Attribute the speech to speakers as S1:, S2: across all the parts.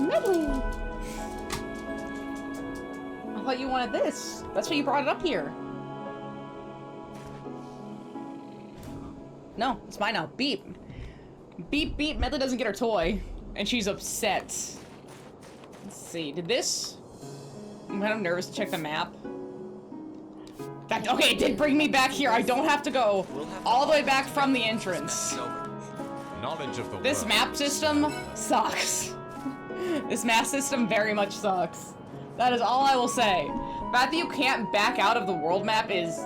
S1: Medley! I thought you wanted this. That's why you brought it up here. No, it's mine now. Beep. Beep, beep. Medley doesn't get her toy. And she's upset. Let's see. Did this... I'm kind of nervous to check the map. Okay, it did bring me back here. I don't have to go all the way back from the entrance. This map system sucks. This map system very much sucks. That is all I will say. The fact that you can't back out of the world map is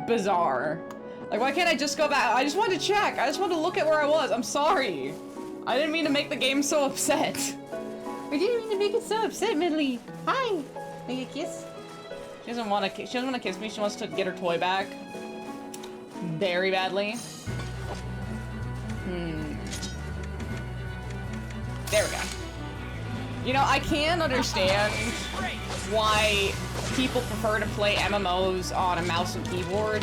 S1: bizarre. Like, why can't I just go back? I just wanted to check. I just wanted to look at where I was. I'm sorry. I didn't mean to make the game so upset. I didn't mean to make it so upset, Medley. Hi. Make a kiss. She doesn't want to. She doesn't want to kiss me. She wants to get her toy back. Very badly. There we go. You know, I can understand why people prefer to play MMOs on a mouse and keyboard.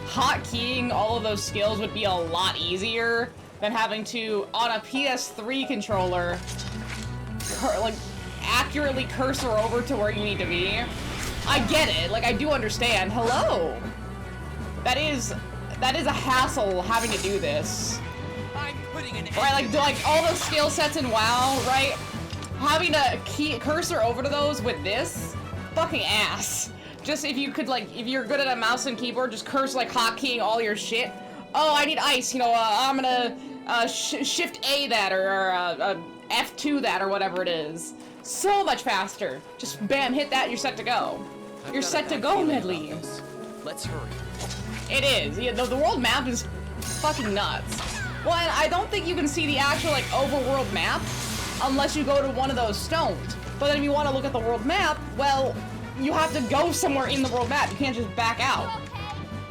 S1: Hotkeying all of those skills would be a lot easier than having to, on a PS3 controller, like, accurately cursor over to where you need to be. I get it. Like, I do understand. Hello! That is a hassle having to do this. Right, like all those skill sets in WoW, right? Having to cursor over to those with this, fucking ass. Just if you could, like, if you're good at a mouse and keyboard, just cursor, like, hotkeying all your shit. Oh, I need ice, you know, I'm gonna shift A that, or F2 that, or whatever it is. So much faster. Just bam, hit that, you're set to go. You're set to go, Medley.
S2: Let's hurry.
S1: It is. Yeah, the world map is fucking nuts. Well, and I don't think you can see the actual, like, overworld map unless you go to one of those stones. But then if you want to look at the world map, well, you have to go somewhere in the world map. You can't just back out.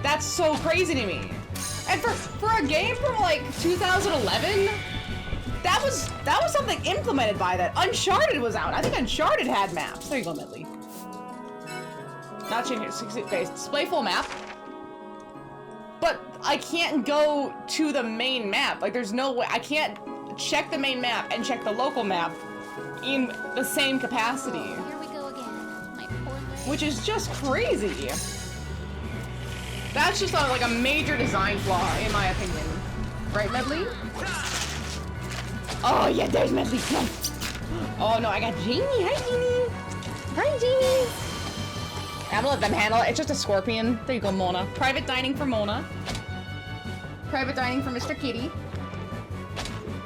S1: That's so crazy to me. And for a game from, like, 2011, that was something implemented by that. Uncharted was out. I think Uncharted had maps. There you go, Medley. Not changing it. Okay, display full map. But I can't go to the main map. Like, there's no way. I can't check the main map and check the local map in the same capacity.
S3: Here we go again. My poor leg.
S1: Which is just crazy. That's just like a major design flaw, in my opinion. Right, Medley? Oh, yeah, there's Medley. Come. Oh, no, I got Jamie. Hi, Jamie. Hi, Jamie. I'm gonna let them handle it. It's just a scorpion. There you go, Mona. Private dining for Mona. Private dining for Mr. Kitty.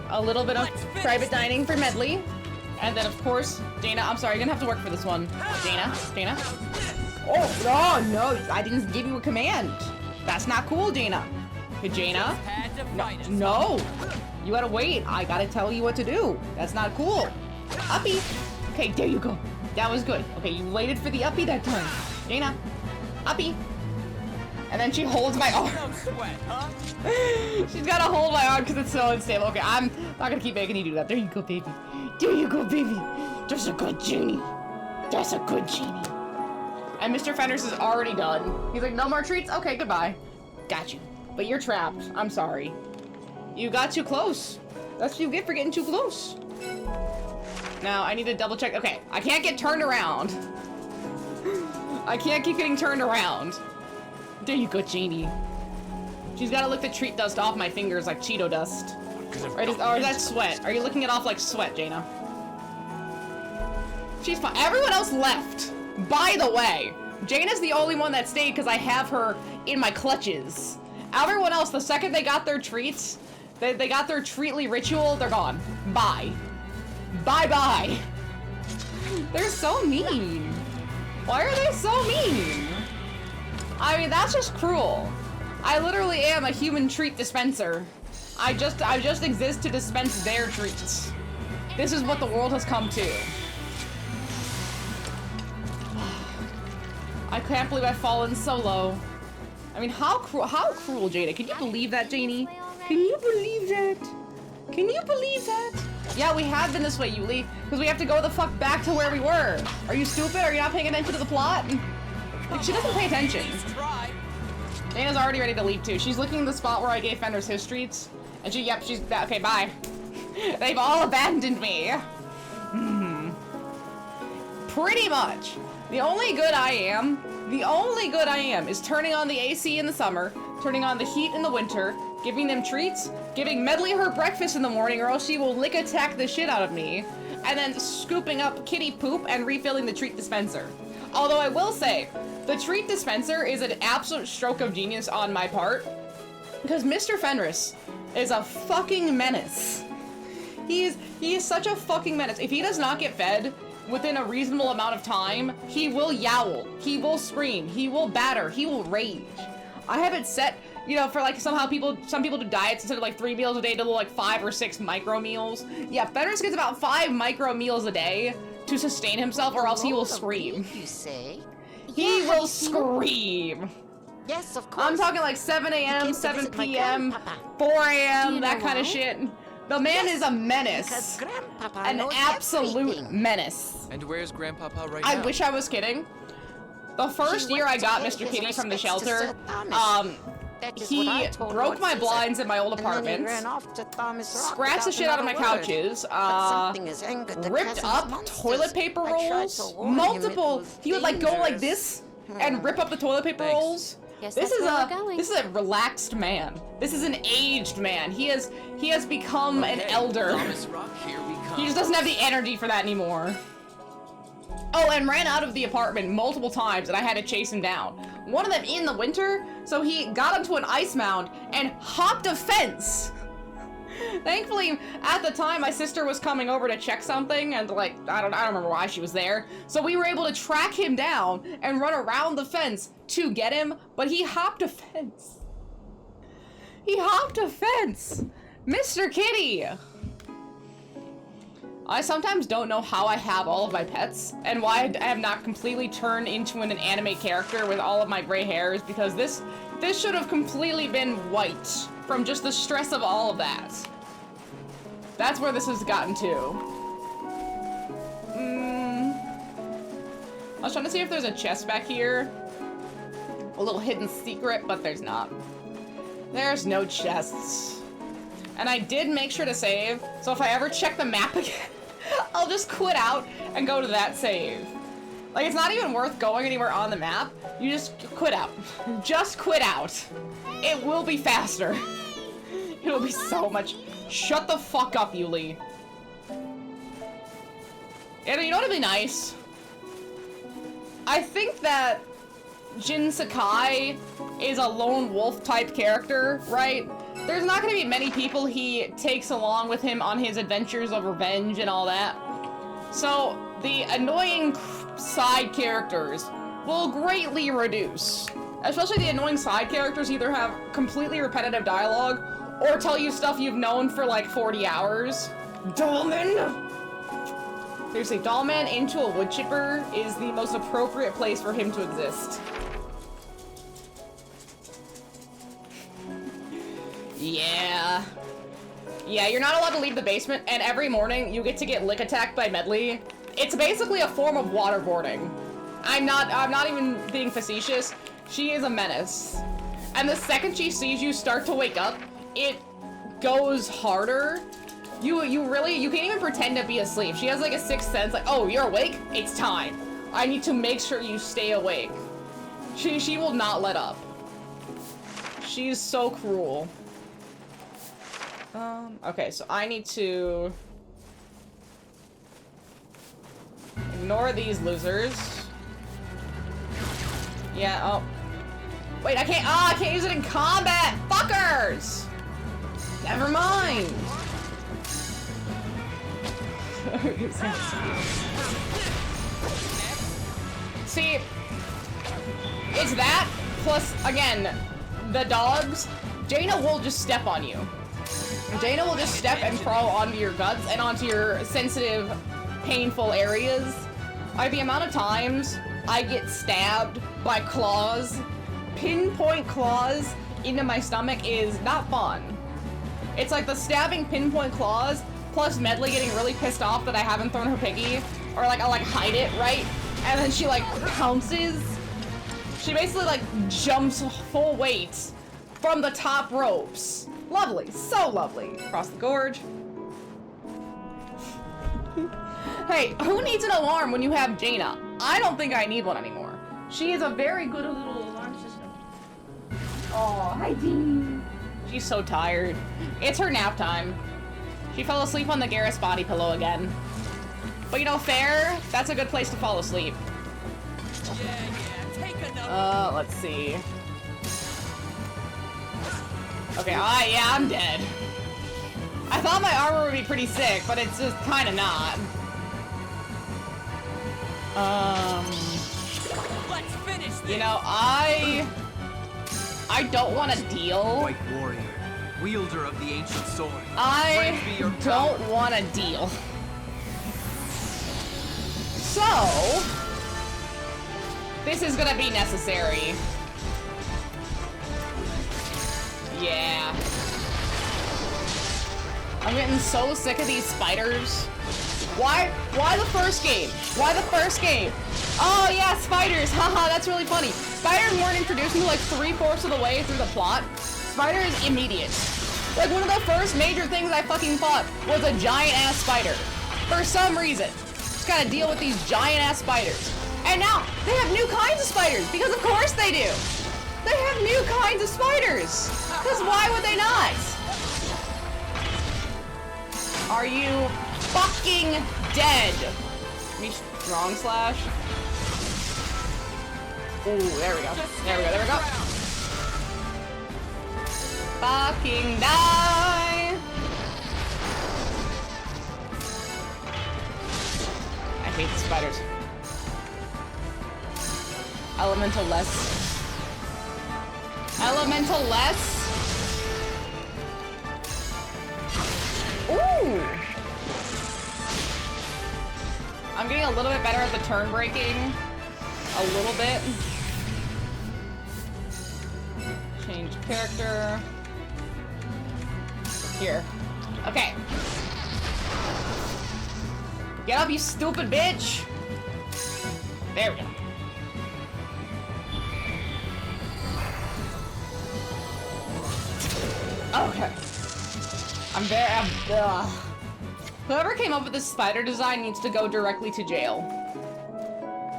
S1: A little bit of private dining for Medley. And then, of course, Dana. I'm sorry, you're gonna have to work for this one. Dana. Oh, no, I didn't give you a command. That's not cool, Dana. Okay, Jaina. No. You gotta wait. I gotta tell you what to do. That's not cool. Uppy. Okay, there you go. That was good. Okay, you waited for the uppy that time. Jaina. Uppy. And then she holds my arm. She's gotta hold my arm because it's so unstable. Okay, I'm not gonna keep making you do that. There you go, baby. There you go, baby. That's a good genie. That's a good genie. And Mr. Fenders is already done. He's like, no more treats? Okay, goodbye. Got you. But you're trapped. I'm sorry. You got too close. That's what you get for getting too close. Now, I need to double check. Okay, I can't get turned around. I can't keep getting turned around. There you go, Janie. She's gotta lick the treat dust off my fingers like Cheeto dust. Or is that sweat? Are you licking it off like sweat, Jaina? She's fine. Everyone else left. By the way, Jaina's the only one that stayed because I have her in my clutches. Everyone else, the second they got their treats, they got their treatly ritual, they're gone. Bye. Bye-bye. They're so mean. Why are they so mean? I mean, that's just cruel. I literally am a human treat dispenser. I just exist to dispense their treats. This is what the world has come to. I can't believe I've fallen so low. I mean, how cruel, Jada. Can you believe that, Janie? Can you believe that? Can you believe that? Yeah, we have been this way, Yuli, because we have to go the fuck back to where we were. Are you stupid? Are you not paying attention to the plot? Like, she doesn't pay attention. Dana's already ready to leave too. She's looking at the spot where I gave Fenders his streets, and she's okay, bye. They've all abandoned me. Pretty much. The only good I am is turning on the AC in the summer, turning on the heat in the winter, giving them treats, giving Medley her breakfast in the morning or else she will lick attack the shit out of me, and then scooping up kitty poop and refilling the treat dispenser. Although I will say, the treat dispenser is an absolute stroke of genius on my part, because Mr. Fenris is a fucking menace. He is such a fucking menace. If he does not get fed within a reasonable amount of time, he will yowl, he will scream, he will batter, he will rage. I have it set, you know, for like some people do diets instead of like 3 meals a day to like 5 or 6 micro meals. Yeah, Fenris gets about 5 micro meals a day to sustain himself or else he will scream.
S2: You say?
S1: He will scream.
S2: Yes, of course.
S1: I'm talking like 7 a.m., 7 p.m., 4 a.m., that kind of shit. The man is a menace. An absolute menace.
S4: And where's Grandpapa right now?
S1: I wish I was kidding. The first year I got Mr. Kitty from the shelter, he broke my blinds in my old apartment, scratched the shit out of my couches, ripped up toilet paper rolls, multiple, he would like go like this and rip up the toilet paper rolls. This is a relaxed man. This is an aged man. He has become an elder.
S4: Thomas Rock, here we come.
S1: He just doesn't have the energy for that anymore. Oh, and ran out of the apartment multiple times and I had to chase him down. One of them in the winter, so he got onto an ice mound and hopped a fence. Thankfully, at the time, my sister was coming over to check something and like, I don't remember why she was there. So we were able to track him down and run around the fence to get him, but he hopped a fence. He hopped a fence. Mr. Kitty. I sometimes don't know how I have all of my pets and why I have not completely turned into an anime character with all of my gray hairs, because this should have completely been white from just the stress of all of that. That's where this has gotten to. I was trying to see if there's a chest back here. A little hidden secret, but there's not. There's no chests. And I did make sure to save, so if I ever check the map again, I'll just quit out and go to that save. Like, it's not even worth going anywhere on the map. You just quit out. Just quit out. It will be faster. It'll be so much. Shut the fuck up, Yuli. And you know what'd be nice? I think that Jin Sakai is a lone wolf type character, right? There's not gonna be many people he takes along with him on his adventures of revenge and all that. So the annoying side characters will greatly reduce. Especially the annoying side characters either have completely repetitive dialogue or tell you stuff you've known for like 40 hours. Dollman! Seriously, Dollman into a wood chipper is the most appropriate place for him to exist. Yeah. Yeah, you're not allowed to leave the basement, and every morning you get to get lick attacked by Medley. It's basically a form of waterboarding. I'm not even being facetious. She is a menace. And the second she sees you start to wake up, it goes harder. You can't even pretend to be asleep. She has like a sixth sense, like, oh, you're awake? It's time. I need to make sure you stay awake. She will not let up. She's so cruel. Okay, so I need to ignore these losers. Yeah, oh. Wait, I can't use it in combat! Fuckers! Never mind! See, it's that, plus, again, the dogs. Jaina will just step on you. Jaina will just step and crawl onto your guts and onto your sensitive, painful areas. Like, the amount of times I get stabbed by claws, pinpoint claws into my stomach is not fun. It's like the stabbing pinpoint claws, plus Medley getting really pissed off that I haven't thrown her piggy, or like I'll like hide it, right? And then she like pounces. She basically like jumps full weight from the top ropes. Lovely, so lovely. Across the gorge. Hey, who needs an alarm when you have Jaina? I don't think I need one anymore. She is a very good little alarm system. Oh, hi, Jeannie. She's so tired. It's her nap time. She fell asleep on the Garrus body pillow again. But you know, fair, that's a good place to fall asleep.
S4: Take another.
S1: Let's see. Okay, yeah, I'm dead. I thought my armor would be pretty sick, but it's just kind of not.
S4: Let's finish this.
S1: You know, I don't want to deal.
S2: White warrior, wielder of the ancient sword.
S1: I don't want to deal. So, this is gonna be necessary. Yeah. I'm getting so sick of these spiders. Why the first game? Why the first game? Oh yeah, spiders, haha, that's really funny. Spiders weren't introduced until like 3/4 of the way through the plot. Spiders immediate. Like one of the first major things I fucking fought was a giant ass spider. For some reason. Just gotta deal with these giant ass spiders. And now they have new kinds of spiders, because of course they do. They have new kinds of spiders. Because why would they not? Are you fucking dead? Me strong slash. Ooh, there we go. There we go, there we go. Fucking die. I hate the spiders. Elemental less. Elemental less. Ooh! I'm getting a little bit better at the turn breaking. A little bit. Change character. Here. Okay. Get up, you stupid bitch! There we go. Okay. Whoever came up with this spider design needs to go directly to jail.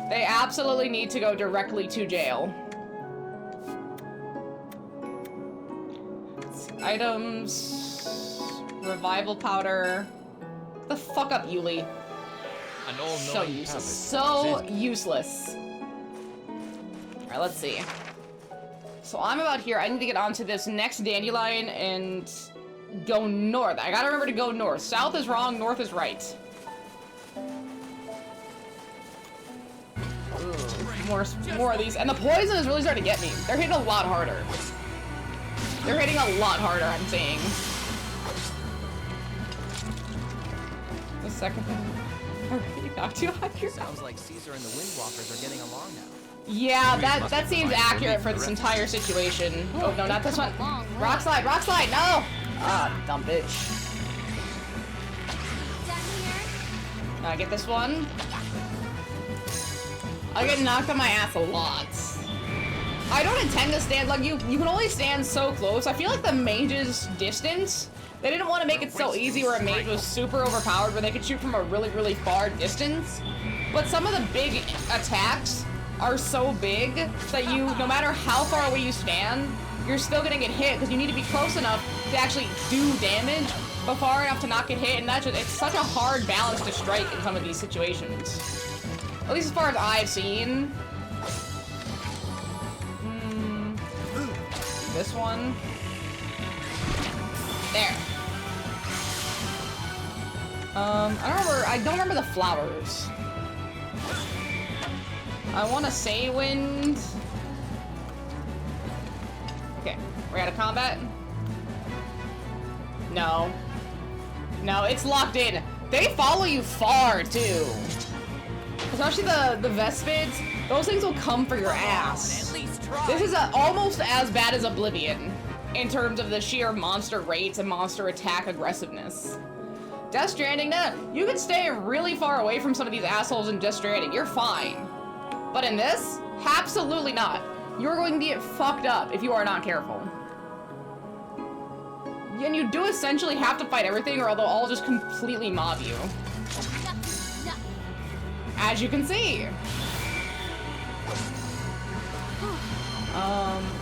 S1: They absolutely need to go directly to jail. Items. Revival powder. Get the fuck up, Yuli. So useless. So useless. Alright, let's see. So I'm about here. I need to get onto this next dandelion and go north. I gotta remember to go north. South is wrong, north is right. Ooh, more of these. And the poison is really starting to get me. They're hitting a lot harder. They're hitting a lot harder, I'm saying. The second thing. I really knocked you out here.
S4: Sounds like Caesar and the Windwalkers are getting along now.
S1: Yeah, that seems accurate for this entire situation. Oh no, not this one. Rock slide, no! Ah, dumb bitch. Now I get this one. I get knocked on my ass a lot. I don't intend to stand, like, you can only stand so close. I feel like the mage's distance, they didn't want to make it so easy where a mage was super overpowered where they could shoot from a really, really far distance. But some of the big attacks are so big that you, no matter how far away you stand, you're still gonna get hit because you need to be close enough to actually do damage, but far enough to not get hit, and that's just, it's such a hard balance to strike in some of these situations. At least as far as I've seen. This one. There. I don't remember the flowers. I want to say wind. Okay, we're out of combat. No. No, it's locked in. They follow you far, too. Especially the Vespids. Those things will come for your ass. This is almost as bad as Oblivion in terms of the sheer monster rates and monster attack aggressiveness. Death Stranding, you can stay really far away from some of these assholes in Death Stranding. You're fine. But in this, absolutely not. You're going to get fucked up if you are not careful. And you do essentially have to fight everything or they'll all just completely mob you. as you can see.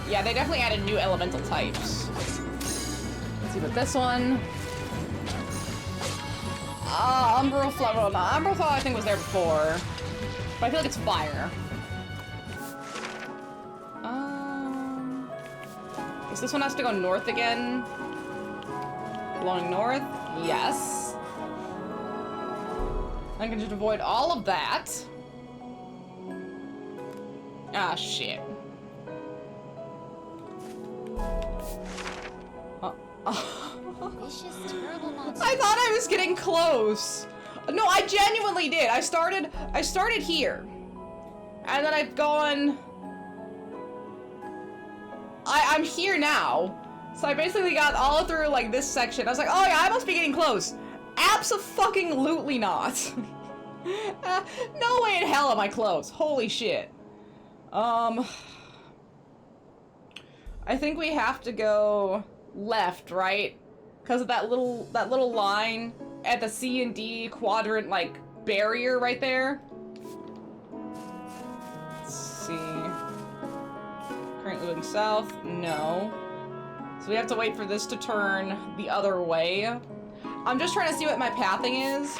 S1: Yeah, they definitely added new elemental types. Let's see what this one. Umbral Flow. Well, no, Umbral Flow I think was there before. But I feel like it's fire. Guess this one has to go north again. Blowing north? Yes. I can just avoid all of that. Ah, shit.
S3: Vicious, terrible monster.
S1: I thought I was getting close. No, I genuinely did. I started here. And then I've gone... I'm here now. So I basically got all through, like, this section. I was like, oh yeah, I must be getting close. Abso-fucking-lutely not. No way in hell am I close. Holy shit. I think we have to go left, right? Because of that little line at the C and D quadrant, like, barrier right there. Let's see. Currently moving south. No. So we have to wait for this to turn the other way. I'm just trying to see what my pathing is.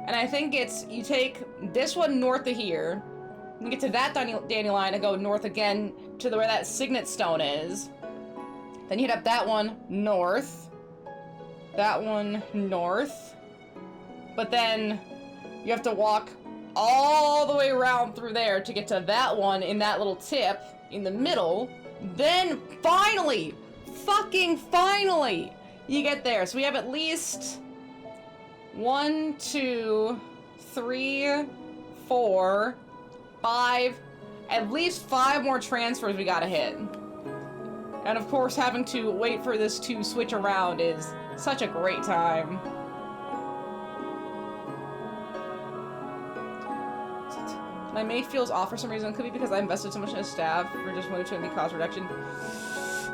S1: And I think it's, you take this one north of here, you get to that dandelion and go north again to where that signet stone is. Then you hit up that one north. That one north. But then you have to walk all the way around through there to get to that one in that little tip in the middle. Then finally, fucking finally, you get there. So we have at least 1, 2, 3, 4, 5, at least 5 more transfers we gotta hit. And of course, having to wait for this to switch around is such a great time. My mate feels off for some reason. Could be because I invested so much in his staff for just motion and cost reduction.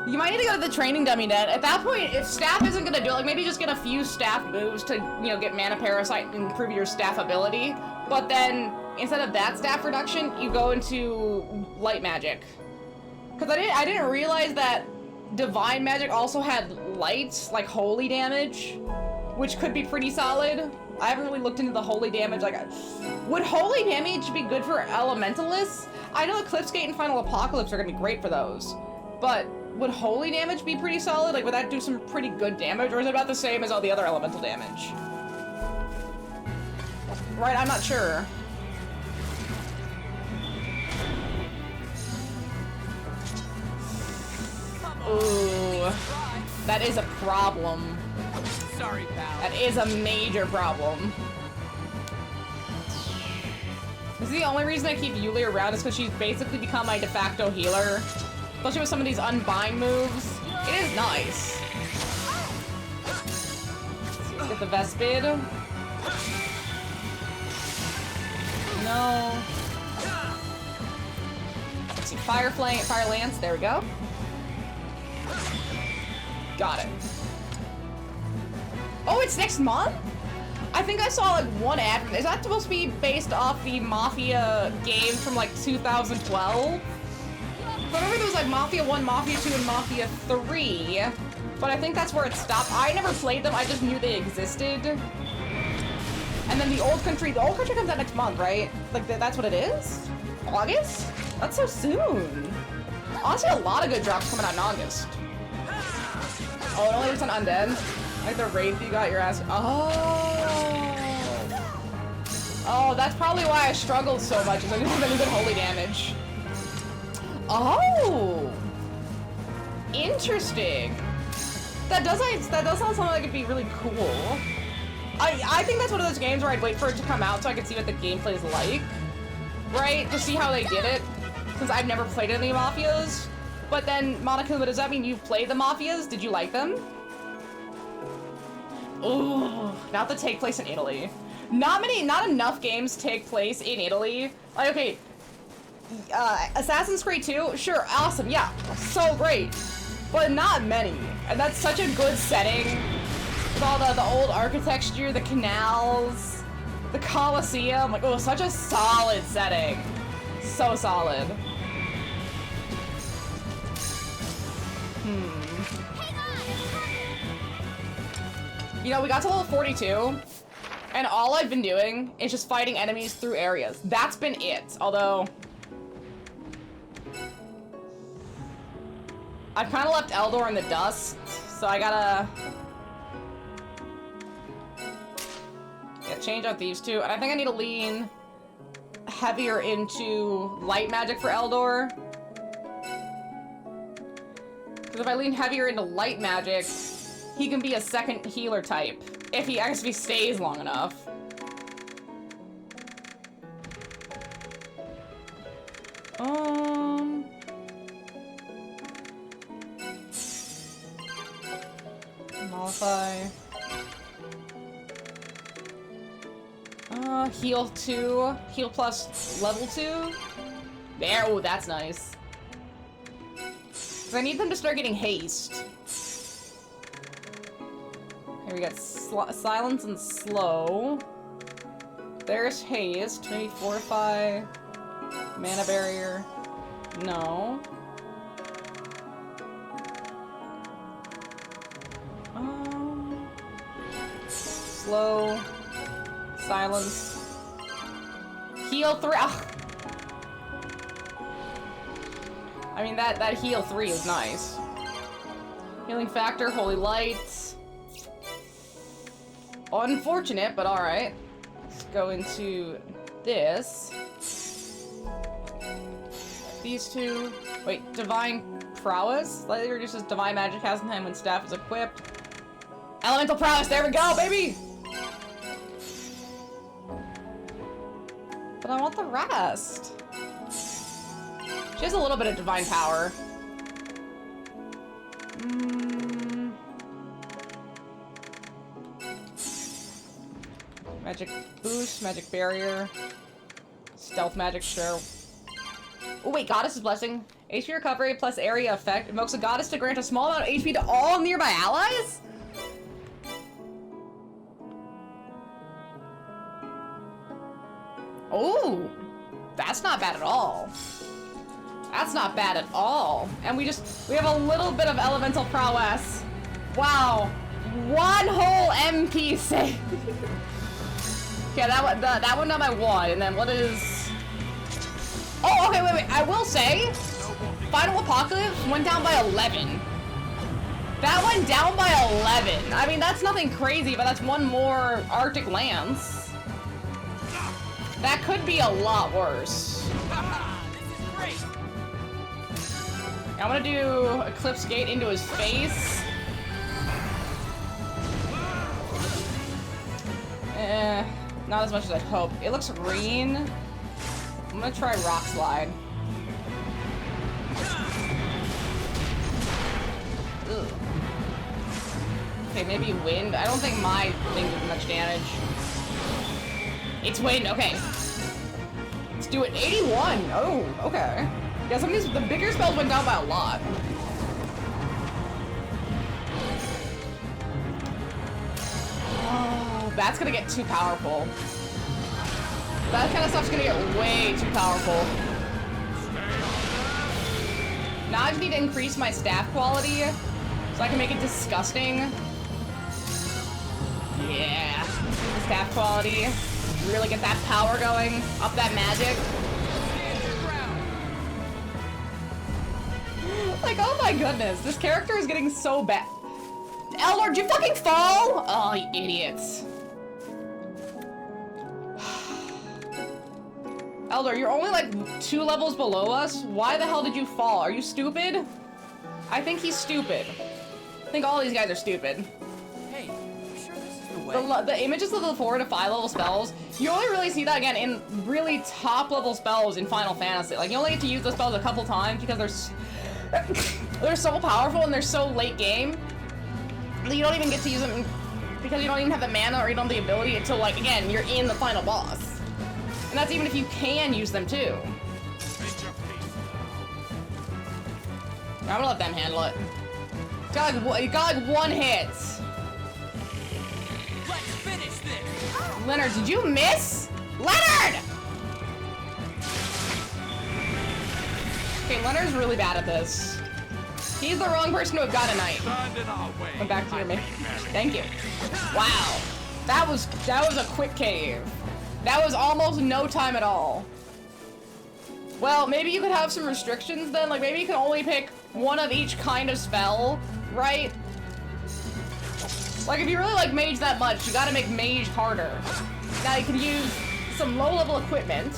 S1: You might need to go to the training dummy net. At that point, if staff isn't gonna do it, like maybe just get a few staff moves to, you know, get mana parasite and improve your staff ability. But then, instead of that staff reduction, you go into light magic. Because I didn't realize that divine magic also had light, like holy damage, which could be pretty solid. I haven't really looked into the holy damage. Like, would holy damage be good for elementalists? I know Eclipsegate and Final Apocalypse are gonna be great for those, but would holy damage be pretty solid? Like, would that do some pretty good damage, or is it about the same as all the other elemental damage? Right, I'm not sure. Ooh, that is a problem.
S4: Sorry, pal.
S1: That is a major problem. This is the only reason I keep Yuli around is because she's basically become my de facto healer. Especially with some of these unbind moves. It is nice. Let's get the Vespid. No. Let's see, Fire Flame, Fire Lance, there we go. Got it. Oh, it's next month? I think I saw like one ad. Is that supposed to be based off the Mafia games from like 2012? I remember there was like Mafia 1, Mafia 2, and Mafia 3. But I think that's where it stopped. I never played them, I just knew they existed. And then the Old Country comes out next month, right? Like that's what it is? August? That's so soon. Honestly, a lot of good drops coming out in August. Oh, it only works on Undead. Like the raid you got your ass. Oh, that's probably why I struggled so much, is I didn't have any good holy damage. Oh, interesting. That does sound like it'd be really cool. I think that's one of those games where I'd wait for it to come out so I could see what the gameplay is like, right? To see how they did it, since I've never played any Mafias. But then, Monica, does that mean you've played the Mafias? Did you like them? Ooh, not to take place in Italy. Not enough games take place in Italy. Like, okay, Assassin's Creed 2, sure, awesome, yeah, so great. But not many. And that's such a good setting. With all the old architecture, the canals, the Coliseum. Like, oh, such a solid setting. So solid. You know, we got to level 42, and all I've been doing is just fighting enemies through areas. That's been it, although... I've kind of left Eldor in the dust, so I gotta... yeah, change out these two, and I think I need to lean heavier into light magic for Eldor. Because if I lean heavier into light magic, he can be a second healer type, if he actually stays long enough. Mollify. Heal 2. Heal plus level 2. There, oh, that's nice. Because I need them to start getting haste. Here we got silence and slow. There's haste. Maybe fortify. Mana barrier. No. Slow. Silence. Heal 3. Ugh. I mean, that heal 3 is nice. Healing factor, holy light. Unfortunate, but alright. Let's go into this. These two. Wait, divine prowess? Slightly reduces divine magic cast time when staff is equipped. Elemental prowess, there we go, baby! But I want the rest. She has a little bit of divine power. Magic boost, magic barrier. Stealth magic, sure. Oh wait, Goddess's Blessing. HP recovery plus area effect. Invokes a goddess to grant a small amount of HP to all nearby allies? Oh, that's not bad at all. That's not bad at all. And we have a little bit of elemental prowess. Wow. One whole MP save. Okay, that one got my 1, and then what is... Oh, okay, wait. I will say, Final Apocalypse went down by 11. That went down by 11. I mean, that's nothing crazy, but that's one more Arctic Lance. That could be a lot worse.
S4: This is great.
S1: I'm gonna do Eclipse Gate into his face. Not as much as I'd hope. It looks green. I'm gonna try Rock Slide. Ugh. Okay, maybe Wind. I don't think my thing did much damage. It's Wind, okay. Let's do it. 81. Oh, okay. Yeah, some of these, the bigger spells went down by a lot. Oh, that's gonna get too powerful. That kind of stuff's gonna get way too powerful. Now I just need to increase my staff quality so I can make it disgusting. Yeah. The staff quality. Really get that power going. Up that magic. Like, oh my goodness. This character is getting so bad. Eldor, did you fucking fall? Oh, you idiots. Eldor, you're only like 2 levels below us. Why the hell did you fall? Are you stupid? I think he's stupid. I think all these guys are stupid.
S4: Hey, you sure this is the way?
S1: The images of the 4 to 5 level spells, you only really see that again in really top level spells in Final Fantasy. Like, you only get to use those spells a couple times because they're so powerful and they're so late game that you don't even get to use them because you don't even have the mana or you don't have the ability until, like, again, you're in the final boss. And that's even if you can use them too. I'm gonna let them handle it. Got like 1 hit.
S4: Let's finish this.
S1: Leonard, did you miss? Leonard! Okay, Leonard's really bad at this. He's the wrong person to have got a knight. Go back to your main. Thank you. Wow. That was a quick cave. That was almost no time at all. Well, maybe you could have some restrictions then. Like, maybe you can only pick one of each kind of spell, right? Like, if you really like mage that much, you gotta make mage harder. Now, you can use some low-level equipment.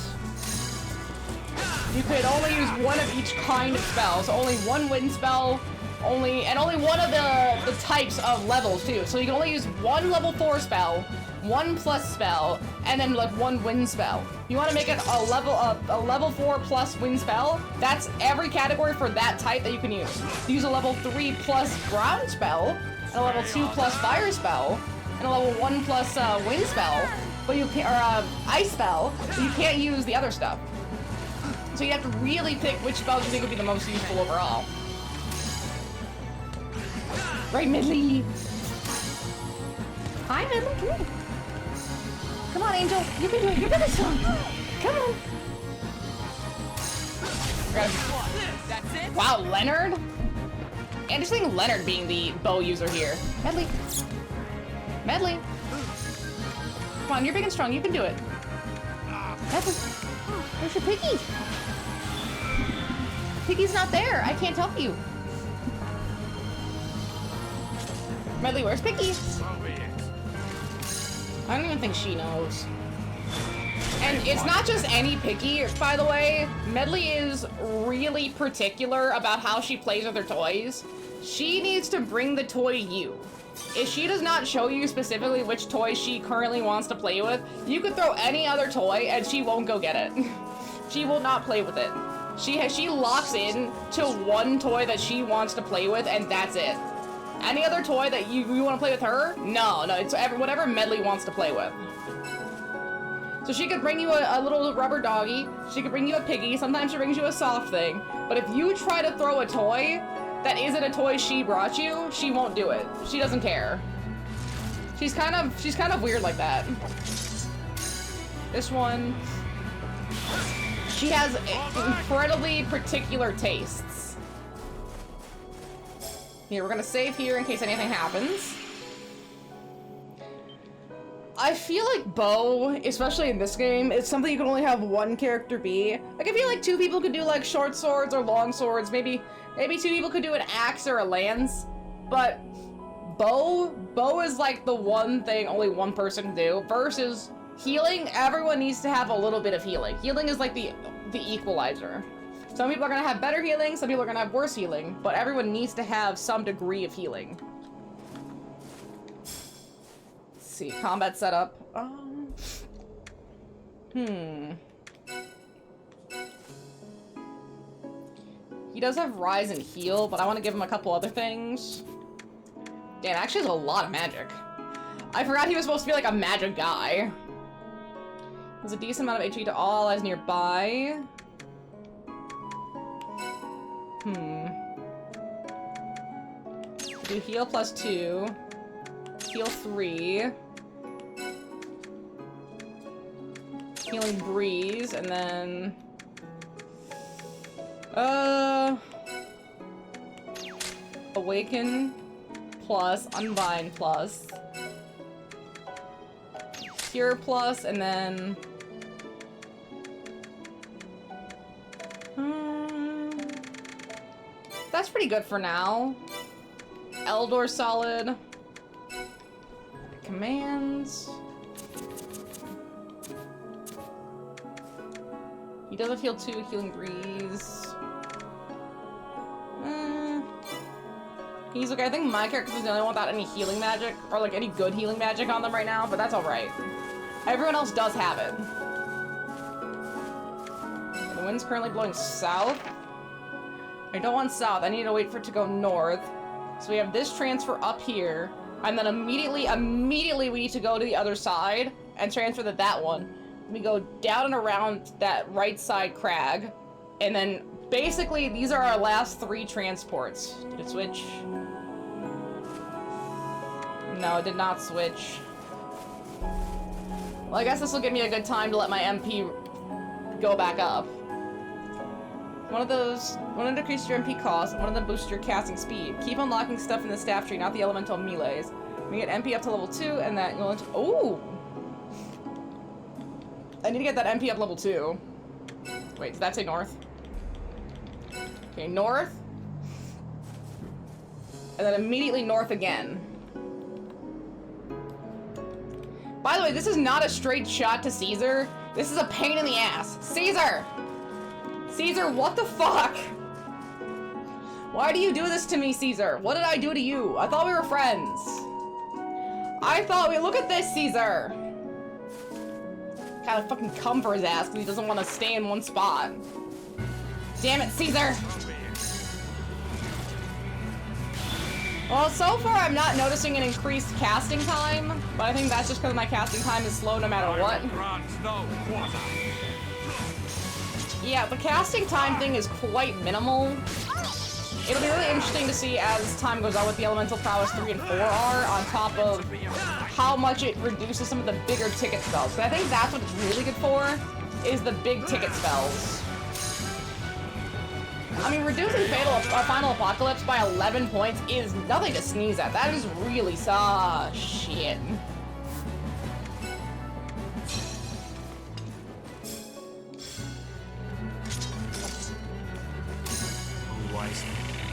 S1: You could only use one of each kind of spell, so only one wind spell, only one of the types of levels too. So you can only use one level 4 spell, one plus spell, and then like one wind spell. You want to make it a level 4 plus wind spell? That's every category for that type that you can use. Use a level 3 plus ground spell, and a level 2 plus fire spell, and a level 1 plus wind spell, but you can't, or ice spell, but you can't use the other stuff. So you have to really pick which spells you think would be the most useful overall. Right, Midley? Hi, Midley, come here. Come on, Angel. You can do it. You got this one. Come on.
S4: That's it?
S1: Wow, Leonard? Interesting Leonard being the bow user here. Medley. Medley. Come on, you're big and strong. You can do it. Medley. Oh, where's your piggy? Piggy's not there. I can't help you. Medley, where's Piggy? I don't even think she knows. And it's not just any Piggy, by the way. Medley is really particular about how she plays with her toys. She needs to bring the toy to you. If she does not show you specifically which toy she currently wants to play with, you could throw any other toy and she won't go get it. She will not play with it. She locks in to one toy that she wants to play with, and that's it. Any other toy that you want to play with her? No, it's whatever Medley wants to play with. So she could bring you a little rubber doggy. She could bring you a piggy. Sometimes she brings you a soft thing. But if you try to throw a toy that isn't a toy she brought you, she won't do it. She doesn't care. She's kind of weird like that. This one, she has incredibly particular tastes. Here, we're gonna save here in case anything happens. I feel like bow, especially in this game, is something you can only have one character be. Like, I feel like two people could do like short swords or long swords. Maybe two people could do an axe or a lance. But bow is like the one thing only one person can do. Versus healing, everyone needs to have a little bit of healing. Healing is like the equalizer. Some people are gonna have better healing, some people are gonna have worse healing, but everyone needs to have some degree of healing. Let's see, combat setup. He does have rise and heal, but I want to give him a couple other things. Damn, actually has a lot of magic. I forgot he was supposed to be like a magic guy. There's a decent amount of HP to all allies nearby. Do heal +2. Heal 3. Healing breeze, and then awaken plus, unbind plus, cure plus, and then that's pretty good for now. Eldor solid. Commands. He doesn't heal 2, healing breeze. He's okay. I think my character is the only one without any healing magic, or like any good healing magic on them right now, but that's alright. Everyone else does have it. The wind's currently blowing south. I don't want south. I need to wait for it to go north. So we have this transfer up here, and then immediately we need to go to the other side and transfer to that one. We go down and around that right side crag, and then basically these are our last 3 transports. Did it switch? No, it did not switch. Well, I guess this will give me a good time to let my MP go back up. One to decrease your MP cost, one of them boosts your casting speed. Keep unlocking stuff in the staff tree, not the elemental melees. We get MP up to level 2, and that you'll... Ooh! I need to get that MP up level 2. Wait, did that say north? Okay, north. And then immediately north again. By the way, this is not a straight shot to Caesar. This is a pain in the ass. Caesar! Caesar, what the fuck? Why do you do this to me, Caesar? What did I do to you? I thought we were friends. I thought we... Look at this, Caesar! Gotta fucking come for his ass because he doesn't want to stay in one spot. Damn it, Caesar! Well, so far I'm not noticing an increased casting time, but I think that's just because my casting time is slow no matter what. Yeah, the casting time thing is quite minimal. It'll be really interesting to see as time goes on what the Elemental Prowess 3 and 4 are, on top of how much it reduces some of the bigger ticket spells. So I think that's what it's really good for, is the big ticket spells. I mean, reducing Final Apocalypse by 11 points is nothing to sneeze at. That is really shit.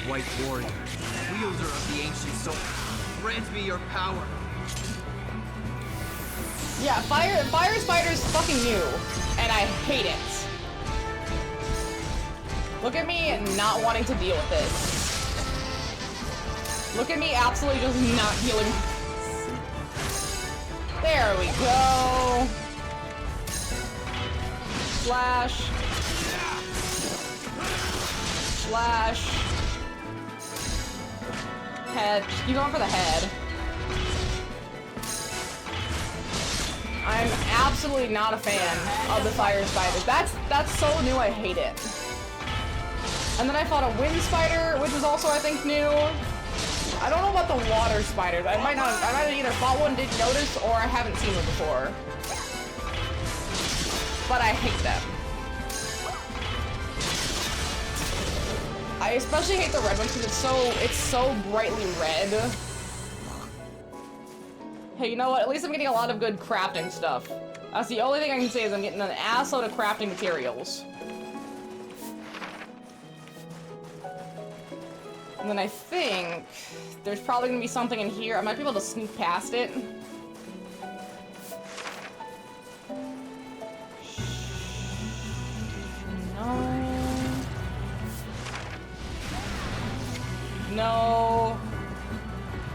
S2: White warrior, wielder of the ancient soul, grant me your power.
S1: Yeah, Fire Spider's fucking new, and I hate it. Look at me not wanting to deal with this. Look at me absolutely just not healing. There we go. Slash. Slash. Head. Keep going for the head. I'm absolutely not a fan of the Fire Spiders. That's so new, I hate it. And then I fought a Wind Spider, which is also, I think, new. I don't know about the Water Spiders. I might have either fought one, didn't notice, or I haven't seen one before. But I hate them. I especially hate the red ones because it's so brightly red. Hey, you know what? At least I'm getting a lot of good crafting stuff. That's the only thing I can say is I'm getting an assload of crafting materials. And then I think there's probably gonna be something in here. I might be able to sneak past it. No. No.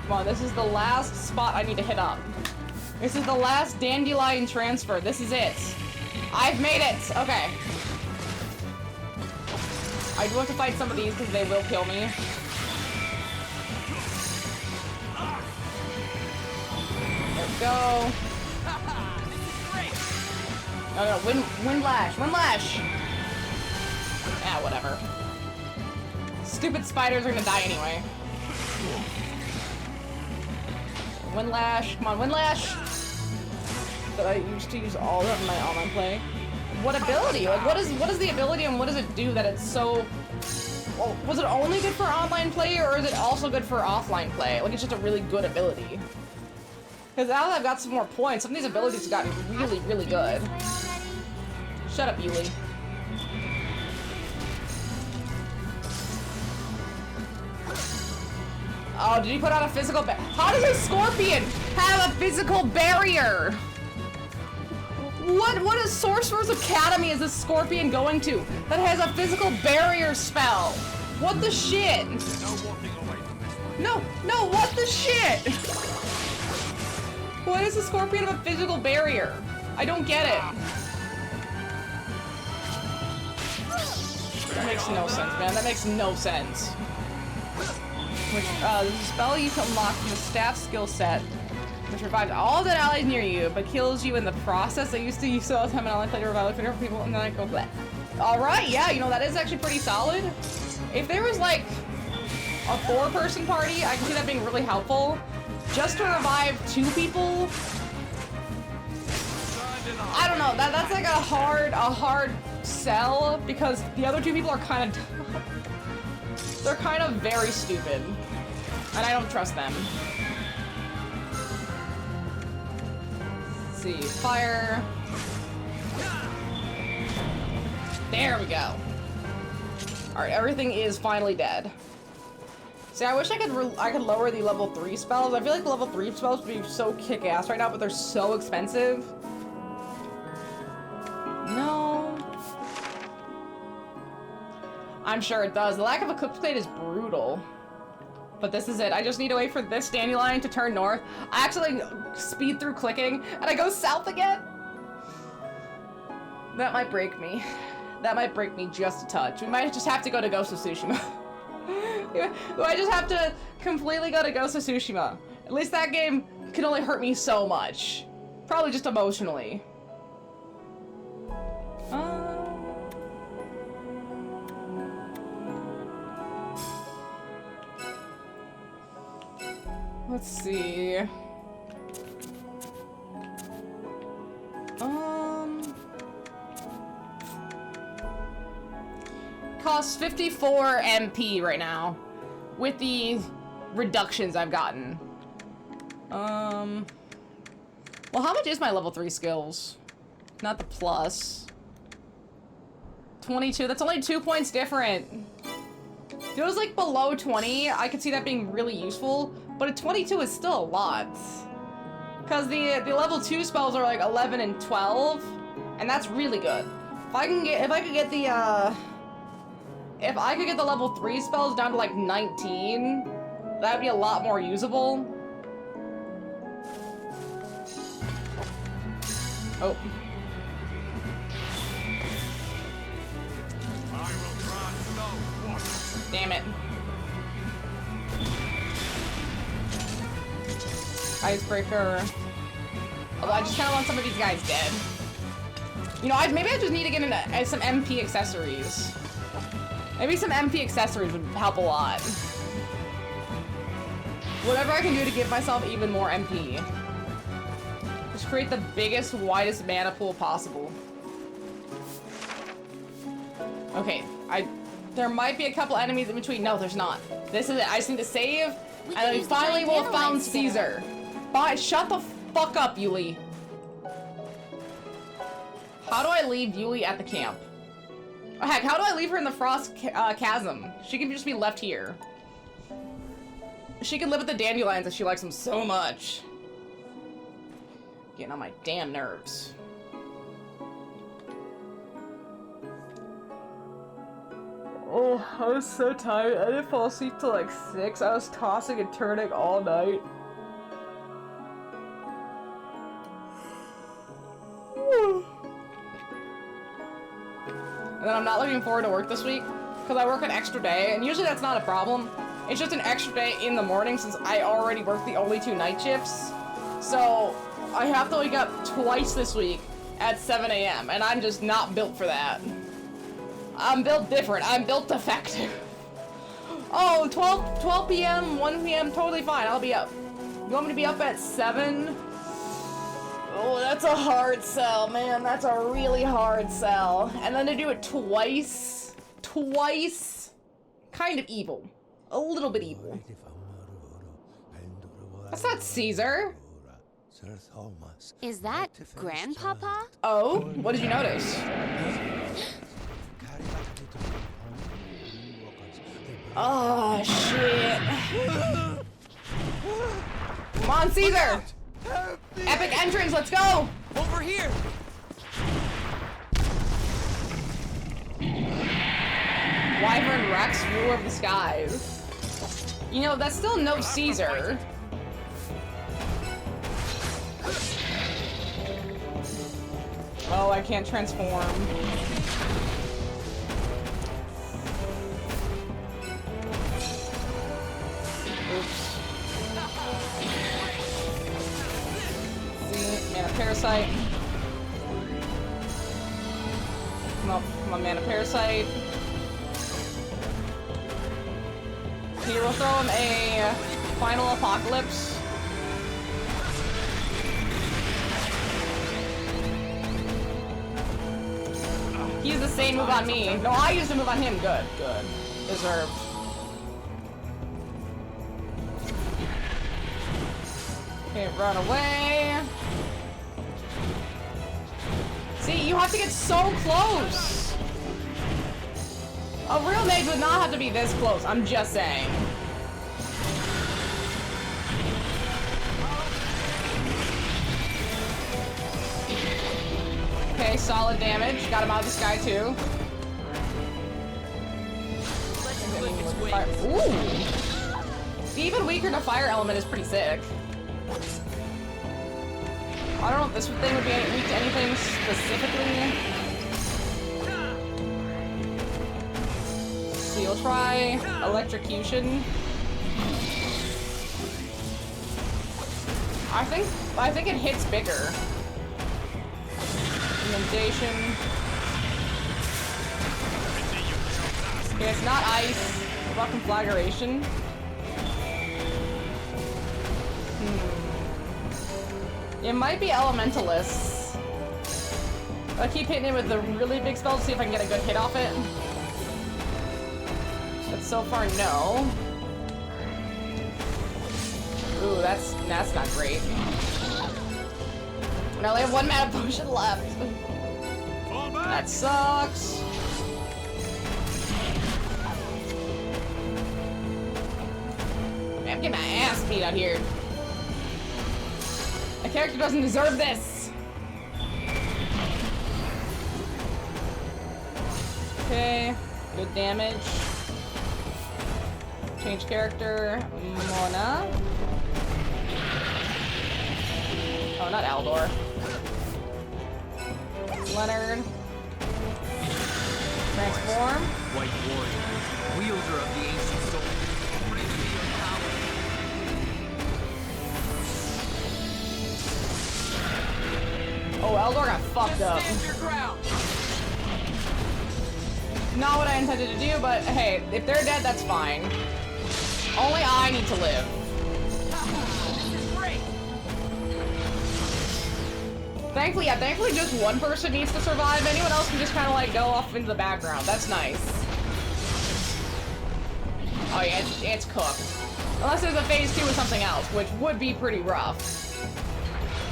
S1: Come on, this is the last spot I need to hit up. This is the last dandelion transfer. This is it. I've made it. Okay. I do have to fight some of these because they will kill me. There we go. No, Windlash. Windlash. Yeah, whatever. Stupid spiders are gonna die anyway. Windlash. Come on, Windlash. That I used to use all of my online play. What ability? Like, what is the ability and what does it do that it's so... Well, was it only good for online play or is it also good for offline play? Like, it's just a really good ability. Because now that I've got some more points, some of these abilities have gotten really, really good. Shut up, Yuli. Oh, did he put out a physical How does a scorpion have a physical barrier? What a Sorcerer's Academy is this scorpion going to that has a physical barrier spell? What the shit? No, what the shit? Why does the scorpion have a physical barrier? I don't get it. That makes no sense, man. That makes no sense. Which, there's a spell you can unlock from the staff skill set, which revives all dead allies near you, but kills you in the process. I used to use all the time in online play to revive for people, and then I go bleh. Alright, yeah, you know, that is actually pretty solid. If there was, like, a 4-person party, I can see that being really helpful. Just to revive 2 people? don't know. That's like a hard sell because the other two people are kind of they're kind of very stupid, and I don't trust them. Let's see, fire. There we go. All right, everything is finally dead. See, I wish I could lower the level 3 spells. I feel like the level 3 spells would be so kick-ass right now, but they're so expensive. No. I'm sure it does. The lack of a cooked plate is brutal. But this is it. I just need to wait for this dandelion to turn north. I actually speed through clicking, and I go south again. That might break me. That might break me just a touch. We might just have to go to Ghost of Tsushima. I just have to completely go to Ghost of Tsushima. At least that game can only hurt me so much. Probably just emotionally. Let's see. Costs 54 MP right now with the reductions I've gotten. Well, how much is my level 3 skills? Not the plus. 22. That's only 2 points different. If it was like below 20, I could see that being really useful, but at 22 is still a lot. Because the level 2 spells are like 11 and 12, and that's really good. If I could get the level 3 spells down to like 19, that'd be a lot more usable. Oh. Damn it. Icebreaker. Although I just kind of want some of these guys dead. You know, maybe I just need to get into some MP accessories. Maybe some MP accessories would help a lot. Whatever I can do to give myself even more MP. Just create the biggest, widest mana pool possible. Okay, there might be a couple enemies in between. No, there's not. This is it. I just need to save, and then finally we'll have found Caesar. Bye. Shut the fuck up, Yuli. How do I leave Yuli at the camp? Oh, heck, how do I leave her in the Frost Chasm? She can just be left here. She can live with the dandelions if she likes them so much. Getting on my damn nerves. Oh, I was so tired. I didn't fall asleep till like 6. I was tossing and turning all night. And then I'm not looking forward to work this week because I work an extra day, and usually that's not a problem. It's just an extra day in the morning since I already work the only 2 night shifts. So I have to wake up twice this week at 7 AM, and I'm just not built for that. I'm built different. I'm built defective. Oh, 12 p.m., 1 p.m., totally fine. I'll be up. You want me to be up at 7? Oh, that's a hard sell, man. That's a really hard sell. And then to do it twice, kind of evil. A little bit evil. That's not Caesar.
S3: Is that Grandpapa?
S1: Oh, what did you notice? Oh, shit. Come on, Caesar! Epic entrance, let's go!
S2: Over here!
S1: Wyvern Rex, ruler of the skies. You know, that's still no Caesar. Oh, I can't transform. Oops. See, mana parasite. Come on, mana parasite. Here, we'll throw him a final apocalypse. He used the same move on me. No, I used the move on him. Good, good. Deserved. Okay, run away. See, you have to get so close. A real mage would not have to be this close. I'm just saying. Okay, solid damage. Got him out of the sky too. Ooh. Even weaker to fire element is pretty sick. I don't know if this thing would be weak to anything specifically. Seal try electrocution. I think it hits bigger. Inundation. Okay, it's not ice. What about conflagration? It might be elementalists. I'll keep hitting it with the really big spell to see if I can get a good hit off it. But so far, no. Ooh, that's not great. And I only have 1 mana potion left. That sucks. Man, I'm getting my ass beat out here. My character doesn't deserve this. Okay, good damage. Change character, Mona. Oh, not Aldor. Leonard. Transform.
S2: White warrior, wielder of the ancient soul. Bring me your power.
S1: Oh, Eldor got fucked up.
S4: Stand your ground.
S1: Not what I intended to do, but hey, if they're dead, that's fine. Only I need to live.
S4: This is great.
S1: Thankfully just one person needs to survive. Anyone else can just kind of like go off into the background. That's nice. Oh yeah, it's cooked. Unless there's a phase 2 or something else, which would be pretty rough.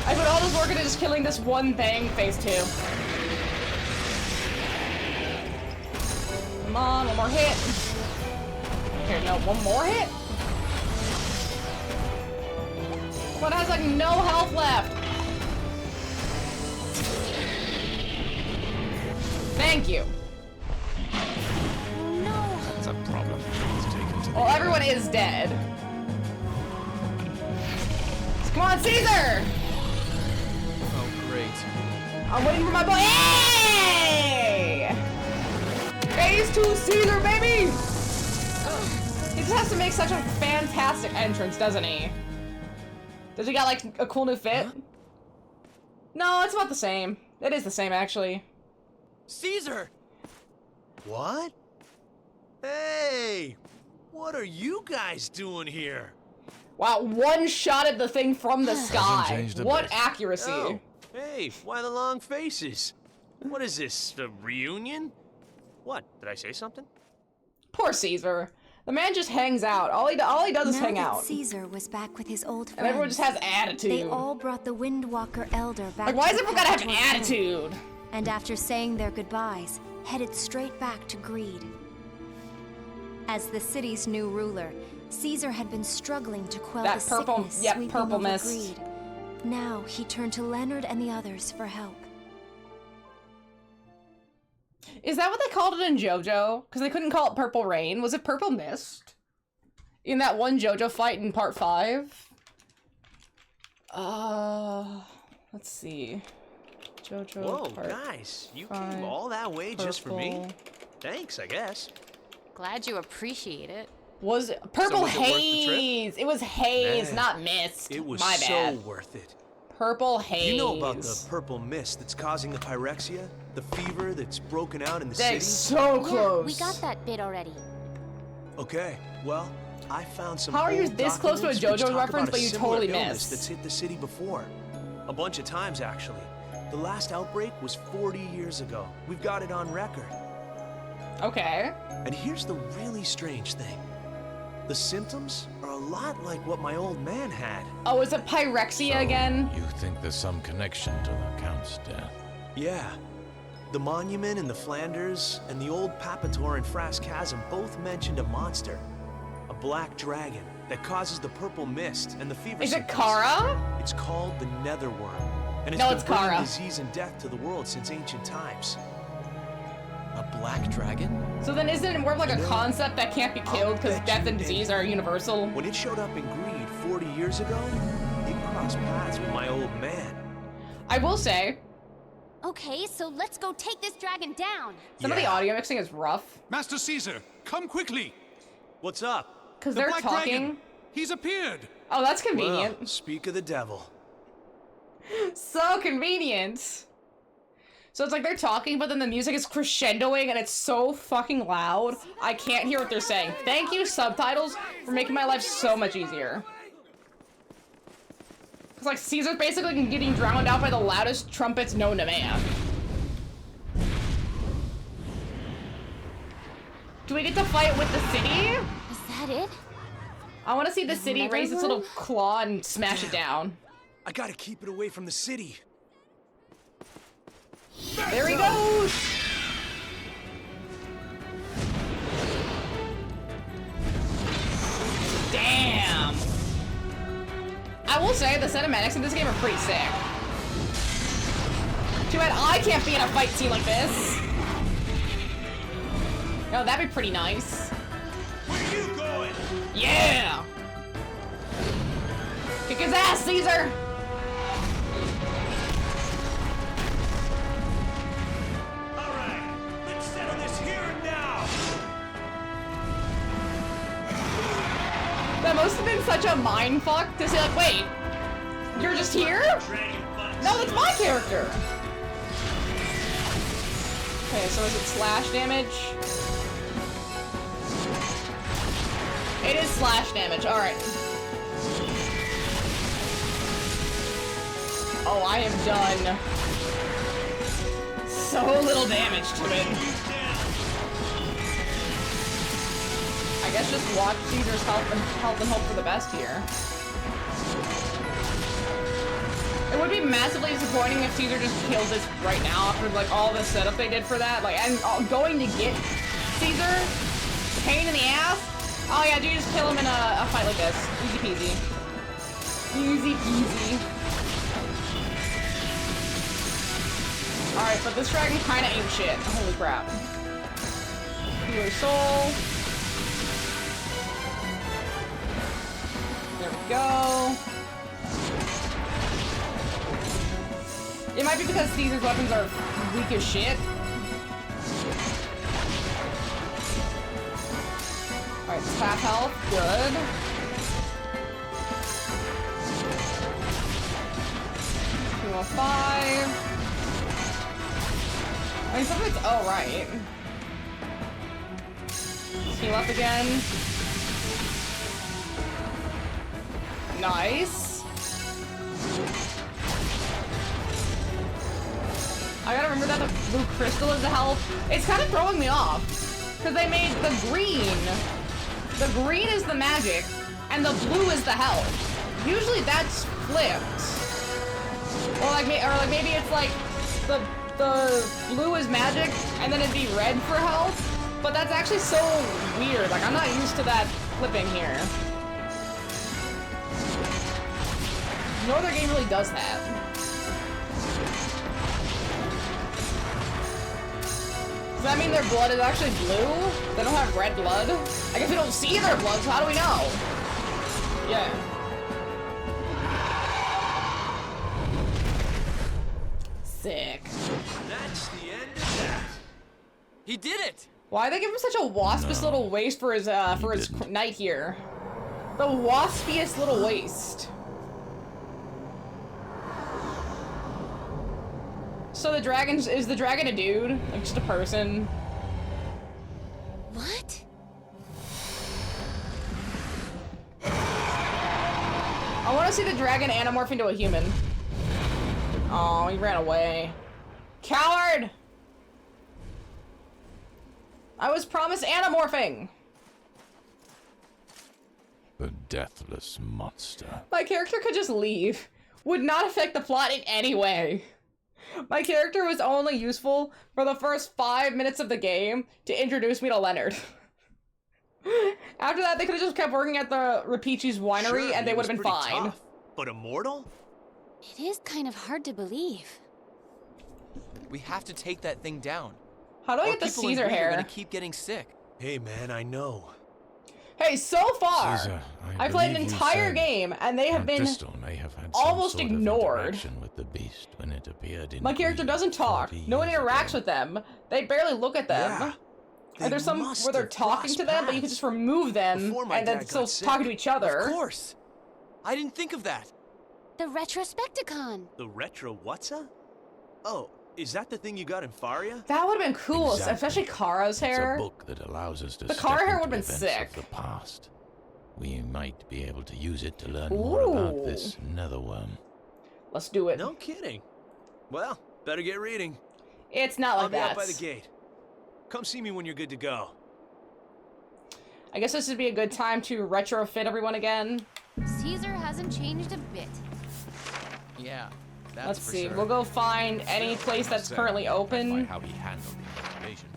S1: I put all this work into just killing this one thing, phase 2. Come on, one more hit. Here, no, one more hit? One has like no health left. Thank you.
S3: No.
S5: That's a problem. It's taken to
S1: Well, everyone is dead. So come on, Caesar!
S2: Oh, great.
S1: I'm waiting for my boy. Hey! Phase 2 Caesar, baby! He just has to make such a fantastic entrance, doesn't he? Does he got like a cool new fit?
S2: Huh?
S1: No, it's about the same. It is the same, actually.
S2: Caesar!
S6: What? Hey! What are you guys doing here?
S1: Wow, one-shotted the thing from the sky.
S5: changed a
S1: What
S5: bit.
S1: accuracy.
S6: Oh, hey, why the long faces? What is this, a reunion? What, did I say something?
S1: Poor Caesar. The man just hangs out. All he does is hang
S7: Now
S1: out.
S7: that Caesar was back with his old friends,
S1: And everyone just has attitude.
S7: they all brought the Windwalker Elder back.
S1: Like, why
S7: to
S1: does
S7: the
S1: everyone gotta have
S7: path towards home.
S1: attitude?
S7: And after saying their goodbyes, headed straight back to Greed. As the city's new ruler, Caesar had been struggling to quell
S1: That
S7: the
S1: purple-
S7: sickness
S1: yep,
S7: sweeping
S1: purple
S7: over
S1: mist.
S7: Greed. Now he turned to Leonard and the others for help.
S1: Is that what they called it in JoJo? Because they couldn't call it Purple Rain. Was it Purple Mist? In that one JoJo fight in part 5? Let's see. JoJo
S6: Whoa,
S1: part
S6: guys, you
S1: 5,
S6: came all that way just for me?
S1: purple.
S6: Thanks, I guess.
S3: Glad you appreciate it.
S1: Was it Purple
S6: was it worth the trip?
S1: Haze? It was Haze,
S6: Man,
S1: not Mist.
S6: It was
S1: My
S6: so
S1: bad.
S6: worth it.
S1: Purple Haze.
S6: You know about the purple mist that's causing the pyrexia? The fever that's broken out in the
S1: That's
S6: city?
S1: so
S3: Yeah,
S1: close.
S3: we got that bit already.
S6: Okay, well, I found some
S1: How are you
S6: old
S1: this close to a
S6: documents which
S1: JoJo
S6: talk
S1: reference,
S6: about
S1: but
S6: a
S1: you
S6: similar
S1: totally
S6: illness
S1: missed?
S6: that's hit the city before. A bunch of times, actually.
S8: The last outbreak was 40 years ago. We've got it on record.
S1: Okay.
S8: And here's the really strange thing. The symptoms are a lot like what my old man had.
S1: Oh, is it pyrexia again?
S5: You think there's some connection to the Count's death?
S8: Yeah. The monument in the Flanders and the old Papator in Frass Chasm both mentioned a monster. A black dragon that causes the purple mist and the fever
S1: Is it
S8: symptoms.
S1: Kara?
S8: It's called the Netherworm. And
S1: No,
S8: been
S1: it's
S8: bringing
S1: Kara.
S8: disease and death to the world since ancient times. A black dragon?
S1: So then isn't it more of like a
S8: No.
S1: concept that can't be killed because
S8: bet
S1: death
S8: you
S1: and disease
S8: did.
S1: are universal?
S8: When it showed up in Greed 40 years ago, it crossed paths with my old man.
S1: I will say,
S3: Okay, so let's go take this dragon down.
S1: some of the
S8: Yeah.
S1: audio mixing is rough.
S9: Master Caesar, come quickly.
S8: What's up?
S1: Because
S9: The
S1: they're
S9: Black
S1: talking.
S9: Dragon. He's appeared.
S1: Oh, that's convenient.
S8: Well, speak of the devil.
S1: So convenient. So it's like they're talking, but then the music is crescendoing and it's so fucking loud. I can't hear what they're saying. Thank you, subtitles, for making my life so much easier. It's like Caesar's basically getting drowned out by the loudest trumpets known to man. Do we get to fight with the city?
S3: Is that it?
S1: I want to see the city
S3: Another
S1: raise its
S3: one?
S1: little claw and smash it down.
S8: I gotta keep it away from the city.
S1: There he goes! Damn! I will say, the cinematics in this game are pretty sick. Too bad I can't be in a fight scene like this. Oh, that'd be pretty nice.
S6: Where you going?
S1: Yeah! Kick his ass, Caesar!
S6: All right, let's settle this here and now.
S1: That must have been such a mind fuck to say, like, wait, you're just here?
S6: Dragon butt.
S1: No, that's my character. Okay, so is it slash damage? It is slash damage, alright. Oh, I am done. So little damage to it. I guess just watch Caesar's health and hope for the best here. It would be massively disappointing if Caesar just kills this right now after like all the setup they did for that. Like, and going to get Caesar, pain in the ass. Oh yeah, dude, just kill him in a fight like this. Easy peasy. Easy peasy. Alright, but this dragon kinda ain't shit. Holy crap. Healer soul. There we go. It might be because Caesar's weapons are weak as shit. Alright, it's half health. Good. $205. I mean, some of it's... Oh, right. Heal up again. Nice. I gotta remember that the blue crystal is the health. It's kind of throwing me off. Because they made the green. The green is the magic, and the blue is the health. Usually that's flipped. Or like maybe it's like the blue is magic, and then it'd be red for health. But that's actually so weird. Like, I'm not used to that flipping here. No other game really does that. Does that mean their blood is actually blue? They don't have red blood? I guess we don't see their blood, so how do we know? Yeah. Sick.
S2: That's the end of that. He did it!
S1: Why they give him such a waspiest little waist for his knight here? The waspiest little waist. So the dragon is the dragon a dude? Like just a person?
S3: What?
S1: I want to see the dragon anamorph into a human. Oh, he ran away. Coward! I was promised anamorphing!
S5: The deathless monster.
S1: My character could just leave. Would not affect the plot in any way. My character was only useful for the first 5 minutes of the game to introduce me to Leonard. After that, they could have just kept working at the Rapichi's winery
S8: Sure,
S1: and they
S8: he
S1: would have
S8: was
S1: been
S8: pretty
S1: fine.
S8: tough, but immortal?
S3: It is kind of hard to believe.
S2: We have to take that thing down.
S1: How do I
S2: Or
S1: get the
S2: people in
S1: Caesar
S2: Greed are
S1: hair?
S2: gonna keep getting sick.
S8: Hey man, I know.
S1: Hey, so far,
S5: Caesar,
S1: I played an
S5: believe you
S1: entire
S5: said
S1: game and they have
S5: Aunt
S1: been
S5: Crystal may have had
S1: almost
S5: some sort
S1: ignored.
S5: Of interaction with the beast when it appeared in
S1: My character
S5: Greed
S1: doesn't talk.
S5: 40
S1: No one
S5: years
S1: interacts
S5: ago.
S1: with them. They barely look at them.
S8: Yeah.
S1: And there's some
S8: must
S1: where they're
S8: have
S1: talking
S8: crossed
S1: to them, but you can
S8: paths
S1: just remove them
S8: before my
S1: and then
S8: dad
S1: still
S8: got sick.
S1: talking to each other.
S2: Of course. I didn't think of that.
S3: The Retrospecticon.
S8: The retro what's-a? Oh, is that the thing you got in Faria?
S1: That would have been cool,
S5: Exactly.
S1: especially Kara's hair.
S5: It's a book that allows us to
S1: The
S5: step
S1: car hair
S5: into
S1: would've been
S5: events
S1: sick.
S5: of the past. We might be able to use it to learn more about
S1: Ooh.
S5: this netherworm.
S1: Let's do it.
S8: No kidding. Well, better get reading.
S1: It's not
S8: I'll
S1: like
S8: be
S1: that.
S8: out by the gate. Come see me when you're good to go.
S1: I guess this would be a good time to retrofit everyone again.
S3: Caesar hasn't changed a bit.
S2: Yeah, that's
S1: Let's
S2: for
S1: see.
S2: sure.
S1: We'll go find any place that's currently
S5: By
S1: open.
S5: how he handled the investigation.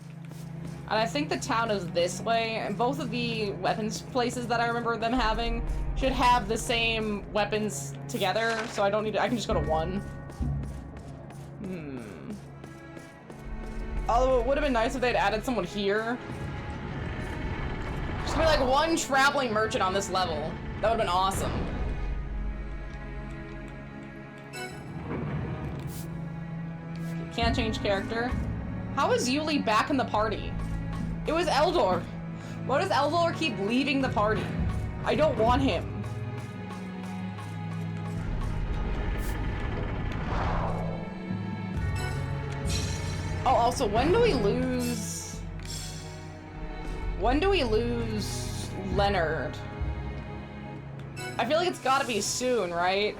S1: And I think the town is this way, and both of the weapons places that I remember them having should have the same weapons together, so I don't need to, I can just go to one. Although it would have been nice if they'd added someone here. Just be like one traveling merchant on this level. That would have been awesome. Can't change character. How is Yuli back in the party? It was Eldor. Why does Eldor keep leaving the party? I don't want him. Oh, also, when do we lose... When do we lose Leonard? I feel like it's gotta be soon, right?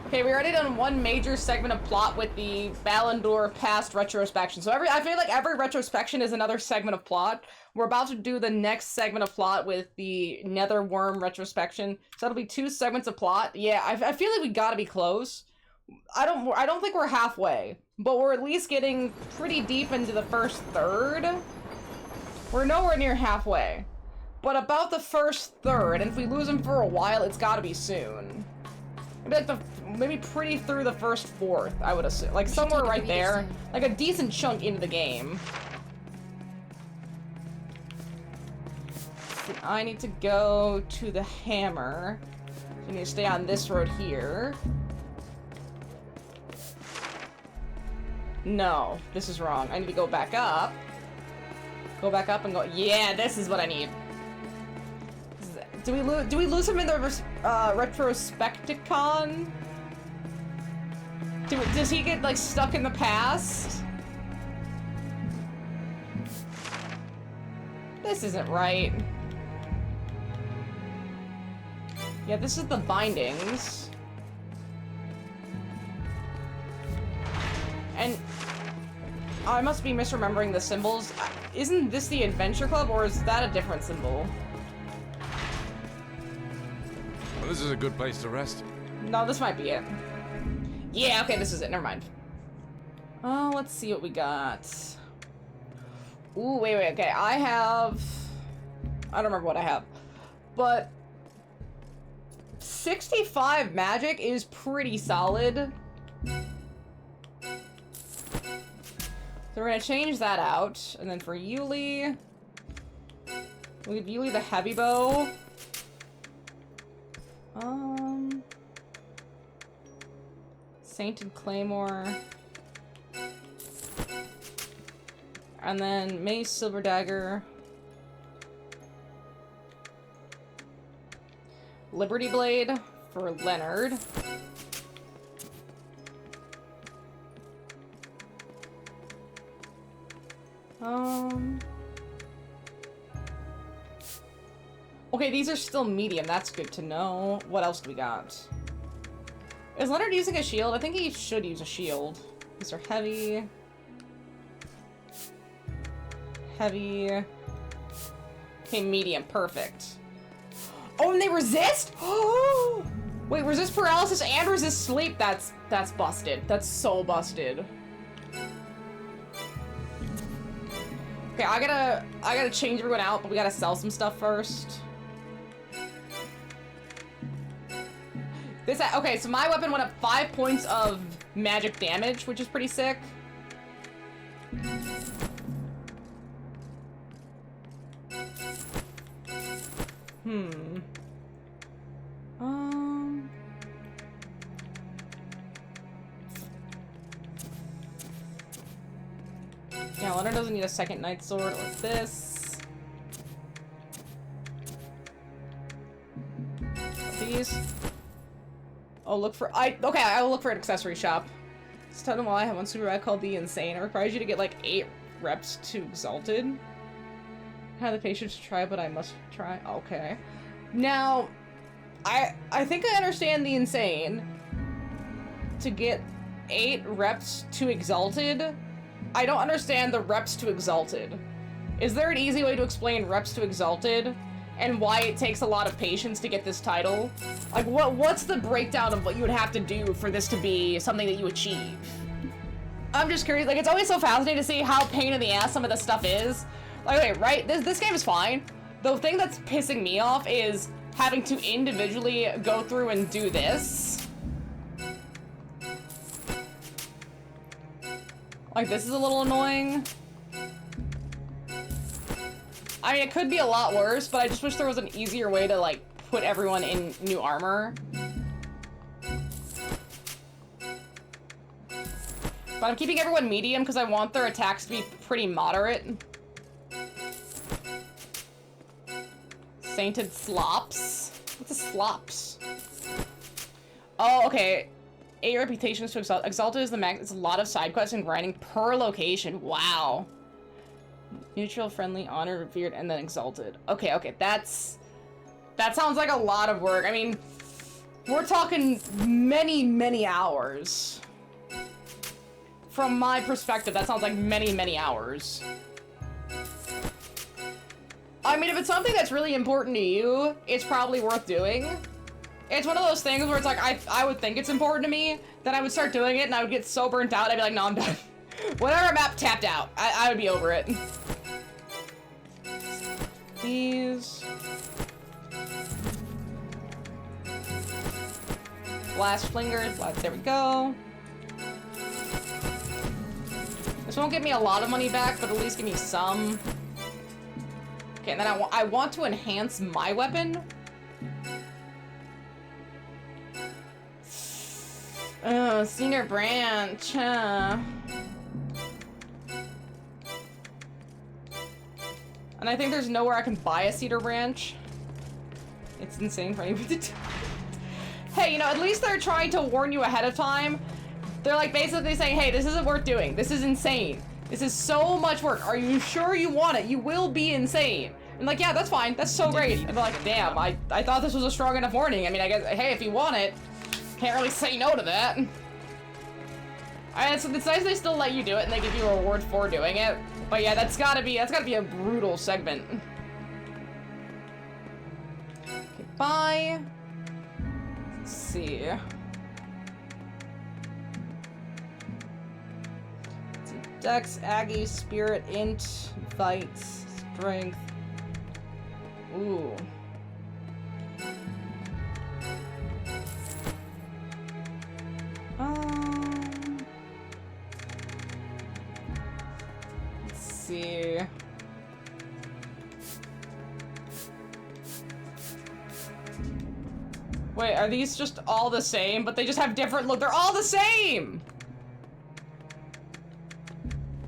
S1: Okay, we already done one major segment of plot with the Ballandor past retrospection. So I feel like every retrospection is another segment of plot. We're about to do the next segment of plot with the Netherworm retrospection. So that'll be 2 segments of plot. Yeah, I feel like we gotta be close. I don't think we're halfway, but we're at least getting pretty deep into the first third. We're nowhere near halfway, but about the first third, and if we lose him for a while, it's gotta be soon. Maybe pretty through the first fourth, I would assume. Like somewhere right there. Like a decent chunk into the game. So I need to go to the hammer. So I need to stay on this road here. No, this is wrong. I need to go back up. Go back up and go. Yeah, this is what I need. Do we lose him in the Retrospecticon? Does he get like stuck in the past? This isn't right. Yeah, this is the bindings. And I must be misremembering the symbols. Isn't this the Adventure Club, or is that a different symbol?
S9: Well, this is a good place to rest.
S1: No, this might be it. Yeah, okay, this is it. Never mind. Oh, let's see what we got. Ooh, wait, okay. I don't remember what I have. But 65 magic is pretty solid. So we're gonna change that out. And then for Yuli, we'll give Yuli the heavy bow. Sainted Claymore. And then Mace Silver Dagger. Liberty Blade for Leonard. Okay, these are still medium. That's good to know. What else do we got? Is Leonard using a shield? I think he should use a shield. These are heavy. Heavy. Okay, medium. Perfect. Oh, and they resist? Oh! Wait, resist paralysis and resist sleep? That's busted. That's so busted. Okay, I gotta change everyone out, but we gotta sell some stuff first. Okay, so my weapon went up 5 points of magic damage, which is pretty sick. Yeah, Leonard doesn't need a second Night Sword like this. These. Oh, look for okay, I will look for an accessory shop. Just tell them why I have one super rad called the Insane. It requires you to get like 8 reps to Exalted. I have the patience to try, but I must try. Okay. Now, I think I understand the Insane. To get 8 reps to Exalted. I don't understand the reps to Exalted. Is there an easy way to explain reps to Exalted? And why it takes a lot of patience to get this title? Like, what's the breakdown of what you would have to do for this to be something that you achieve? I'm just curious. Like, it's always so fascinating to see how pain in the ass some of this stuff is. Like, okay, right? This game is fine. The thing that's pissing me off is having to individually go through and do this. Like, this is a little annoying. I mean, it could be a lot worse, but I just wish there was an easier way to, like, put everyone in new armor. But I'm keeping everyone medium because I want their attacks to be pretty moderate. Sainted Slops? What's a Slops? Oh, okay. 8 reputations to Exalt. Exalted is the max. It's a lot of side quests and grinding per location. Wow. Neutral, friendly, honor, revered, and then Exalted. Okay, okay. That sounds like a lot of work. I mean, we're talking many, many hours. From my perspective, that sounds like many, many hours. I mean, if it's something that's really important to you, it's probably worth doing. It's one of those things where it's like, I would think it's important to me, then I would start doing it, and I would get so burnt out, I'd be like, no, I'm done. Whatever map tapped out, I would be over it. These. Blast Flingers, there we go. This won't give me a lot of money back, but at least give me some. Okay, and then I want to enhance my weapon. Oh, Senior Branch, huh? And I think there's nowhere I can buy a Cedar Branch. It's insane for anyone to do. Hey, you know, at least they're trying to warn you ahead of time. They're like basically saying, hey, this isn't worth doing. This is insane. This is so much work. Are you sure you want it? You will be insane. And like, yeah, that's fine. That's so great. And they're like, damn, I thought this was a strong enough warning. I mean, I guess, hey, if you want it, can't really say no to that. Alright, so it's nice they still let you do it and they give you a reward for doing it. But yeah, that's gotta be a brutal segment. Okay, bye. Let's see. Dex, Aggie, Spirit, Int, Fight, Strength. Ooh. Let's see. Wait, are these just all the same? But they just have different look. They're all the same!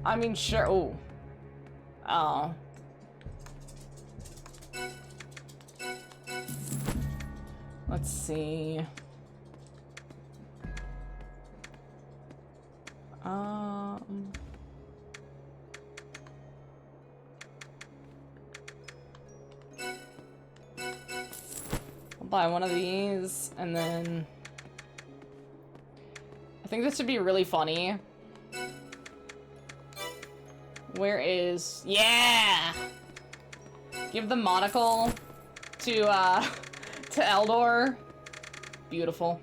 S1: I mean, sure. Ooh. Oh. Let's see. I'll buy one of these, and then think this would be really funny. Where is... Yeah! Give the monocle to Eldor. Beautiful.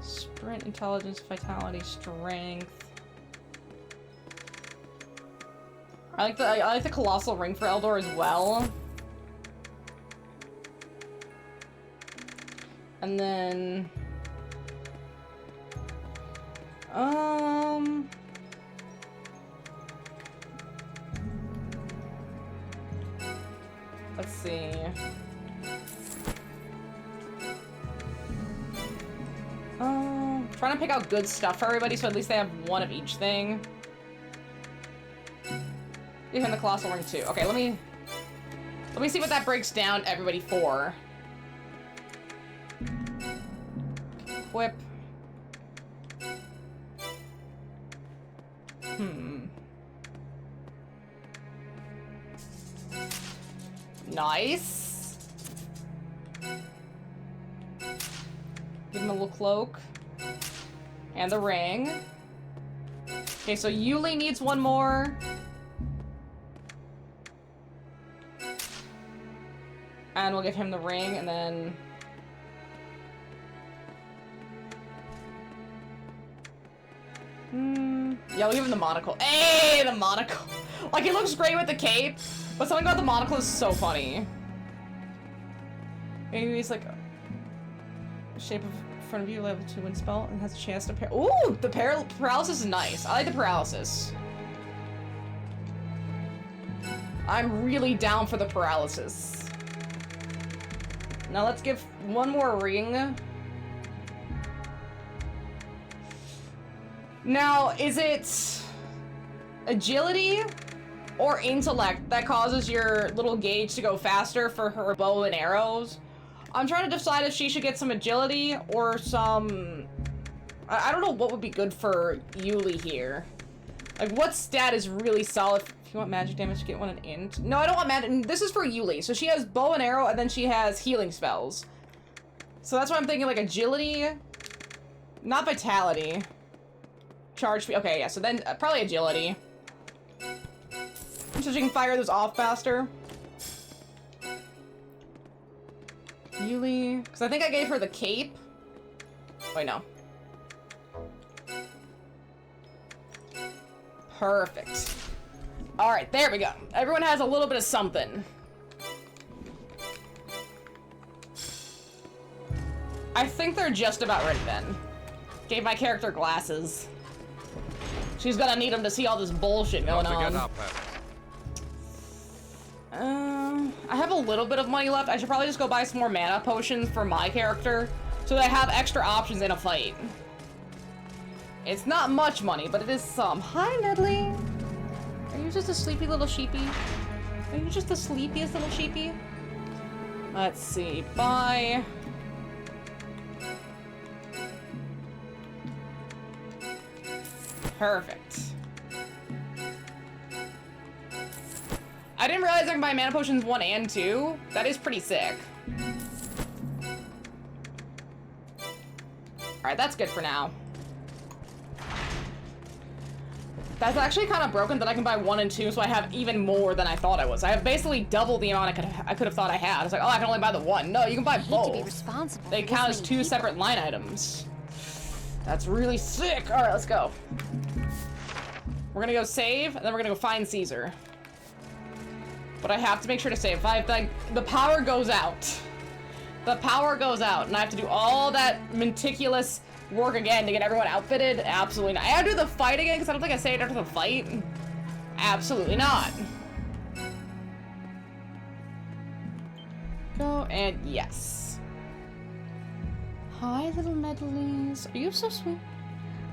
S1: Sprint, intelligence, vitality, strength. I like the colossal ring for Eldor as well. And then let's see. Trying to pick out good stuff for everybody so at least they have one of each thing. Give him the colossal ring too. Okay, let me see what that breaks down everybody for. Equip. Nice. Give him a little cloak. And the ring. Okay, so Yuli needs one more. And we'll give him the ring, and then... Yeah, we'll give him the monocle. Hey, the monocle! Like, it looks great with the cape, but something about the monocle is so funny. Maybe he's like... Shape of front of you, level 2 wind spell, and has a chance to Ooh! The paralysis is nice. I like the paralysis. I'm really down for the paralysis. Now let's give one more ring. Now, is it agility or intellect that causes your little gauge to go faster for her bow and arrows? I'm trying to decide if she should get some agility or some... I don't know what would be good for Yuli here. Like, what stat is really solid? If you want magic damage, to get one an int. No, I don't want magic. This is for Yuli. So she has bow and arrow, and then she has healing spells. So that's why I'm thinking, like, agility. Not vitality. Charge speed. Okay, yeah, so then probably agility. So she can fire those off faster. Yuli. Because I think I gave her the cape. Wait, no. Perfect. Alright, there we go. Everyone has a little bit of something. I think they're just about ready then. Gave my character glasses. She's gonna need them to see all this bullshit going on. I have a little bit of money left. I should probably just go buy some more mana potions for my character so that I have extra options in a fight. It's not much money, but it is some. Hi, Medley. Are you just a sleepy little sheepy? Are you just the sleepiest little sheepy? Let's see. Bye. Perfect. I didn't realize I can buy mana potions 1 and 2. That is pretty sick. Alright, that's good for now. That's actually kind of broken that I can buy 1 and 2, so I have even more than I thought I was. I have basically double the amount I could have thought I had. I was like, oh, I can only buy the 1. No, you can buy both.
S3: To be responsible
S1: they count as 2 separate line items. That's really sick. All right, let's go. We're gonna go save, and then we're gonna go find Caesar. But I have to make sure to save. The power goes out. The power goes out, and I have to do all that meticulous work again to get everyone outfitted. Absolutely not. I have to do the fight again because I don't think I saved after the fight. Absolutely not. Go and yes. Hi, little Medleys. Are you so sweet?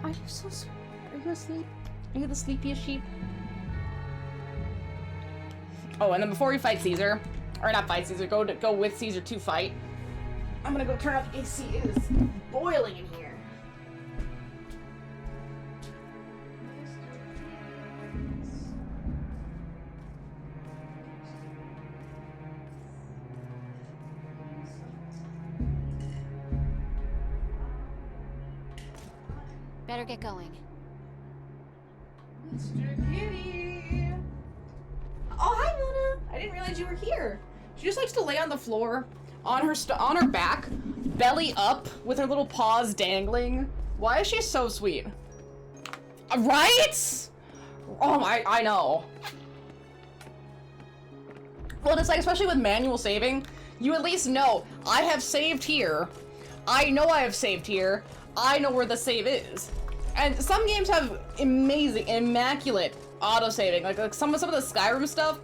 S1: Are you so sweet? Are you asleep? Are you the sleepiest sheep? Oh, and then before we fight Caesar, or not fight Caesar, go with Caesar to fight. I'm gonna go turn up the AC. It is boiling in here.
S3: Better get going.
S1: Mr. Kitty. Oh, hi, Mona. I didn't realize you were here. She just likes to lay on the floor, on her back, belly up, with her little paws dangling. Why is she so sweet? Right? Oh my, I know. Well, it's like, especially with manual saving, you at least know, I have saved here. I know I have saved here. I know where the save is. And some games have amazing, immaculate auto-saving. Like some of the Skyrim stuff,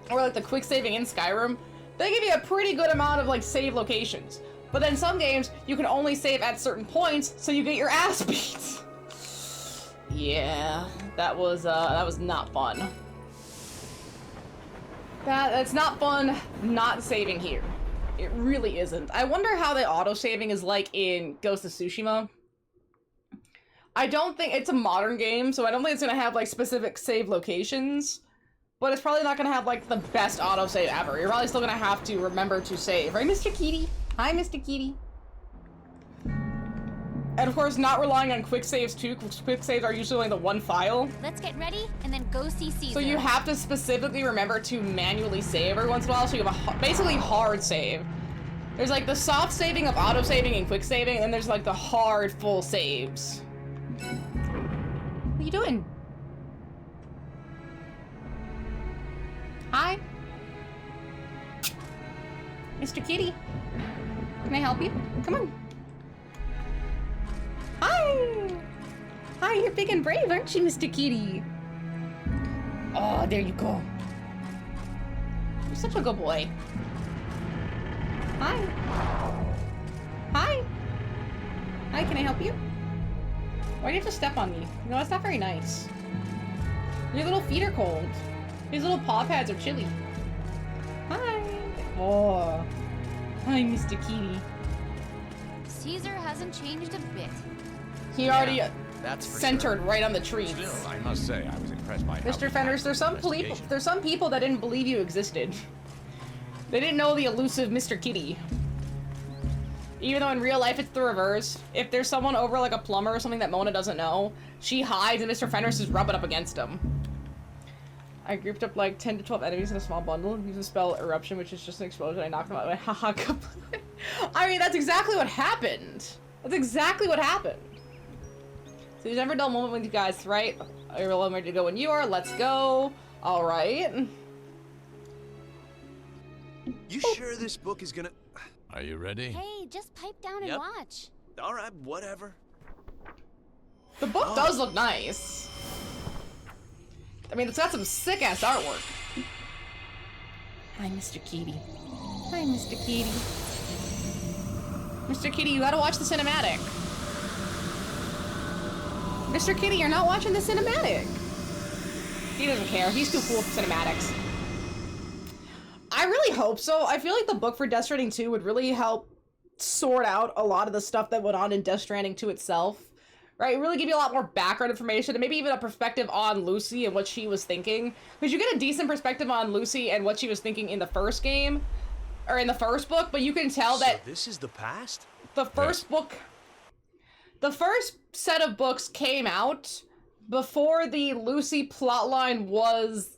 S1: or like the quick saving in Skyrim, they give you a pretty good amount of like save locations. But then some games, you can only save at certain points, so you get your ass beat. Yeah, that was not fun. That's not fun not saving here. It really isn't. I wonder how the auto-saving is like in Ghost of Tsushima. I don't think it's a modern game, so I don't think it's gonna have like specific save locations, but it's probably not gonna have like the best autosave ever. You're probably still gonna have to remember to save, right, Mr. Kitty? Hi, Mr. Kitty. And of course, not relying on quick saves too. Quick saves are usually only the one file.
S3: Let's get ready and then go see Caesar.
S1: So you have to specifically remember to manually save every once in a while, so you have a basically hard save. There's like the soft saving of auto saving and quick saving, and then there's like the hard full saves. What are you doing? Hi. Mr. Kitty. Can I help you? Come on. Hi! Hi, you're big and brave, aren't you, Mr. Kitty? Oh, there you go. You're such a good boy. Hi. Hi. Hi, can I help you? Why do you have to step on me? No, that's not very nice. Your little feet are cold. These little paw pads are chilly. Hi. Oh. Hi, Mr. Kitty.
S3: Caesar hasn't changed a bit.
S1: He already
S2: that's for
S1: centered
S2: sure.
S1: right on the trees.
S9: Still, I must say, I was impressed by how
S1: Mr. Fenders, there's some people that didn't believe you existed. They didn't know the elusive Mr. Kitty. Even though in real life it's the reverse. If there's someone over like a plumber or something that Mona doesn't know, she hides and Mr. Fenders is rubbing up against him. I grouped up like 10 to 12 enemies in a small bundle. Use the spell Eruption, which is just an explosion. I knocked them out. Haha. I mean, that's exactly what happened. That's exactly what happened. So there's never a dull moment with you guys, right? You're all ready to go when you are. Let's go. All right.
S8: You sure this book is gonna...
S5: Are you ready?
S3: Hey, just pipe down and
S2: Yep.
S3: watch.
S8: All right, whatever.
S1: The book does look nice. I mean, it's got some sick-ass artwork. Hi, Mr. Kitty. Hi, Mr. Kitty. Mr. Kitty, you gotta watch the cinematic. Mr. Kitty, you're not watching the cinematic. He doesn't care. He's too cool for cinematics. I really hope so. I feel like the book for Death Stranding 2 would really help sort out a lot of the stuff that went on in Death Stranding 2 itself. Right? Really give you a lot more background information and maybe even a perspective on Lucy and what she was thinking. Because you get a decent perspective on Lucy and what she was thinking in the first game. Or in the first book, but you can tell that...
S8: So this is the past?
S1: The first book... The first set of books came out before the Lucy plotline was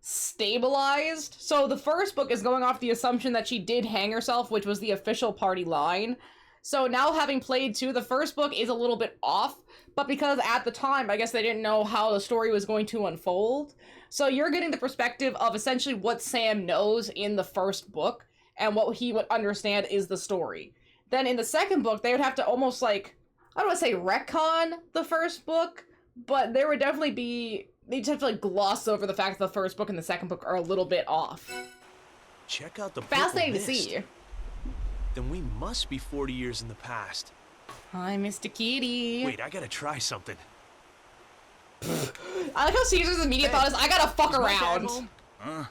S1: stabilized. So the first book is going off the assumption that she did hang herself, which was the official party line. So now having played 2, the first book is a little bit off, but because at the time, I guess they didn't know how the story was going to unfold. So you're getting the perspective of essentially what Sam knows in the first book, and what he would understand is the story. Then in the second book, they would have to almost like, I don't want to say retcon the first book, but there would definitely be, they just have to like gloss over the fact that the first book and the second book are a little bit off.
S8: Check out the
S1: Fascinating to
S8: purple mist.
S1: see.
S8: Then we must be 40 years in the past.
S1: Hi, Mr. Kitty.
S8: Wait, I gotta try something.
S1: I like how Caesar's immediate thought is, I gotta fuck
S8: Is my dad
S1: around.
S8: home?
S9: Huh?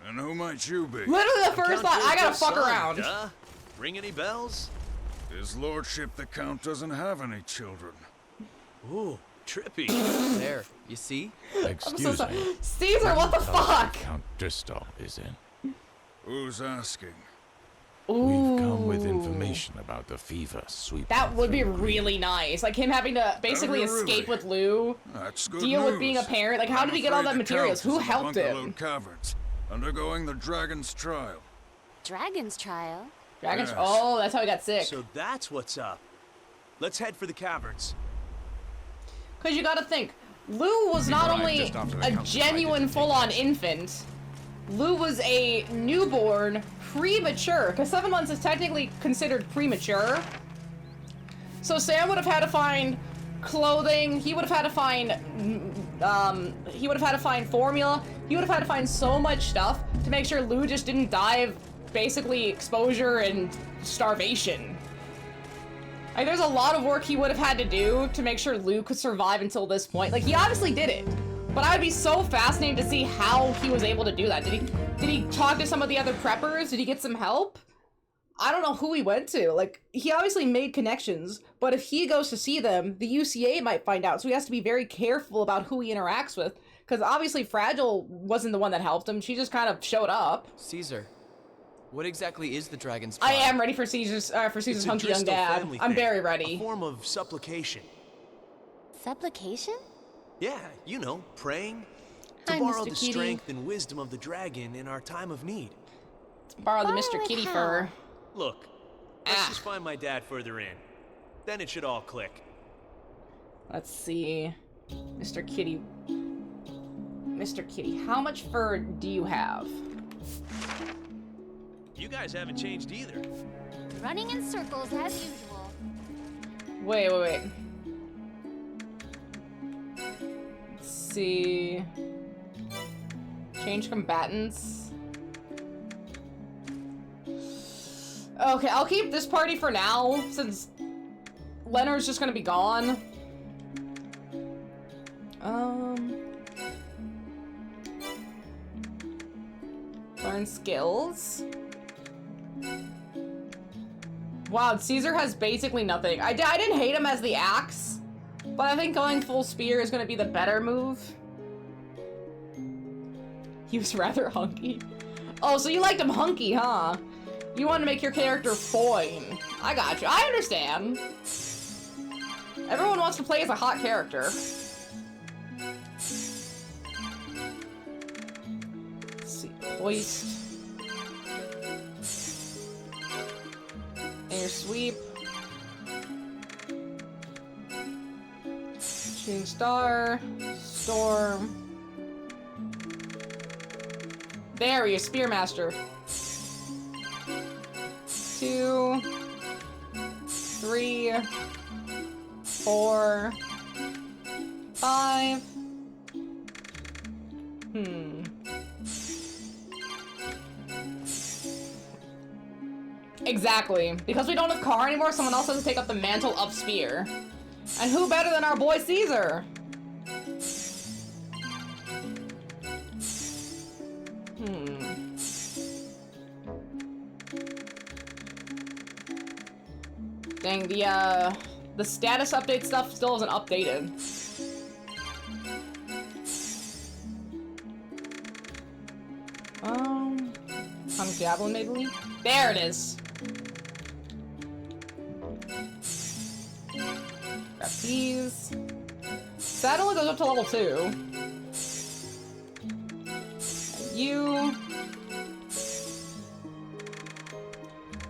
S9: And who might you be?
S1: Literally the first
S8: Count
S1: thought, I gotta
S8: George's
S1: fuck
S8: son,
S1: around.
S8: Duh. Ring any bells?
S9: His lordship, the Count, doesn't have any children.
S8: Ooh, trippy.
S2: There, you see?
S5: Excuse
S1: sorry.
S5: me.
S1: Caesar, what the fuck?
S5: Count Dristal is in.
S9: Who's asking?
S5: We've come with information about the fever sweeping.
S1: That would be
S5: through
S1: really nice. Like him having to basically
S9: Have you
S1: escape
S9: really?
S1: with Lou,
S9: That's good
S1: deal
S9: news.
S1: with being a parent. Like, how did he get all
S9: I'm
S1: that
S9: afraid the
S1: materials?
S9: Count
S1: Who
S9: is in the
S1: helped him?
S9: Bunkerlode Caverns, undergoing the Dragon's Trial.
S3: Dragon's trial?
S1: Dragon's.
S9: Yes.
S1: Oh, that's how he got sick.
S8: So that's what's up. Let's head for the caverns.
S1: Because you gotta think, Lou was not
S9: arrived
S1: only
S9: just after the
S1: a
S9: Count
S1: genuine
S9: decided to take
S1: full-on
S9: us.
S1: infant, Lou was a newborn premature, because 7 months is technically considered premature. So Sam would have had to find clothing, he would have had to find, formula, he would have had to find so much stuff to make sure Lou just didn't die of basically exposure and starvation. Like, there's a lot of work he would have had to do to make sure Lou could survive until this point. Like, he obviously did it, but I'd be so fascinated to see how he was able to do that. Did he talk to some of the other preppers? Did he get some help? I don't know who he went to. Like, he obviously made connections, but if he goes to see them, the UCA might find out, so he has to be very careful about who he interacts with, because obviously Fragile wasn't the one that helped him. She just kind of showed up.
S2: Caesar, what exactly is the Dragon's
S1: I
S2: Trial?
S1: am ready for Caesar's
S8: It's a
S1: hunky young
S8: Driscoll
S1: dad.
S8: family
S1: I'm
S8: thing,
S1: very
S8: A
S1: ready.
S8: form of supplication.
S3: Supplication?
S8: Yeah, you know, praying. To
S1: Hi,
S8: borrow
S1: Mr.
S8: the
S1: Kitty.
S8: strength and wisdom of the dragon in our time of need.
S1: Borrow the
S3: Borrow
S1: Mr.
S3: it
S1: Kitty
S3: how?
S1: fur.
S8: Look, let's
S1: Ah.
S8: just find my dad further in. Then it should all click.
S1: Let's see. Mr. Kitty. Mr. Kitty, how much fur do you have?
S8: You guys haven't changed either.
S3: Running in circles as usual.
S1: Wait. Let's see. Change combatants. Okay, I'll keep this party for now, since Leonard's just gonna be gone. Learn skills. Wow, Caesar has basically nothing. I didn't hate him as the axe, but I think going full spear is gonna be the better move. He was rather hunky. Oh, so you liked him hunky, huh? You want to make your character foin. I got you. I understand. Everyone wants to play as a hot character. Let's see. Hoist. Air sweep. Shooting star. Storm. There, you're Spearmaster. 2, 3, 4, 5. Exactly. Because we don't have Car anymore, someone else has to take up the mantle of Spear. And who better than our boy Caesar? Dang, the status update stuff still isn't updated. Sonic Javelin, maybe? There it is. Grab these. That only goes up to level 2. And you.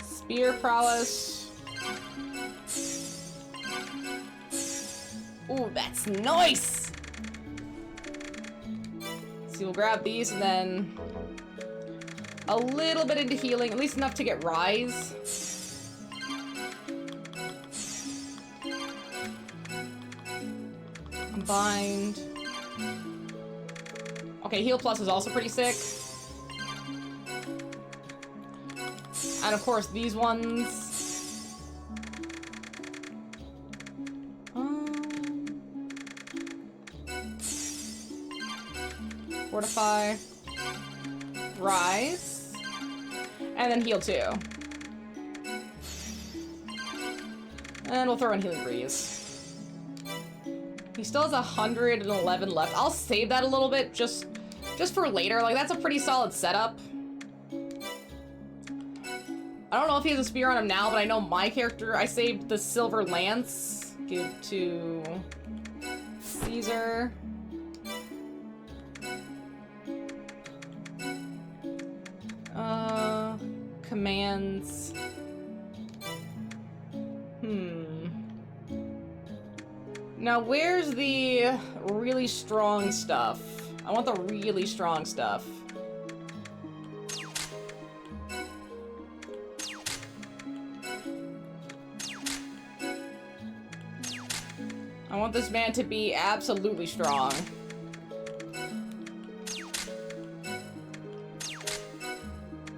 S1: Spear prowess. Ooh, that's nice! So we'll grab these and then a little bit into healing, at least enough to get Rise. Combined. Okay, Heal Plus is also pretty sick. And of course, these ones. Fortify. Rise. And then Heal 2. And we'll throw in Healing Breeze. He still has 111 left. I'll save that a little bit just for later. Like, that's a pretty solid setup. I don't know if he has a spear on him now, but I know my character, I saved the silver lance. Give to Caesar. Commands. Now, where's the really strong stuff? I want the really strong stuff. I want this man to be absolutely strong.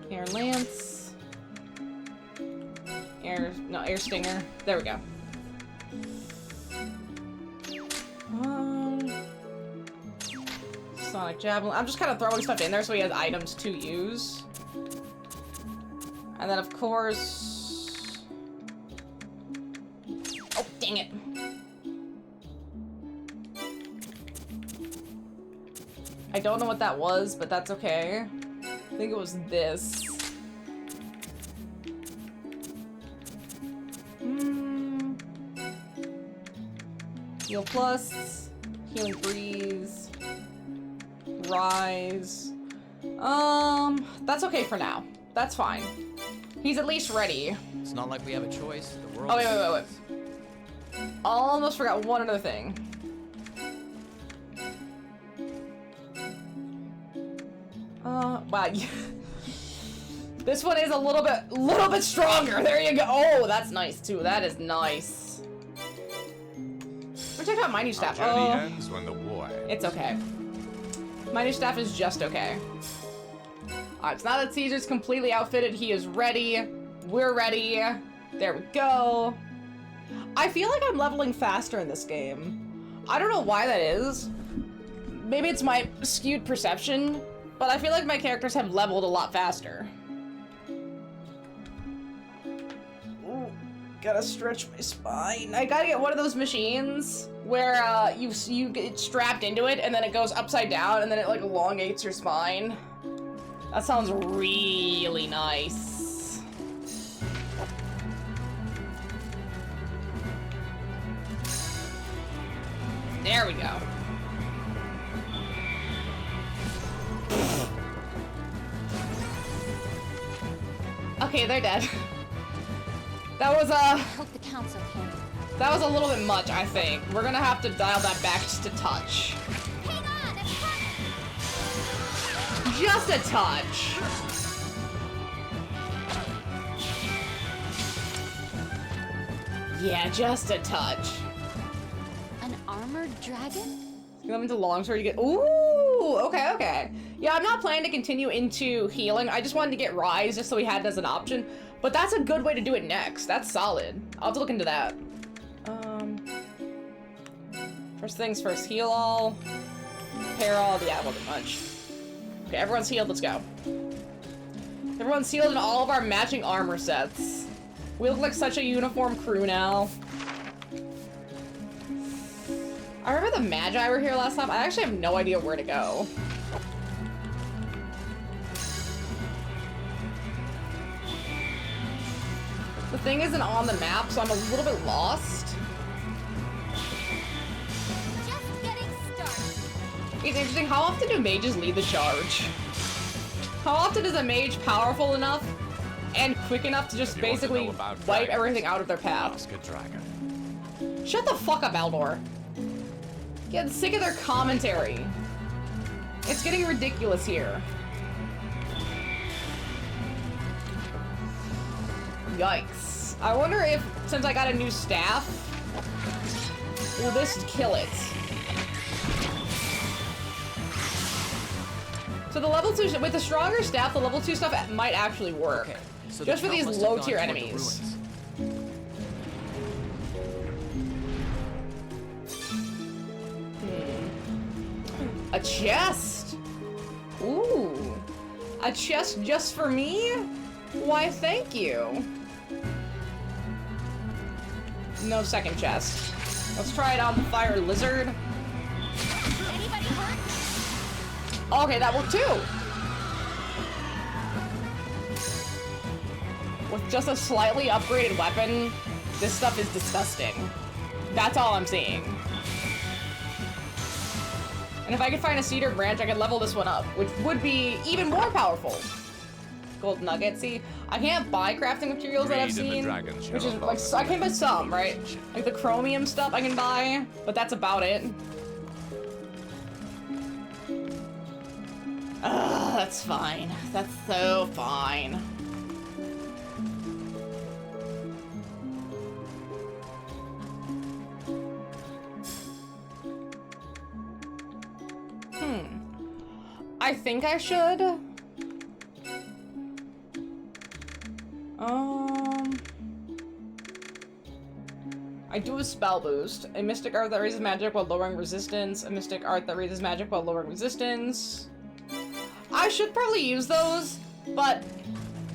S1: Air lance. Air stinger. There we go. Sonic javelin. I'm just kind of throwing stuff in there so he has items to use. And then of course... Oh, dang it. I don't know what that was, but that's okay. I think it was this. Heal plus, healing breeze, rise. That's okay for now. That's fine. He's at least ready.
S2: It's not like we have a choice. The world.
S1: Oh wait. Almost forgot one other thing. Wow. This one is a little bit stronger. There you go. Oh, that's nice too. That is nice. We're checking out my new staff.
S5: Our journey ends when the war ends.
S1: It's okay. My new staff is just okay. Alright, so now that Caesar's completely outfitted, he is ready. We're ready. There we go. I feel like I'm leveling faster in this game. I don't know why that is. Maybe it's my skewed perception, but I feel like my characters have leveled a lot faster. Ooh, gotta stretch my spine. I gotta get one of those machines where you get strapped into it and then it goes upside down and then it like elongates your spine. That sounds really nice. There we go. Okay, they're dead. That was
S3: Hope the council can.
S1: that was a little bit much, I think. We're gonna have to dial that back just a touch.
S3: Hang on, it's coming.
S1: Just a touch. Yeah, just a touch.
S3: An armored dragon?
S1: You go into longsword, you get ooh, okay. Yeah, I'm not planning to continue into healing. I just wanted to get rise just so we had it as an option. But that's a good way to do it next. That's solid. I'll have to look into that. First things first, heal all. Repair all. Yeah, it wasn't much. Okay, everyone's healed, let's go. Everyone's healed in all of our matching armor sets. We look like such a uniform crew now. I remember the Magi were here last time. I actually have no idea where to go. The thing isn't on the map, so I'm a little bit lost.
S3: Just getting started.
S1: It's interesting, how often do mages lead the charge? How often is a mage powerful enough and quick enough to just basically wipe everything out of their path?
S5: Ask a dragon.
S1: Shut the fuck up, Aldor. Getting sick of their commentary. It's getting ridiculous here. Yikes. I wonder if, since I got a new staff, will this kill it? So the level 2, with the stronger staff, the level 2 stuff might actually work.
S2: Okay, so
S1: just
S2: the
S1: for these
S2: count must have
S1: low tier
S2: gone toward the
S1: enemies.
S2: ruins.
S1: A chest! Ooh. A chest just for me? Why, thank you. No second chest. Let's try it on the fire lizard.
S3: Anybody hurt?
S1: Okay, that worked too. with just a slightly upgraded weapon, this stuff is disgusting. That's all I'm seeing. And if I could find a cedar branch, I could level this one up, which would be even more powerful. Gold nugget. See, I can't buy crafting materials that I've seen, which is like, I can buy some, right? Like the chromium stuff I can buy, but that's about it. Ugh, that's fine. That's so fine. I think I should. I do a spell boost. A mystic art that raises magic while lowering resistance. A mystic art that raises magic while lowering resistance. I should probably use those, but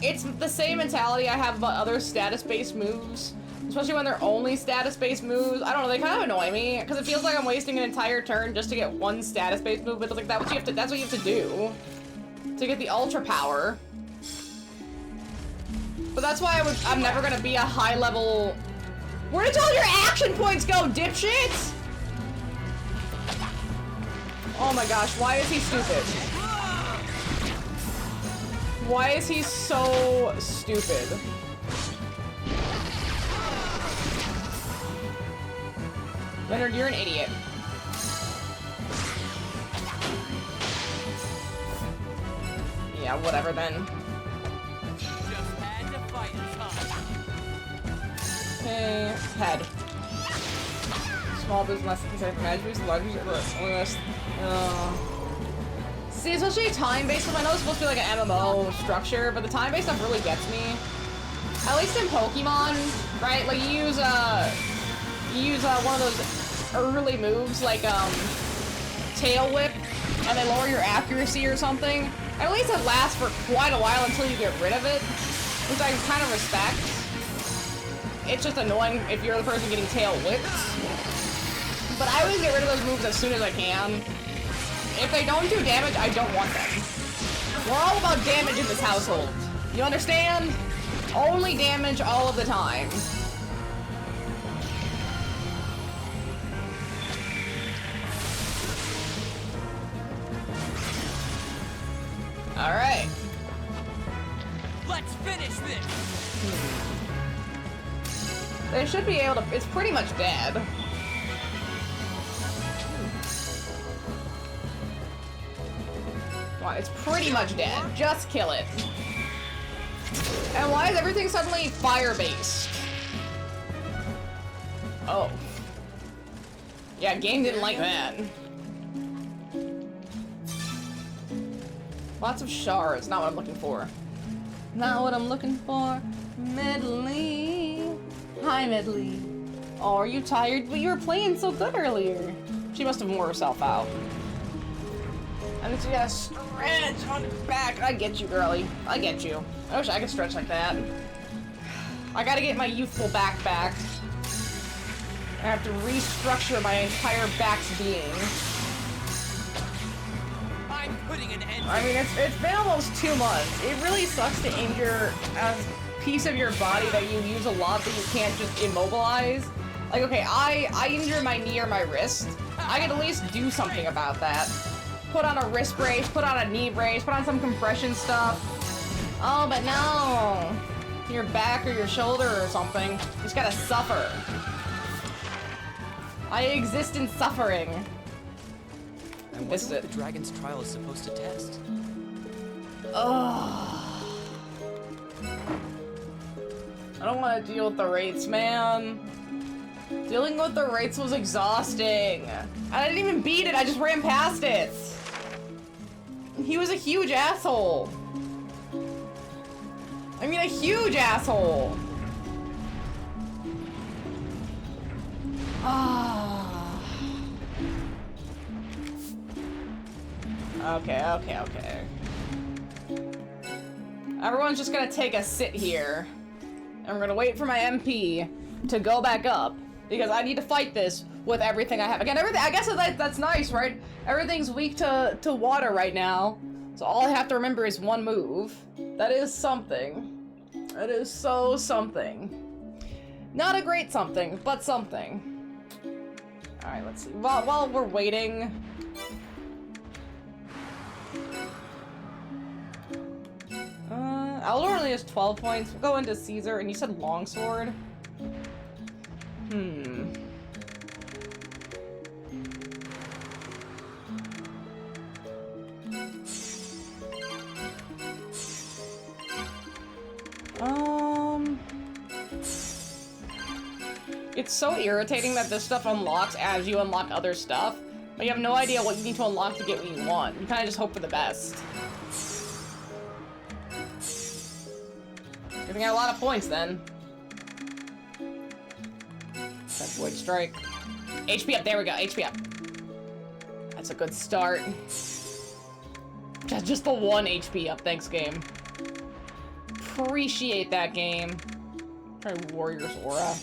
S1: it's the same mentality I have about other status-based moves. Especially when they're only status-based moves. I don't know, they kind of annoy me, because it feels like I'm wasting an entire turn just to get one status-based move, but like that's what you have to do. To get the ultra power. But that's why I'm never gonna be a high-level... Where did all your action points go, dipshit? Oh my gosh, why is he stupid? Why is he so stupid? Leonard, you're an idiot. Yeah, whatever then.
S4: Just had to fight it,
S1: Okay, head. Small boost, less considered magic boost, large boost, See, especially time-based stuff, I know it's supposed to be like an MMO structure, but the time-based stuff really gets me. At least in Pokemon, right? Like, you use one of those early moves, like, Tail Whip, and they lower your accuracy or something. At least it lasts for quite a while until you get rid of it, which I kind of respect. It's just annoying if you're the person getting Tail Whipped. But I always get rid of those moves as soon as I can. If they don't do damage, I don't want them. We're all about damage in this household. You understand? Only damage all of the time. Alright.
S4: Let's finish this!
S1: They should be able to... It's pretty much dead. It's pretty much dead. Just kill it. And why is everything suddenly fire-based? Oh. Yeah, game didn't like that. Lots of shards. Not what I'm looking for. Not what I'm looking for. Medley. Hi, Medley. Oh, are you tired? But you were playing so good earlier. She must have wore herself out. I think she got a stretch on her back. I get you, girlie. I get you. I wish I could stretch like that. I gotta get my youthful back back. I have to restructure my entire back's being.
S4: I'm putting an end.
S1: I mean, it's been almost 2 months. It really sucks to injure a piece of your body that you use a lot that you can't just immobilize. Like, okay, I injure my knee or my wrist. I can at least do something about that. Put on a wrist brace, put on a knee brace, put on some compression stuff. Oh, but no. Your back or your shoulder or something. You just gotta suffer. I exist in suffering.
S2: I wonder what the dragon's trial is supposed to test.
S1: Ugh. I don't want to deal with the rates, man. Dealing with the rates was exhausting. I didn't even beat it, I just ran past it. He was a huge asshole. I mean, a huge asshole. Ah. Okay. Everyone's just gonna take a sit here. And we're gonna wait for my MP to go back up. Because I need to fight this with everything I have. Again, everything, I guess that's nice, right? Everything's weak to water right now. So all I have to remember is one move. That is something. It is so something. Not a great something, but something. Alright, let's see. While we're waiting... Aldor only has 12 points. We'll go into Caesar, and you said longsword? It's so irritating that this stuff unlocks as you unlock other stuff, but you have no idea what you need to unlock to get what you want. You kind of just hope for the best. You're gonna get a lot of points then. That Void Strike. HP up, there we go, HP up. That's a good start. Just the 1 HP up, thanks game. Appreciate that game. Try Warrior's Aura.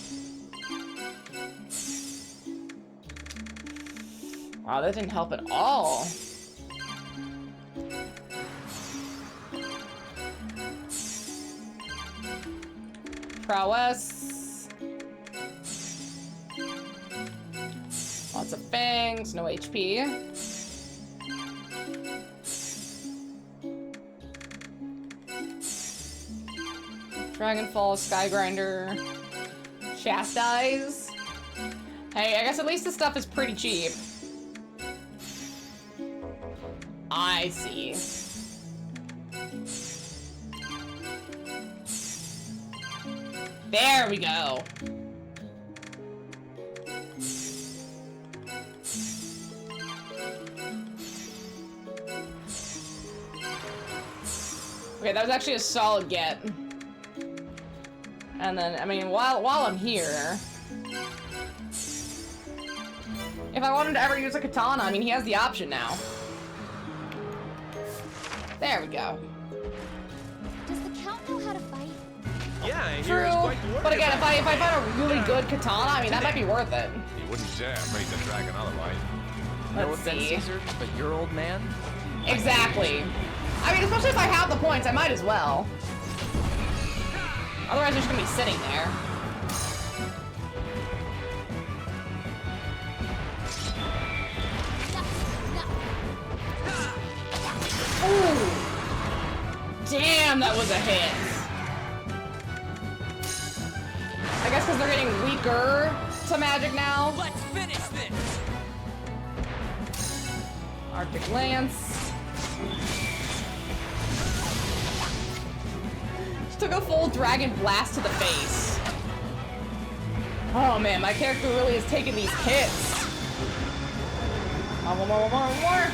S1: Wow, that didn't help at all. Prowess. Lots of fangs, no HP. Dragonfall, Skygrinder, Chastise. Hey, I guess at least this stuff is pretty cheap. I see. There we go. Okay, that was actually a solid get. And then, I mean, while I'm here, if I wanted to ever use a katana, I mean, he has the option now. There we go.
S3: Does the Count know how to fight?
S6: Yeah, I hear
S1: True,
S6: he's quite the
S1: but again,
S6: warrior.
S1: if I find a really good katana, I mean, that might be worth it.
S10: You wouldn't dare fight the dragon otherwise.
S2: No
S1: Let's
S2: offense,
S1: see.
S2: Caesar, but your old man?
S1: Exactly. I mean, especially if I have the points, I might as well. Otherwise, they're just gonna be sitting there. Ooh. Damn, that was a hit. I guess because they're getting weaker to magic now.
S4: Let's finish this!
S1: Arctic Lance. Just took a full Dragon Blast to the face. Oh man, my character really is taking these hits. More.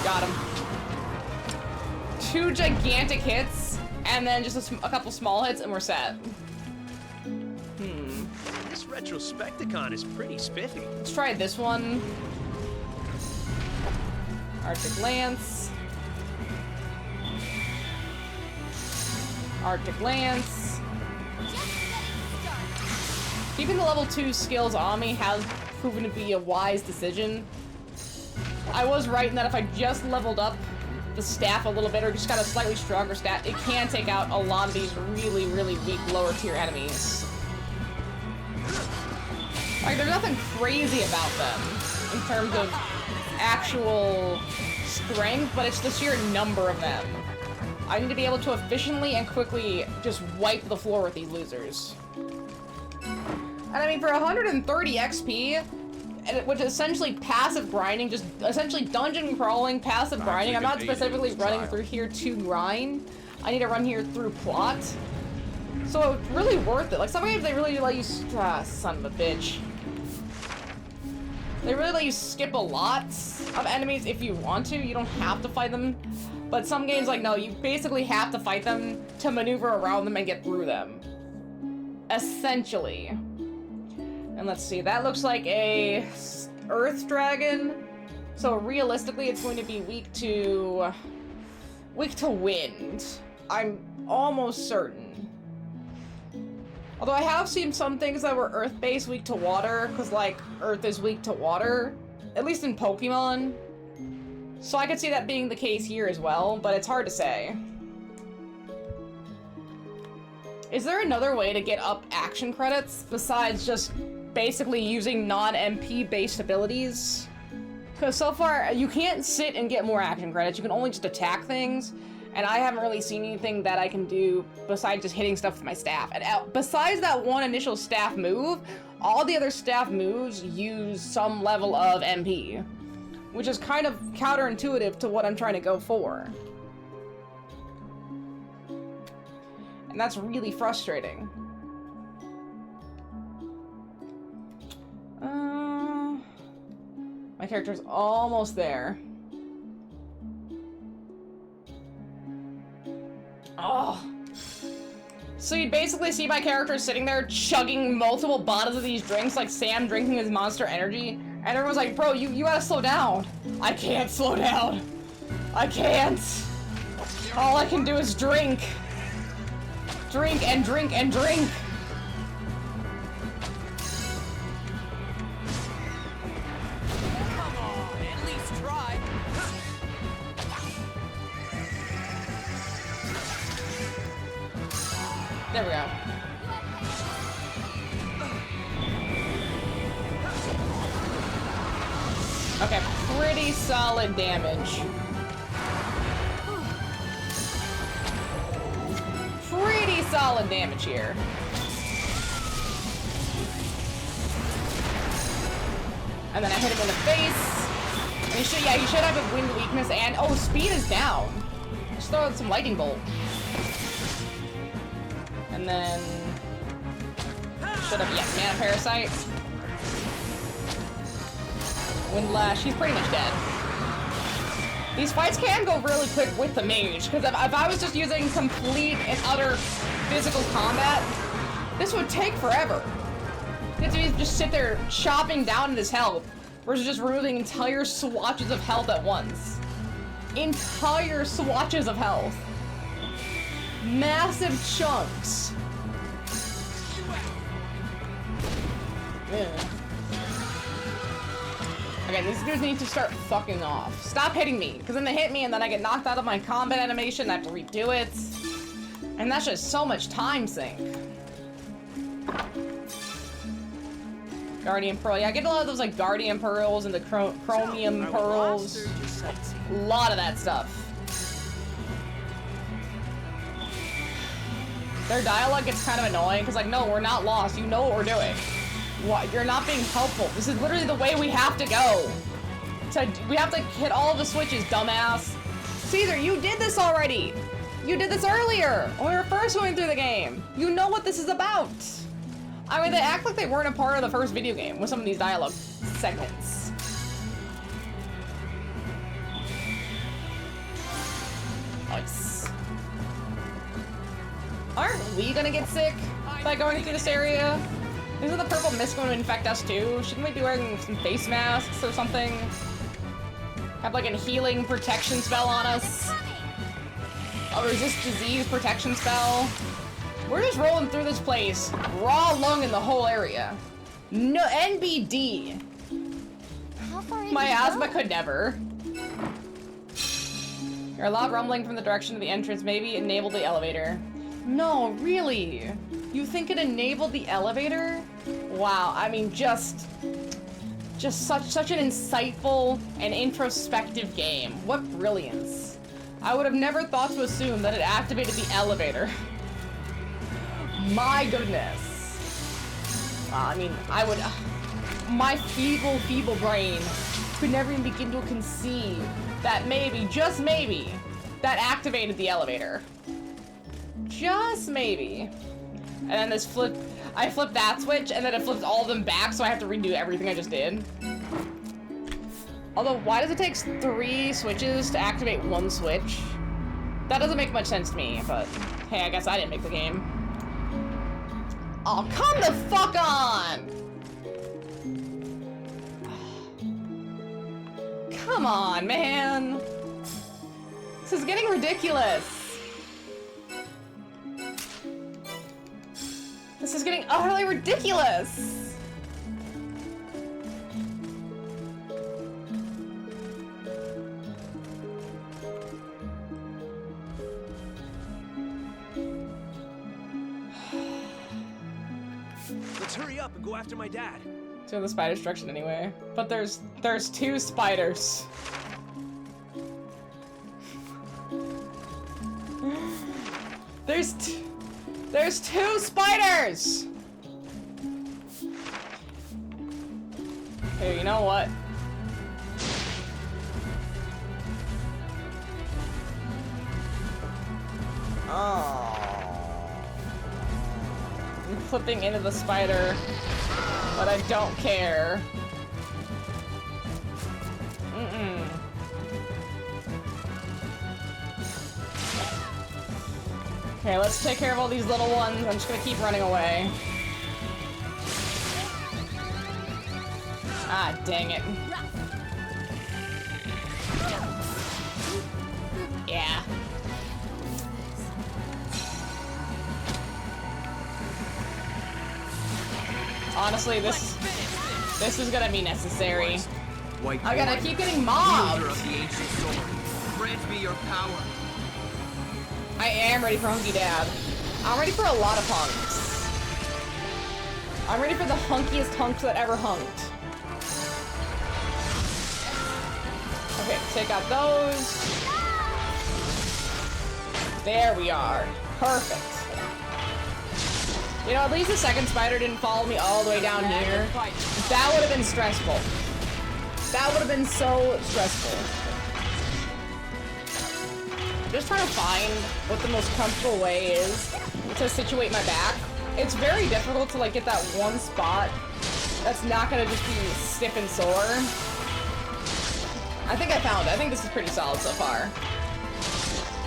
S1: Got him. 2 gigantic hits, and then just a couple small hits, and we're set.
S8: This Retrospecticon is pretty spiffy.
S1: Let's try this one. Arctic Lance. Arctic Lance. Keeping the level 2 skills on me has proven to be a wise decision. I was right in that if I just leveled up the staff a little bit, or just got a slightly stronger staff, it can take out a lot of these really, really weak lower tier enemies. Like, there's nothing crazy about them in terms of actual strength, but it's the sheer number of them. I need to be able to efficiently and quickly just wipe the floor with these losers. And I mean, for 130 XP, which is essentially passive grinding, just essentially dungeon crawling, passive grinding. I'm not specifically running through here to grind. I need to run here through plot. So it's really worth it. Like, some games, they really let you... son of a bitch. They really let you skip a lot of enemies if you want to. You don't have to fight them. But some games, like, no, you basically have to fight them to maneuver around them and get through them. Essentially. And let's see, that looks like a Earth Dragon. So realistically, it's going to be weak to wind. I'm almost certain. Although I have seen some things that were Earth-based weak to water, because, like, Earth is weak to water. At least in Pokemon. So I could see that being the case here as well, but it's hard to say. Is there another way to get up action credits besides just basically using non-MP based abilities? Because so far, you can't sit and get more action credits, you can only just attack things, and I haven't really seen anything that I can do besides just hitting stuff with my staff. And besides that one initial staff move, all the other staff moves use some level of MP, which is kind of counterintuitive to what I'm trying to go for. And that's really frustrating. My character's almost there. Oh. So you'd basically see my character sitting there chugging multiple bottles of these drinks like Sam drinking his Monster Energy. And everyone's like, bro, you gotta slow down. I can't slow down. I can't. All I can do is drink. Drink and drink and drink.
S4: Come on, at least try.
S1: There we go. Okay, pretty solid damage. Pretty solid damage here. And then I hit him in the face. And he should have a wind weakness and oh, speed is down. Just throw out some lightning bolt. And then should have mana parasite. Windlash, he's pretty much dead. These fights can go really quick with the mage, because if I was just using complete and utter physical combat, this would take forever. You have to just sit there chopping down his health, versus just removing entire swatches of health at once. Entire swatches of health. Massive chunks. Yeah. Okay, these dudes need to start fucking off. Stop hitting me, because then they hit me and then I get knocked out of my combat animation, I have to redo it. And that's just so much time sink. Guardian Pearl. Yeah, I get a lot of those like Guardian Pearls and the Chromium Pearls. A lot of that stuff. Their dialogue gets kind of annoying, because like, no, we're not lost. You know what we're doing. What? You're not being helpful. This is literally the way we have to go. We have to hit all the switches, dumbass. Caesar, you did this already. You did this earlier when we were first going through the game. You know what this is about. I mean, they act like they weren't a part of the first video game with some of these dialogue segments. Nice. Aren't we gonna get sick by going through this area? Isn't the purple mist going to infect us too? Shouldn't we be wearing some face masks or something? Have like a healing protection spell on us? A resist disease protection spell? We're just rolling through this place, raw lung in the whole area. No NBD.
S3: How far in
S1: My
S3: did you
S1: asthma
S3: go?
S1: could never. You're a loud rumbling from the direction of the entrance. Maybe enable the elevator. No, really? You think it enabled the elevator? Wow, I mean, just such an insightful and introspective game. What brilliance. I would have never thought to assume that it activated the elevator. My goodness. I mean, I would... my feeble brain could never even begin to conceive that maybe, just maybe, that activated the elevator. Just maybe. And then this I flipped that switch, and then it flipped all of them back, so I have to redo everything I just did. Although, why does it take 3 switches to activate 1 switch? That doesn't make much sense to me, but hey, I guess I didn't make the game. Oh, come the fuck on! Come on, man! This is getting ridiculous! This is getting utterly ridiculous!
S8: up and go after my dad.
S1: To the spider destruction anyway. But there's 2 spiders. There's 2 spiders! Here, you know what? Oh. I'm flipping into the spider, but I don't care. Okay, let's take care of all these little ones. I'm just gonna keep running away. Ah, dang it. Yeah. Honestly, this is gonna be necessary. I gotta keep getting mobbed.
S2: Wielder of the ancient sword, grant me your power.
S1: I am ready for Hunky Dad. I'm ready for a lot of hunks. I'm ready for the hunkiest hunks that ever hunked. Okay, take out those. There we are. Perfect. You know, at least the second spider didn't follow me all the way down here. That would have been stressful. That would have been so stressful. Just trying to find what the most comfortable way is to situate my back. It's very difficult to like get that one spot that's not gonna just be stiff and sore. I think I found it. I think this is pretty solid so far.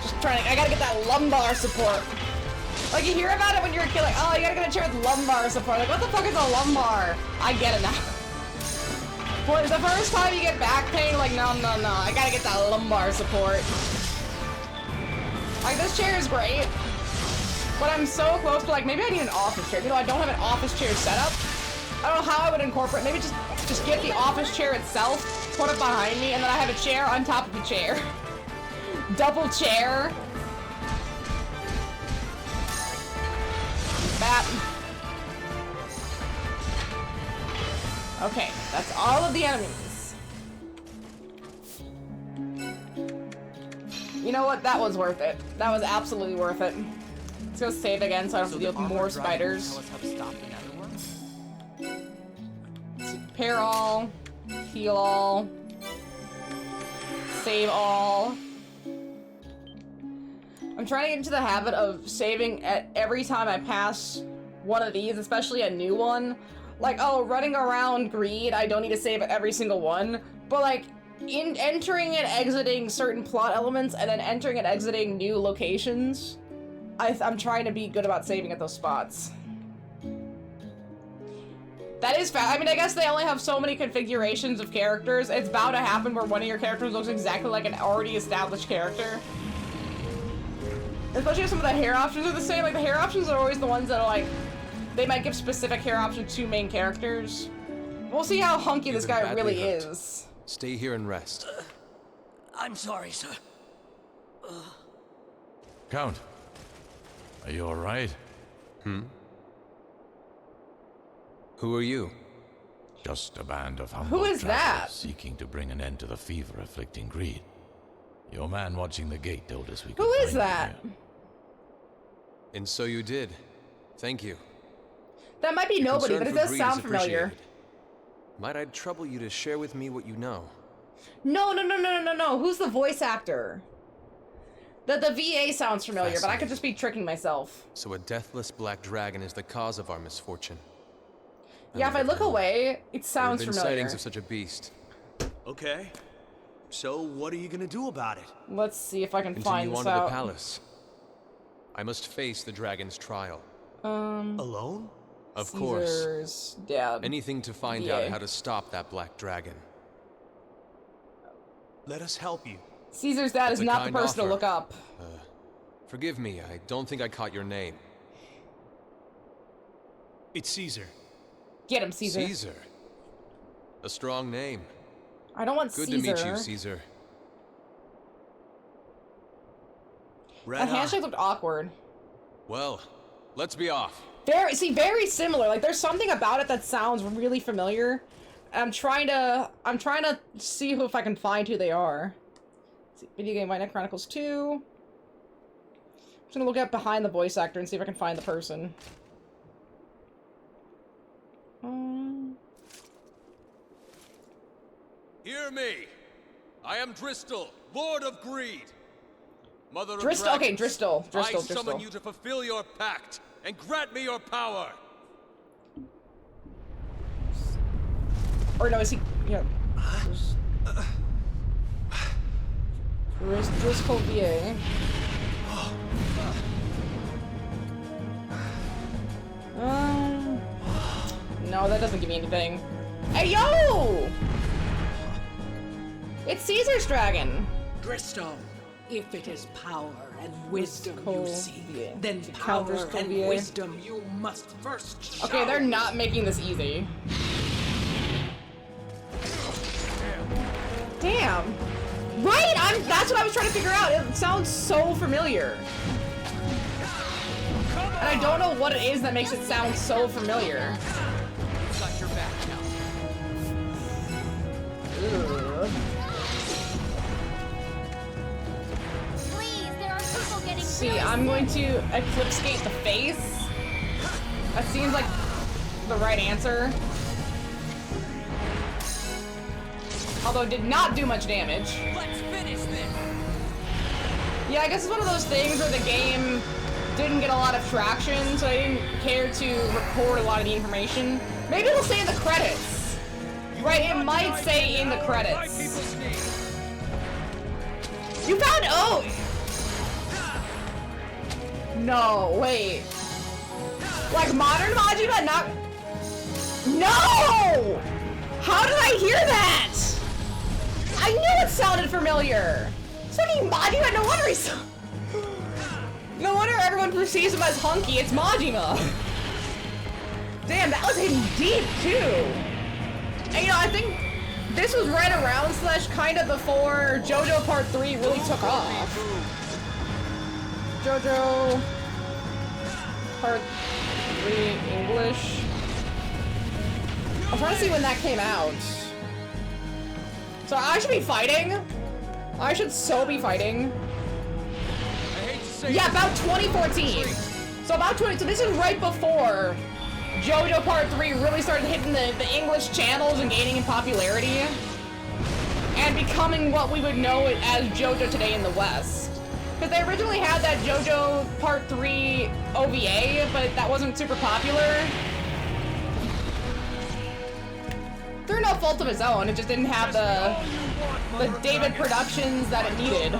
S1: Just trying to, I gotta get that lumbar support. Like, you hear about it when you're a kid, like, oh, you gotta get a chair with lumbar support. Like, what the fuck is a lumbar? I get it now. Boy, the first time you get back pain, like, no, I gotta get that lumbar support. Like, this chair is great, but I'm so close to, like, maybe I need an office chair. You know, I don't have an office chair set up. I don't know how I would incorporate, maybe just get the office chair itself, put it behind me, and then I have a chair on top of a chair. Double chair. Bat. Okay, that's all of the enemies. You know what? That was worth it. That was absolutely worth it. Let's go save again so I don't have to deal with more spiders. Repair all. Heal all. Save all. I'm trying to get into the habit of saving at every time I pass one of these, especially a new one. Like, oh, running around Greed, I don't need to save at every single one. But like, in entering and exiting certain plot elements and then entering and exiting new locations, I'm trying to be good about saving at those spots. That is fast. I mean, I guess they only have so many configurations of characters. It's bound to happen where one of your characters looks exactly like an already established character. Especially if some of the hair options are the same. Like, the hair options are always the ones that are like, they might give specific hair options to main characters. We'll see how hunky this guy really is.
S10: Stay here and rest.
S4: I'm sorry, sir.
S5: Count, are you all right?
S10: Who are you?
S5: Just a band of humble
S1: Who is that?
S5: travelers seeking to bring an end to the fever afflicting Greed. Your man watching the gate told us we could
S1: Who is
S5: find you
S1: that?
S5: here.
S10: And so you did. Thank you.
S1: That might be nobody, but it does sound familiar.
S10: Might I trouble you to share with me what you know?
S1: No. Who's the voice actor? The VA sounds familiar, but I could just be tricking myself.
S10: So a deathless black dragon is the cause of our misfortune.
S1: Yeah, if I look away, it sounds
S10: there have been
S1: familiar.
S10: sightings of such a beast.
S8: Okay. So what are you gonna do about it?
S1: Let's see if I can
S10: Continue
S1: find this
S10: on to
S1: out.
S10: the palace. I must face the dragon's trial.
S8: Alone?
S10: Of course.
S1: Caesar's dad.
S10: Anything to find
S1: VA.
S10: out how to stop that black dragon.
S8: Let us help you.
S1: Caesar's dad is
S10: That's a
S1: not the
S10: kind
S1: person to
S10: offer.
S1: look up.
S10: Forgive me, I don't think I caught your name.
S8: It's Caesar.
S1: Get him, Caesar.
S10: Caesar. A strong name.
S1: I don't want
S10: Good
S1: Caesar.
S10: to meet you, Caesar.
S8: Right
S1: That
S8: on.
S1: handshake looked awkward.
S10: Well, Let's be off.
S1: Very similar. Like, there's something about it that sounds really familiar. I'm trying to see if I can find who they are. Let's see, video game Night Chronicles 2. I'm just gonna look up behind the voice actor and see if I can find the person.
S10: Hear me. I am Driscoll, Lord of Greed. Mother of
S1: Driscoll,
S10: Dragons.
S1: okay, Driscoll.
S10: I summon you to fulfill your pact and grant me your power.
S1: Or no, is he? Yeah. Driscoll VA. No, that doesn't give me anything. Hey, yo! It's Caesar's dragon.
S4: Driscoll, if it is power and wisdom you seek,
S1: yeah.
S4: then
S1: Count
S4: power
S1: Driscoll,
S4: and
S1: yeah.
S4: wisdom you must first show.
S1: Okay, they're not making this easy. Damn. Right? That's what I was trying to figure out. It sounds so familiar. And I don't know what it is that makes it sound so familiar.
S2: Got your back now.
S1: Ugh.
S3: Please, there are people getting
S1: See,
S3: really
S1: I'm
S3: sick.
S1: going to Eclipse Gate the face. That seems like the right answer. Although it did not do much damage.
S2: Let's finish this.
S1: Yeah, I guess it's one of those things where the game didn't get a lot of traction, so I didn't care to record a lot of the information. Maybe it'll say in the credits. Right, it might say in the credits. You found Oath! No, wait. Like modern Majima, not... No! How did I hear that? I knew it sounded familiar. It's fucking Majima, no wonder he's... No wonder everyone perceives him as hunky, it's Majima. Damn, that was hitting deep, too. And you know, I think this was right around / kind of before JoJo Part 3 really took off. JoJo Part 3 English. I'm trying to see when that came out. So I should be fighting. I should so be fighting. Yeah, about 2014. So about 20. So this is right before JoJo Part 3 really started hitting the English channels and gaining in popularity, and becoming what we would know it as JoJo today in the West. Because they originally had that JoJo Part 3 OVA, but that wasn't super popular. Through no fault of its own, it just didn't have the David Productions that it needed.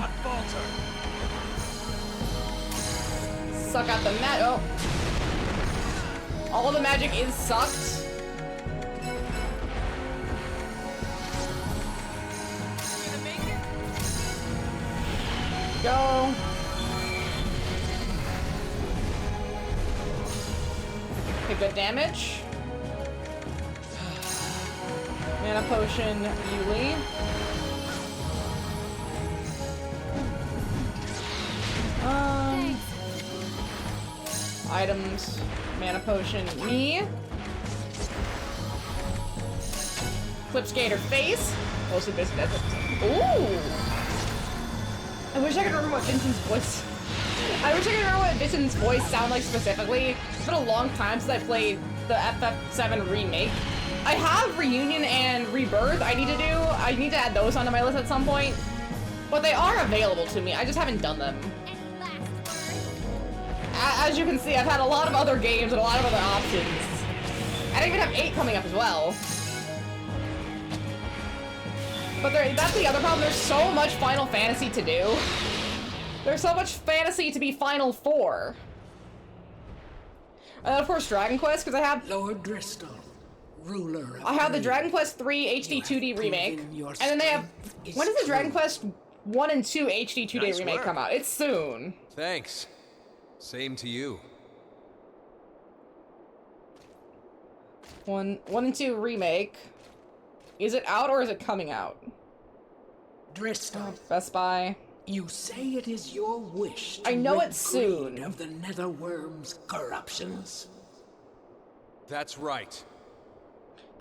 S1: Suck out the oh. All the magic is sucked. Go. Okay, good damage. Mana potion, Yuli. Items, mana potion, me. Clip skater face. Mostly business. Ooh. I wish I could remember what Vincent's voice. I wish I could remember what Vincent's voice sounded like specifically. It's been a long time since I played the FF7 remake. I have Reunion and Rebirth I need to do. I need to add those onto my list at some point. But they are available to me. I just haven't done them. As you can see, I've had a lot of other games and a lot of other options. I even have 8 coming up as well. But that's the other problem. There's so much Final Fantasy to do. There's so much fantasy to be Final 4. And then of course Dragon Quest, because I have...
S4: Lord Driscoll, ruler of
S1: I have the
S4: Greed.
S1: Dragon Quest 3 HD 2D remake.
S4: proven your
S1: And then they have...
S4: strength
S1: When
S4: is
S1: does the Dragon
S4: true.
S1: Quest 1 and 2 HD 2D
S6: Nice
S1: remake
S6: work.
S1: come out? It's soon.
S10: Thanks. Same to you.
S1: 1 and 2 remake. Is it out or is it coming out?
S4: Driscoll,
S1: Best Buy.
S4: You say it is your wish to
S1: I know
S4: rid
S1: it's soon.
S4: Greed of the Netherworm's corruptions.
S10: That's right.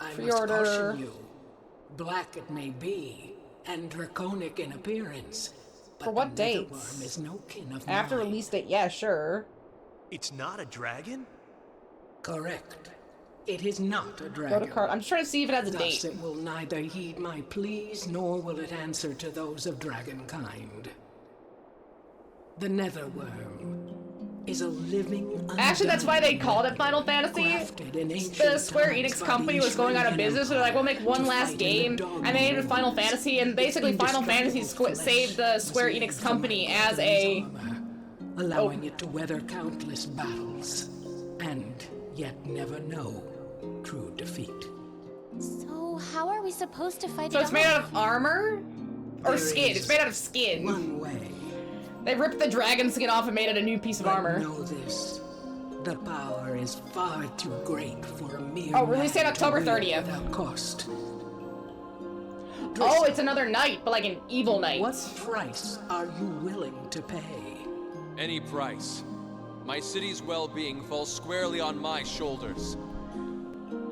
S4: I must
S1: Pre-order.
S4: caution you. Black it may be, and draconic in appearance. But
S1: For what
S4: the
S1: dates?
S4: Netherworm is no kin of
S1: After
S4: mine.
S1: release date, yeah, sure.
S8: It's not a dragon?
S4: Correct. It is not a
S1: Go
S4: dragon.
S1: to card. I'm just trying to see if it has a
S4: Thus
S1: date.
S4: it will neither heed my pleas, nor will it answer to those of dragonkind. The Netherworm is a living.
S1: Actually, that's why they called it Final Fantasy.
S4: Crafted in ancient
S1: The Square
S4: times
S1: Enix
S4: by
S1: company
S4: the
S1: was going out of
S4: Israeli
S1: business, so they're like, we'll make one
S4: to
S1: last
S4: fight in
S1: game,
S4: the dawn
S1: and they named it
S4: of
S1: Final
S4: war.
S1: Fantasy, and basically Final Fantasy
S4: Indestructible
S1: saved the
S4: flesh
S1: Square
S4: was
S1: Enix
S4: laid
S1: company
S4: to my
S1: as a...
S4: weapon's armor, allowing it to weather countless battles, and yet never know true defeat.
S3: So, how are we supposed to fight
S1: So
S3: it
S1: it's made
S3: off?
S1: out of armor? Or
S4: There
S1: skin?
S4: is
S1: It's made out of skin.
S4: One way.
S1: They ripped the dragon skin off and made it a new piece of
S4: But
S1: armor.
S4: know this. The power is far too great for a mere
S1: Oh, release date
S4: man to
S1: October
S4: wield
S1: 30th.
S4: without cost.
S1: Oh, it's another knight, but like an evil knight.
S4: What price are you willing to pay?
S10: Any price. My city's well-being falls squarely on my shoulders.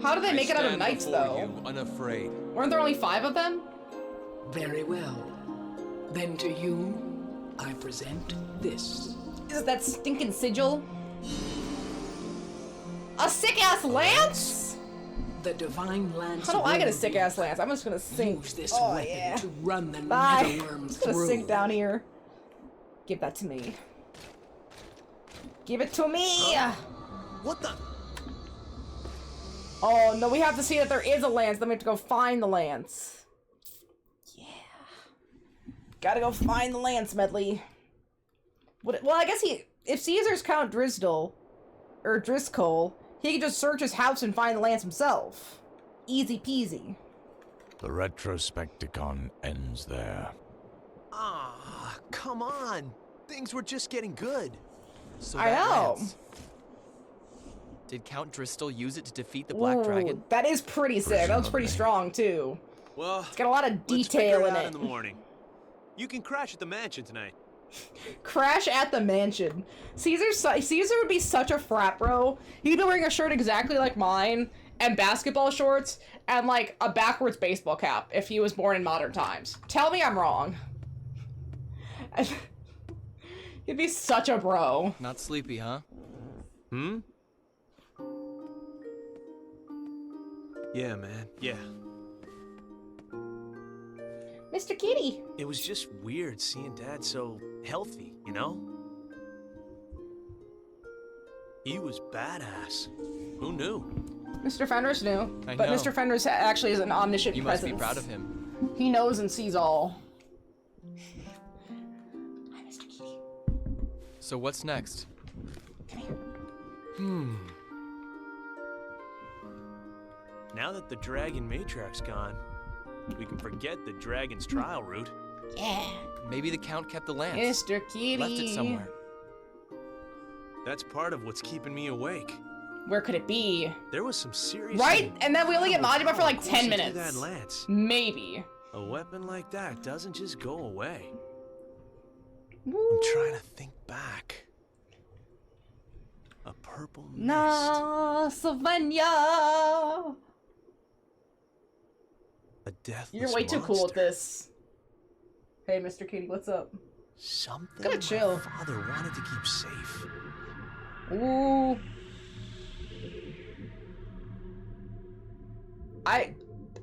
S1: How do they
S10: I
S1: make it out of
S10: stand
S1: knights,
S10: before
S1: though?
S10: you, unafraid.
S1: Weren't there only 5 of them?
S4: Very well. Then to you, I present this.
S1: Is it that stinking sigil? A sick-ass lance?
S4: The divine lance.
S1: How do I get a
S4: will
S1: sick-ass lance? I'm just gonna sink.
S4: Use this
S1: Oh,
S4: weapon
S1: yeah.
S4: to run the
S1: Bye.
S4: Netherworm
S1: I'm just gonna
S4: through.
S1: sink down here. Give that to me. Give it to me!
S8: What the?
S1: Oh, no, we have to see that there is a lance, then we have to go find the lance. Yeah. Gotta go find the lance, Medley. Well, I guess if Caesar's Count Driscoll, or Driscoll, he can just search his house and find the lance himself. Easy peasy.
S5: The Retrospecticon ends there.
S8: Ah, come on. Things were just getting good.
S2: So
S1: I
S2: that
S1: know.
S2: lance, did Count Driscoll use it to defeat the Black Dragon?
S1: That is pretty sick. That looks pretty strong, too.
S8: Well,
S1: It's got a lot of
S8: let's
S1: detail
S8: figure
S1: in
S8: out
S1: it.
S8: in the morning. You can crash at the mansion tonight.
S1: Crash at the mansion. Caesar would be such a frat bro. He'd be wearing a shirt exactly like mine, and basketball shorts, and like a backwards baseball cap if he was born in modern times. Tell me I'm wrong. He'd be such a bro.
S2: Not sleepy, huh?
S8: Hmm? Yeah, man. Yeah.
S1: Mr. Kitty.
S8: It was just weird seeing Dad so healthy, you know? He was badass. Who knew?
S1: Mr. Fenris knew,
S2: I
S1: but
S2: know.
S1: Mr. Fenris actually is an omniscient
S2: You must
S1: presence.
S2: be proud of him.
S1: He knows and sees all. Hi, Mr. Kitty.
S2: So what's next?
S1: Come here.
S8: Now that the Dragon Matriarch's gone, we can forget the Dragon's trial route.
S1: Yeah.
S2: Maybe the Count kept the lance.
S1: Mr. Kitty.
S2: Left it somewhere.
S8: That's part of what's keeping me awake.
S1: Where could it be?
S8: There was some serious...
S1: Right? And then we only get Majima for like 10 minutes.
S8: That lance.
S1: Maybe.
S8: A weapon like that doesn't just go away.
S1: Woo.
S8: I'm trying to think back. A purple mist.
S1: No, Sylvania.
S8: A deathless
S1: You're way too cool with
S8: monster.
S1: this. Hey, Mr. Kitty, what's up?
S8: Something
S1: Gotta chill.
S8: my father wanted to keep safe.
S1: Ooh.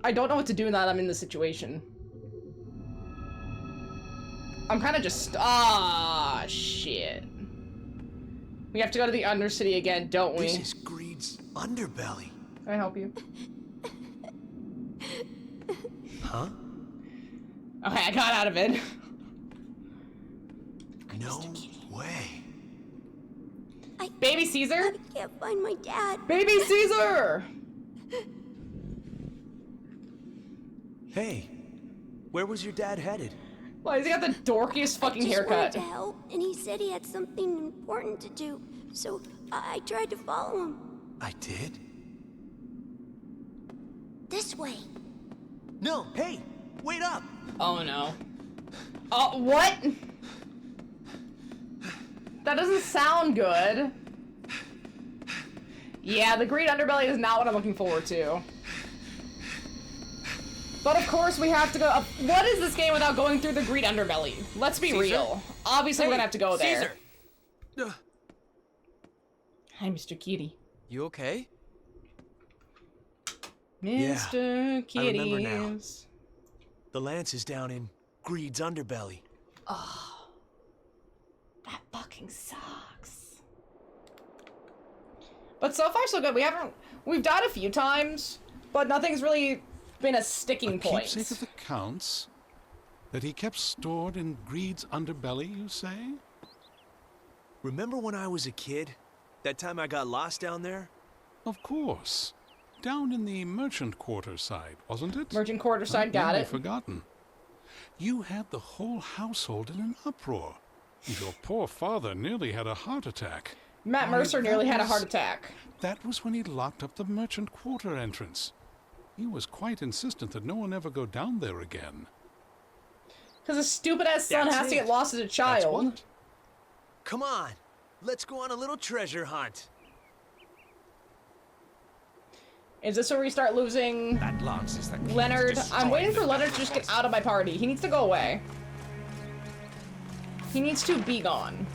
S1: I don't know what to do now that I'm in this situation. I'm kind of just... Ah, shit. We have to go to the Undercity again, don't we?
S8: This is Greed's underbelly.
S1: Can I help you?
S8: Huh?
S1: Okay, I got out of it.
S8: No way.
S1: Baby Caesar?
S3: I can't find my dad.
S1: Baby Caesar!
S8: Hey, where was your dad headed?
S1: Why, he's got the dorkiest fucking
S3: I just wanted
S1: haircut.
S3: to help, and he said he had something important to do, so I tried to follow him.
S8: I did?
S3: This way.
S8: No, hey, wait up!
S1: Oh no. Oh, what? That doesn't sound good. Yeah, the Greed Underbelly is not what I'm looking forward to. But of course we have to go. What is this game without going through the Greed Underbelly? Let's be real. Obviously we're gonna have to go there.
S2: Caesar.
S1: Hi, Mr. Kitty.
S2: You okay?
S1: Mr.
S8: I remember now.
S1: Kitties.
S8: The lance is down in Greed's underbelly.
S1: Oh, that fucking sucks. But so far so good. We've died a few times, but nothing's really been a sticking point.
S9: Keepsake of the Count's? That he kept stored in Greed's underbelly, you say?
S8: Remember when I was a kid? That time I got lost down there?
S9: Of course. Down in the merchant quarter side, wasn't it?
S1: Merchant quarter side, got it.
S9: Forgotten. You had the whole household in an uproar. Your poor father nearly had a heart attack.
S1: Matt Mercer nearly had a heart attack.
S9: That was when he locked up the merchant quarter entrance. He was quite insistent that no one ever go down there again.
S1: Because his stupid-ass son has to get lost as a child.
S8: Come on, let's go on a little treasure hunt.
S1: Is this where we start losing Leonard? I'm waiting for Leonard to just get out of my party. He needs to go away. He needs to be gone.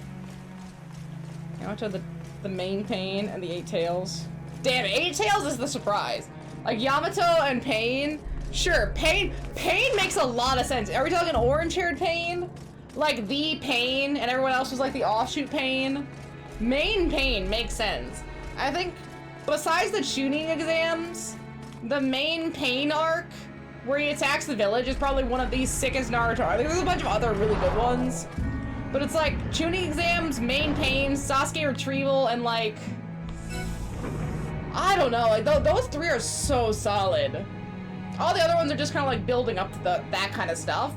S1: Now to the main Pain and the 8 Tails. Damn it, 8 Tails is the surprise. Like Yamato and Pain. Sure, Pain makes a lot of sense. Are we talking orange-haired Pain? Like the Pain and everyone else was like the offshoot Pain? Main Pain makes sense. I think besides the tuning exams, the main Pain arc, where he attacks the village, is probably one of the sickest Naruto. I think there's a bunch of other really good ones. But it's like, tuning exams, main Pain, Sasuke retrieval, and like... I don't know, like those 3 are so solid. All the other ones are just kind of like building up to that kind of stuff.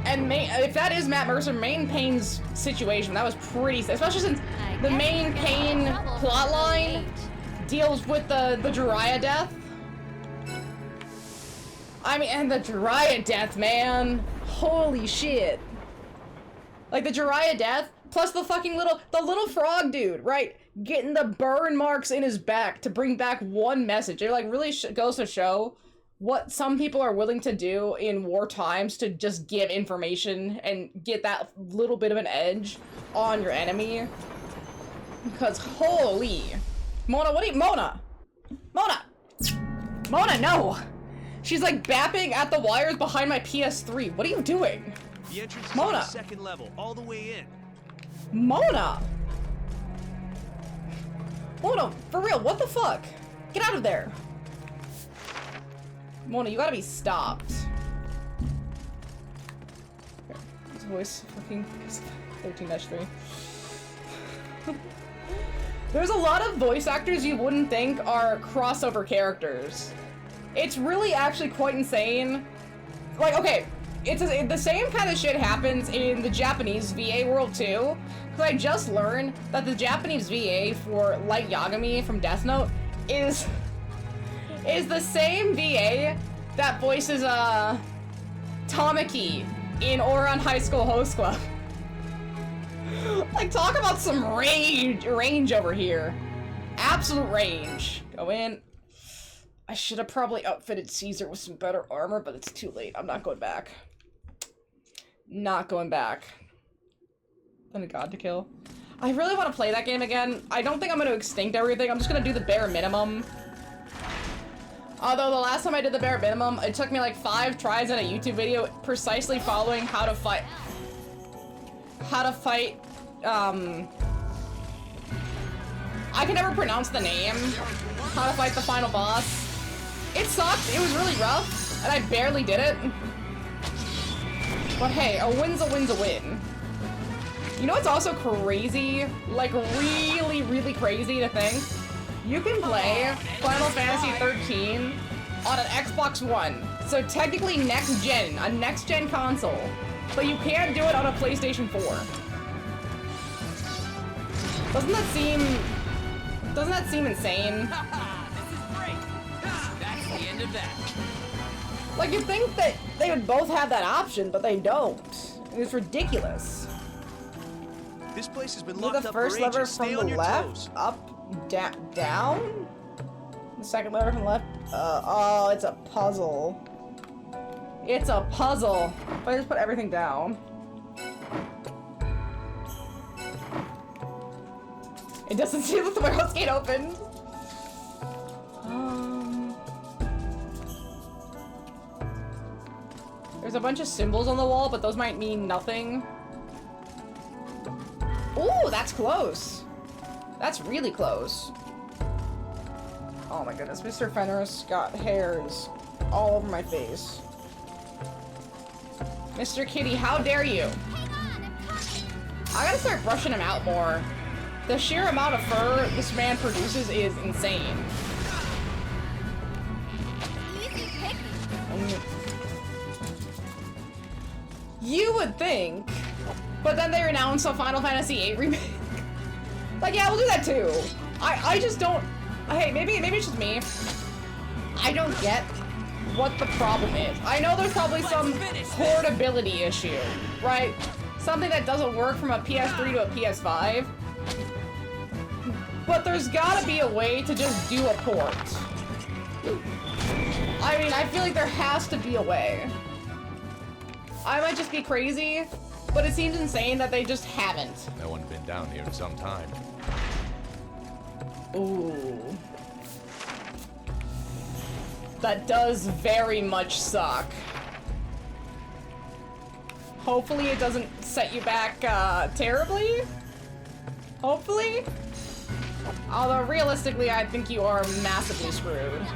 S1: And if that is Matt Mercer, main Pain's situation, that was pretty, especially since the main Pain plotline deals with the Jiraiya death. I mean, and the Jiraiya death, man. Holy shit. Like the Jiraiya death, plus the fucking little frog dude, right? Getting the burn marks in his back to bring back one message. It like really goes to show what some people are willing to do in war times to just give information and get that little bit of an edge on your enemy. Because holy... Mona, what are you... Mona! Mona, no! She's like bapping at the wires behind my PS3. What are you doing?
S8: The entrance is
S1: Mona!
S8: on the second level, all the way in.
S1: Mona! Mona, for real, what the fuck? Get out of there! Mona, you gotta be stopped. His voice fucking 13-3. There's a lot of voice actors you wouldn't think are crossover characters. It's really actually quite insane. Like, okay, the same kind of shit happens in the Japanese VA world too. Because I just learned that the Japanese VA for Light Yagami from Death Note is the same VA that voices Tamaki in Ouran High School Host Club. Like, talk about some range over here. Absolute range. Go in. I should have probably outfitted Caesar with some better armor, but it's too late. I'm not going back. Not going back. Then a god to kill. I really want to play that game again. I don't think I'm going to extinct everything. I'm just going to do the bare minimum. Although the last time I did the bare minimum, it took me like 5 tries in a YouTube video precisely following how to fight, I can never pronounce the name. How to fight the final boss. It sucked, it was really rough, and I barely did it. But hey, a win's a win's a win. You know what's also crazy? Like really, really crazy to think? You can play Final Fantasy 13 on an Xbox One. So technically next gen, a next gen console. But you can't do it on a PlayStation 4. Doesn't that seem insane?
S2: This is great. That's the end of that.
S1: Like, you'd think that they would both have that option, but they don't. It's ridiculous.
S8: This place has been
S1: Look
S8: locked
S1: at the
S8: up
S1: first
S8: for
S1: lever
S8: ages. Stay
S1: from
S8: on
S1: the
S8: your
S1: left,
S8: toes.
S1: up, down? The second lever from the left? Oh, it's a puzzle. It's a puzzle. If I just put everything down. It doesn't seem like the warehouse gate opened. There's a bunch of symbols on the wall, but those might mean nothing. Ooh, that's close. That's really close. Oh my goodness, Mr. Fenris got hairs all over my face. Mr. Kitty, how dare you? I gotta start brushing him out more. The sheer amount of fur this man produces is insane. You would think, but then they announced a Final Fantasy VIII remake. Like, yeah, we'll do that too. I just don't. Hey, maybe it's just me. I don't get what the problem is. I know there's probably some portability issue, right? Something that doesn't work from a PS3 to a PS5. But there's gotta be a way to just do a port. I mean, I feel like there has to be a way. I might just be crazy, but it seems insane that they just haven't.
S5: No one's been down here in some time.
S1: Ooh. That does very much suck. Hopefully it doesn't set you back, terribly? Hopefully? Although, realistically, I think you are massively screwed.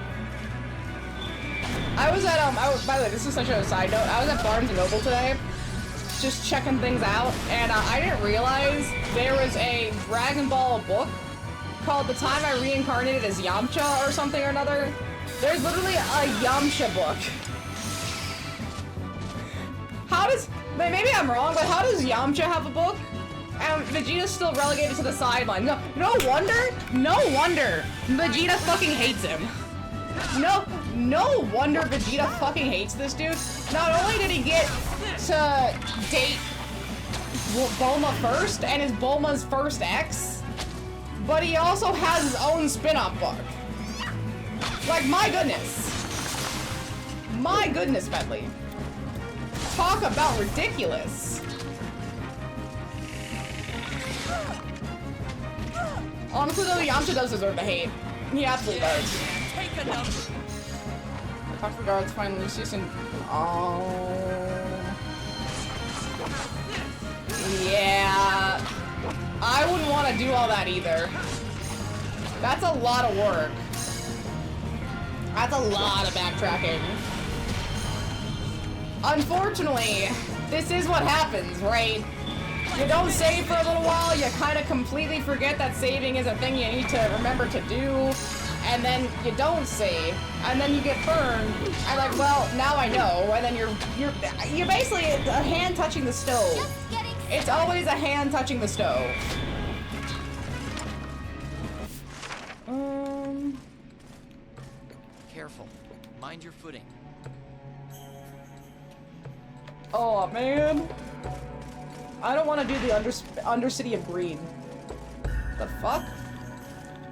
S1: I was at, by the way, this is such a side note, I was at Barnes & Noble today, just checking things out, and I didn't realize there was a Dragon Ball book called The Time I Reincarnated as Yamcha or something or another. There's literally a Yamcha book. How does, maybe I'm wrong, but how does Yamcha have a book? And Vegeta's still relegated to the sideline. No wonder Vegeta fucking hates him. No wonder Vegeta fucking hates this dude. Not only did he get to date Bulma first, and is Bulma's first ex, but he also has his own spin-off book. Like, my goodness. My goodness, Bentley. Talk about ridiculous. Honestly, though, Yamcha does deserve the hate. He absolutely does.
S2: Take a number.
S1: Talk to guards, find Lucius and... Oh... Yeah... I wouldn't want to do all that either. That's a lot of work. That's a lot of backtracking. Unfortunately, this is what happens, right? You don't save for a little while, you kind of completely forget that saving is a thing you need to remember to do, and then you don't save, and then you get burned, and like, well, now I know, and then you're basically a hand touching the stove. It's always a hand touching the stove.
S2: Careful. Mind your footing.
S1: Oh, man. I don't want to do the Undercity of Greed. The fuck?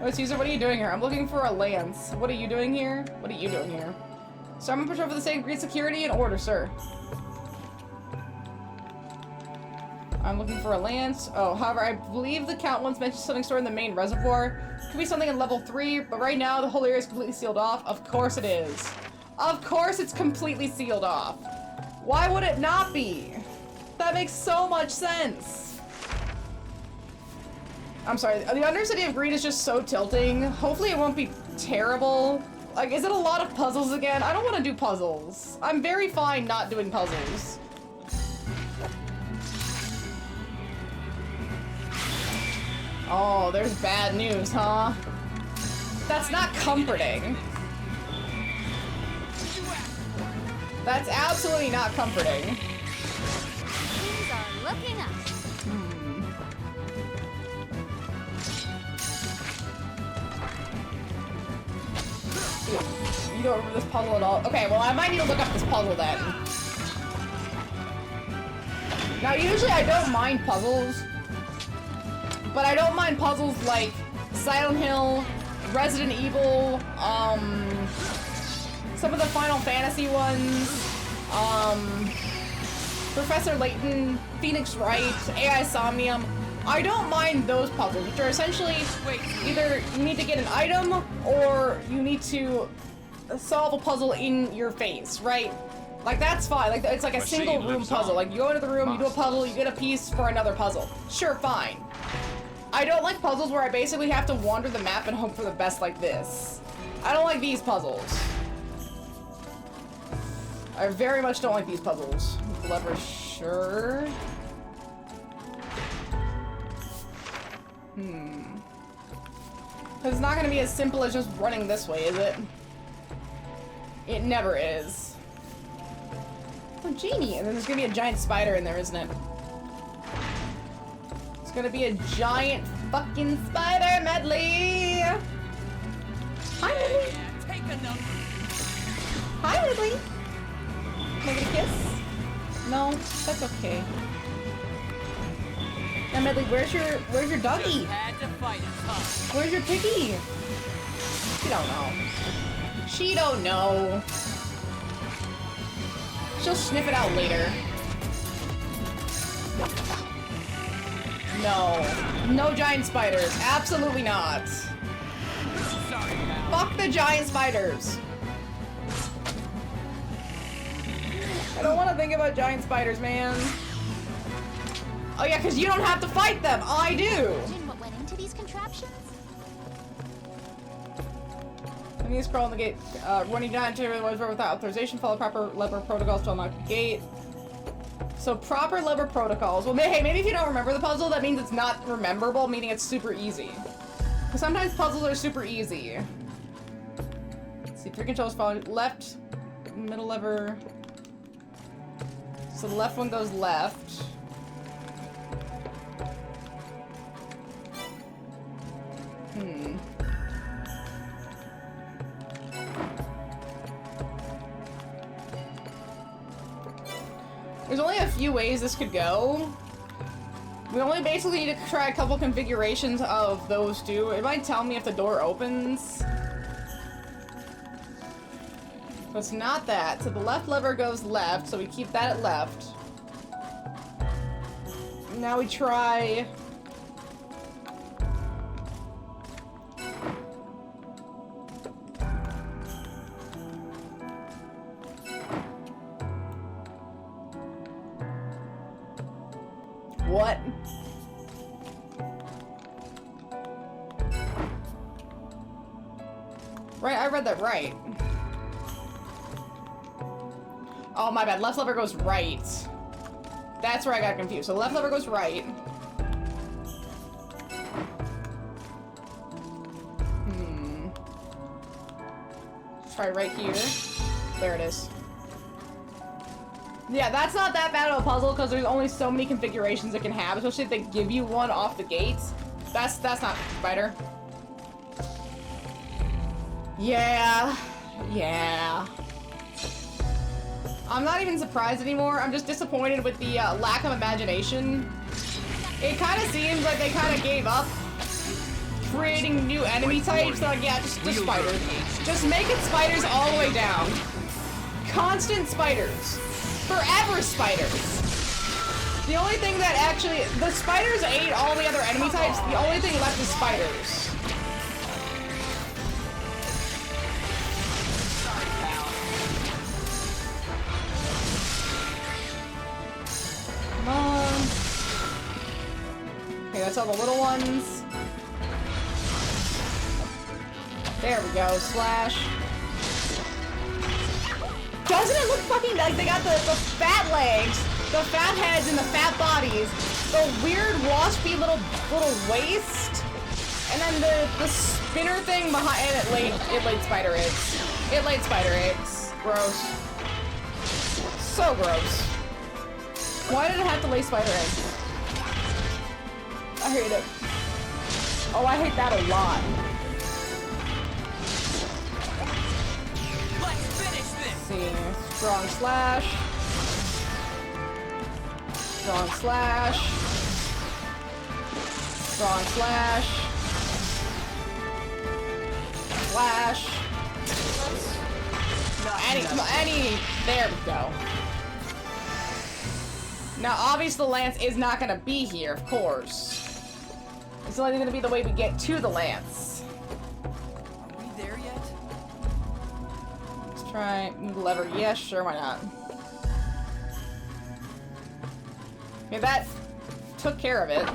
S1: Oh, Caesar, what are you doing here? I'm looking for a lance. What are you doing here? What are you doing here? So I'm gonna push over the sake of great security and order, sir. I'm looking for a lance. Oh, however, I believe the Count once mentioned something stored in the main reservoir. Could be something in level 3, but right now the whole area is completely sealed off. Of course it is. Of course it's completely sealed off. Why would it not be? That makes so much sense. I'm sorry, the Undercity of Greed is just so tilting. Hopefully it won't be terrible. Like, is it a lot of puzzles again? I don't want to do puzzles. I'm very fine not doing puzzles. Oh, there's bad news, huh? That's not comforting. That's absolutely not comforting.
S3: Things are looking up.
S1: You don't remember this puzzle at all? Okay, well, I might need to look up this puzzle then. Now, usually I don't mind puzzles, but I don't mind puzzles like Silent Hill, Resident Evil, some of the Final Fantasy ones, Professor Layton, Phoenix Wright, AI Somnium. I don't mind those puzzles, which are essentially either you need to get an item or you need to solve a puzzle in your face, right? Like, that's fine. Like, it's like a single room puzzle. Like, you go into the room, you do a puzzle, you get a piece for another puzzle. Sure, fine. I don't like puzzles where I basically have to wander the map and hope for the best like this. I don't like these puzzles. I very much don't like these puzzles. Lever, sure. Because it's not going to be as simple as just running this way, is it? It never is. Oh, genie! And then there's going to be a giant spider in there, isn't it? It's going to be a giant fucking spider medley! Hi, Medley!
S2: Take a number.
S1: Hi, Medley! Can I get a kiss? No, that's okay. Now, Medley, where's your doggy?
S2: Had to fight it, huh?
S1: Where's your piggy? She don't know. She don't know. She'll sniff it out later. No. No giant spiders. Absolutely not.
S2: Sorry, pal.
S1: Fuck the giant spiders. I don't want to think about giant spiders, man. Oh yeah, because you don't have to fight them. I do.
S7: Imagine what went into these contraptions?
S1: I need to scroll on the gate. Running down to the without authorization. Follow proper lever protocols to unlock the gate. So proper lever protocols. Well, hey, maybe if you don't remember the puzzle, that means it's not rememberable, meaning it's super easy. Because sometimes puzzles are super easy. Let's see, 3 controls follow left, middle lever. So the left one goes left. There's only a few ways this could go. We only basically need to try a couple configurations of those two. It might tell me if the door opens. But it's not that. So the left lever goes left, so we keep that at left. Now we try... What? Right, I read that right. Oh, my bad. Left lever goes right. That's where I got confused. So left lever goes right. Try right here. There it is. Yeah, that's not that bad of a puzzle because there's only so many configurations it can have, especially if they give you one off the gates. That's not spider. Yeah. Yeah. I'm not even surprised anymore. I'm just disappointed with the lack of imagination. It kind of seems like they kind of gave up creating new enemy types. Like, yeah, just spiders. Just make it spiders all the way down. Constant spiders. Forever spiders. The only thing that actually... The spiders ate all the other enemy types. The only thing left is spiders. Come on. Okay, that's all the little ones. There we go. Slash. Doesn't it look fucking like they got the fat legs, the fat heads, and the fat bodies, the weird waspy little waist, and then the spinner thing behind and it laid spider eggs. It laid spider eggs. Gross. So gross. Why did it have to lay spider eggs? I hate it. Oh, I hate that a lot.
S2: Let's finish this.
S1: See, strong slash. Strong slash. Strong slash. Slash. Annie, come on, Annie! There we go. Now, obviously, the lance is not gonna be here, of course. It's only gonna be the way we get to the lance.
S2: Are we there yet?
S1: Let's try move the lever. Yeah, sure, why not? Okay, that took care of it.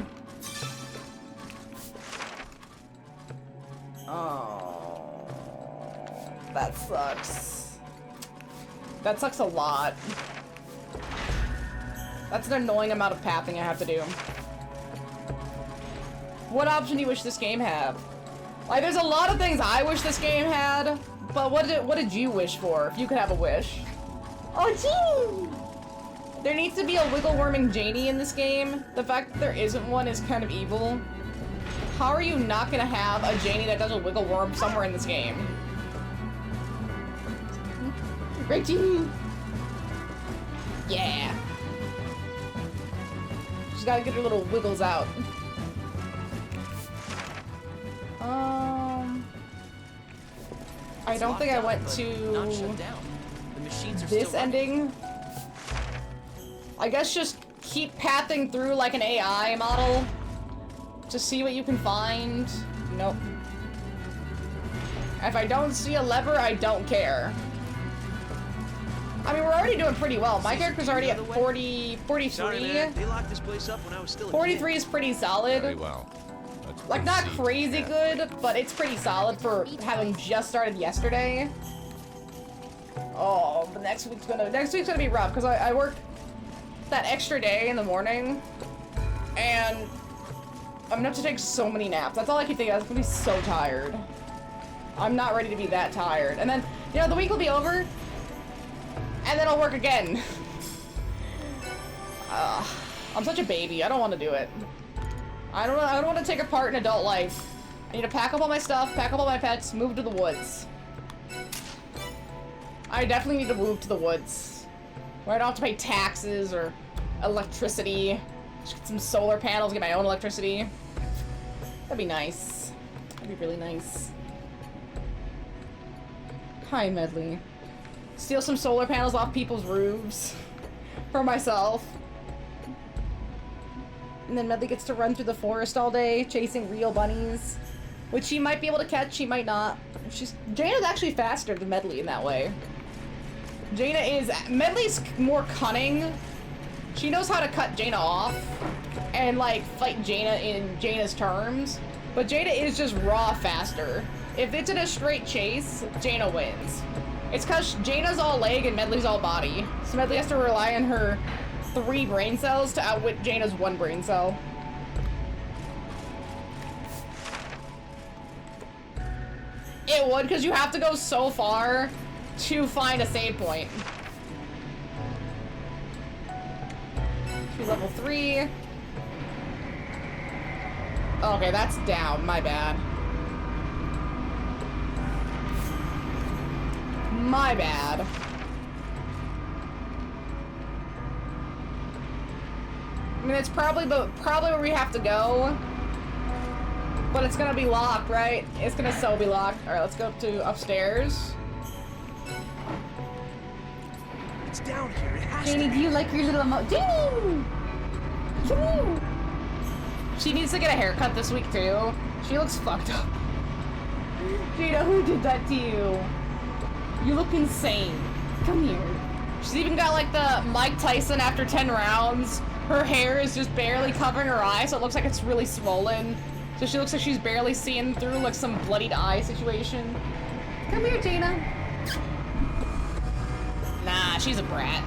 S1: Oh, that sucks. That sucks a lot. That's an annoying amount of pathing I have to do. What option do you wish this game had? Like, there's a lot of things I wish this game had, but what did you wish for, if you could have a wish? Oh, gee! There needs to be a wiggle-worming Janie in this game. The fact that there isn't one is kind of evil. How are you not gonna have a Janie that does a wiggle worm somewhere in this game? Great Janie! Yeah! She's gotta get her little wiggles out. I don't think I went to this ending. I guess just keep pathing through like an AI model to see what you can find. Nope. If I don't see a lever, I don't care. I mean, we're already doing pretty well. My character's already at 43.
S8: Sorry, man. They locked this place up when I was still a
S1: 43
S8: kid.
S1: is pretty solid.
S5: Very well. Let's
S1: Like, not
S5: proceed.
S1: crazy good, but it's pretty solid for having just started yesterday. Oh, but next week's gonna be rough, because I work that extra day in the morning, and I'm gonna have to take so many naps. That's all I keep thinking. I'm gonna be so tired. I'm not ready to be that tired. And then, you know, the week will be over, and then I'll work again. I'm such a baby. I don't want to do it. I don't want to take a part in adult life. I need to pack up all my stuff, pack up all my pets, move to the woods. I definitely need to move to the woods, where I don't have to pay taxes or electricity. Just get some solar panels, get my own electricity. That'd be nice. That'd be really nice. Hi, Medley. Steal some solar panels off people's roofs for myself. And then Medley gets to run through the forest all day, chasing real bunnies. Which she might be able to catch, she might not. Jaina's actually faster than Medley in that way. Medley's more cunning. She knows how to cut Jaina off and, like, fight Jaina in Jaina's terms. But Jaina is just raw faster. If it's in a straight chase, Jaina wins. It's because Jaina's all leg and Medley's all body. So Medley has to rely on her 3 brain cells to outwit Jaina's 1 brain cell. It would, because you have to go so far to find a save point. Level 3. Okay, that's down. My bad. My bad. I mean, it's probably where we have to go. But it's gonna be locked, right? It's gonna so be locked. Alright, let's go to upstairs.
S8: It's down here. It has
S1: Janie,
S8: to be.
S1: do you like your little Janie! Come here! She needs to get a haircut this week, too. She looks fucked up. Jada, who did that to you? You look insane. Come here. She's even got, like, the Mike Tyson after 10 rounds. Her hair is just barely covering her eye, so it looks like it's really swollen. So she looks like she's barely seeing through, like, some bloodied eye situation. Come here, Jaina. Nah, she's a brat.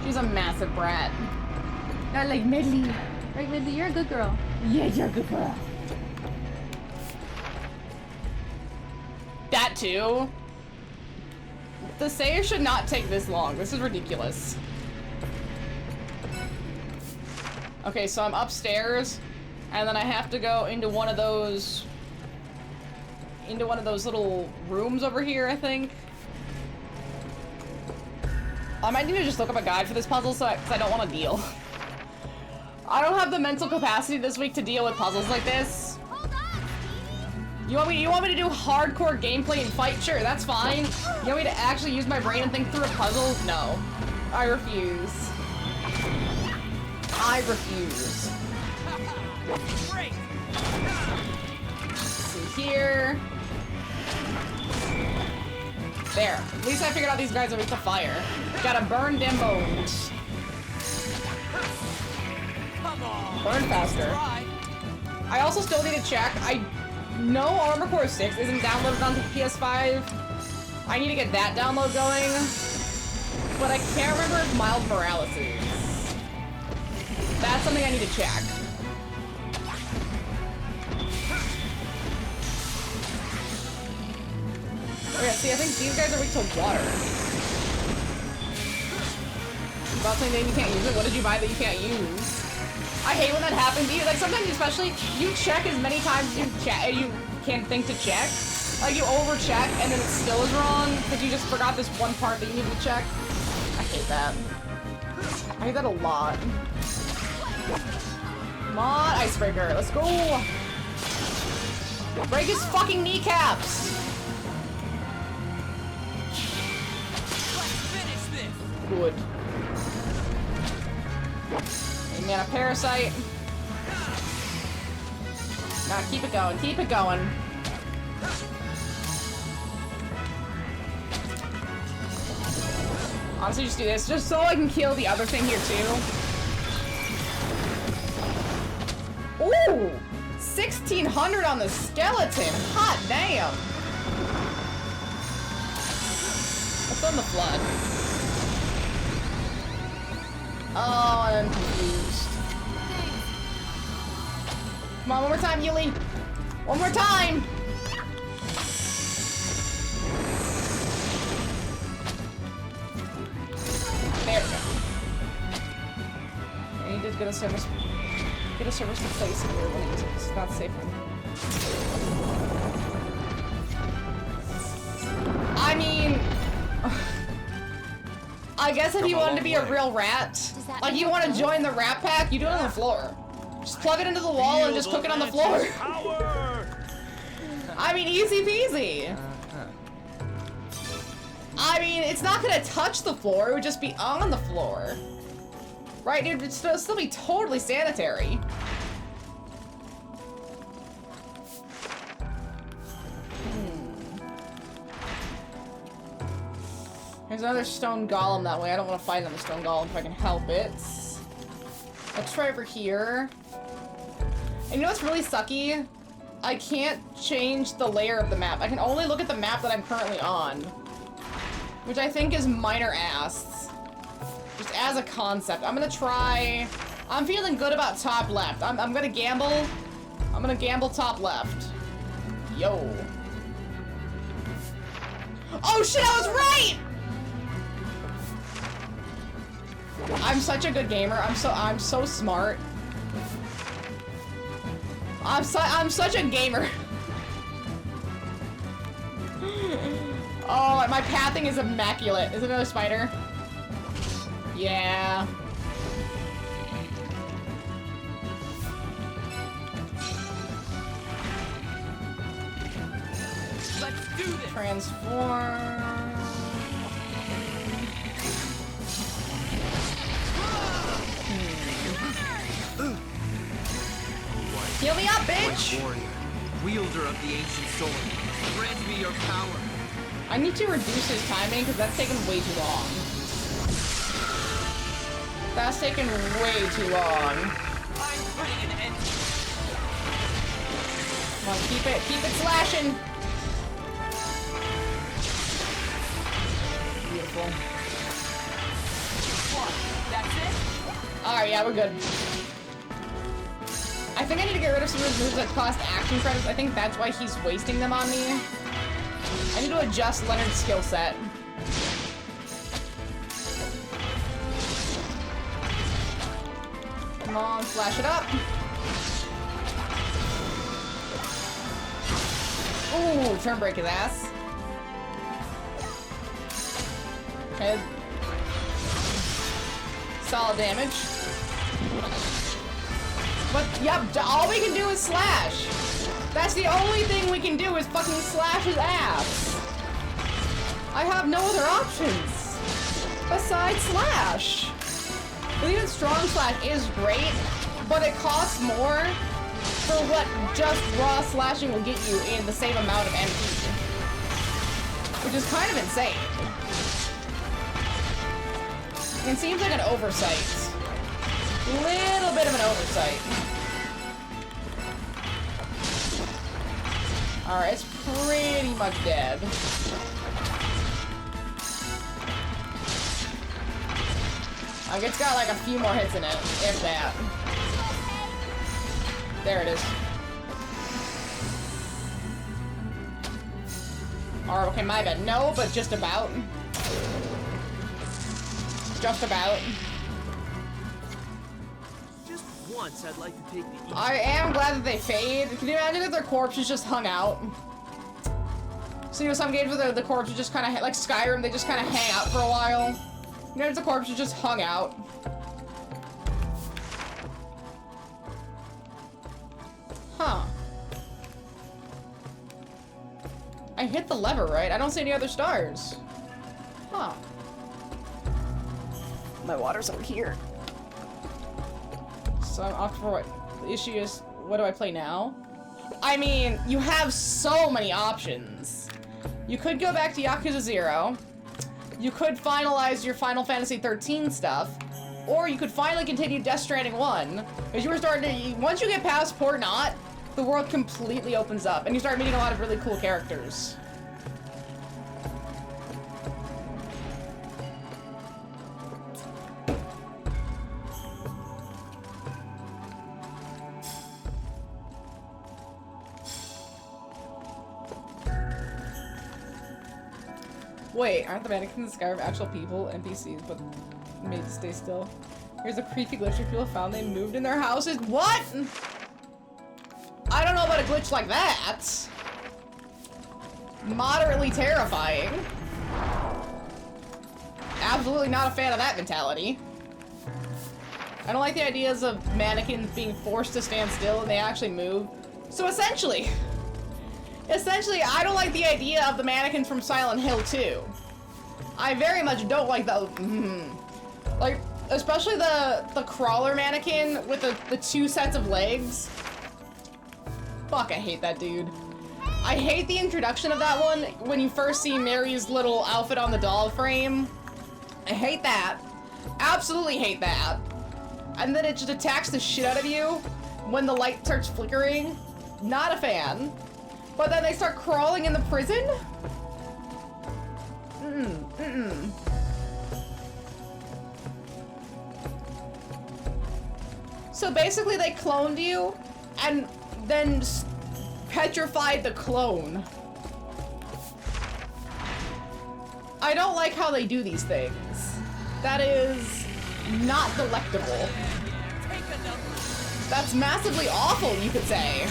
S1: She's a massive brat. Not like Medley. Right, Medley? You're a good girl. Yeah, you're a good girl. That too. The save should not take this long. This is ridiculous. Okay, so I'm upstairs, and then I have to go into one of those little rooms over here, I think. I might need to just look up a guide for this puzzle because I don't want to deal. I don't have the mental capacity this week to deal with puzzles like this. You want me to do hardcore gameplay and fight? Sure, that's fine. You want me to actually use my brain and think through a puzzle? No. I refuse. I refuse. Let's see here. There. At least I figured out these guys are weak to fire. Gotta burn them bones. Burn faster. I also still need to check. I know Armor Core 6 isn't downloaded onto PS5. I need to get that download going. But I can't remember if Miles Morales is. That's something I need to check. Oh yeah, see, I think these guys are weak to water. About something that you can't use it. What did you buy that you can't use? I hate when that happens. Like sometimes, especially, you check as many times as you can think to check. Like you over-check and then it still is wrong because you just forgot this one part that you needed to check. I hate that. I hate that a lot. Come on, Icebreaker, let's go. Break his fucking kneecaps. Good. Hey man, a parasite. Nah, keep it going, keep it going. Honestly, just do this, just so I can kill the other thing here too. Ooh! 1600 on the skeleton! Hot damn! What's on the flood? Oh, I'm confused. Come on, one more time, Yuli! One more time! There we go. I need to get a service to place here when it's not safe. I mean, I guess if you wanted to be a real rat, like you want to join the rat pack, you do it on the floor. Just plug it into the wall and just cook it on the floor. I mean, easy peasy. I mean, it's not gonna touch the floor, it would just be on the floor. Right, dude? It'd still be totally sanitary. There's another stone golem that way. I don't want to fight another stone golem if I can help it. Let's try over here. And you know what's really sucky? I can't change the layer of the map. I can only look at the map that I'm currently on. Which I think is minor ass. Just as a concept. I'm gonna try... I'm feeling good about top left. I'm gonna gamble. I'm gonna gamble top left. Yo. Oh shit, I was right! I'm such a good gamer. I'm so smart. I'm such a gamer. Oh, my pathing is immaculate. Is it another spider? Yeah.
S2: Let's do this.
S1: Transform. Heal me up, bitch!
S2: Warrior, wielder of the ancient sword, grant me your power.
S1: I need to reduce his timing because that's taking way too long. That's taking way too long.
S2: I'm putting an end to it.
S1: Come on, keep it slashing. Beautiful.
S2: What? That's it?
S1: Alright, yeah, we're good. I think I need to get rid of some of his moves that cost action credits. I think that's why he's wasting them on me. I need to adjust Leonard's skill set. Come on, flash it up. Ooh, turn break his ass. Okay. solid damage. But, yep, all we can do is slash. That's the only thing we can do is fucking slash his ass. I have no other options besides slash. But even strong slash is great, but it costs more for what just raw slashing will get you in the same amount of MP. Which is kind of insane. It seems like an oversight. Little bit of an oversight. Alright, it's pretty much dead. Like, it's got like a few more hits in it, if that. There it is. Or, okay, my bad. No, but just about. Just about.
S2: Just once, I'd like to take the easy.
S1: I am glad that they fade. Can you imagine if their corpses just hung out? So, you know, some games where the corpses just kind of, like Skyrim, they just kind of hang out for a while. You know, if the corpses just hung out. Huh. I hit the lever, right? I don't see any other stars. Huh. My water's over here. So I'm off for what? The issue is, what do I play now? I mean, you have so many options. You could go back to Yakuza 0. You could finalize your Final Fantasy 13 stuff. Or you could finally continue Death Stranding 1. Because you were starting to, once you get past Port Knot, the world completely opens up, and you start meeting a lot of really cool characters. Wait, aren't the mannequins in Skyrim actual people, NPCs, but made to stay still? Here's a creepy glitch where people found they moved in their houses. What? I don't know about a glitch like that. Moderately terrifying. Absolutely not a fan of that mentality. I don't like the ideas of mannequins being forced to stand still and they actually move. So essentially, I don't like the idea of the mannequins from Silent Hill 2. I very much don't like the, like, especially the crawler mannequin with the two sets of legs. Fuck, I hate that dude. I hate the introduction of that one when you first see Mary's little outfit on the doll frame. I hate that. Absolutely hate that. And then it just attacks the shit out of you when the light starts flickering. Not a fan. But then they start crawling in the prison? So basically they cloned you and then petrified the clone. I don't like how they do these things. That is not delectable. That's massively awful, you could say.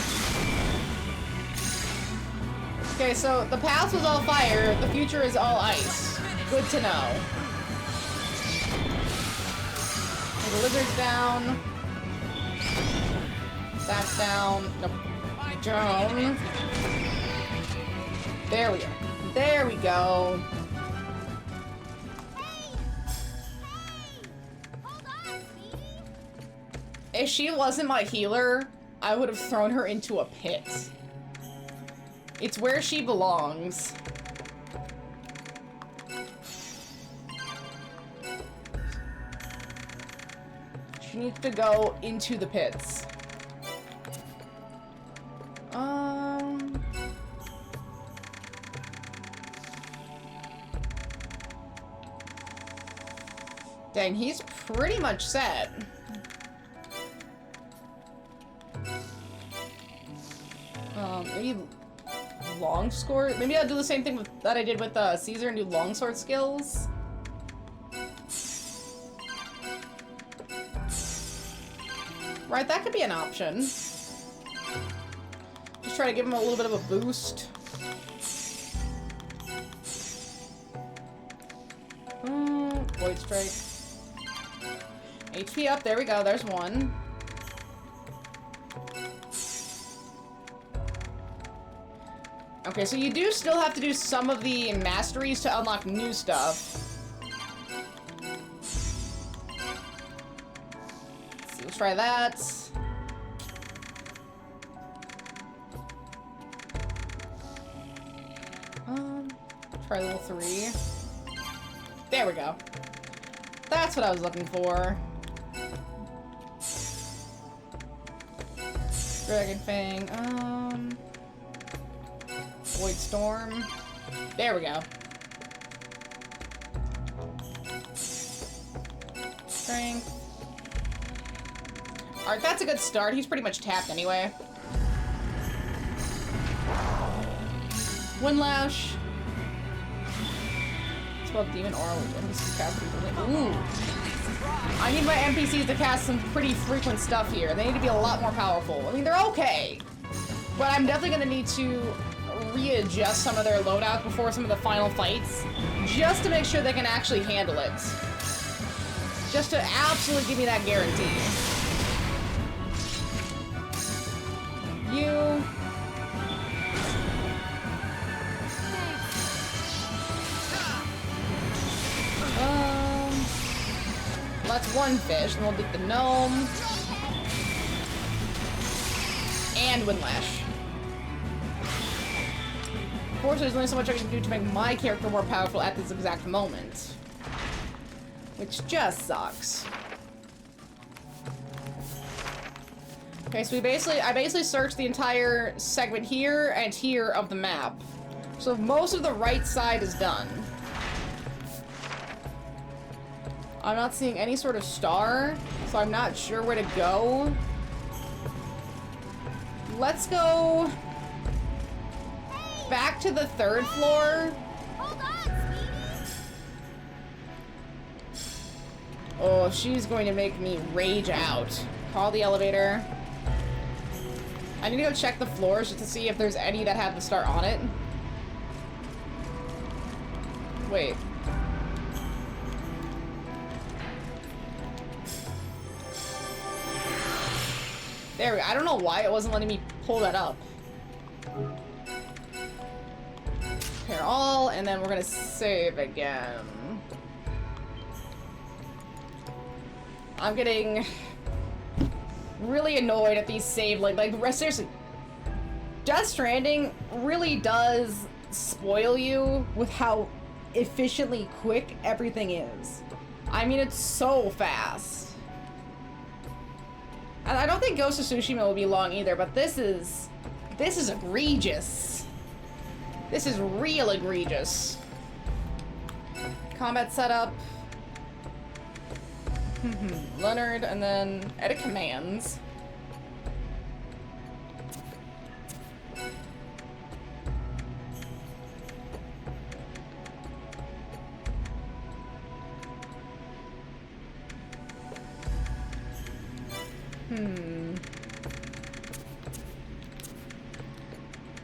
S1: Okay, so the past was all fire, the future is all ice. Good to know. Okay, the lizard's down. That's down. Nope. Down. There we go. There we go. If she wasn't my healer, I would have thrown her into a pit. It's where she belongs. She needs to go into the pits. Dang, he's pretty much set. Maybe long score. Maybe I'll do the same thing that I did with Caesar and do longsword skills. Right, that could be an option. Just try to give him a little bit of a boost. Void Strike. HP up, there we go, there's one. Okay, so you do still have to do some of the masteries to unlock new stuff. Let's try that. Try level 3. There we go. That's what I was looking for. Dragon Fang, Void Storm. There we go. Strength. Alright, that's a good start. He's pretty much tapped anyway. Windlash. It's called Demon Aura, which NPCs cast frequently. Ooh. I need my NPCs to cast some pretty frequent stuff here. They need to be a lot more powerful. I mean, they're okay. But I'm definitely going to need to readjust some of their loadouts before some of the final fights. Just to make sure they can actually handle it. Just to absolutely give me that guarantee. You... That's one fish, and we'll get the gnome. And Windlash. Unfortunately, there's only so much I can do to make my character more powerful at this exact moment. Which just sucks. Okay, so I basically searched the entire segment here and here of the map. So most of the right side is done. I'm not seeing any sort of star, so I'm not sure where to go. Let's go back to the 3rd floor.
S3: Hold on, sweetie.
S1: Oh, she's going to make me rage out. Call the elevator. I need to go check the floors just to see if there's any that have the star on it. Wait. There we go. I don't know why it wasn't letting me pull that up. Repair all, and then we're gonna save again. I'm getting really annoyed at these save, like seriously. Death Stranding really does spoil you with how efficiently quick everything is. I mean, it's so fast. And I don't think Ghost of Tsushima will be long either, but this is egregious. This is real egregious. Combat setup. Leonard, and then edit commands.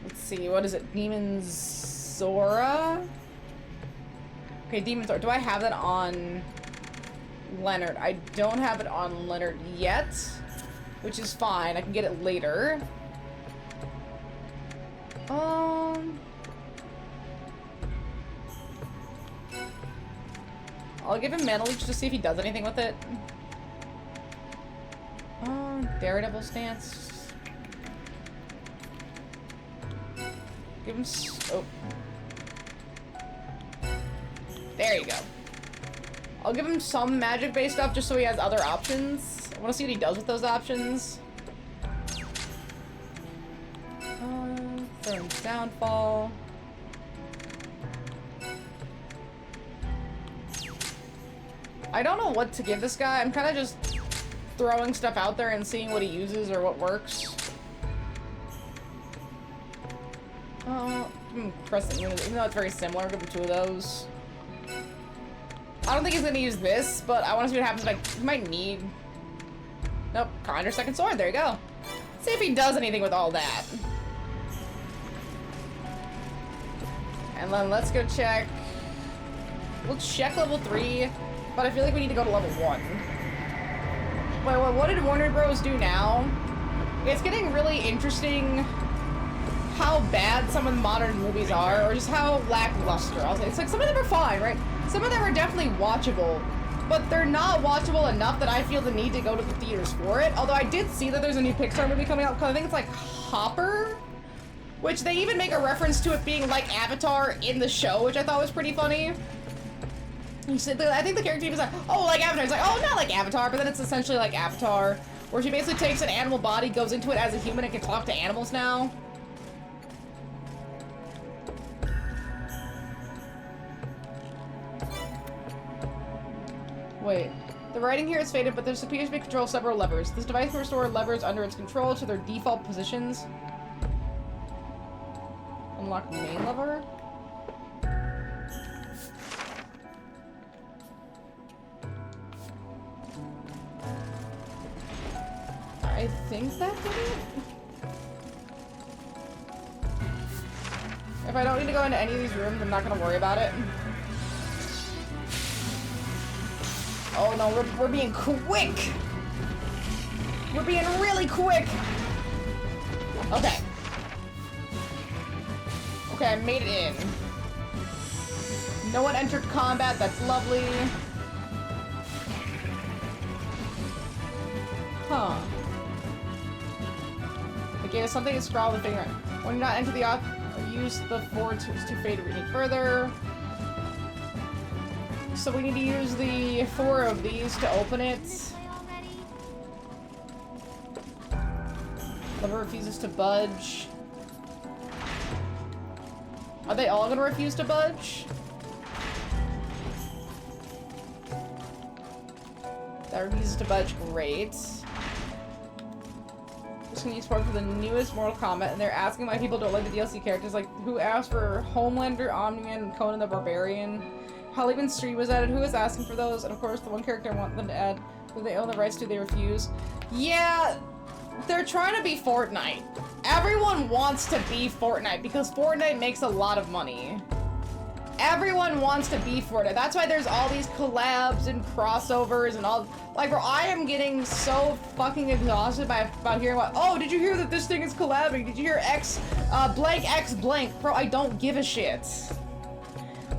S1: Let's see, what is it? Demon Zora? Okay, Demon Zora. Do I have that on Leonard? I don't have it on Leonard yet, which is fine. I can get it later. I'll give him Mana Leech to see if he does anything with it. Daredevil stance. Give him oh. There you go. I'll give him some magic-based stuff just so he has other options. I want to see what he does with those options. Thorn's Downfall. I don't know what to give this guy. I'm kind of just throwing stuff out there and seeing what he uses or what works. Crescent Moon, even though it's very similar, give him 2 of those. I don't think he's gonna use this, but I want to see what happens. Like, he might need. Nope, Conjure Second Sword. There you go. See if he does anything with all that. And then let's go check. We'll check level 3, but I feel like we need to go to level 1. what did Warner Bros. Do now? It's getting really interesting how bad some of the modern movies are, or just how lackluster. I'll say. It's like some of them are fine, right? Some of them are definitely watchable, but they're not watchable enough that I feel the need to go to the theaters for it. Although I did see that there's a new Pixar movie coming out, I think it's like Hopper, which they even make a reference to it being like Avatar in the show, which I thought was pretty funny. You said, I think the character team is like, oh, like Avatar. It's like, oh, not like Avatar, but then it's essentially like Avatar, where she basically takes an animal body, goes into it as a human, and can talk to animals now. Wait, the writing here is faded, but there appears to be control of several levers. This device can restore levers under its control to their default positions. Unlock main lever? I think that did it? If I don't need to go into any of these rooms, I'm not gonna worry about it. Oh no, we're being quick! We're being really quick! Okay. Okay, I made it in. No one entered combat, that's lovely. Huh. It gave us something to scrawl the finger. When you not enter the op, use the forward to fade to read it further. So we need to use the 4 of these to open it. Lever refuses to budge. Are they all gonna refuse to budge? That refuses to budge, great. Just gonna use support for the newest Mortal Kombat, and they're asking why people don't like the DLC characters, like who asked for Homelander, Omni-Man, and Conan the Barbarian. Hollywood Street was added, who is asking for those? And of course the one character I want them to add, who they own the rights to, they refuse. Yeah, they're trying to be Fortnite. Everyone wants to be Fortnite because Fortnite makes a lot of money. Everyone wants to be Fortnite. That's why there's all these collabs and crossovers and all. Like, bro, I am getting so fucking exhausted about hearing what. Oh, did you hear that this thing is collabing? Did you hear blank X blank? Bro, I don't give a shit.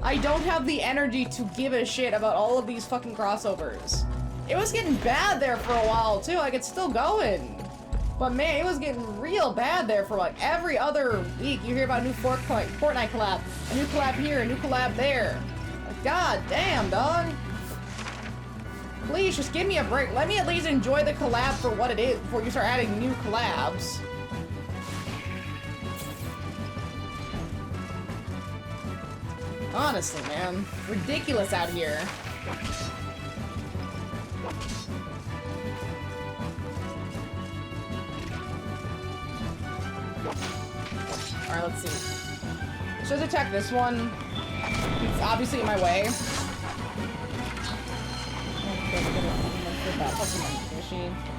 S1: I don't have the energy to give a shit about all of these fucking crossovers. It was getting bad there for a while too. Like, it's still going. But man, it was getting real bad there for like every other week. You hear about a new Fortnite collab, a new collab here, a new collab there. Like, god damn, dog. Please, just give me a break. Let me at least enjoy the collab for what it is before you start adding new collabs. Honestly, man. Ridiculous out here. Alright, let's see. Should attack this one. It's obviously in my way.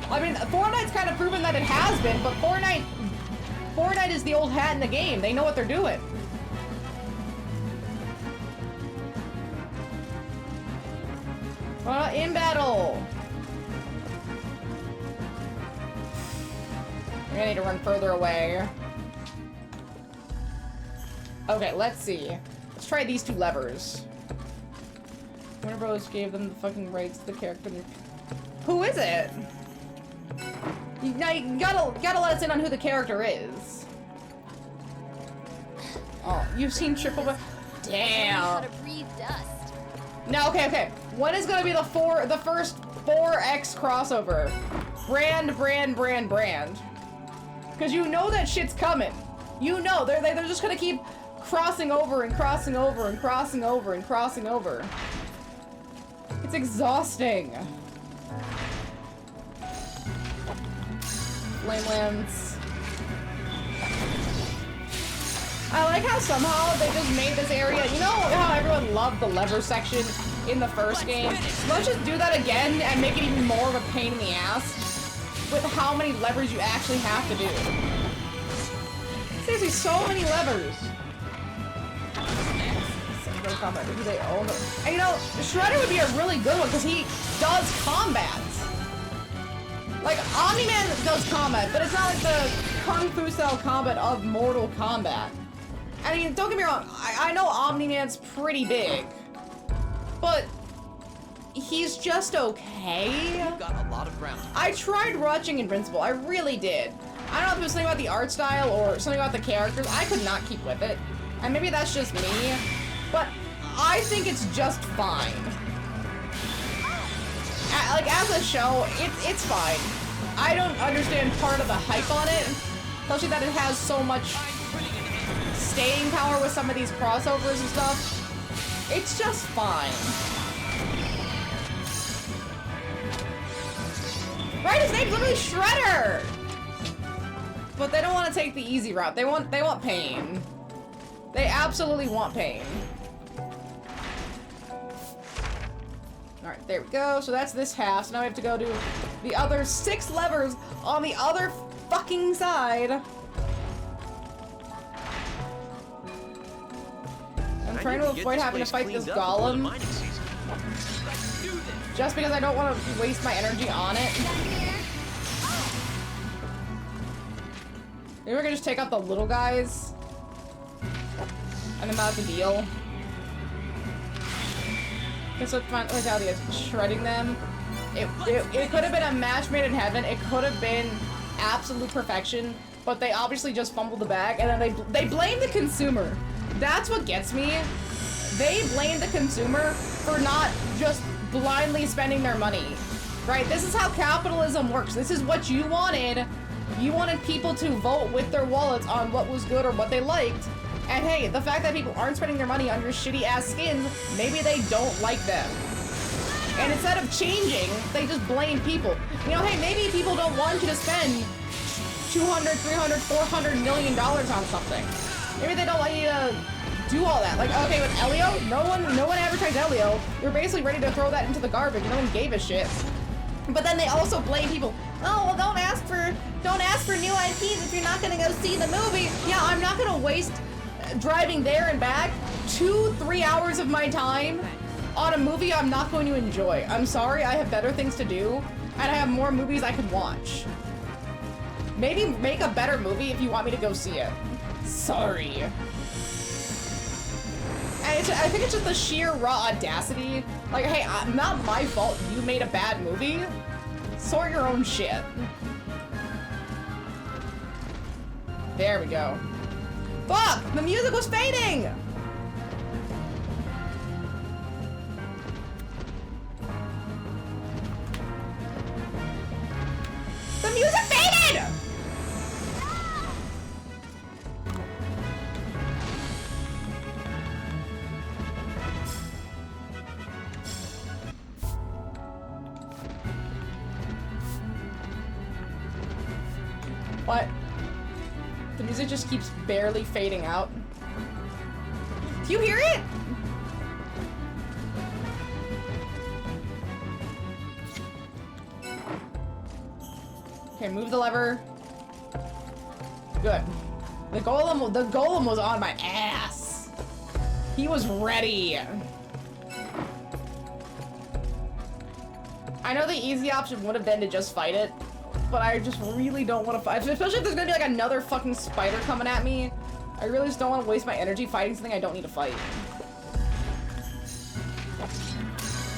S1: I mean, Fortnite's kind of proven that it has been, but Fortnite is the old hat in the game. They know what they're doing. In battle. We're gonna need to run further away. Okay, let's see. Let's try these 2 levers. Warner Bros. Gave them the fucking rights to the character. Who is it? Now you gotta let us in on who the character is. Oh, you've seen Triple B. Damn. No, okay. When is gonna be the first 4X crossover? Brand. Cause you know that shit's coming. You know, they're just gonna keep crossing over and crossing over and crossing over and crossing over. It's exhausting. Flamelands. I like how somehow they just made this area, you know how everyone loved the lever section in the first game? Let's just do that again and make it even more of a pain in the ass with how many levers you actually have to do. Seriously, so many levers. Do they own them? And you know, Shredder would be a really good one because he does combat. Like, Omni-Man does combat, but it's not like the Kung Fu style combat of Mortal Kombat. I mean, don't get me wrong, I know Omni-Man's pretty big, but he's just okay.
S2: You've got a lot of ground.
S1: I tried watching Invincible, I really did. I don't know if it was something about the art style or something about the characters. I could not keep with it. And maybe that's just me, but I think it's just fine. Like, as a show, it's fine. I don't understand part of the hype on it, especially that it has so much staying power with some of these crossovers and stuff. It's just fine. Right, his name's literally Shredder! But they don't want to take the easy route. They want pain. They absolutely want pain. Alright, there we go. So that's this half. So now we have to go to the other 6 levers on the other fucking side. I'm trying to avoid having to fight this golem. Just because I don't want to waste my energy on it. Maybe we're gonna just take out the little guys. And then that's the deal. Guess what mentality is shredding them. It could have been a match made in heaven. It could have been absolute perfection, but they obviously just fumbled the bag, and then they blame the consumer. That's what gets me. They blame the consumer for not just blindly spending their money. Right? This is how capitalism works. This is what you wanted. You wanted people to vote with their wallets on what was good or what they liked. And hey, the fact that people aren't spending their money on your shitty ass skins, maybe they don't like them. And instead of changing, they just blame people. You know, hey, maybe people don't want you to spend $200, $300, $400 million on something. Maybe they don't want you to do all that. Like, okay, with Elio, no one advertised Elio. You're basically ready to throw that into the garbage. No one gave a shit. But then they also blame people. Oh, well, don't ask for new IPs if you're not gonna go see the movie. Yeah, I'm not gonna waste driving there and back 2-3 hours of my time on a movie I'm not going to enjoy. I'm sorry, I have better things to do, and I have more movies I could watch. Maybe make a better movie if you want me to go see it. Sorry. And I think it's just the sheer raw audacity. Like, hey, not my fault you made a bad movie. Sort your own shit. There we go. Fuck! The music was fading! The music faded! What? The music just keeps barely fading out. Do you hear it? Okay, move the lever. Good. The golem was on my ass. He was ready. I know the easy option would have been to just fight it, but I just really don't want to fight, especially if there's gonna be like another fucking spider coming at me. I really just don't want to waste my energy fighting something I don't need to fight.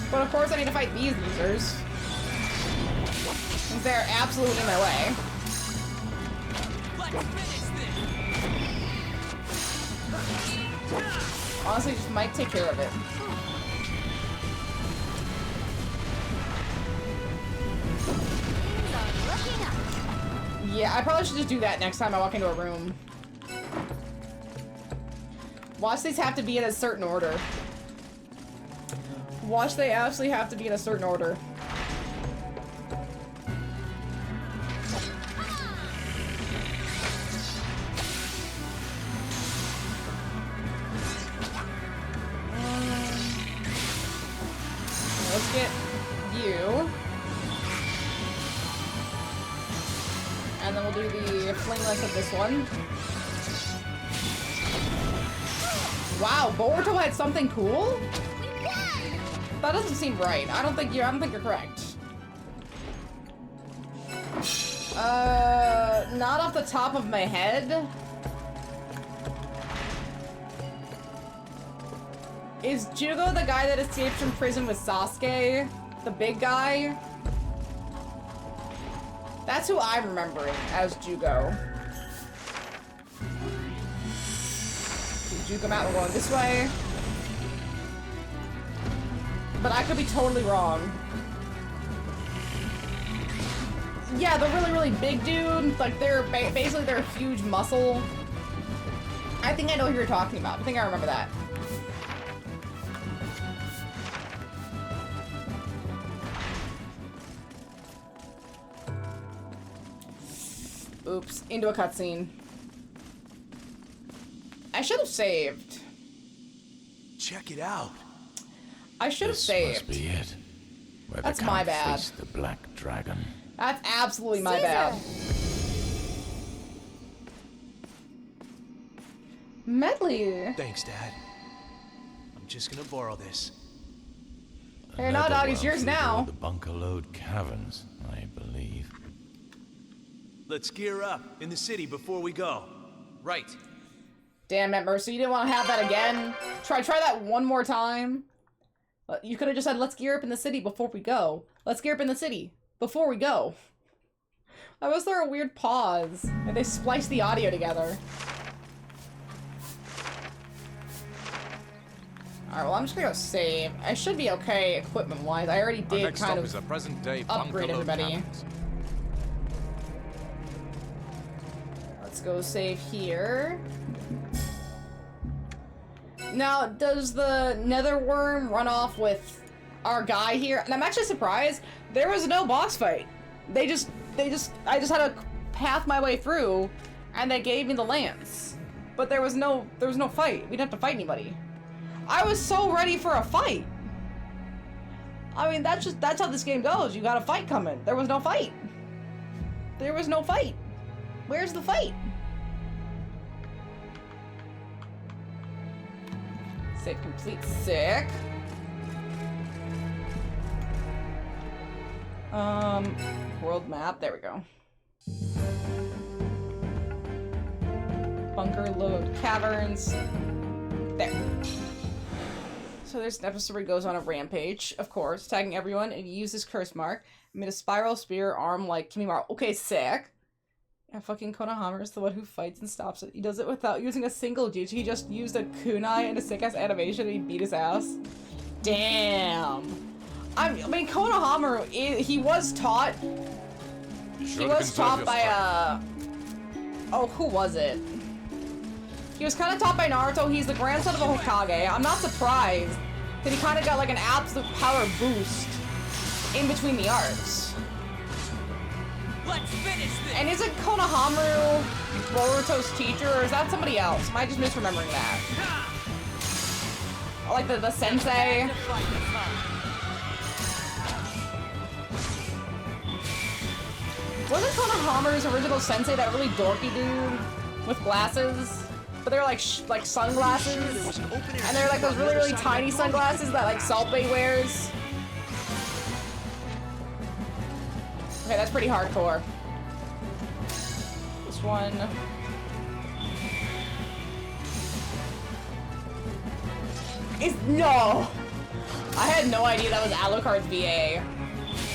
S1: But of course I need to fight these losers, since they're absolutely in my way. Honestly, just might take care of it. Yeah, I probably should just do that next time I walk into a room. Watch these have to be in a certain order. Watch they absolutely have to be in a certain order. Let's get you. And then we'll do the flameless of this one. Wow, Boruto had something cool? That doesn't seem right. I don't think you're correct. Not off the top of my head. Is Jugo the guy that escaped from prison with Sasuke? The big guy? That's who I'm remembering as Jugo. Jugo out, we're going this way. But I could be totally wrong. Yeah, the really, really big dude. Like, they're basically they're a huge muscle. I think I know who you're talking about. I think I remember that. Oops, into a cutscene. I should have saved.
S8: Check it out.
S1: I should have saved.
S5: This must be it. Where
S1: That's
S5: the
S1: my
S5: Count
S1: bad.
S5: faced the Black Dragon.
S1: That's absolutely my bad. Medley.
S8: Thanks, Dad. I'm just gonna borrow this.
S1: Hey, no, dog, it's yours now.
S5: The Bunkerlode Caverns, I believe.
S8: Let's gear up in the city before we go.
S2: Right.
S1: Damn it, Mercy, you didn't want to have that again? Try that one more time. You could have just said, let's gear up in the city before we go. Let's gear up in the city before we go. Why was there a weird pause? And they spliced the audio together. Alright, well, I'm just gonna go save. I should be okay equipment-wise. I already did kind of
S10: is a present-day
S1: upgrade
S10: Bunkerlode
S1: everybody.
S10: Caverns.
S1: Let's go save here. Now, does the nether worm run off with our guy here? And I'm actually surprised there was no boss fight. I just had to path my way through, and they gave me the lance. But there was no fight. We didn't have to fight anybody. I was so ready for a fight. I mean, that's how this game goes. You got a fight coming. There was no fight. There was no fight. Where's the fight? Save complete. Sick. World map. There we go. Bunkerlode Caverns. There. So there's an episode where he goes on a rampage, of course, tagging everyone, and he uses curse mark. Made a spiral spear arm like Kimimaro. Okay, sick. Yeah, fucking Konohamaru is the one who fights and stops it. He does it without using a single jutsu. He just used a kunai and a sick-ass animation and he beat his ass. Damn. I mean, Konohamaru, he was taught... He was taught by, oh, who was it? He was kind of taught by Naruto. He's the grandson of a Hokage. I'm not surprised that he kind of got like an absolute power boost in between the arcs.
S2: Let's finish this.
S1: And isn't Konohamaru Boruto's teacher, or is that somebody else? Am I just misremembering that? Or like the sensei? Wasn't Konohamaru's original sensei that really dorky dude with glasses? But they're like sunglasses, and they're like those really, really tiny sunglasses that like Saltbay wears. Okay, that's pretty hardcore. This one. No! I had no idea that was Alucard's VA.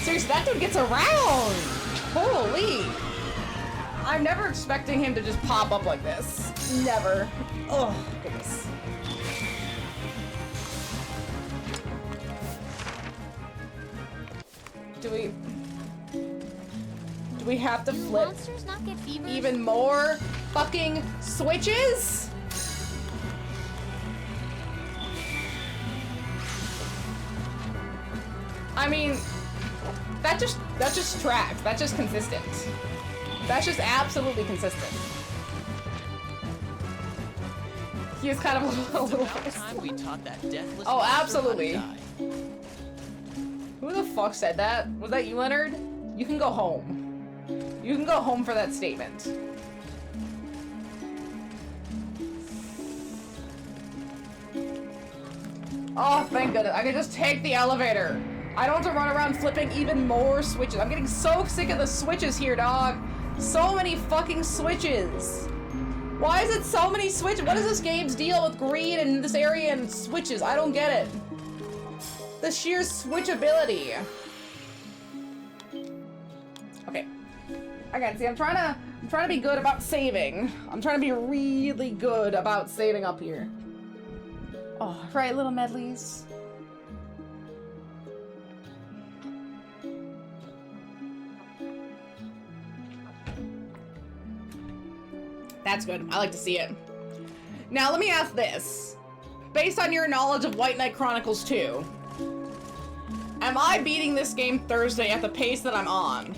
S1: Seriously, that dude gets around! Holy! I'm never expecting him to just pop up like this. Never. Oh, goodness. Do we have to flip even more fucking switches? I mean, that just tracks. That's just consistent. That's just absolutely consistent. He is kind of a little
S2: Time we taught that deathless
S1: Oh,
S2: monster
S1: absolutely.
S2: how to die.
S1: Who the fuck said that? Was that you, Leonard? You can go home. You can go home for that statement. Oh, thank goodness. I can just take the elevator. I don't have to run around flipping even more switches. I'm getting so sick of the switches here, dog. So many fucking switches. Why is it so many switches? What is this game's deal with greed in this area and switches? I don't get it. The sheer switchability. Okay. Again, see, I'm trying to be good about saving. I'm trying to be really good about saving up here. Oh, right, little medleys. That's good. I like to see it. Now, let me ask this. Based on your knowledge of White Knight Chronicles 2, am I beating this game Thursday at the pace that I'm on?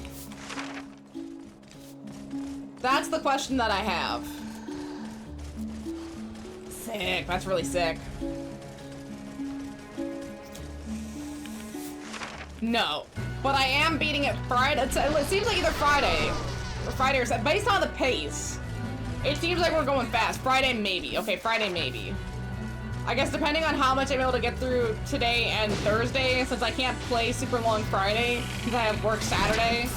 S1: That's the question that I have. Sick. That's really sick. No. But I am beating it Friday. It seems like either Friday or Saturday. Based on the pace, it seems like we're going fast. Friday, maybe. Okay, Friday, maybe. I guess depending on how much I'm able to get through today and Thursday, since I can't play super long Friday, because I have work Saturday.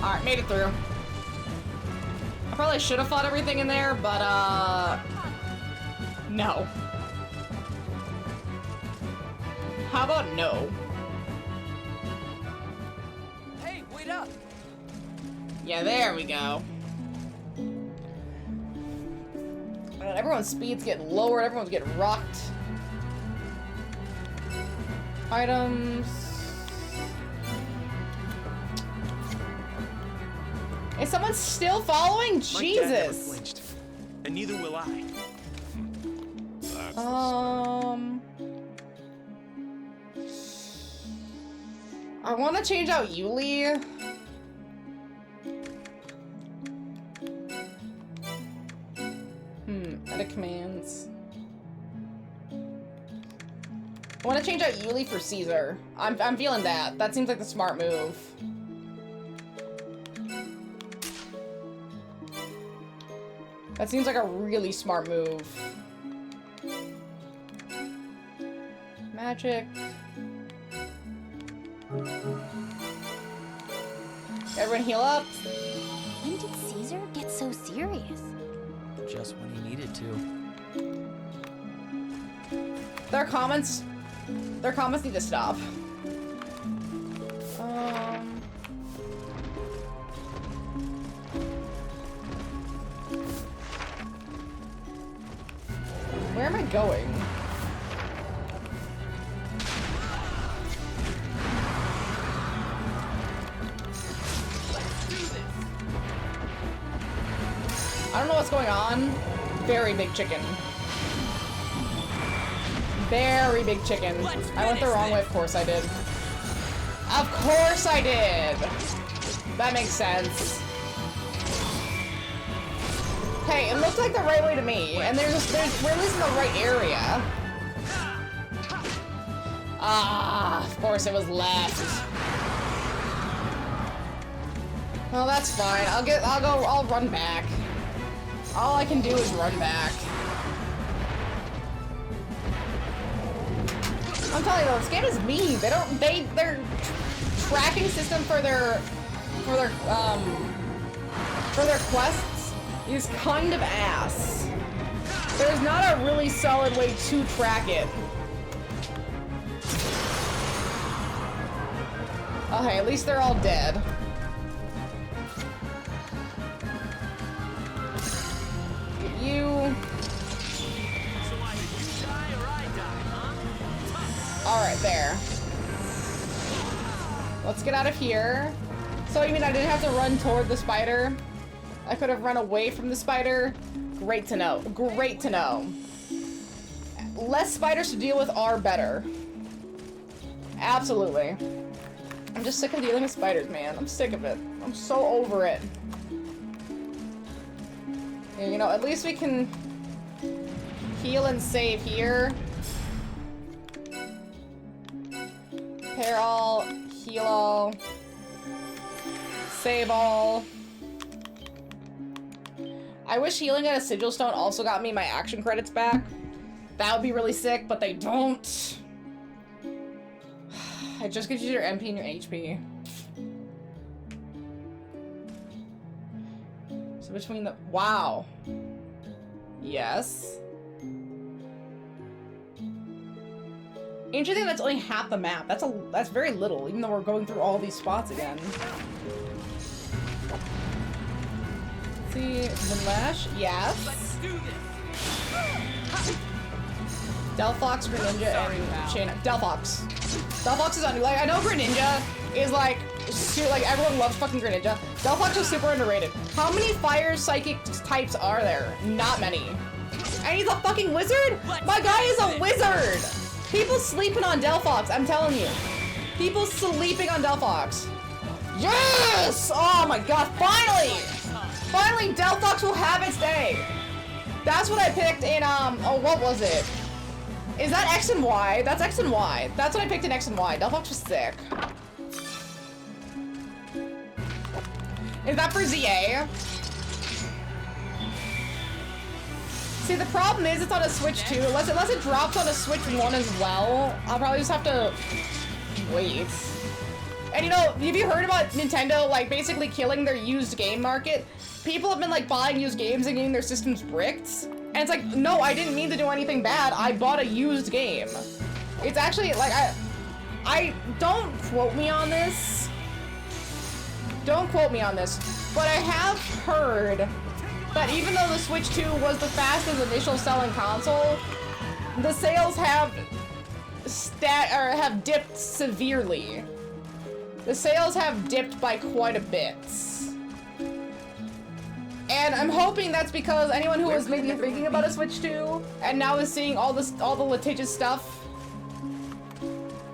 S1: Alright, made it through. I probably should have fought everything in there, but, no. How about no?
S2: Hey, wait up!
S1: Yeah, there we go. Everyone's speed's getting lowered, everyone's getting rocked. Items. Is someone still following? Jesus.
S8: My dad never flinched, and neither will I.
S1: I want to change out Yuli. Edit commands. I want to change out Yuli for Caesar. I'm feeling that. That seems like the smart move. That seems like a really smart move. Magic. Everyone heal up.
S7: When did Caesar get so serious?
S2: Just when he needed to.
S1: Their comments need to stop. Where am I going? I don't know what's going on. Very big chicken. Very big chicken. I went the wrong way, of course I did. Of course I did! That makes sense. Hey, it looks like the right way to me, and we're at least in the right area. Ah, of course it was left. Well, that's fine. I'll run back. All I can do is run back. I'm telling you though, this game is mean. Their tracking system for their quests is kind of ass. There's not a really solid way to track it. Okay, at least they're all dead. Get you. Alright, there. Let's get out of here. So you mean I didn't have to run toward the spider? I could have run away from the spider? Great to know. Great to know. Less spiders to deal with are better. Absolutely. I'm just sick of dealing with spiders, man. I'm sick of it. I'm so over it. And, you know, at least we can heal and save here. Repair all, heal all, save all. I wish healing at a sigil stone also got me my action credits back. That would be really sick, but they don't. It just gives you your MP and your HP. So between the... Wow. Yes. Interesting, that's only half the map. That's very little, even though we're going through all these spots again. Let's see, Lash, yes.
S2: Let's do this.
S1: Delphox, Greninja, and Chain. Delphox. Delphox is under. Like, I know Greninja is like everyone loves fucking Greninja. Delphox is super underrated. How many fire psychic types are there? Not many. And he's a fucking wizard? My guy is a wizard! People sleeping on Delphox, I'm telling you. People sleeping on Delphox. Yes! Oh my god, finally! Finally, Delphox will have its day. That's what I picked in, oh, what was it? Is that X and Y? That's X and Y. That's what I picked in X and Y. Delphox was sick. Is that for ZA? See, the problem is it's on a Switch 2. Unless it drops on a Switch 1 as well, I'll probably just have to wait. And you know, have you heard about Nintendo, like, basically killing their used game market? People have been, like, buying used games and getting their systems bricked. And it's like, no, I didn't mean to do anything bad. I bought a used game. It's actually, like, I don't quote me on this. Don't quote me on this. But I have heard that even though the Switch 2 was the fastest initial selling console, the sales have dipped severely. The sales have dipped by quite a bit. And I'm hoping that's because anyone who was maybe thinking about a Switch 2 and now is seeing all the litigious stuff.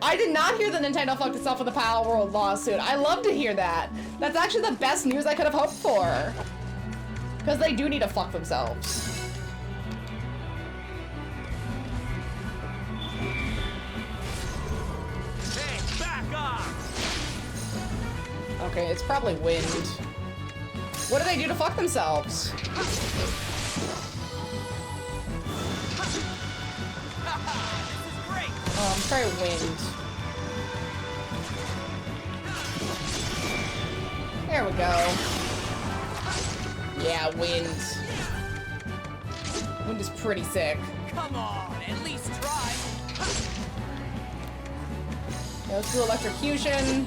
S1: I did not hear that Nintendo fucked itself with the Power World lawsuit. I love to hear that. That's actually the best news I could have hoped for. Because they do need to fuck themselves.
S2: Hey, back off!
S1: Okay, it's probably wind. What do they do to fuck themselves? Try wind. There we go. Yeah, wind. Wind is pretty sick.
S2: Come on, at least try.
S1: Okay, let's do electrocution.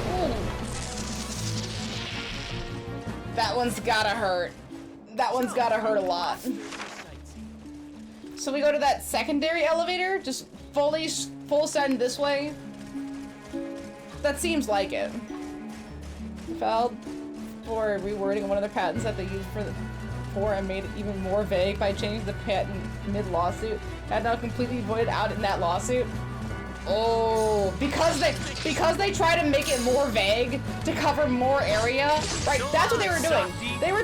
S1: Ooh. That one's gotta hurt. That one's gotta hurt a lot. So we go to that secondary elevator, just full send this way. That seems like it. Filed for rewording one of the patents that they used for and made it even more vague by changing the patent mid-lawsuit. Had now completely voided out in that lawsuit. Oh, because they try to make it more vague to cover more area, right? That's what they were doing. They were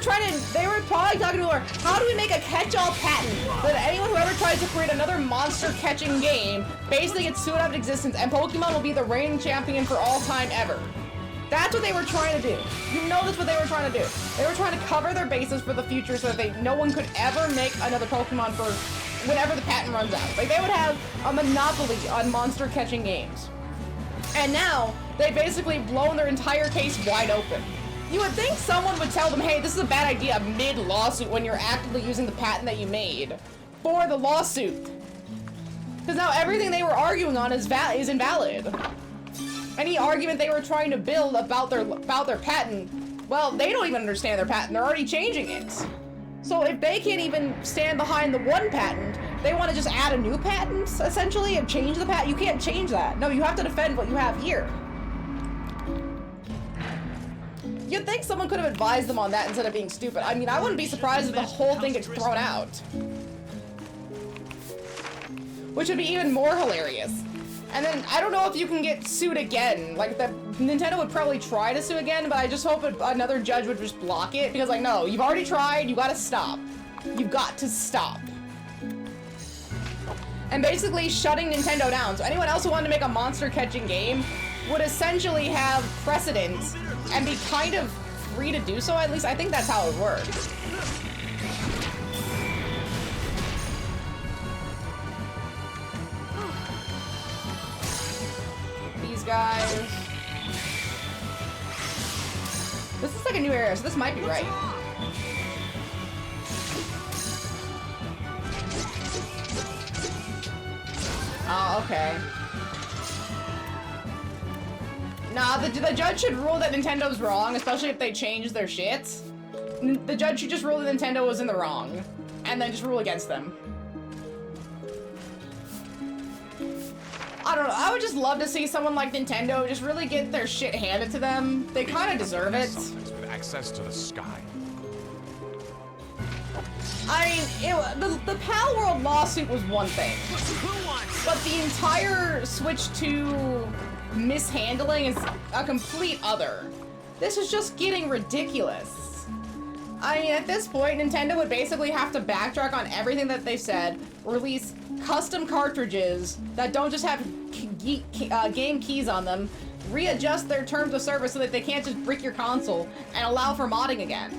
S1: probably talking to her. How do we make a catch-all patent that anyone who ever tries to create another monster-catching game basically gets sued out of existence, and Pokemon will be the reigning champion for all time ever? That's what they were trying to do. You know that's what they were trying to do. They were trying to cover their bases for the future so that no one could ever make another Pokemon for whenever the patent runs out. Like, they would have a monopoly on monster catching games. And now, they've basically blown their entire case wide open. You would think someone would tell them, hey, this is a bad idea mid-lawsuit when you're actively using the patent that you made for the lawsuit. Because now everything they were arguing on is invalid. Any argument they were trying to build about their patent, well, they don't even understand their patent. They're already changing it. So if they can't even stand behind the one patent, they want to just add a new patent, essentially, and change the patent. You can't change that. No, you have to defend what you have here. You'd think someone could have advised them on that instead of being stupid. I mean, I wouldn't be surprised if the whole thing gets thrown out. Which would be even more hilarious. And then, I don't know if you can get sued again. Like, Nintendo would probably try to sue again, but I just hope another judge would just block it. Because, like, no, you've already tried, you gotta stop. You've got to stop. And basically shutting Nintendo down. So anyone else who wanted to make a monster-catching game, would essentially have precedence and be kind of free to do so. At least I think that's how it works. These guys. This is like a new area, so this might be right. Oh, okay. Nah, the judge should rule that Nintendo's wrong, especially if they change their shit. The judge should just rule that Nintendo was in the wrong, and then just rule against them. I don't know, I would just love to see someone like Nintendo just really get their shit handed to them. They kind of deserve it.
S11: With access to the sky.
S1: I mean, the Pal World lawsuit was one thing, but the entire Switch 2 mishandling is a complete other. This is just getting ridiculous. I mean, at this point, Nintendo would basically have to backtrack on everything that they said, release custom cartridges that don't just have game keys on them, readjust their terms of service so that they can't just brick your console, and allow for modding again.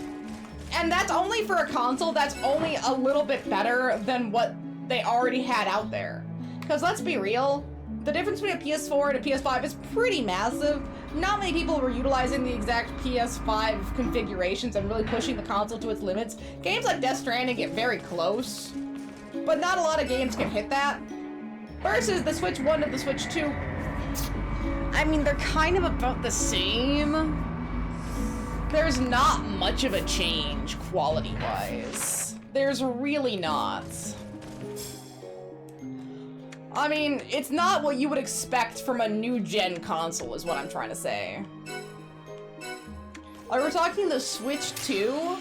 S1: And that's only for a console that's only a little bit better than what they already had out there. Because let's be real, the difference between a PS4 and a PS5 is pretty massive. Not many people were utilizing the exact PS5 configurations and really pushing the console to its limits. Games like Death Stranding get very close, but not a lot of games can hit that. Versus the Switch 1 to the Switch 2, I mean, they're kind of about the same. There's not much of a change quality-wise. There's really not. I mean, it's not what you would expect from a new-gen console, is what I'm trying to say. Like, we're talking the Switch 2.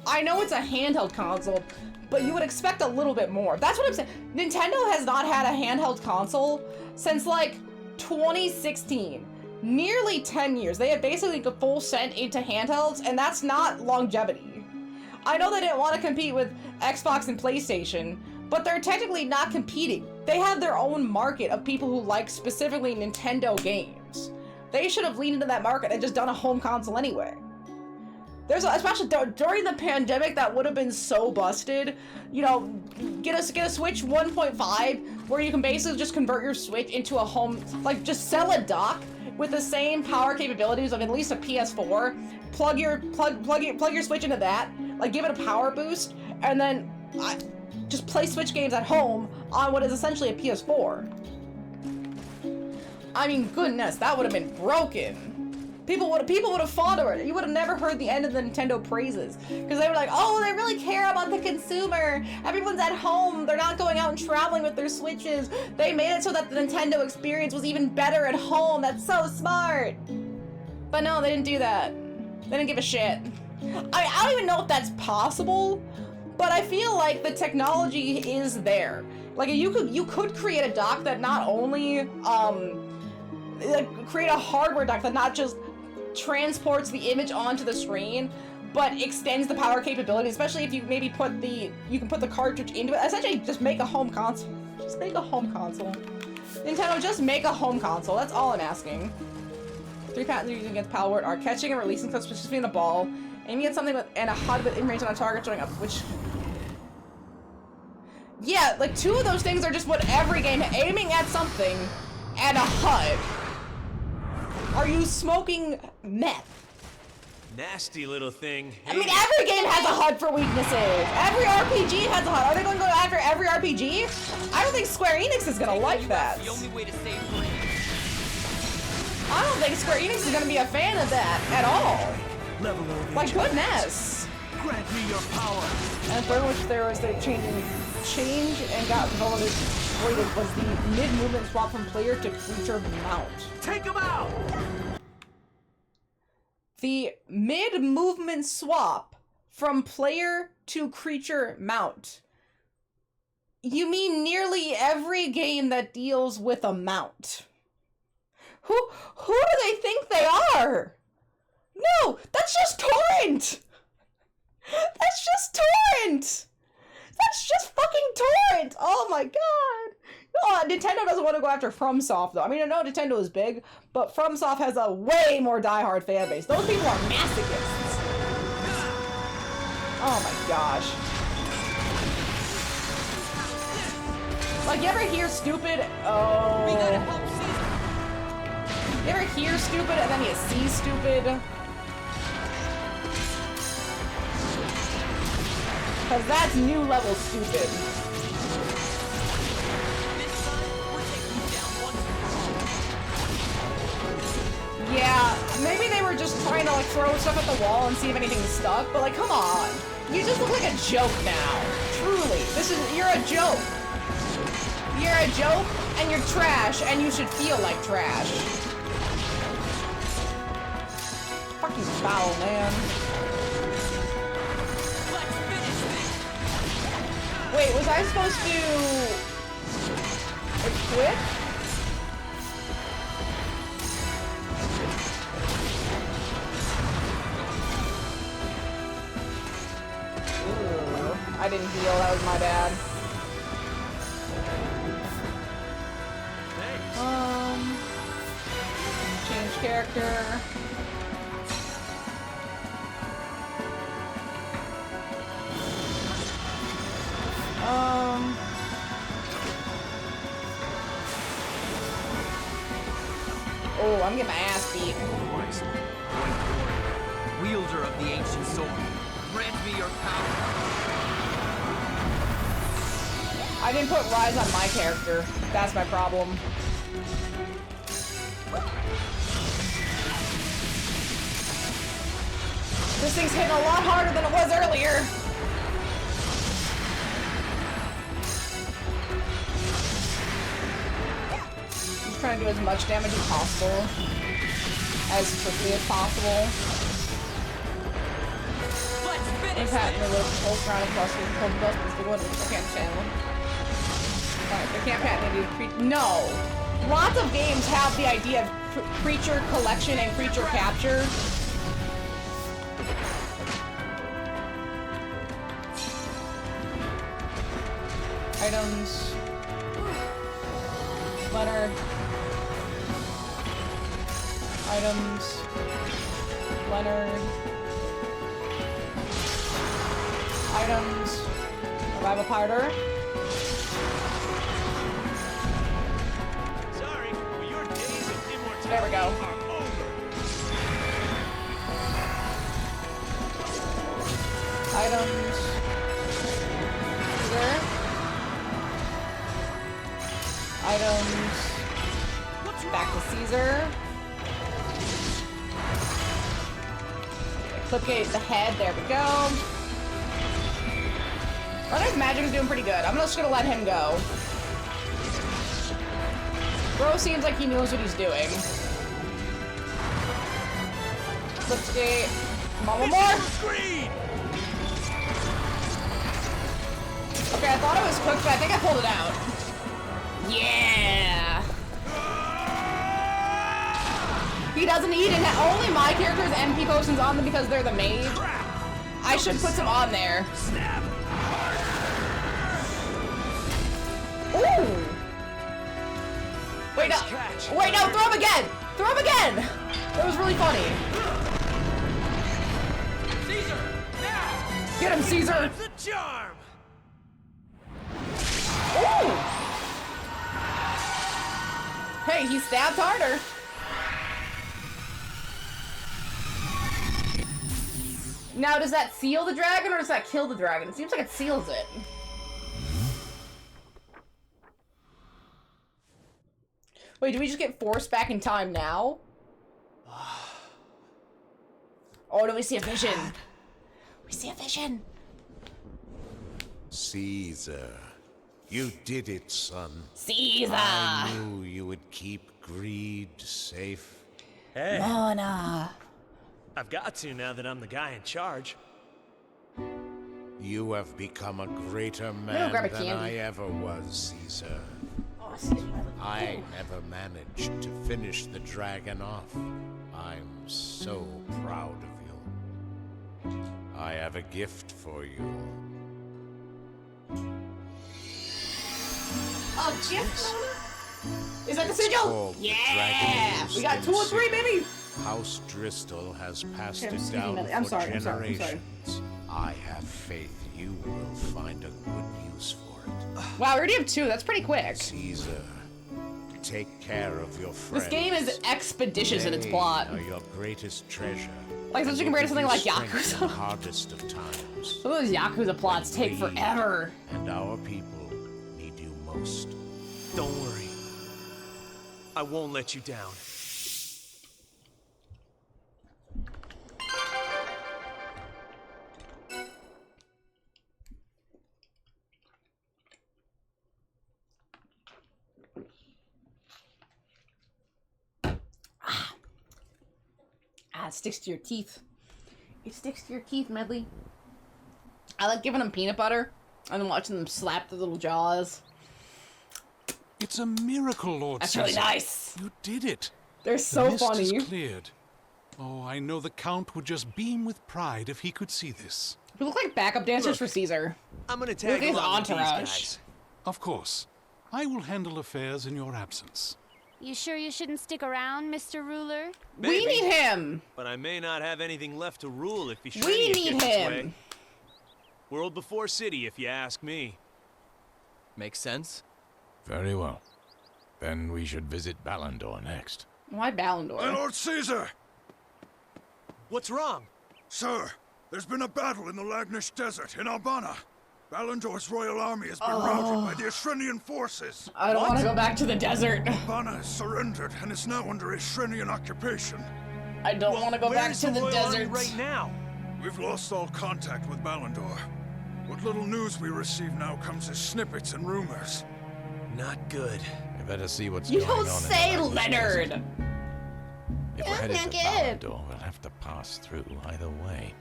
S1: I know it's a handheld console, but you would expect a little bit more. That's what I'm saying. Nintendo has not had a handheld console since, like, 2016. Nearly 10 years. They have basically the full sent into handhelds, and that's not longevity. I know they didn't want to compete with Xbox and PlayStation, but they're technically not competing. They have their own market of people who like specifically Nintendo games. They should have leaned into that market and just done a home console anyway. Especially during the pandemic, that would have been so busted. You know, get a Switch 1.5 where you can basically just convert your Switch into a home, like just sell a dock with the same power capabilities of at least a PS4. Plug your Switch into that, like give it a power boost, and then just play Switch games at home on what is essentially a PS4. I mean, goodness, that would have been broken. People would have fought over it. You would have never heard the end of the Nintendo praises, because they were like, oh, they really care about the consumer. Everyone's at home. They're not going out and traveling with their Switches. They made it so that the Nintendo experience was even better at home. That's so smart. But no, they didn't do that. They didn't give a shit. I don't even know if that's possible, but I feel like the technology is there. Like, you could create a dock that not only like create a hardware dock that not just transports the image onto the screen, but extends the power capability, especially if you maybe you can put the cartridge into it. Essentially, just make a home console. Just make a home console. Nintendo, just make a home console. That's all I'm asking. 3 patents using against Pal World are catching and releasing clips between a ball, aiming at something and a HUD with in-range on a target showing up, which... Yeah, like 2 of those things are just what every game, aiming at something and a HUD. Are you smoking meth?
S8: Nasty little thing.
S1: I mean, every game has a HUD for weaknesses. Every RPG has a HUD. Are they going to go after every RPG? I don't think Square Enix is going to like that.
S2: The only way to save free.
S1: I don't think Square Enix is going to be a fan of that at all. Like, goodness.
S8: Grant me your power.
S1: And third, which there was the change and got voted was the mid-movement swap from player to creature mount.
S8: Take him out!
S1: The mid-movement swap from player to creature mount. You mean nearly every game that deals with a mount. Who do they think they are? No, that's just torrent! That's just torrent! That's just fucking torrent! Oh my god! Nintendo doesn't want to go after FromSoft, though. I mean, I know Nintendo is big, but FromSoft has a way more diehard fan base. Those people are masochists. Oh my gosh. Like, you ever hear stupid? Oh.
S2: We gotta help Caesar.
S1: You ever hear stupid and then you see stupid? Because that's new level stupid. Yeah, maybe they were just trying to like throw stuff at the wall and see if anything stuck, but like, come on. You just look like a joke now. Truly. You're a joke. You're a joke, and you're trash, and you should feel like trash. Fucking foul, man.
S2: Let's finish this.
S1: Wait, was I supposed to quit? Ooh, I didn't heal, that was my bad. Change character. Oh, I'm getting my ass beat.
S2: Wisely, white warrior, wielder of the ancient sword, grant me your power.
S1: I didn't put Rise on my character. That's my problem. This thing's hitting a lot harder than it was earlier. I'm trying to do as much damage as possible. As quickly as possible.
S2: Let's finish
S1: Impact
S2: this.
S1: the little control Chronicle plus the control bus is the one. I can't understand one. Alright, they can't patent me to no! Lots of games have the idea of creature collection and creature capture. Items. Leonard. Items. Leonard. Items. Revival powder.
S8: Sorry, but your days of immortality
S1: There we go.
S8: are over.
S1: Items. Caesar. Items. Back to Caesar. Clipgate the head. There we go. Runner's magic is doing pretty good. I'm just gonna let him go. Bro seems like he knows what he's doing. Clipgate. Come on, one more. Okay, I thought it was cooked, but I think I pulled it out. Yeah! He doesn't eat it. Only my character's MP potions on them because they're the mage. I should put some on there. Ooh! Wait, no. Wait, no, throw him again! Throw him again! That was really funny.
S2: Caesar, now!
S1: Get him, Caesar!
S8: The charm.
S1: Ooh! Hey, he stabbed harder. Now, does that seal the dragon or does that kill the dragon? It seems like it seals it. Wait, do we just get forced back in time now? Oh, do we see a vision? We see a vision.
S11: Caesar, you did it, son.
S1: Caesar!
S11: I knew you would keep greed safe.
S8: Hey,
S1: Mona.
S8: I've got to now that I'm the guy in charge.
S11: You have become a greater
S1: gonna
S11: man
S1: grab a
S11: than
S1: candy.
S11: I ever was, Caesar.
S1: Oh, Caesar.
S11: I never managed to finish the dragon off. I'm so proud of you. I have a gift for you.
S1: Oh,
S8: What's
S1: gift,
S8: this?
S1: Mona? Is that the sigil?
S11: called the
S1: Yeah!
S11: Dragon
S1: We got 2 or 3, baby!
S11: House Driscoll has passed
S1: Okay,
S11: it
S1: excuse me,
S11: down
S1: Melly. I'm
S11: for
S1: sorry, I'm sorry, I'm sorry.
S11: generations. I have faith you will find a good use for it.
S1: Wow, we already have 2. That's pretty quick.
S11: Caesar, take care of your friends.
S1: This game is expeditious in its plot.
S11: They are your greatest treasure.
S1: Like, especially compared to something like Yakuza.
S11: Hardest of times.
S1: Some of those Yakuza plots take
S11: We
S1: forever.
S11: And our people need you most.
S8: Don't worry. I won't let you down.
S1: It sticks to your teeth. It sticks to your teeth, Medley. I like giving them peanut butter and then watching them slap the little jaws.
S9: It's a miracle, Lord
S1: That's
S9: Caesar.
S1: really nice.
S9: You did it.
S1: They're so
S9: the mist
S1: funny.
S9: is cleared. Oh, I know the Count would just beam with pride if he could see this.
S1: We look like backup dancers for Caesar.
S8: I'm gonna
S1: Look
S8: tag
S1: at his
S8: along with these
S1: entourage.
S8: guys.
S9: Of course. I will handle affairs in your absence.
S12: You sure you shouldn't stick around, Mr. Ruler?
S1: We
S8: Maybe,
S1: need him.
S8: but I may not have anything left to rule if
S1: We
S8: Vishrenia
S1: need
S8: gets its
S1: him.
S8: way. World before city, if you ask me.
S2: Makes sense.
S5: Very well. Then we should visit Ballandor next.
S1: Why Ballandor?
S13: My Lord Caesar!
S8: What's wrong?
S13: Sir, there's been a battle in the Lagnish Desert in Albana. Ballandor's royal army has been routed by the Ashrenian forces.
S1: I don't want to go back to the desert.
S13: Albana has surrendered and is now under Ashrenian occupation.
S1: I don't want to go back
S8: Where's
S1: to the
S8: royal army
S1: desert.
S8: right now?
S13: We've lost all contact with Ballandor. What little news we receive now comes as snippets and rumors.
S8: Not good.
S5: You better see what's
S1: You
S5: going on.
S1: don't
S5: in the
S1: say,
S5: Lagnish
S1: Leonard.
S5: Desert. If we're headed to Ballandor, we'll have to pass through either way.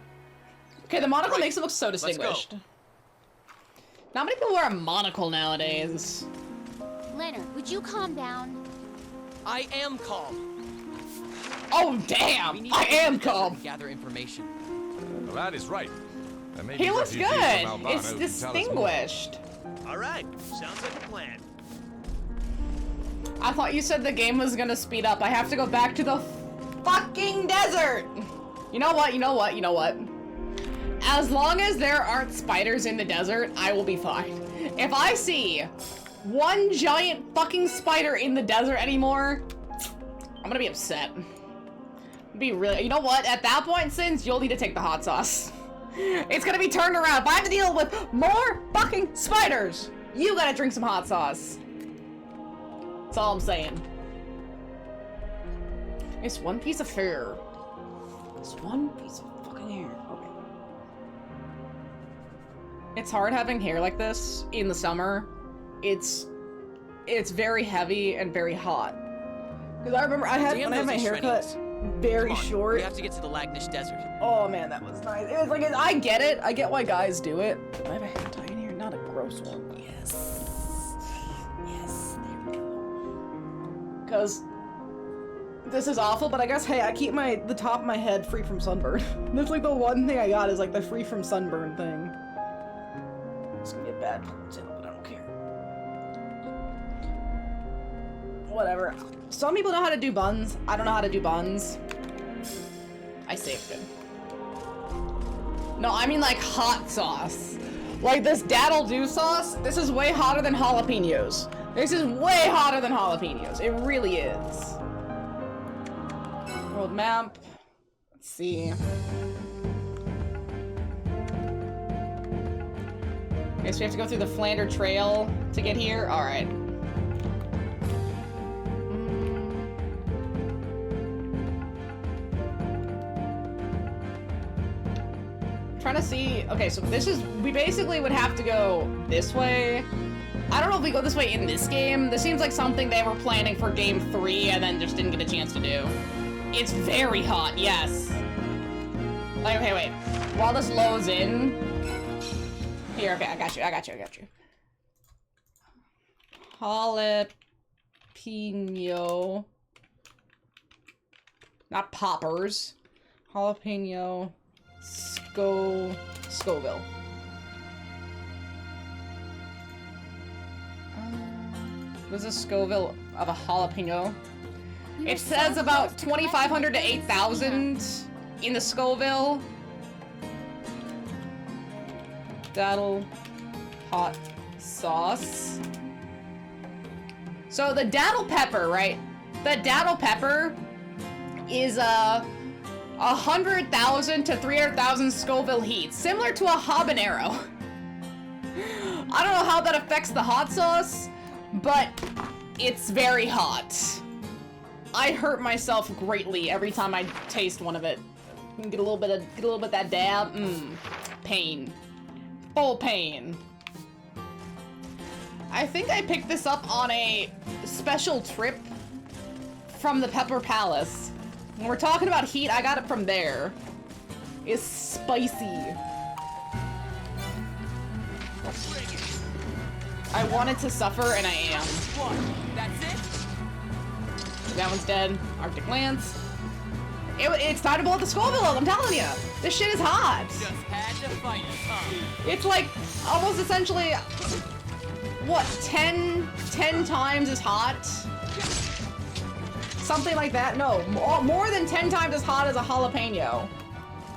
S1: Okay, the monocle
S8: Right.
S1: makes it look so
S8: Let's go.
S1: distinguished. Not many people wear a monocle nowadays.
S12: Leonard, would you calm down?
S2: I am calm.
S1: Oh
S2: We
S1: damn!
S2: need
S1: I
S2: to go to
S1: am
S2: the desert
S1: calm.
S2: and gather information.
S14: Well, that is right. There may
S1: He
S14: be
S1: looks
S14: refugees
S1: good.
S14: from Albana
S1: It's
S14: who can tell us more.
S1: distinguished.
S8: All right, sounds like a plan.
S1: I thought you said the game was gonna speed up. I have to go back to the fucking desert. You know what? You know what? You know what? As long as there aren't spiders in the desert, I will be fine. If I see one giant fucking spider in the desert anymore, I'm gonna be upset. Be really, you know what? At that point, Sins, you'll need to take the hot sauce. It's gonna be turned around. If I have to deal with more fucking spiders, you gotta drink some hot sauce. That's all I'm saying. It's one piece of hair. It's one piece of fucking hair. Okay. It's hard having hair like this in the summer. It's very heavy and very hot. Because I remember when I had my haircut very
S2: Come on,
S1: short.
S2: We have to get to the Lagnish Desert.
S1: Oh man, that was nice. It was like, I get it. I get why guys do it. Do I have a hair tie in here? Not a gross one. Yes. Yes, there we go. Because this is awful, but I guess, hey, I keep the top of my head free from sunburn. That's like the one thing I got is like the free from sunburn thing. It's gonna be a bad channel, but I don't care. Whatever. Some people know how to do buns. I don't know how to do buns. I saved it. No, I mean like hot sauce. Like this daddle do sauce, this is way hotter than jalapenos. This is way hotter than jalapenos. It really is. World map. Let's see. Okay, so we have to go through the Flander Trail to get here? Alright. Trying to see. Okay, so this is. We basically would have to go this way. I don't know if we go this way in this game. This seems like something they were planning for game 3 and then just didn't get a chance to do. It's very hot, yes. Like, okay, wait. While this loads in. Here, okay, I got you. Jalapeno. Not poppers. Jalapeno. Scoville. What's a Scoville of a jalapeno? It says about 2,500 to 8,000 in the Scoville. Daddle hot sauce. So the daddle pepper, right? The daddle pepper is 100,000 to 300,000 Scoville heat, similar to a habanero. I don't know how that affects the hot sauce, but it's very hot. I hurt myself greatly every time I taste one of it. Get a little bit of that dab. Pain. Full pain. I think I picked this up on a special trip from the Pepper Palace. When we're talking about heat, I got it from there. It's spicy. I wanted to suffer, and I am.
S2: That's it?
S1: That one's dead. Arctic Lance. It's time to blow up the Scoville, I'm telling you. This shit is hot.
S2: Just had to fight us, huh?
S1: It's like almost essentially, what, 10 times as hot? Something like that? No, more than 10 times as hot as a jalapeno.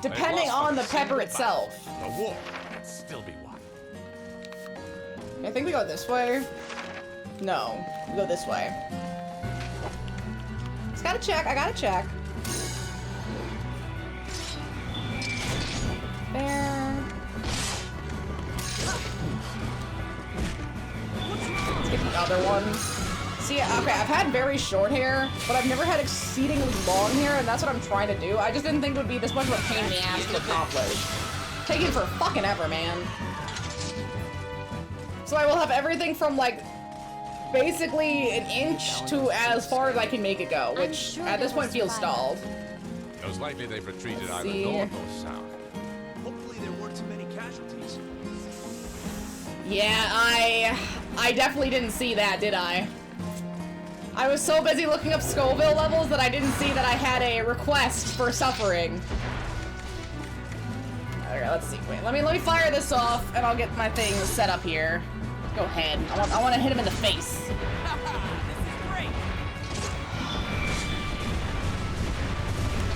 S1: Depending on the pepper itself.
S5: The war can still be won.
S1: I think we go this way. No, we go this way. Just gotta check, I gotta check. There. Let's get the other one. See, okay, I've had very short hair, but I've never had exceedingly long hair, and that's what I'm trying to do. I just didn't think it would be this much of a pain in the ass to accomplish. Taking for fucking ever, man. So I will have everything from, like, basically an inch to as far as I can make it go, which at this point feels stalled.
S5: Most likely they've retreated either
S1: See.
S5: north or south.
S8: Hopefully there weren't too many casualties.
S1: Yeah, I definitely didn't see that, did I? I was so busy looking up Scoville levels that I didn't see that I had a request for suffering. Okay, let's see. Wait, let me fire this off, and I'll get my thing set up here. Go ahead. I want to hit him in the face.
S2: This is great.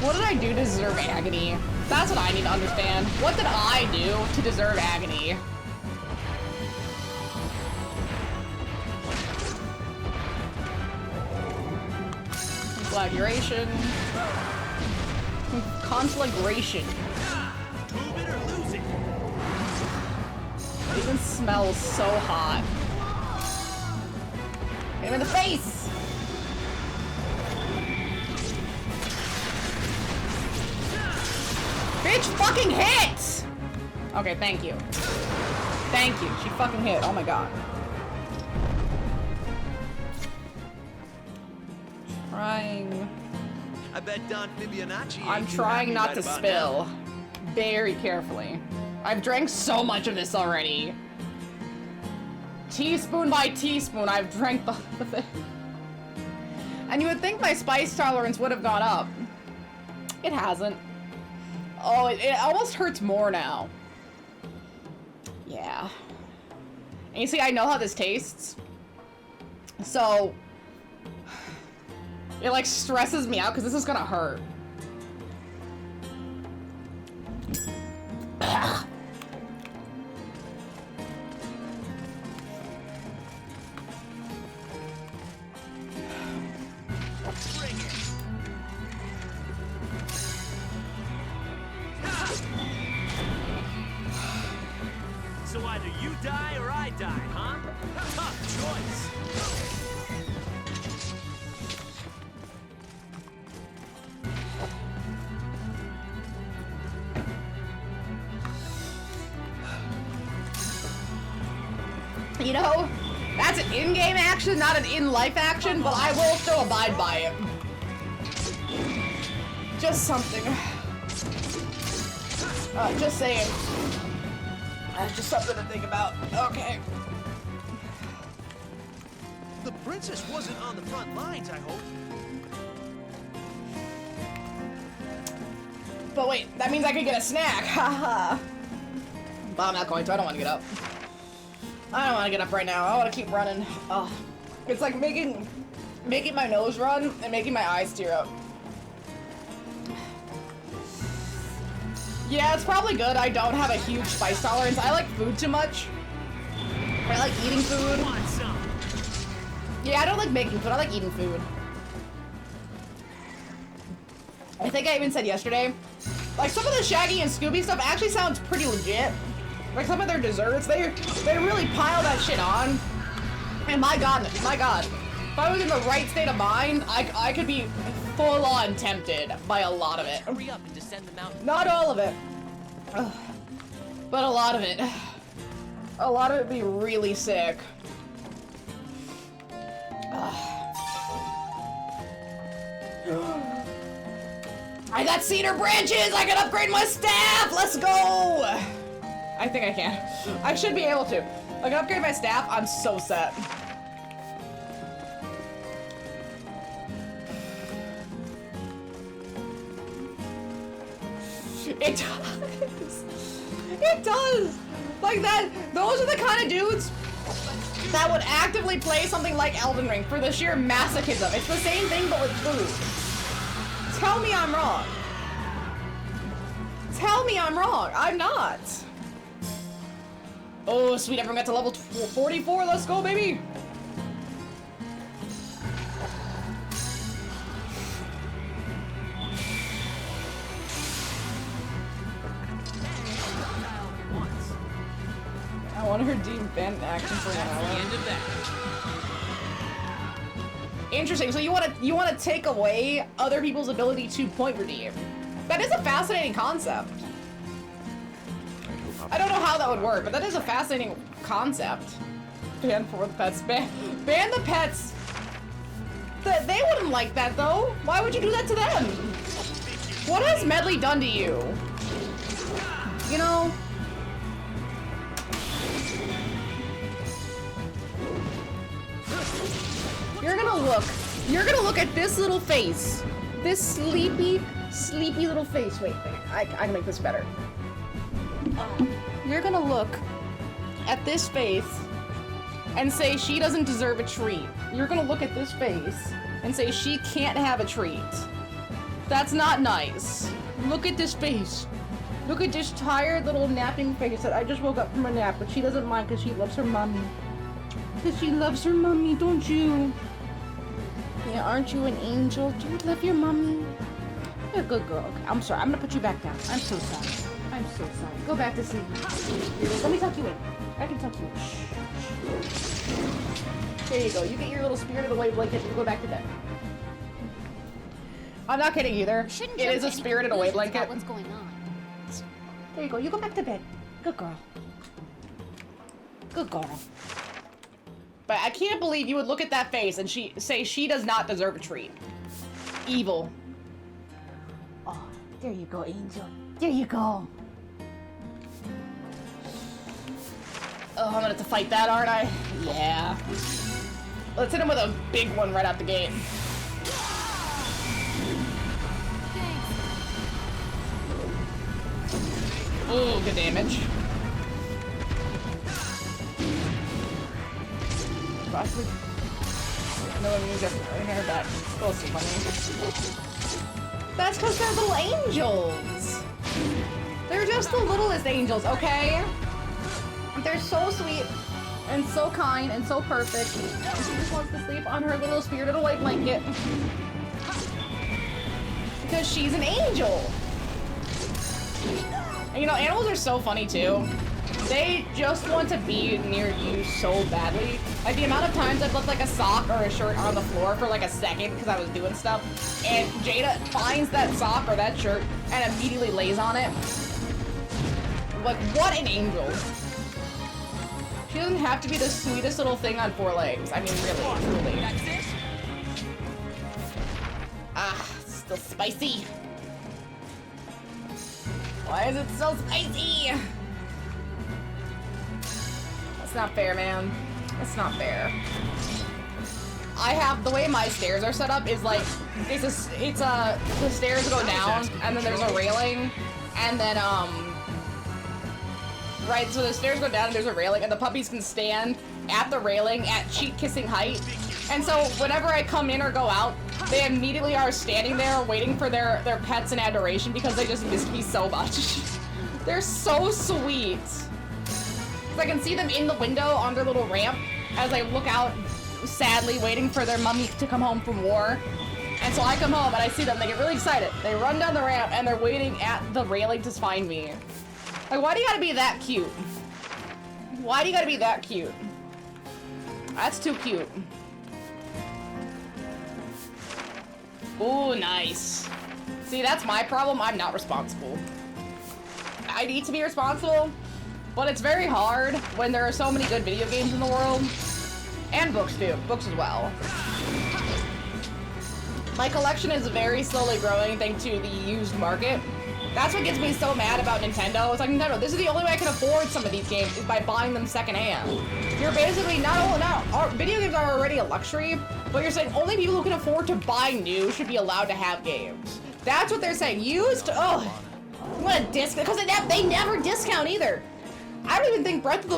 S1: What did I do to deserve agony? That's what I need to understand. What did I do to deserve agony? Conflagration. Conflagration.
S8: Move it or lose it.
S1: It even smells so hot. Hit him in the face! Bitch fucking hit! Okay, thank you. Thank you. She fucking hit. Oh my god. Trying.
S8: I bet Don Fibonacci.
S1: I'm trying not to spill. Very carefully. I've drank so much of this already. Teaspoon by teaspoon, I've drank the thing. And you would think my spice tolerance would have gone up. It hasn't. Oh, it almost hurts more now. Yeah. And you see, I know how this tastes. So, it like stresses me out because this is gonna hurt.
S8: So either you die or I die, huh? Tough choice.
S1: You know, that's an in-game action, not an in-life action, but I will still abide by it. Just something. Just saying. Just something to think about. Okay.
S8: The princess wasn't on the front lines, I hope.
S1: But wait, that means I could get a snack. Haha. But I'm not going to. I don't want to get up. I don't want to get up right now. I want to keep running. Oh. It's like making my nose run and making my eyes tear up. Yeah, it's probably good. I don't have a huge spice tolerance. I like food too much. I like eating food. Yeah, I don't like making food. I like eating food. I think I even said yesterday, like some of the Shaggy and Scooby stuff actually sounds pretty legit. Like some of their desserts, they really pile that shit on. And my god, if I was in the right state of mind, I could be full on tempted by a lot of it.
S2: Hurry up and descend the mountain.
S1: Not all of it, but a lot of it. A lot of it be really sick. I got cedar branches! I can upgrade my staff! Let's go! I think I can. I should be able to. I can upgrade my staff. I'm so set. It does. It does. Like that. Those are the kind of dudes that would actively play something like Elden Ring for the sheer masochism. It's the same thing but with food. Tell me I'm wrong. Tell me I'm wrong. I'm not. Oh, sweet. Everyone got to level 44. Let's go, baby. I want to redeem fan action for 1 hour.
S2: End of that.
S1: Interesting. So you want to take away other people's ability to point redeem. That is a fascinating concept. I don't know how that would work, but that is a fascinating concept. Ban for the pets. Ban the pets. They wouldn't like that though. Why would you do that to them? What has Medley done to you? You know? You're gonna look at this little face. This sleepy little face. Wait, I can make this better. You're gonna look at this face and say she doesn't deserve a treat. You're gonna look at this face and say she can't have a treat. That's not nice. Look at this face. Look at this tired little napping face that I just woke up from a nap, but she doesn't mind because she loves her mommy. Because she loves her mommy, don't you? Yeah, aren't you an angel? Do you love your mommy? You're a good girl. Okay, I'm sorry. I'm gonna put you back down. I'm so sorry. I'm so sorry. Go back to sleep. Let me tuck you in. I can tuck you in. Shh. There you go. You get your little Spirit of the Way blanket and go back to bed. I'm not kidding either. It is a Spirited Away blanket.
S12: What's going on?
S1: There you go. You go back to bed. Good girl. Good girl. But I can't believe you would look at that face and say she does not deserve a treat. Evil. Oh, there you go, Angel. There you go. Oh, I'm gonna have to fight that, aren't I? Yeah. Let's hit him with a big one right out the gate. Oh, good damage. Possibly. No one music. I heard that. Oh, so funny. That's because they're little angels. They're just the littlest angels, okay? They're so sweet and so kind and so perfect. And she just wants to sleep on her little Spirited Away blanket because she's an angel. And you know, animals are so funny too. They just want to be near you so badly. Like the amount of times I've left like a sock or a shirt on the floor for like a second because I was doing stuff, and Jada finds that sock or that shirt and immediately lays on it. Like, what an angel. She doesn't have to be the sweetest little thing on 4 legs. I mean, really, truly. Ah, it's still spicy. Why is it so spicy? That's not fair, man. That's not fair. I have, the way my stairs are set up is like, the stairs go down, and then there's a railing, and then, right? So the stairs go down and there's a railing and the puppies can stand at the railing at cheek kissing height. And so whenever I come in or go out, they immediately are standing there waiting for their pets in adoration because they just missed me so much. They're so sweet. I can see them in the window on their little ramp as I look out sadly waiting for their mummy to come home from war. And so I come home and I see them, they get really excited. They run down the ramp and they're waiting at the railing to find me. Like, why do you gotta be that cute? Why do you gotta be that cute? That's too cute. Ooh, nice. See, that's my problem. I'm not responsible. I need to be responsible, but it's very hard when there are so many good video games in the world. And books, too. Books as well. My collection is very slowly growing thanks to the used market. That's what gets me so mad about Nintendo. It's like, Nintendo, this is the only way I can afford some of these games is by buying them secondhand. You're basically video games are already a luxury, but you're saying only people who can afford to buy new should be allowed to have games. That's what they're saying. Used? Oh, what a discount. Because they never discount either. I don't even think Breath of the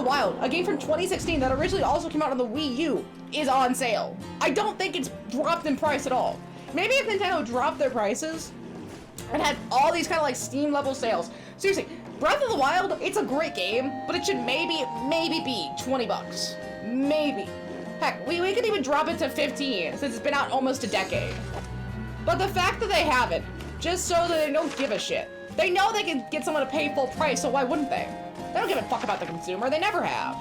S1: Wild, a game from 2016 that originally also came out on the Wii U, is on sale. I don't think it's dropped in price at all. Maybe if Nintendo dropped their prices and had all these kind of like Steam level sales. Seriously, Breath of the Wild, it's a great game, but it should maybe be 20 bucks. Maybe. Heck, we could even drop it to 15 since it's been out almost a decade. But the fact that they haven't, just so that they don't give a shit. They know they can get someone to pay full price, so why wouldn't they? They don't give a fuck about the consumer, they never have.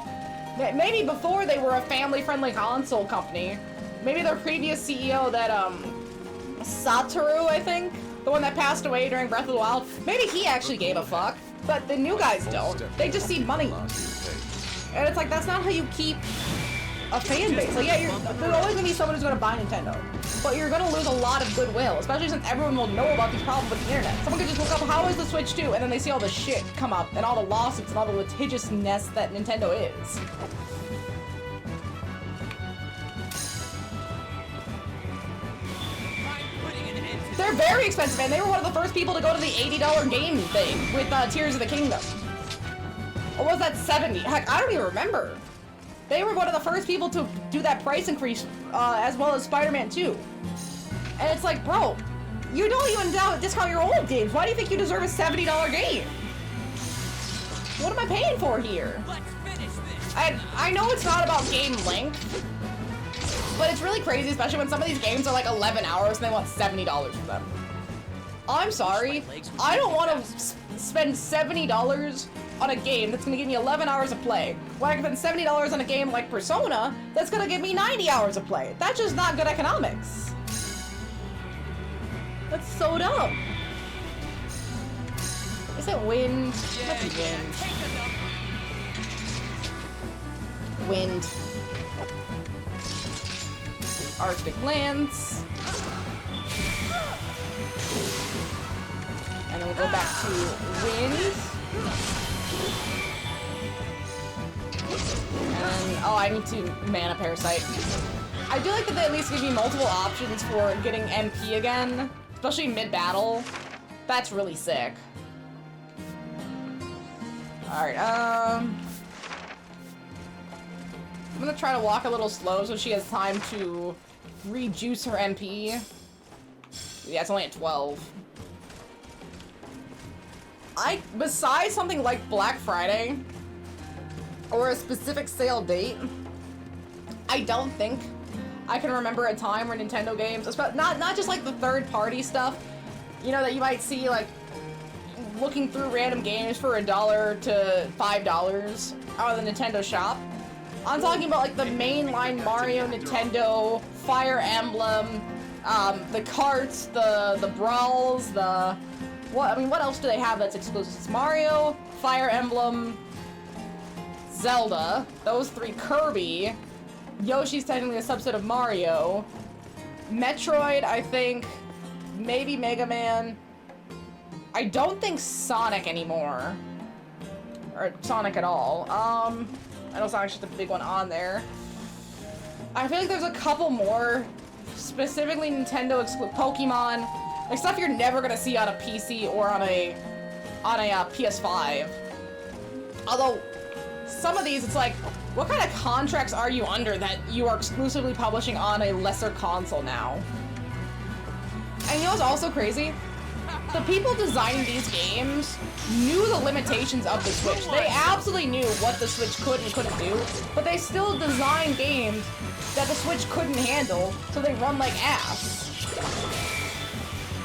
S1: Maybe before they were a family-friendly console company. Maybe their previous CEO, that, Satoru, I think? The one that passed away during Breath of the Wild. Maybe he actually gave a fuck, but the new guys don't. They just see money. And it's like, that's not how you keep a fan base. Like, yeah, there's always gonna be someone who's gonna buy Nintendo. But you're gonna lose a lot of goodwill, especially since everyone will know about these problems with the internet. Someone could just look up, how is the Switch 2? And then they see all the shit come up, and all the lawsuits and all the litigiousness that Nintendo is. They're very expensive, and they were one of the first people to go to the $80 game thing with Tears of the Kingdom. Or was that 70? Heck, I don't even remember. They were one of the first people to do that price increase, as well as Spider-Man 2. And it's like, bro, you don't even discount your old games. Why do you think you deserve a $70 game? What am I paying for here? I know it's not about game length, but it's really crazy, especially when some of these games are like 11 hours and they want $70 for them. I'm sorry, I don't want to spend $70 on a game that's gonna give me 11 hours of play, when I can spend $70 on a game like Persona that's gonna give me 90 hours of play. That's just not good economics. That's so dumb. Is it wind? What's wind? Wind. Arctic lands. And then we'll go back to wind. And, oh, I need to mana parasite. I do like that they at least give you multiple options for getting MP again, especially mid-battle. That's really sick. Alright, I'm gonna try to walk a little slow so she has time to rejuice her MP. Yeah, it's only at 12. Besides something like Black Friday, or a specific sale date, I don't think I can remember a time where Nintendo games, not just like the third-party stuff, you know, that you might see like looking through random games for $1 to $5 out of the Nintendo shop. I'm talking about like the mainline Mario, Nintendo, Fire Emblem, the carts, the brawls, what else do they have that's exclusive? It's Mario, Fire Emblem, Zelda, those three, Kirby, Yoshi's technically a subset of Mario, Metroid, I think, maybe Mega Man. I don't think Sonic anymore, or Sonic at all. I know Sonic's just a big one on there. I feel like there's a couple more, specifically Nintendo exclusive, Pokemon, like stuff you're never gonna see on a PC or on a PS5. Although, some of these, it's like, what kind of contracts are you under that you are exclusively publishing on a lesser console now? And you know what's also crazy? The people designing these games knew the limitations of the Switch. They absolutely knew what the Switch could and couldn't do, but they still designed games that the Switch couldn't handle, so they run like ass.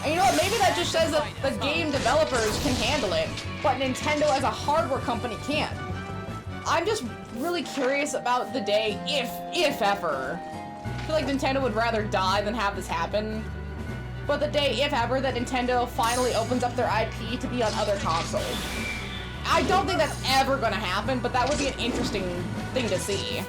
S1: And you know what, maybe that just says that the game developers can handle it, but Nintendo as a hardware company can't. I'm just really curious about the day, if ever. I feel like Nintendo would rather die than have this happen. But the day, if ever, that Nintendo finally opens up their IP to be on other consoles. I don't think that's ever gonna happen, but that would be an interesting thing to see.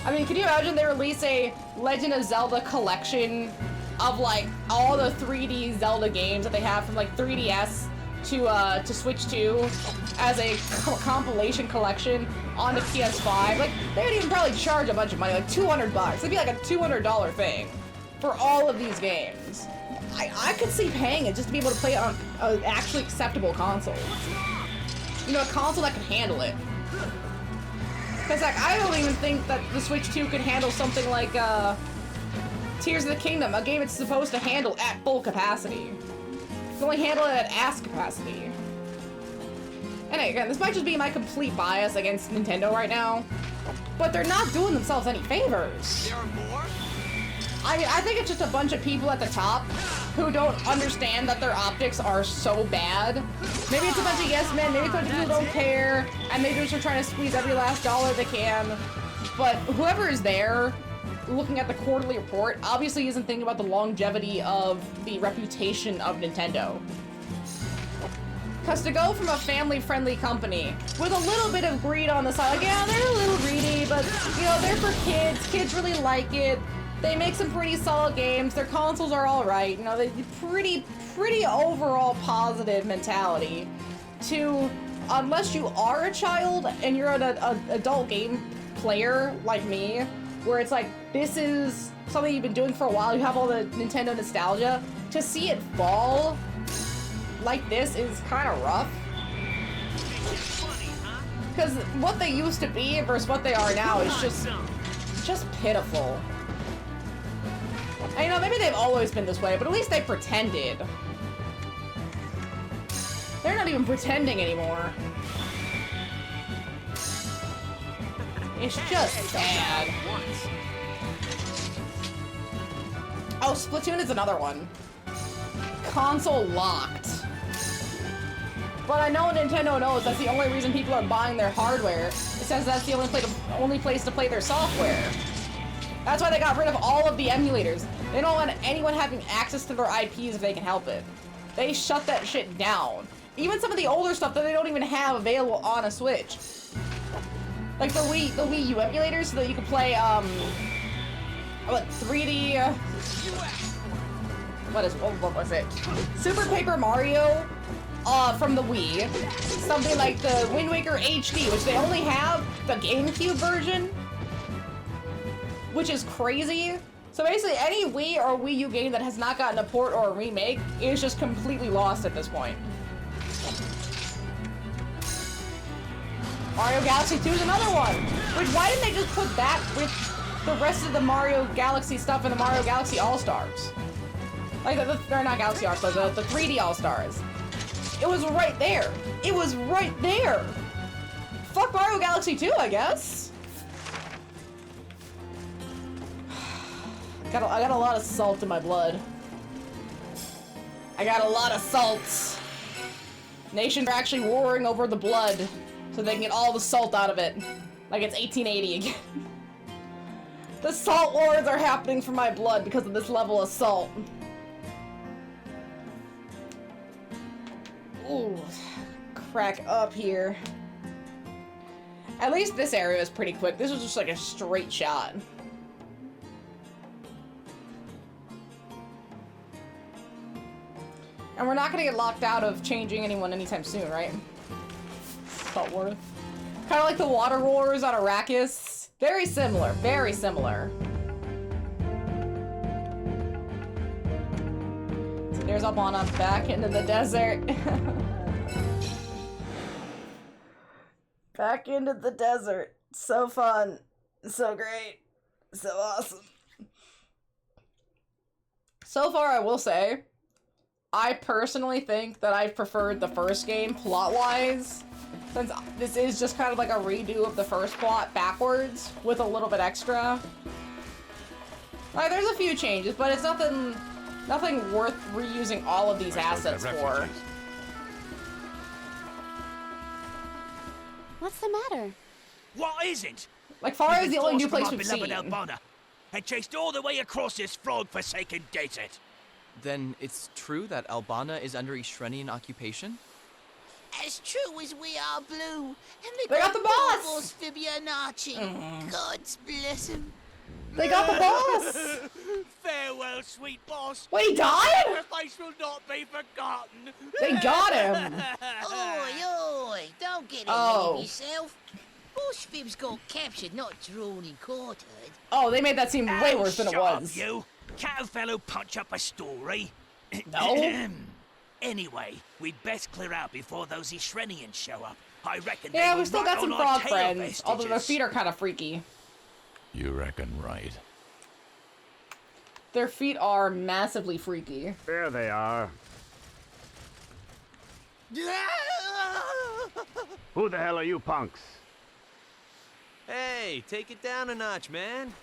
S1: I mean, can you imagine they release a Legend of Zelda collection of like all the 3D Zelda games that they have from like 3DS to Switch 2 as a compilation collection on the PS5? Like, they would even probably charge a bunch of money, like $200. It'd be like a $200 thing for all of these games. I could see paying it just to be able to play it on an actually acceptable console. You know, a console that can handle it. Because like, I don't even think that the Switch 2 could handle something like Tears of the Kingdom, a game it's supposed to handle at full capacity. You can only handle it at ass capacity. And again, this might just be my complete bias against Nintendo right now, but they're not doing themselves any favors.
S2: There are more?
S1: I mean, I think it's just a bunch of people at the top who don't understand that their optics are so bad. Maybe it's a bunch of yes men, maybe it's a bunch of people who don't care, and maybe they're just trying to squeeze every last dollar they can. But whoever is there, looking at the quarterly report, obviously isn't thinking about the longevity of the reputation of Nintendo. Because to go from a family-friendly company with a little bit of greed on the side, like, yeah, they're a little greedy, but, you know, they're for kids. Kids really like it. They make some pretty solid games. Their consoles are all right. You know, they pretty overall positive mentality. To, unless you are a child and you're an adult game player like me, where it's like, this is something you've been doing for a while, you have all the Nintendo nostalgia, to see it fall like this is kind of rough. Because what they used to be versus what they are now is just pitiful. And, you know, maybe they've always been this way, but at least they pretended. They're not even pretending anymore. It's just sad. Oh, Splatoon is another one. Console locked. But I know Nintendo knows that's the only reason people are buying their hardware. It says that's the only place to play their software. That's why they got rid of all of the emulators. They don't want anyone having access to their IPs if they can help it. They shut that shit down. Even some of the older stuff that they don't even have available on a Switch. Like the Wii U emulators, so that you can play, what, 3D, what was it? Super Paper Mario, from the Wii. Something like the Wind Waker HD, which they only have the GameCube version, which is crazy. So basically, any Wii or Wii U game that has not gotten a port or a remake is just completely lost at this point. Mario Galaxy 2 is another one. Which, why didn't they just put that with the rest of the Mario Galaxy stuff in the Mario Galaxy All-Stars? Like, they're not Galaxy All-Stars, the 3D All-Stars. It was right there. It was right there. Fuck Mario Galaxy 2, I guess. I got a lot of salt in my blood. I got a lot of salt. Nations are actually warring over the blood so they can get all the salt out of it. Like it's 1880 again. The salt wars are happening for my blood because of this level of salt. Ooh, crack up here. At least this area is pretty quick. This was just like a straight shot. And we're not gonna get locked out of changing anyone anytime soon, right? Saltworth. Kind of like the water wars on Arrakis. Very similar, very similar. So there's Albana back into the desert. Back into the desert. So fun. So great. So awesome. So far, I will say, I personally think that I've preferred the first game plot-wise, since this is just kind of like a redo of the first plot backwards with a little bit extra. Like, there's a few changes, but it's nothing worth reusing all of these assets for.
S12: What's the matter?
S6: What isn't?
S1: Like, Far is the only new place we've
S6: beloved
S1: seen.
S6: Albana, and chased all the way across this frog-forsaken desert.
S2: Then it's true that Albana is under Ishrenian occupation?
S15: As true as we are blue, and
S1: They got the boss!
S15: balls for Bianacci. God bless him.
S1: They got the boss!
S6: Farewell, sweet boss.
S1: Wait, he died?
S6: Sacrifice will not be forgotten.
S1: They got him!
S15: Oi, oi, don't get ahead of yourself. Boss Fibs got captured, not drawn and quartered.
S1: Oh, they made that seem way worse than it
S6: Shut up,
S1: was.
S6: you. Can't a fellow punch up a story?
S1: No.
S6: Anyway, we'd best clear out before those Ishrenians show up. I reckon
S1: Yeah,
S6: they
S1: we still
S6: will
S1: got
S6: rot
S1: some
S6: on our
S1: frog
S6: tail
S1: friends, although their
S6: vestiges.
S1: feet are kind of freaky.
S5: You reckon right.
S1: Their feet are massively freaky.
S16: There they are. Who the hell are you punks?
S8: Hey, take it down a notch, man.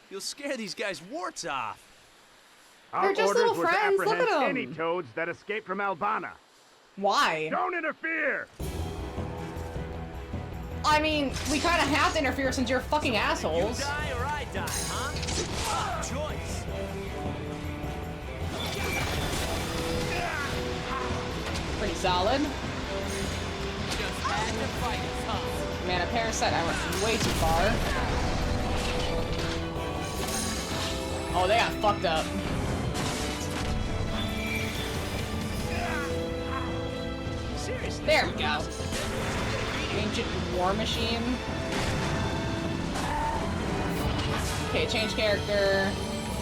S8: You'll scare these guys' warts off.
S16: Our
S1: just
S16: orders
S1: little
S16: were
S1: friends,
S16: to
S1: look at
S16: apprehend
S1: 'em.
S16: any toads that escape from Albana.
S1: Why?
S16: Don't interfere!
S1: I mean, we kind of have to interfere since you're fucking assholes.
S6: You die or I die, huh? Choice.
S1: Pretty solid.
S2: Just had to fight it, huh?
S1: Man, a parasite, I went way too far. Oh, they got fucked up.
S6: Seriously.
S1: There we go. Ancient War Machine. Okay, change character.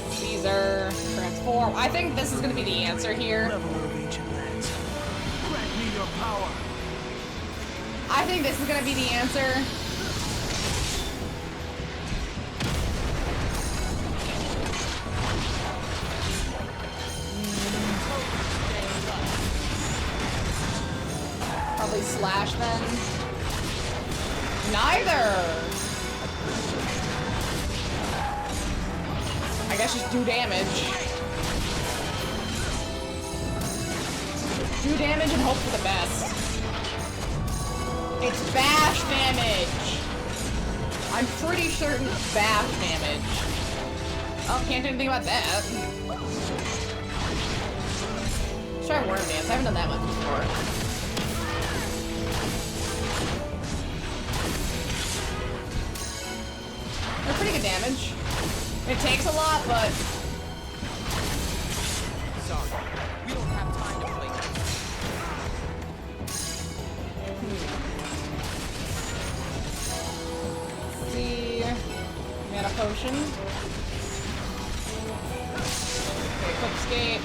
S1: Caesar. Transform. I think this is gonna be the answer here.
S8: Level of ancient lands. Grant me your power.
S1: I think this is gonna be the answer. Probably slash then. Neither! I guess just do damage. Do damage and hope for the best. It's bash damage! I'm pretty certain it's bash damage. Oh, can't do anything about that. Let's try Worm Dance. I haven't done that one before. They're pretty good damage. It takes a lot, but...
S2: Sorry, we don't have time to play that.
S1: Let's see... Mana Potion. Okay, Quick Escape.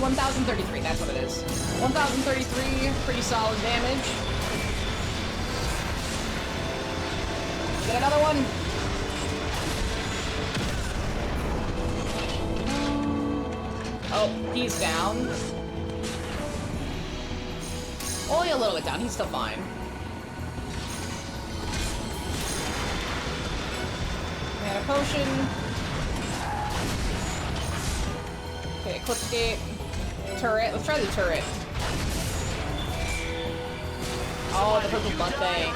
S1: 1033, that's what it is. 1033, pretty solid damage. Get another one. Oh, he's down. Only a little bit down, he's still fine. Mana Potion. Okay, Quick Escape. Turret. Let's try the turret. Oh, the purple butt thing.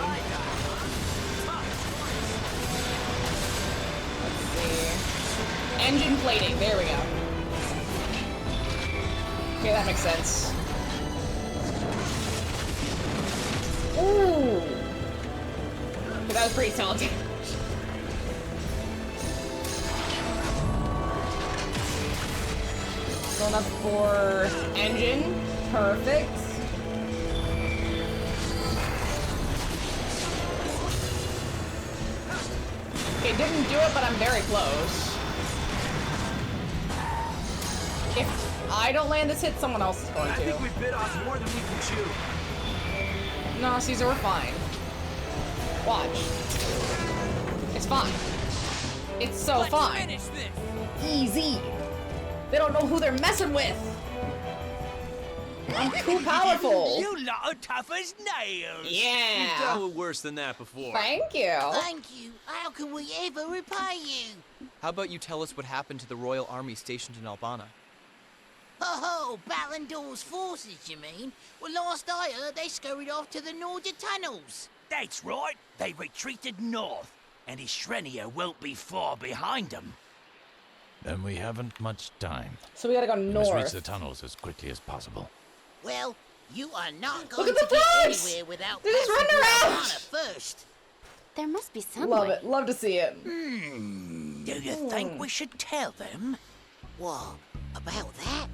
S1: Let's see. Engine plating. There we go. Okay, that makes sense. Ooh. Okay, that was pretty solid. Going up for engine. Perfect. Okay, didn't do it, but I'm very close. If I don't land this hit, someone else is going to.
S8: I think we bit off more than we can chew.
S1: No, Caesar, we're fine. Watch. It's fine. It's so fine. Easy. They don't know who they're messing with. I'm too powerful.
S6: You lot are tough as nails.
S1: Yeah.
S6: You've dealt with worse than that before.
S1: Thank you.
S15: Thank you. How can we ever repay you?
S2: How about you tell us what happened to the Royal Army stationed in Albana?
S15: Oh, Ballandor's forces, you mean? Well, last I heard, they scurried off to the Norja tunnels.
S17: That's right. They retreated north, and Ishrenia won't be far behind them.
S5: Then we haven't much time.
S1: So we gotta go
S5: We must reach
S1: north.
S5: the tunnels as quickly as possible.
S15: Well, you are not
S1: Look
S15: going
S1: at the
S15: to get
S1: flags!
S15: anywhere without
S1: They're just
S15: passing
S1: running
S15: through
S1: around!
S15: Albana first.
S12: There must be some
S1: Love
S12: way.
S1: it. Love to see it.
S17: Do you think we should tell them?
S15: What? About that?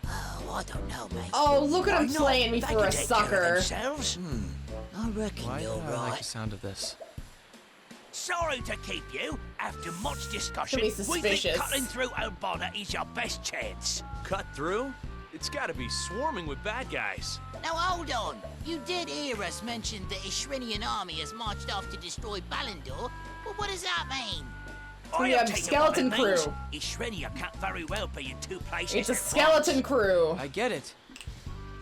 S15: Oh, I don't know, mate.
S1: Oh, look at him
S17: Why not?
S1: playing me
S17: They
S1: for
S17: can
S1: a
S17: take care of
S1: sucker.
S17: themselves.
S15: I reckon
S2: Why
S15: you're
S2: do I like
S15: right.
S2: the sound of this?
S17: Sorry to keep you. After much discussion,
S1: Could be
S17: we think
S1: suspicious.
S17: cutting through Albana is your best chance.
S8: Cut through? It's gotta be swarming with bad guys.
S15: Now hold on. You did hear us mention the Ishrenian army has marched off to destroy Ballandor. Well, what does that mean?
S1: So we have skeleton crew.
S17: Ishrenia can't very well be in two places.
S1: It's a
S17: at
S1: skeleton
S17: once.
S1: crew.
S2: I get it.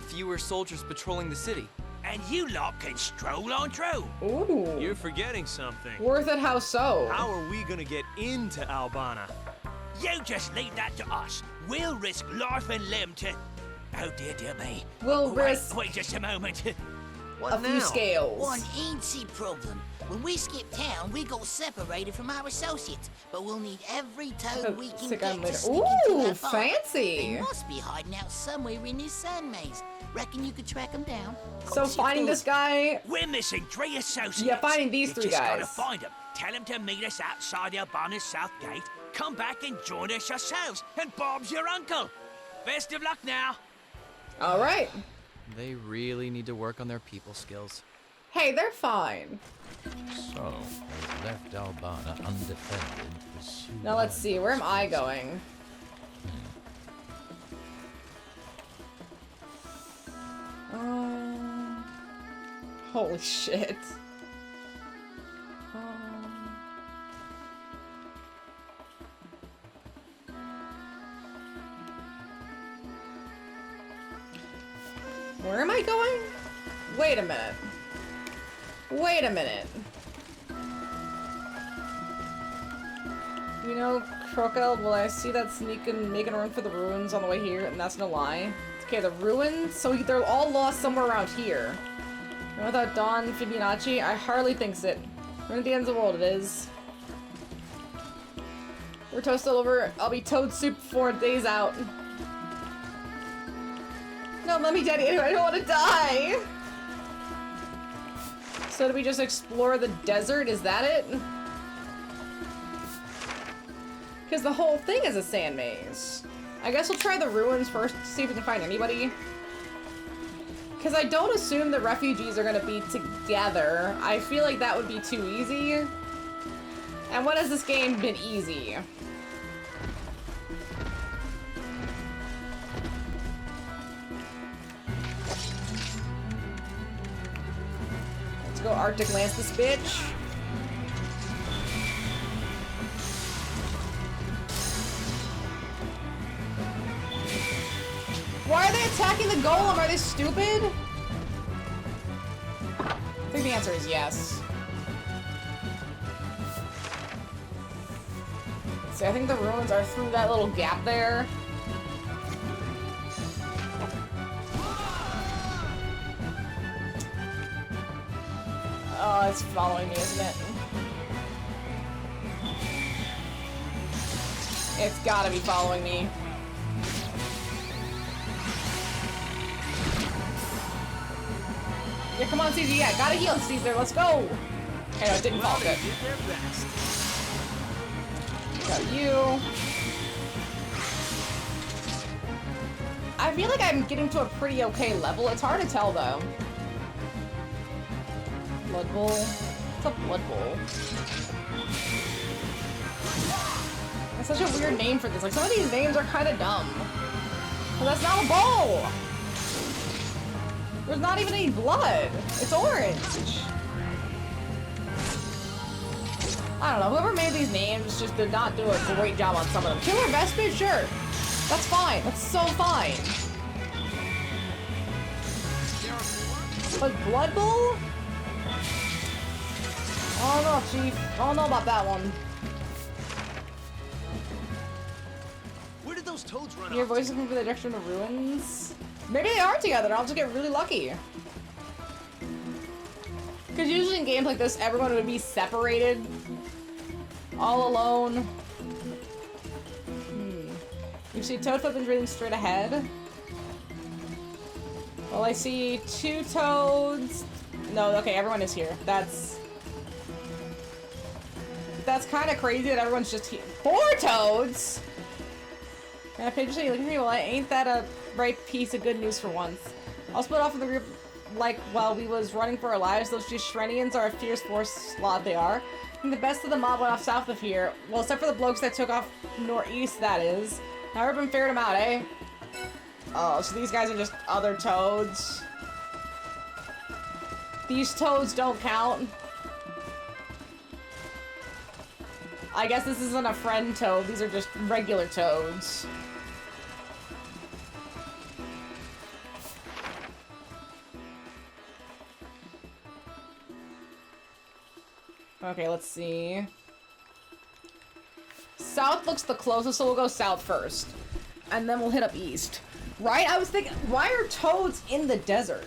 S2: Fewer soldiers patrolling the city.
S17: And you lot can stroll on through.
S1: Ooh.
S8: You're forgetting something.
S1: Worth it, how so?
S8: How are we gonna get into Albana?
S17: You just leave that to us. We'll risk life and limb to... Oh dear me.
S1: We'll risk
S17: Wait just a moment.
S1: a few scales.
S15: One easy problem. When we skip town, we got separated from our associates, but we'll need every toad we can
S1: Sick
S15: get
S1: on
S15: to
S1: later.
S15: sneak into
S1: Ooh,
S15: Albana.
S1: fancy.
S15: They must be hiding out somewhere in this sand maze. Reckon you could track them down?
S1: So finding this guy.
S17: We're missing 3 associates.
S1: Yeah, finding these
S17: You
S1: 3
S17: just
S1: guys.
S17: gotta find them. Tell them to meet us outside Albana's south gate. Come back and join us yourselves. And Bob's your uncle. Best of luck now.
S1: All right.
S2: They really need to work on their people skills.
S1: Hey, they're fine.
S5: So, we've left Albana undefended. Pursue
S1: Now let's see. Where am I going? Holy shit. Where am I going? Wait a minute. Wait a minute. You know, Chronicle, will I see that sneaking, making a run for the ruins on the way here? And that's no lie. Okay, the ruins? So they're all lost somewhere around here. And without Don Fibonacci, I hardly think it. We're at the ends of the world, it is. We're toasted over. I'll be toad soup before days out. No, let me dead anyway. I don't want to die. So do we just explore the desert? Is that it? Because the whole thing is a sand maze. I guess we'll try the ruins first to see if we can find anybody. Because I don't assume the refugees are going to be together. I feel like that would be too easy. And when has this game been easy? Let's go Arctic Lance this bitch. Why are they attacking the golem? Are they stupid? I think the answer is yes. See, I think the ruins are through that little gap there. Oh, it's following me, isn't it? It's gotta be following me. Yeah, come on, Caesar. Yeah, gotta heal, Caesar. Let's go. Okay, no, it didn't fall good. Got you. I feel like I'm getting to a pretty okay level. It's hard to tell, though. Blood Bowl. What's a Blood Bowl? That's such a weird name for this. Like, some of these names are kind of dumb. But that's not a bowl! There's not even any blood. It's orange. I don't know, whoever made these names just did not do a great job on some of them. Killer Vespid? Sure. That's fine. That's so fine. But Blood Bowl? I don't know, Chief. I don't know about that one.
S6: Where did those toads run
S1: Your
S6: off
S1: voice
S6: to?
S1: looking for the direction of ruins? Maybe they are together. I'll just get really lucky. Because usually in games like this, everyone would be separated. All alone. You see Toadfoot been breathing straight ahead. Well, I see 2 toads. No, okay, everyone is here. That's kind of crazy that everyone's just here. 4 toads! Yeah, Paige, you looking at me? Well, ain't that a right piece of good news for once? I'll split off from the group like while we was running for our lives. Those Shrenians are a fierce force lot they are. And the best of the mob went off south of here. Well, except for the blokes that took off northeast, that is. Now everyone figured them out, eh? Oh, so these guys are just other toads. These toads don't count. I guess this isn't a friend toad. These are just regular toads. Okay, let's see. South looks the closest, so we'll go south first. And then we'll hit up east. Right? I was thinking, why are toads in the desert?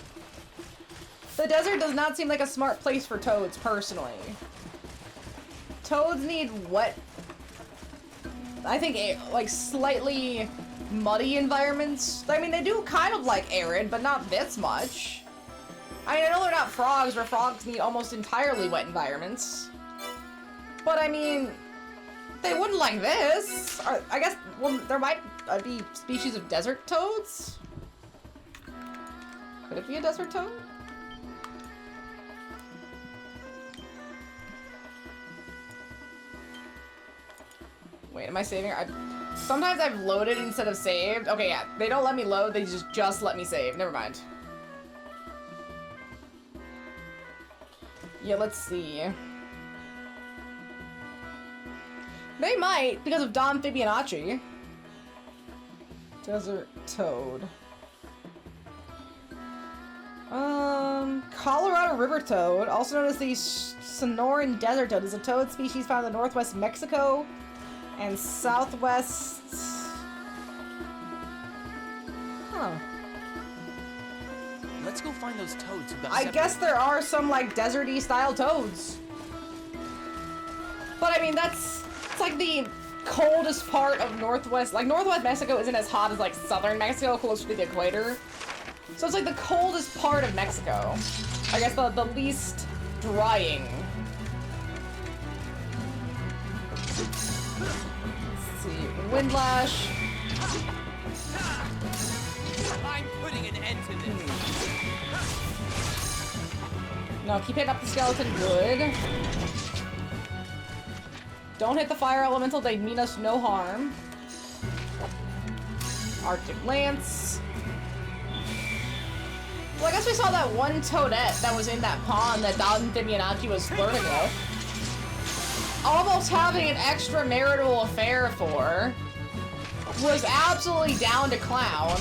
S1: The desert does not seem like a smart place for toads, personally. Toads need wet... I think, like, slightly muddy environments. I mean, they do kind of like arid, but not this much. I mean, I know they're not frogs, where frogs need almost entirely wet environments. But, I mean, they wouldn't like this. I guess, well, there might be species of desert toads? Could it be a desert toad? Wait, am I saving? Sometimes I've loaded instead of saved. Okay, yeah, they don't let me load, they just let me save. Never mind. Yeah, let's see. They might, because of Don Fibonacci. Desert toad. Colorado river toad, also known as the Sonoran desert toad, is a toad species found in northwest Mexico and southwest... Huh.
S2: Let's go find those toads who got
S1: I guess there are some, like, desert-y style toads. But, I mean, it's like the coldest part of northwest... Like, northwest Mexico isn't as hot as, like, southern Mexico, closer to the equator. So it's, like, the coldest part of Mexico. I guess the least drying. Let's see. Windlash.
S2: I'm putting an end to this.
S1: No, keep hitting up the skeleton. Good. Don't hit the fire elemental. They mean us no harm. Arctic Lance. Well, I guess we saw that one toadette that was in that pond that Don Fibonacci was flirting with. Almost having an extramarital affair for. Was absolutely down to clown.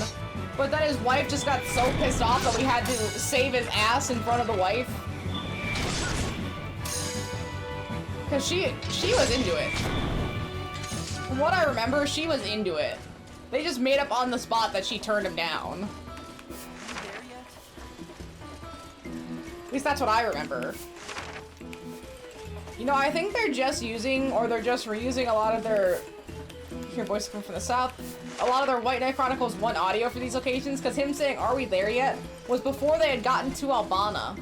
S1: But then his wife just got so pissed off that we had to save his ass in front of the wife. Because she was into it. From what I remember, she was into it. They just made up on the spot that she turned him down. At least that's what I remember. You know, I think they're just using, or they're just reusing a lot of their... Your voice coming from the south. A lot of their White Knight Chronicles 1 audio for these locations, because him saying, "Are we there yet?" was before they had gotten to Albana.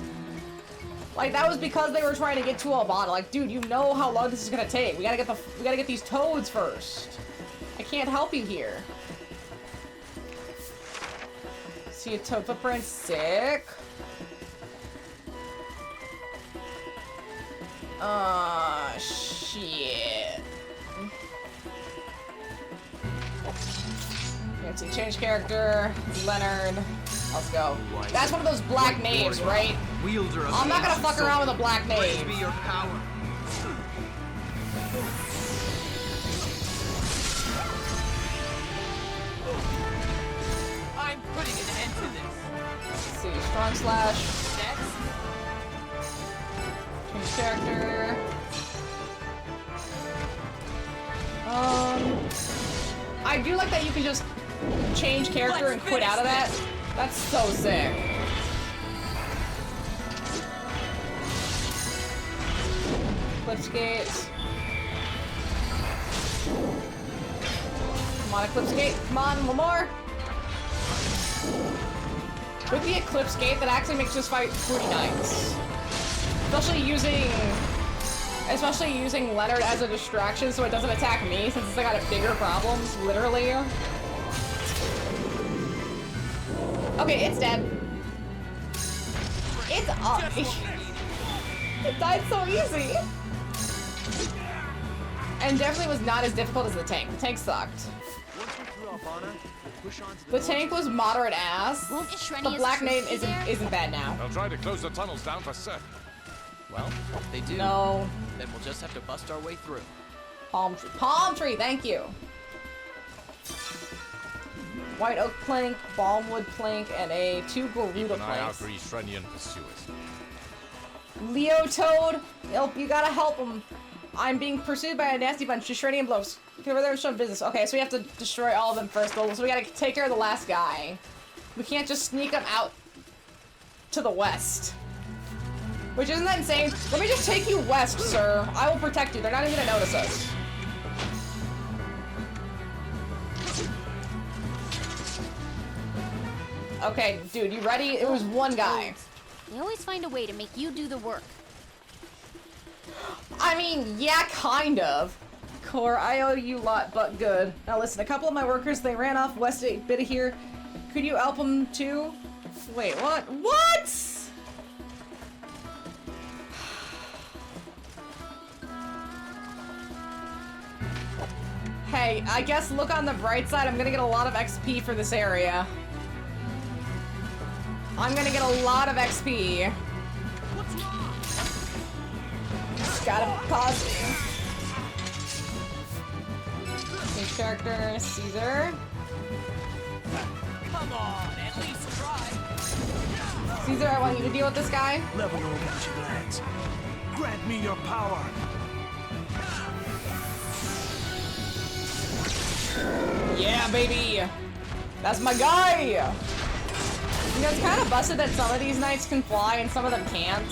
S1: Like, that was because they were trying to get to Albana. Like, dude, you know how long this is gonna take. We gotta get these toads first. I can't help you here. See a toad footprint, sick. Shit. Let's see, change character, Leonard. Let's go. That's one of those black knaves, right?
S2: Wielder of
S1: I'm not gonna fuck around with a black
S2: Praise
S1: knave.
S2: be your power.
S15: I'm putting an end to this.
S1: Let's see, strong slash. Change character. I do like that you can just change character and quit out of that. That's so sick. Eclipse Come on, Eclipse Gate. Come on, one more. With the Eclipse Gate, that actually makes this fight pretty nice. Especially using Leonard as a distraction so it doesn't attack me since I got a bigger problems, literally. Okay, it's dead. It's up. It died so easy. And definitely was not as difficult as the tank. The tank sucked. The tank was moderate ass. The black name isn't bad now.
S14: They'll try to close the tunnels down for certain.
S2: Well, if they do,
S1: no.
S2: Then we'll just have to bust our way through.
S1: Palm tree. Palm tree, thank you. White oak plank, balmwood plank, and a 2 Garuda planks.
S14: Shrenian pursuers.
S1: Leo Toad, you gotta help him. I'm being pursued by a nasty bunch of Shrenian blokes. Get over there and show business. Okay, so we have to destroy all of them first, so we gotta take care of the last guy. We can't just sneak him out to the west. Which isn't that insane? Let me just take you west, sir. I will protect you. They're not even gonna notice us. Okay, dude, you ready? It was one guy.
S12: They always find a way to make you do the work.
S1: I mean, yeah, kind of. Core, I owe you a lot, but good. Now listen, a couple of my workers, they ran off west a bit of here. Could you help them too? Wait, what? What? Hey, I guess look on the bright side, I'm gonna get a lot of XP for this area. I'm gonna get a lot of XP. Just gotta pause it. Change character, Caesar.
S15: Come on, at least try.
S1: Caesar, I want you to deal with this guy.
S8: Level no bunch of lads. Grant me your power.
S1: Yeah, baby! That's my guy! You know, it's kind of busted that some of these knights can fly and some of them can't.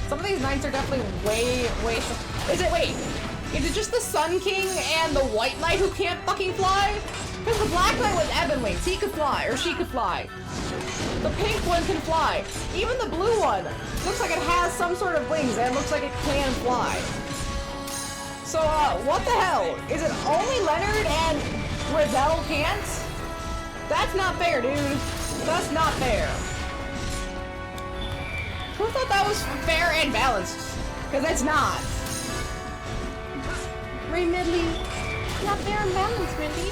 S1: Some of these knights are definitely way... Is it just the Sun King and the White Knight who can't fucking fly? Because the Black Knight with Ebon Wings, he could fly, or she could fly. The pink one can fly. Even the blue one looks like it has some sort of wings and looks like it can fly. So, what the hell? Is it only Leonard and Rizal can't? That's not fair, dude. That's not fair. Who thought that was fair and balanced? Because it's not. Ray Midley. Not fair and balanced, Mindy.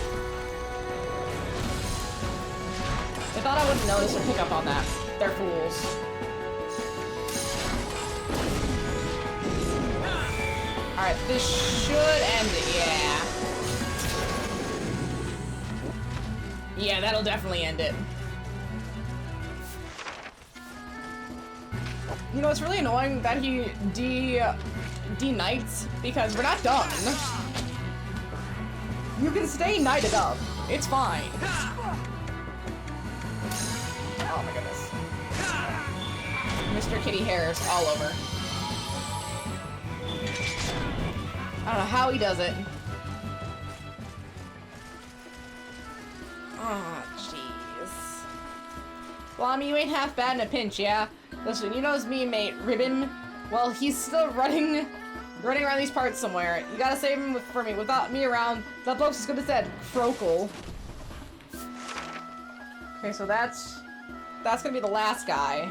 S1: I thought I wouldn't notice or pick up on that. They're fools. Alright, this should end it, yeah. Yeah, that'll definitely end it. You know, it's really annoying that he de-knights, because we're not done. You can stay knighted up. It's fine. Oh my goodness. Mr. Kitty Hairs all over. I don't know how he does it. Oh, jeez. Well, I mean, you ain't half bad in a pinch, yeah? Listen, you know it's me, mate, Ribbon. Well, he's still running around these parts somewhere. You gotta save him for me. Without me around, that bloke's just gonna said Chronicle. Okay, so that's gonna be the last guy.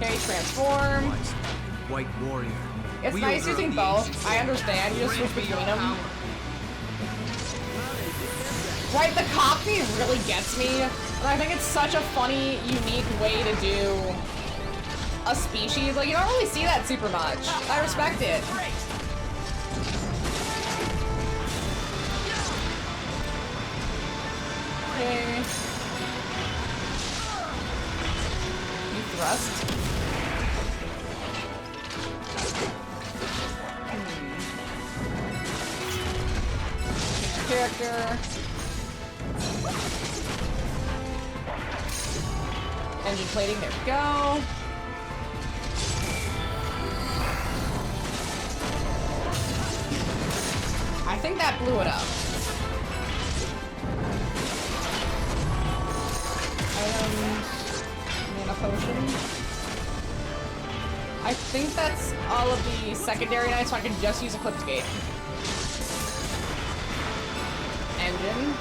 S1: Okay, transform.
S2: White warrior.
S1: It's nice using both. I understand. You just switch between them. Right, the Cockney really gets me. And I think it's such a funny, unique way to do a species. Like, you don't really see that super much. I respect it. Okay. You thrust. Character. Engine plating, there we go. I think that blew it up. Items, mana potion. I think that's all of the secondary knights, so I can just use Eclipse Gate. Engine.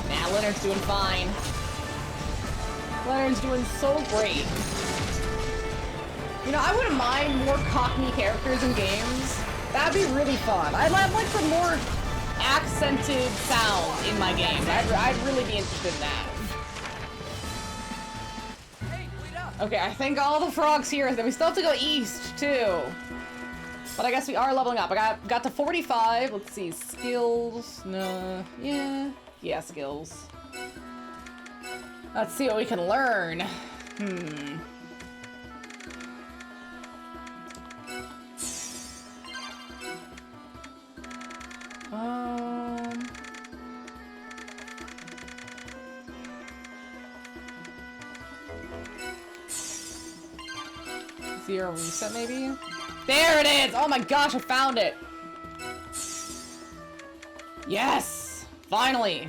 S1: Nah, Leonard's doing fine. Leonard's doing so great. You know, I wouldn't mind more Cockney characters in games. That'd be really fun. I'd like for more accented sound in my games. I'd really be interested in that. Okay, I think all the frogs here. Then we still have to go east too. But I guess we are leveling up. I got to 45. Let's see, skills. No, yeah, skills. Let's see what we can learn. Zero reset, maybe? There it is! Oh my gosh, I found it! Yes! Finally!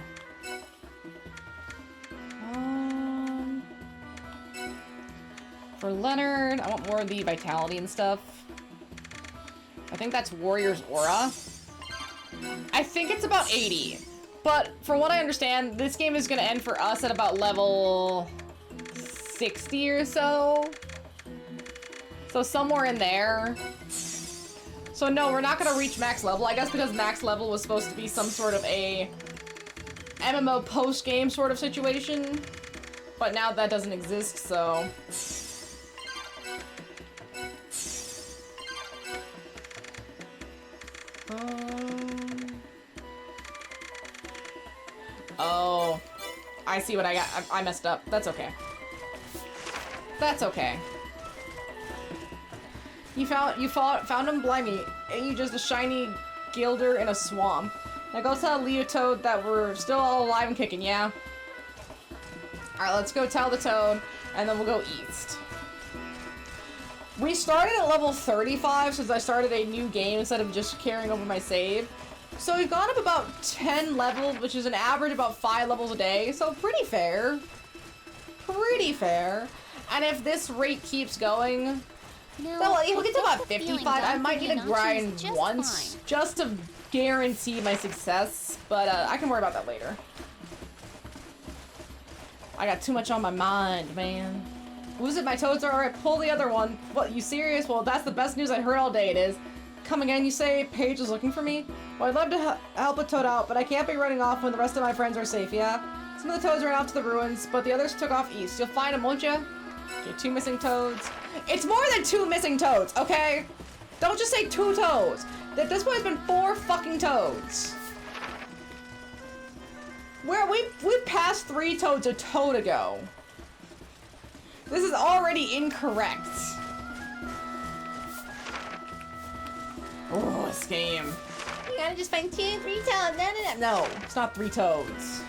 S1: For Leonard, I want more of the vitality and stuff. I think that's Warrior's Aura. I think it's about 80. But from what I understand, this game is going to end for us at about level 60 or so. So somewhere in there. So no, we're not going to reach max level. I guess because max level was supposed to be some sort of a MMO post-game sort of situation. But now that doesn't exist, so... Oh, I see what I got. I messed up. That's okay. That's okay. You found him, blimey. Ain't you just a shiny gilder in a swamp? Now go tell Leotoad that we're still all alive and kicking, yeah? Alright, let's go tell the Toad, and then we'll go east. We started at level 35 since I started a new game instead of just carrying over my save. So we've gone up about 10 levels, which is an average about 5 levels a day, so pretty fair. Pretty fair. And if this rate keeps going, well, if we get to about 55, I might need to grind once, just to guarantee my success, but I can worry about that later. I got too much on my mind, man. Lose it, my toads are alright, pull the other one. What, you serious? Well, that's the best news I heard all day, it is. Come again, you say? Paige is looking for me? Well, I'd love to help a toad out, but I can't be running off when the rest of my friends are safe, yeah? Some of the toads ran off to the ruins, but the others took off east. You'll find them, won't you? Okay, 2 missing toads. It's more than 2 missing toads, okay? Don't just say 2 toads. At this point, it's been 4 fucking toads. We passed 3 toads a toad ago. This is already incorrect. Oh, this game. You gotta just find 2, 3 toads. No, it's not 3 toads.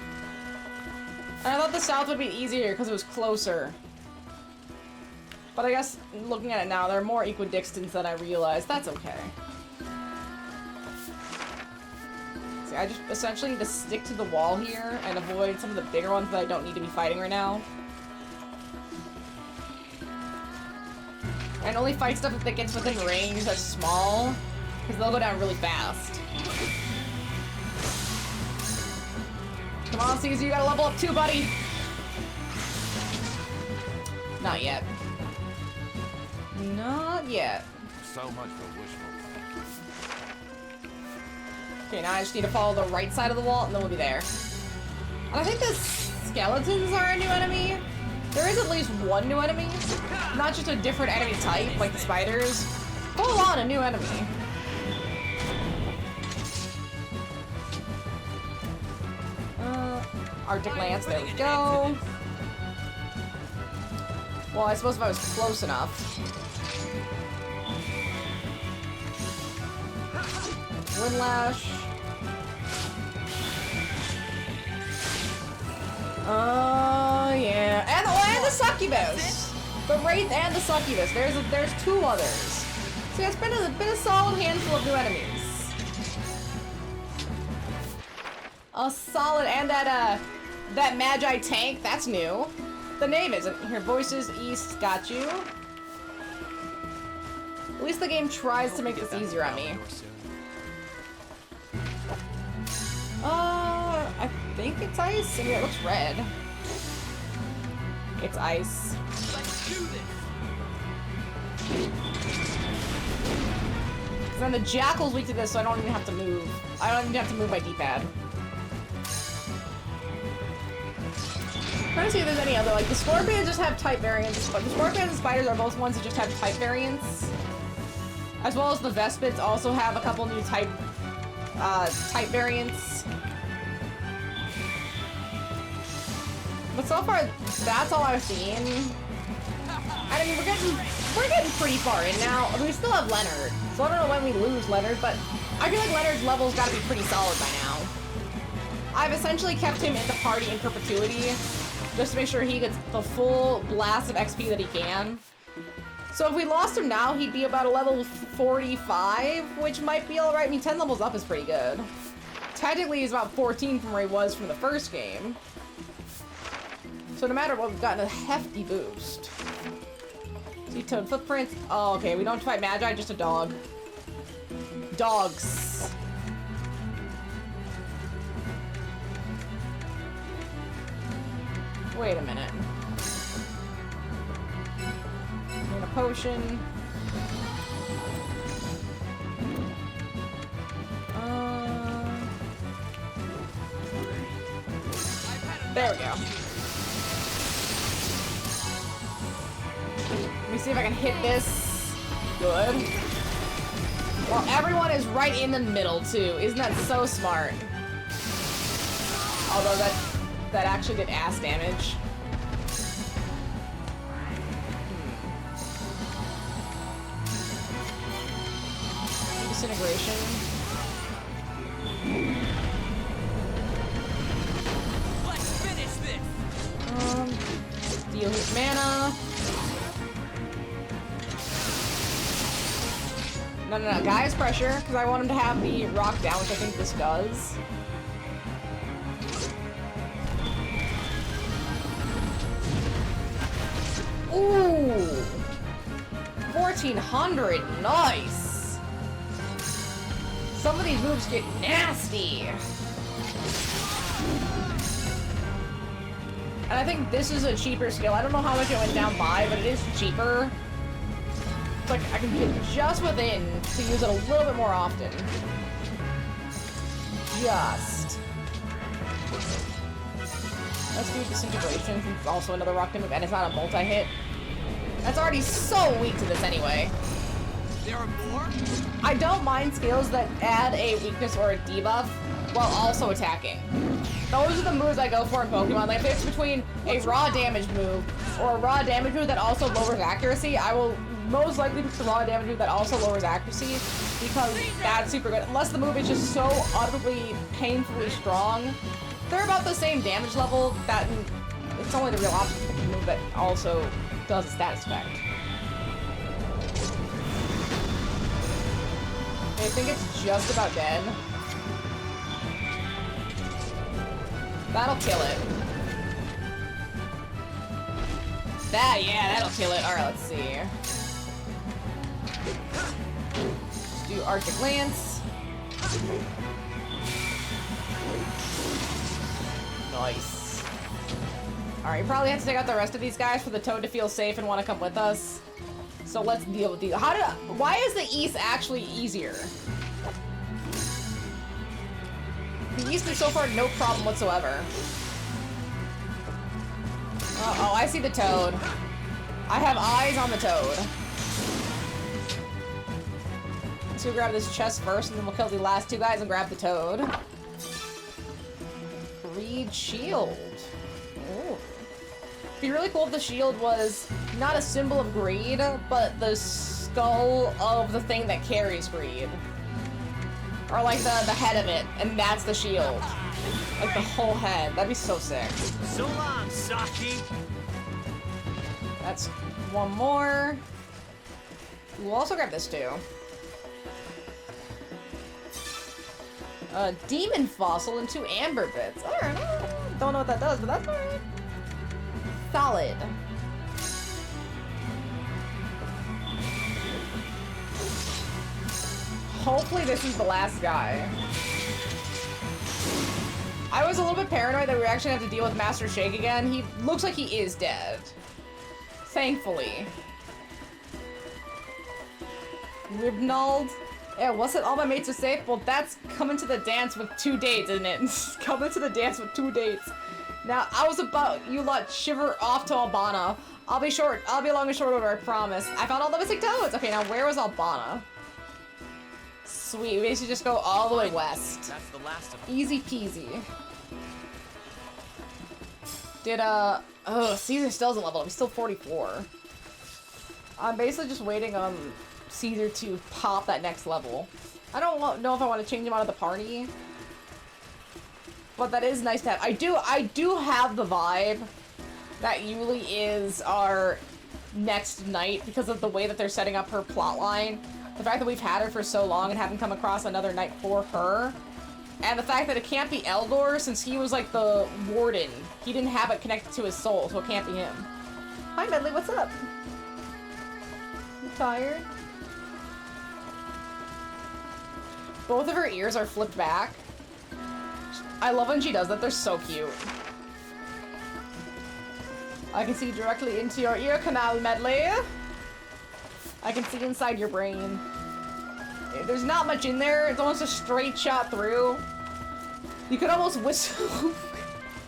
S1: And I thought the south would be easier because it was closer. But I guess, looking at it now, they're more equidistant than I realized. That's okay. See, I just essentially need to stick to the wall here and avoid some of the bigger ones that I don't need to be fighting right now. And only fight stuff if it gets within range that's small, because they'll go down really fast. Come on, Caesar, you gotta level up too, buddy! Not yet. Not yet.
S14: So much for wishful.
S1: Okay, now I just need to follow the right side of the wall, and then we'll be there. And I think the skeletons are a new enemy. There is at least one new enemy. Not just a different enemy type, like the spiders. Full on a new enemy. Arctic Lance, there we go. Well, I suppose if I was close enough. Windlash. Yeah. And the succubus. The Wraith and the succubus. There's two others. So yeah, it's been a solid handful of new enemies. A solid, and that Magi tank, that's new. The name isn't. Here, Voices East, got you. At least the game tries to make this easier on me. I think it's ice. I mean, it looks red. It's ice.
S2: Let's do this.
S1: Then the Jackal's weak to this, so I don't even have to move. I don't even have to move my D-pad. Trying to see if there's any other, like, the Scorpions just have type variants, but the Scorpions and Spiders are both ones that just have type variants. As well as the Vespids also have a couple new type variants. But so far, that's all I've seen. I mean, we're getting pretty far in now. We still have Leonard, so I don't know when we lose Leonard, but I feel like Leonard's level's gotta be pretty solid by now. I've essentially kept him in the party in perpetuity, just to make sure he gets the full blast of XP that he can. So if we lost him now, he'd be about a level 45, which might be alright. I mean, 10 levels up is pretty good. Technically, he's about 14 from where he was from the first game. So no matter what, we've gotten a hefty boost. See Toad footprints. Oh, okay, we don't fight Magi, just a dog. Dogs. Wait a minute. Need a potion. There we go. Let me see if I can hit this. Good. Well, everyone is right in the middle, too. Isn't that so smart? Although that actually did ass damage. Disintegration.
S2: Let's finish this.
S1: Deal his mana. No, Guy's pressure, because I want him to have the rock down, which I think this does. Ooh! 1400, nice! Some of these moves get nasty! And I think this is a cheaper skill. I don't know how much it went down by, but it is cheaper. It's like I can get just within to use it a little bit more often. Just. Let's do Disintegration, since it's also another rock move, and it's not a multi-hit. That's already so weak to this anyway.
S2: There are more?
S1: I don't mind skills that add a weakness or a debuff while also attacking. Those are the moves I go for in Pokemon. Like, if it's between a raw damage move or a raw damage move that also lowers accuracy, I will most likely pick the raw damage move that also lowers accuracy, because that's super good. Unless the move is just so utterly painfully strong. They're about the same damage level, that it's only the real option to pick the move that also does a status effect. I think it's just about dead. That'll kill it. Yeah, that'll kill it. Alright, let's see. Let's do Arctic Lance. Nice. Alright, we probably have to take out the rest of these guys for the toad to feel safe and want to come with us. So let's deal with these. Why is the east actually easier? The east is so far no problem whatsoever. Uh-oh, I see the toad. I have eyes on the toad. So we grab this chest first, and then we'll kill the last two guys and grab the toad. Reed shield. Ooh. It'd be really cool if the shield was not a symbol of greed, but the skull of the thing that carries greed. Or like the head of it, and that's the shield. Like the whole head. That'd be so sick.
S6: So long, Saki.
S1: That's one more. We'll also grab this too. A demon fossil and 2 amber bits. Alright, don't know what that does, but that's alright. Solid. Hopefully this is the last guy. I was a little bit paranoid that we were actually going to have to deal with Master Shake again. He looks like he is dead. Thankfully. Ribnald. Yeah, what's it? All my mates are safe? Well, that's coming to the dance with 2 dates, isn't it? Coming to the dance with 2 dates. Now, I was about you lot shiver off to Albana. I'll be along a short order, I promise. I found all the missing toads. Okay, now where was Albana? Sweet, we basically just go all the way west.
S6: That's the last of them.
S1: Easy peasy. Caesar still doesn't level up. He's still 44. I'm basically just waiting on Caesar to pop that next level. I don't know if I want to change him out of the party, but that is nice to have. I do have the vibe that Yuli is our next knight because of the way that they're setting up her plotline. The fact that we've had her for so long and haven't come across another knight for her. And the fact that it can't be Eldor since he was like the warden. He didn't have it connected to his soul, so it can't be him. Hi Medley, what's up? You tired? Both of her ears are flipped back. I love when she does that, they're so cute. I can see directly into your ear canal, Medley. I can see inside your brain. There's not much in there. It's almost a straight shot through. You could almost whistle.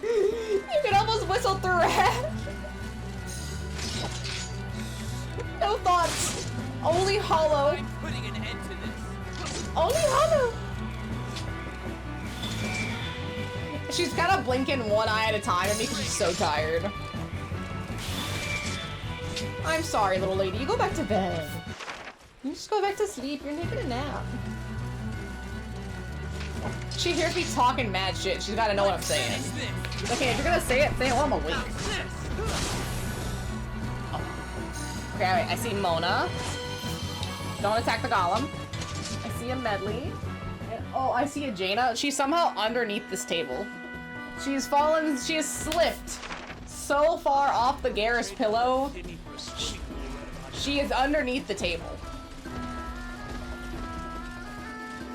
S1: You could almost whistle through her head. No thoughts. Only hollow.
S17: I'm putting an end to this.
S1: Only hollow. She's kind of blinking one eye at a time at me because she's so tired. I'm sorry, little lady. You go back to bed. You just go back to sleep. You're taking a nap. She hears me talking mad shit. She's gotta know what I'm saying. Okay, if you're gonna say it while I'm awake. Oh. Okay, alright. I see Mona. Don't attack the golem. I see a Medley. And, oh, I see a Jaina. She's somehow underneath this table. She's fallen. She has slipped so far off the Garrus pillow. She is underneath the table.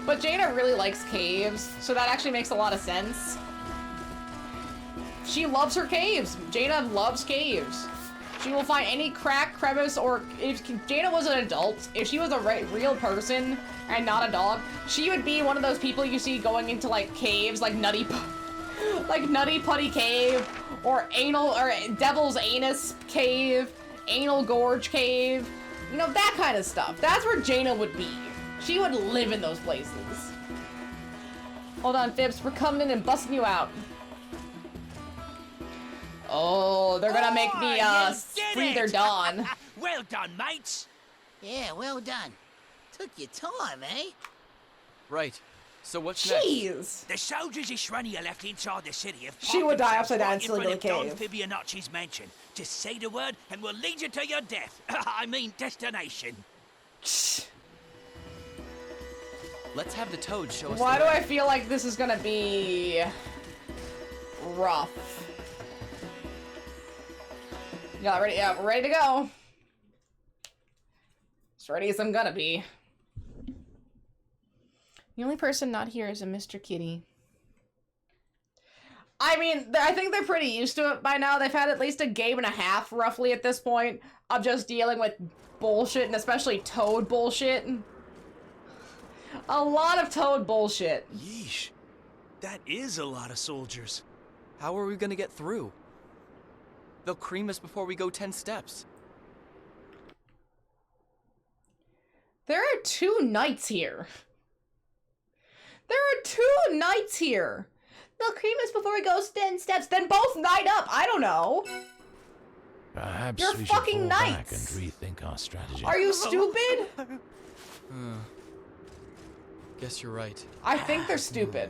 S1: But Jaina really likes caves, so that actually makes a lot of sense. She loves her caves. Jaina loves caves. She will find any crack, crevice, or if Jaina was an adult, if she was a real person and not a dog, she would be one of those people you see going into like caves, like Nutty Putty Cave, or Devil's Anus Cave, Anal Gorge Cave, you know, that kind of stuff. That's where Jaina would be. She would live in those places. Hold on, Fibs, we're coming in and busting you out. Oh, they're gonna make me free their dawn.
S17: Well done, mates.
S15: Yeah, well done. Took your time, eh?
S6: Right. So what's
S1: Jeez.
S6: next?
S17: The soldiers Ishrenia left inside the city have
S1: She would die upside down and still
S17: in front
S1: go to
S17: of
S1: the
S17: Don
S1: cave.
S17: Fibonacci's mansion. Just say the word and we'll lead you to your death. I mean destination.
S6: Let's have the toad show us.
S1: Why do I feel like this is gonna be rough? Y'all ready? Yeah, we're ready to go. As ready as I'm gonna be. The only person not here is a Mr. Kitty. I mean, I think they're pretty used to it by now. They've had at least a game and a half, roughly, at this point, of just dealing with bullshit, and especially Toad bullshit. A lot of Toad bullshit.
S8: Yeesh. That is a lot of soldiers.
S2: How are we gonna get through? They'll cream us before we go 10 steps.
S1: There are 2 knights here. There are 2 knights here. They'll cream us before we go 10 steps, then both knight up. I don't know.
S5: Perhaps
S1: You're
S5: we
S1: fucking
S5: should fall back and
S1: knights.
S5: rethink our strategy.
S1: Are you stupid?
S2: Guess you're right.
S1: I think they're stupid.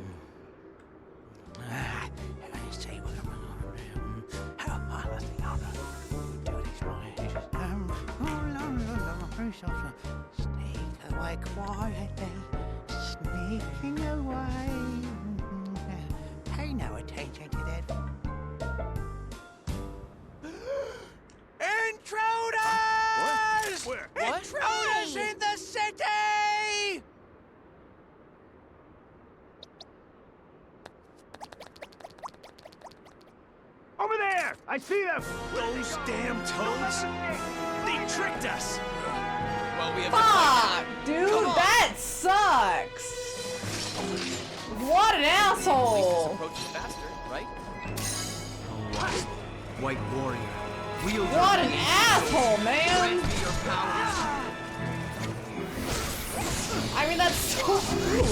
S15: Sneak away quietly, sneaking away. Pay no attention to that. Intruders!
S2: What?
S15: Intruders in the city!
S16: Over there! I see them!
S8: Those damn toads! They tricked us!
S2: Well, we have
S1: Fuck, dude, that sucks. What an asshole.
S2: approach is faster, right?
S6: White warrior. Wielder
S1: What
S6: of
S1: an
S6: the
S1: asshole, man.
S6: Grant me your powers.
S1: I mean, that's so rude.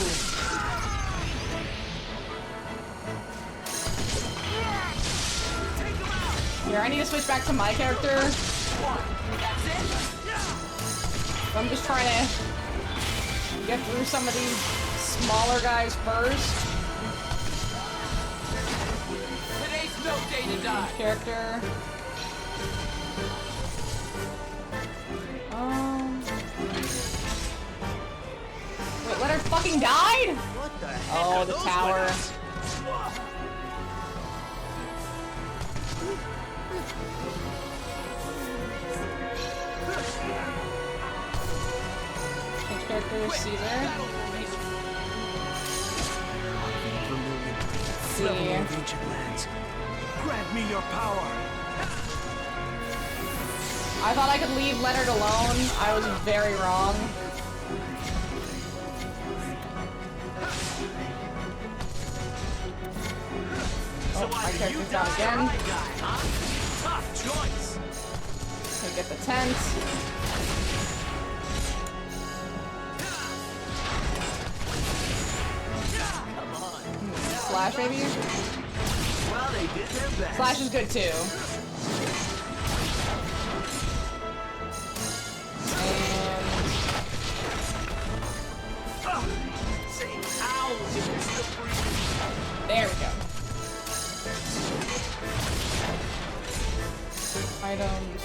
S1: Here, I need to switch back to my character. I'm just trying to get through some of these smaller guys first.
S2: Today's no day to die.
S1: Character. Wait, Leonard fucking died?
S8: What the heck
S1: Oh,
S8: are
S1: the
S8: those
S1: tower.
S8: winners?
S1: Change character, Caesar. See.
S8: Level of ancient lands. Grant me your power.
S1: I thought I could leave Leonard alone. I was very wrong. Oh, my character's down again.
S6: Tough choice.
S1: Okay, get the tent. Slash, maybe?
S6: Well, they did their best.
S1: Slash is good, too. There we go. Items.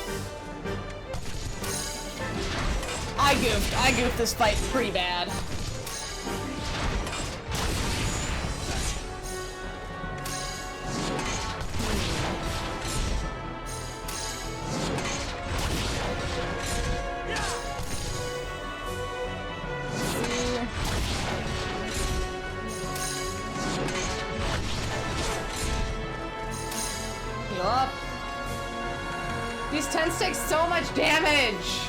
S1: I goofed this fight pretty bad. Heal up. These tents take so much damage.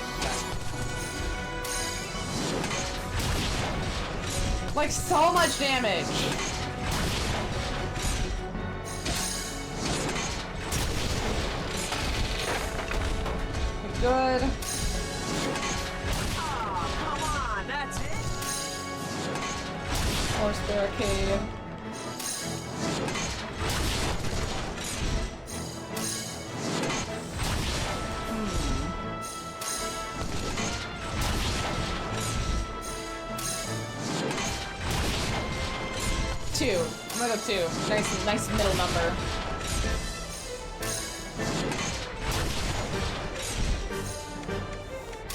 S1: Like, so much damage. Good.
S6: Come on, that's it.
S1: Horse barricade. Two. I'm gonna go 2. Nice middle number.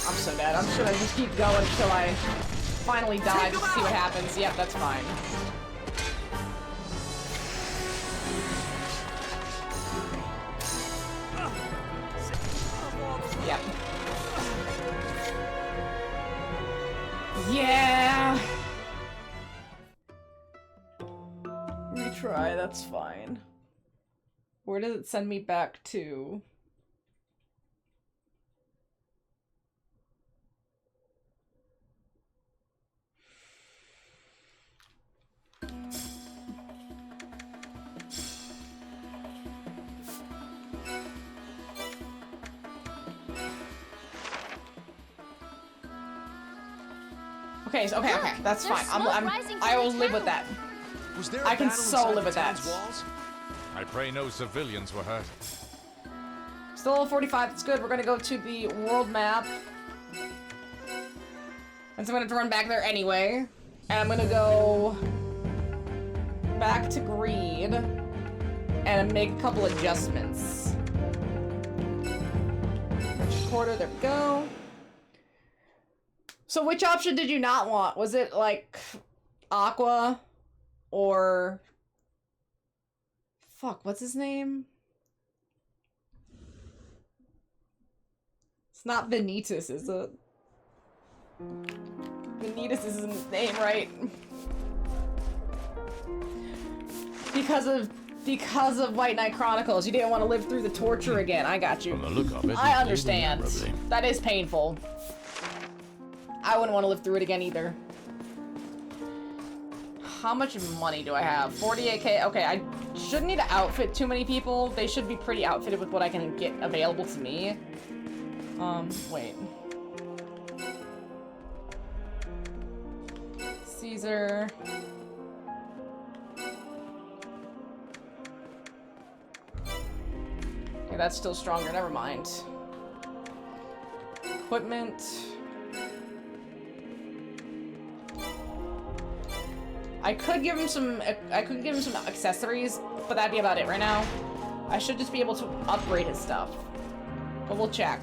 S1: I'm so dead. I'm just gonna just keep going until I finally die, just to see what happens. Yep, that's fine. Yep. Yeah! Retry, that's fine. Where does it send me back to? Okay, so, okay, that's fine. I will live with that.
S6: Was there a
S1: I can
S6: battle
S1: so
S6: inside
S1: live
S6: the
S1: with that.
S6: town's walls?
S5: I pray no civilians were hurt.
S1: Still level 45, that's good. We're gonna go to the world map. And so I'm gonna have to run back there anyway. And I'm gonna go back to Greed and make a couple adjustments. Quarter, there we go. So which option did you not want? Was it like Aqua or fuck, what's his name? It's not Vanitas, is it? Vanitas isn't his name, right? Because of White Knight Chronicles, you didn't want to live through the torture again. I got you.
S5: From the look of it,
S1: I
S5: you
S1: understand.
S5: did admirably.
S1: That is painful. I wouldn't want to live through it again either. How much money do I have? 48k? Okay, I shouldn't need to outfit too many people. They should be pretty outfitted with what I can get available to me. Wait. Caesar. Okay, that's still stronger. Never mind. Equipment. I could give him some accessories, but that'd be about it right now. I should just be able to upgrade his stuff. But we'll check.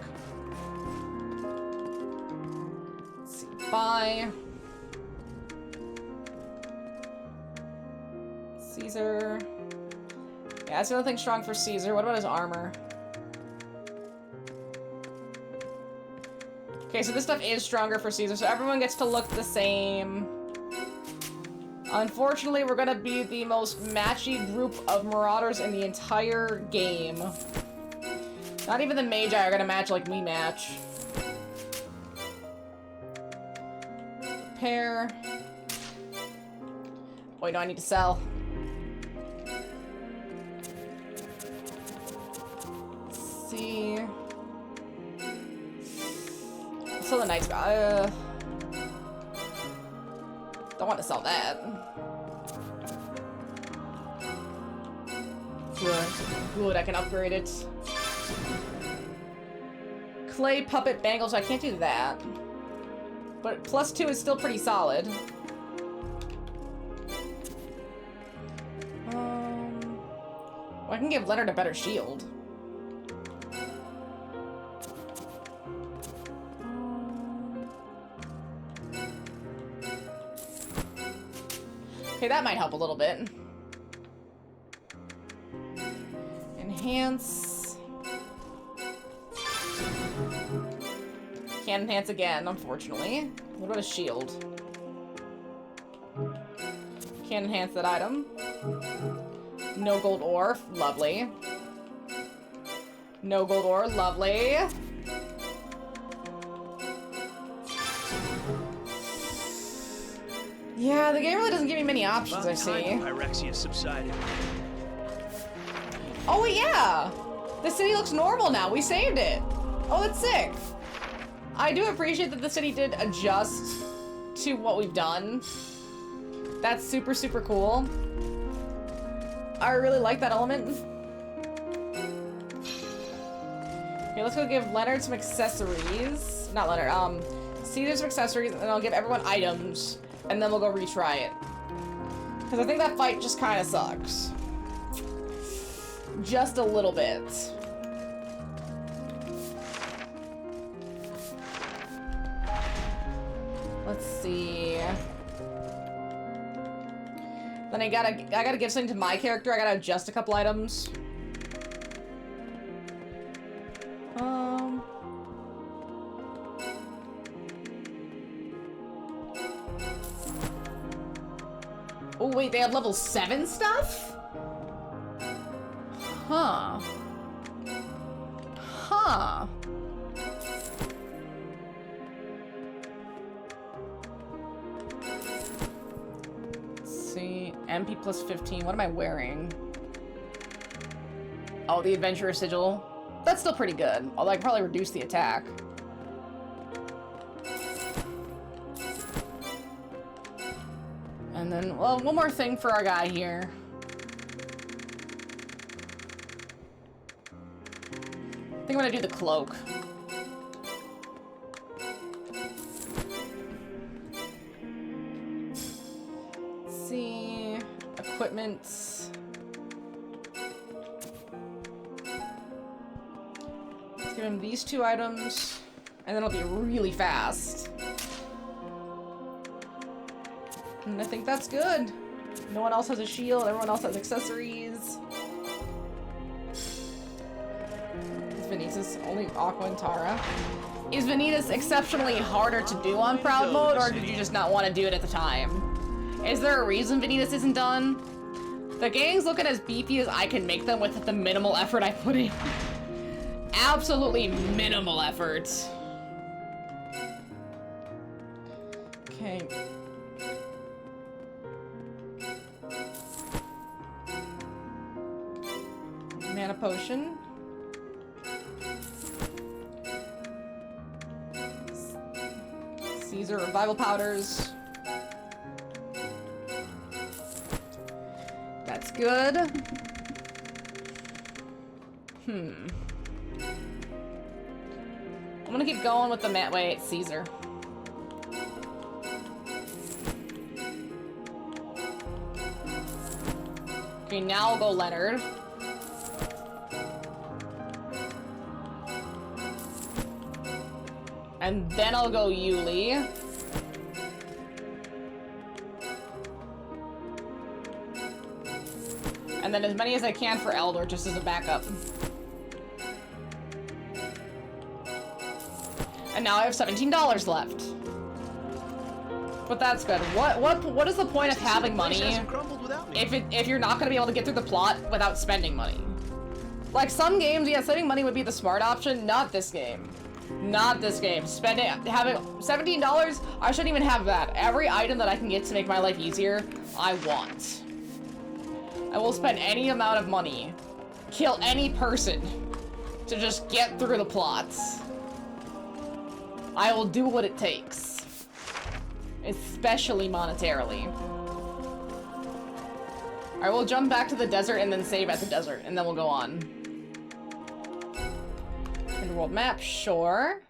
S1: Let's see. Buy. Caesar. Yeah, that's the only thing strong for Caesar. What about his armor? Okay, so this stuff is stronger for Caesar, so everyone gets to look the same. Unfortunately, we're gonna be the most matchy group of Marauders in the entire game. Not even the Magi are gonna match like we match. Repair. Wait, no, I need to sell. Let's see. Sell the Knight's don't want to sell that. Good, I can upgrade it. Clay puppet bangles, I can't do that. But +2 is still pretty solid. Well, I can give Leonard a better shield. Okay, that might help a little bit. Enhance. Can't enhance again, unfortunately. What about a shield? Can't enhance that item. No gold ore, lovely. No gold ore, lovely. Yeah, the game really doesn't give me many options, I see.
S8: Pyrexia subsided.
S1: Oh, yeah! The city looks normal now. We saved it. Oh, that's sick. I do appreciate that the city did adjust to what we've done. That's super, super cool. I really like that element. Okay, let's go give Leonard some accessories. Not Leonard, Caesar some accessories, and I'll give everyone items. And then we'll go retry it. Because I think that fight just kind of sucks. Just a little bit. Let's see. Then I gotta give something to my character. I gotta adjust a couple items. Oh wait, they have level 7 stuff? Huh. Huh. Let's see. MP plus 15. What am I wearing? Oh, the Adventurer Sigil. That's still pretty good. Although I can probably reduce the attack. And then, well, one more thing for our guy here. I think I'm gonna do the cloak. Let's see. Equipment. Let's give him these 2 items. And then it'll be really fast. And I think that's good. No one else has a shield, everyone else has accessories. Is Vanitas only Aqua and Tara? Is Vanitas exceptionally harder to do on Proud Mode, or did you just not want to do it at the time? Is there a reason Vanitas isn't done? The gang's looking as beefy as I can make them with the minimal effort I put in. Absolutely minimal effort. Okay. Mana potion. Caesar revival powders. That's good. I'm gonna keep going with the wait, Caesar. Okay, now I'll go Leonard. And then I'll go Yuli. And then as many as I can for Eldor, just as a backup. And now I have $17 left. But that's good. What is the point of having money if you're not gonna be able to get through the plot without spending money? Like some games, yeah, saving money would be the smart option. Not this game. Not this game. Having $17, I shouldn't even have that. Every item that I can get to make my life easier, I want. I will spend any amount of money, kill any person, to just get through the plots. I will do what it takes. Especially monetarily. I will jump back to the desert and then save at the desert, and then we'll go on. World map, sure.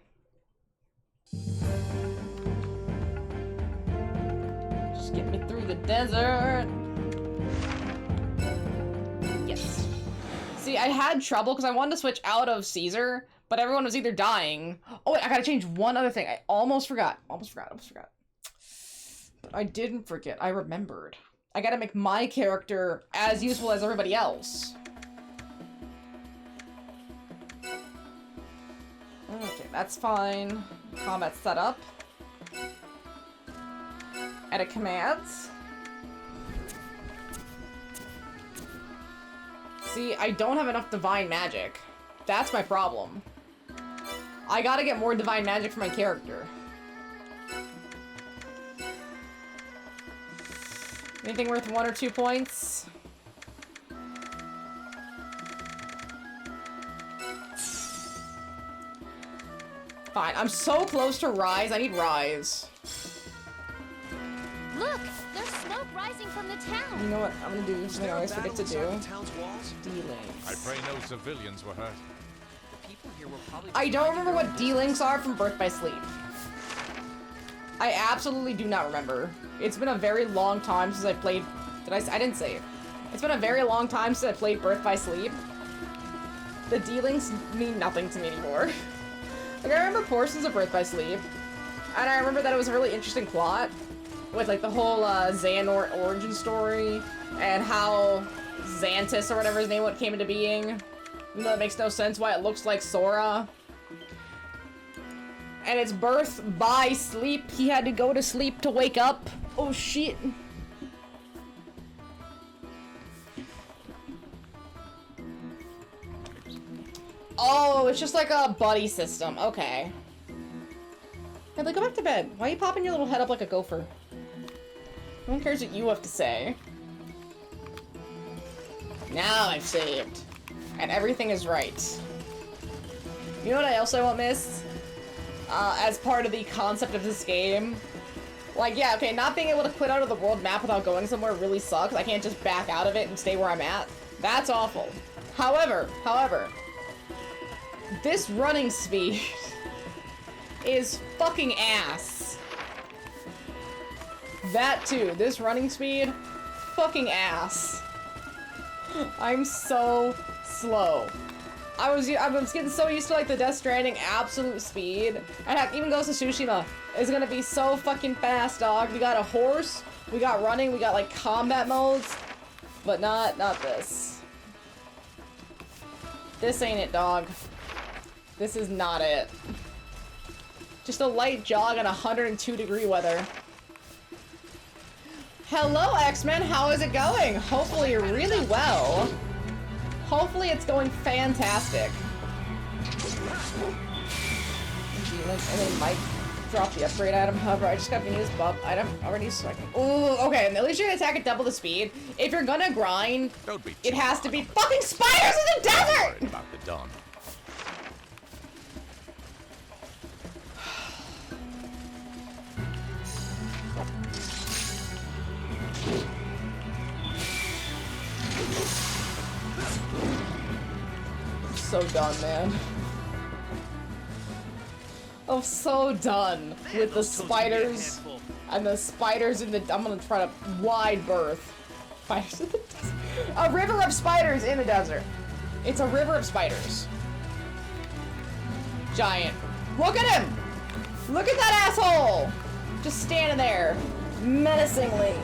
S1: Just get me through the desert. Yes. See, I had trouble because I wanted to switch out of Caesar, but everyone was either dying. Oh wait, I gotta change one other thing. I almost forgot. Almost forgot. But I didn't forget. I remembered. I gotta make my character as useful as everybody else. Okay, that's fine. Combat setup. Edit commands. See, I don't have enough divine magic. That's my problem. I gotta get more divine magic for my character. Anything worth 1 or 2 points? Fine, I'm so close to Rise. I need Rise.
S12: Look, there's smoke rising from the town.
S1: You know what? I'm gonna do something I always forget to do.
S5: D-links.
S14: I pray no civilians were hurt.
S1: I don't remember what D-links are from Birth by Sleep. I absolutely do not remember. It's been a very long time since I played... I didn't say it. It's been a very long time since I played Birth by Sleep. The D-links mean nothing to me anymore. Like, I remember portions of Birth by Sleep, and I remember that it was a really interesting plot, with, like, the whole, Xehanort origin story, and how Xantus, or whatever his name came into being. Even though it makes no sense why it looks like Sora. And it's birth by sleep. He had to go to sleep to wake up. Oh, shit. Oh, it's just like a buddy system. Okay. Hey, like, go back to bed. Why are you popping your little head up like a gopher? No one cares what you have to say. Now I've saved. And everything is right. You know what I also won't miss? As part of the concept of this game? Like, yeah, okay, not being able to quit out of the world map without going somewhere really sucks. I can't just back out of it and stay where I'm at. That's awful. However, this running speed is fucking ass. That too, this running speed, fucking ass. I'm so slow. I was getting so used to like the Death Stranding absolute speed. And heck, even Ghost of Tsushima is gonna be so fucking fast, dog. We got a horse, we got running, we got like combat modes, but not this. This ain't it, dog. This is not it. Just a light jog in 102-degree weather. Hello, X-Men. How is it going? Hopefully really well. Hopefully it's going fantastic. And then Mike dropped the upgrade item. However, I just got the newest buff item already, so I can. Ooh, okay. And at least you can attack at double the speed. If you're gonna grind, it has to be fucking spiders in the desert.
S5: About the dawn.
S1: So done, man. I'm so done with the spiders and the spiders in the. I'm gonna try to wide berth. Spiders in the desert. A river of spiders in the desert. It's a river of spiders. Giant. Look at him! Look at that asshole! Just standing there, menacingly.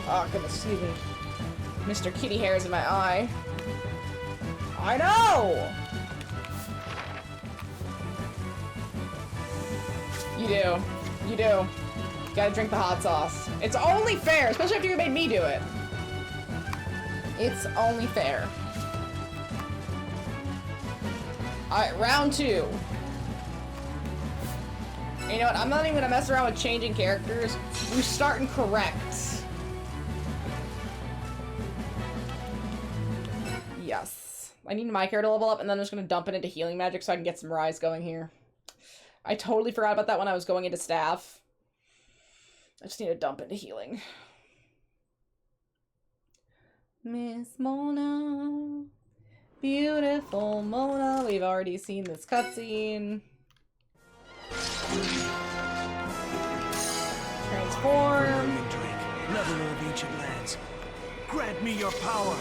S1: Oh goodness, excuse me. Mr. Kitty Hairs in my eye. I know! You do. You do. Gotta drink the hot sauce. It's only fair, especially after you made me do it. It's only fair. Alright, round 2. You know what? I'm not even gonna mess around with changing characters. We're starting correct. Yes. I need my character to level up, and then I'm just gonna dump it into healing magic so I can get some rise going here. I totally forgot about that when I was going into staff. I just need to dump into healing. Miss Mona. Beautiful Mona. We've already seen this cutscene. Transform.
S8: Leveler of ancient lands, grant me your power.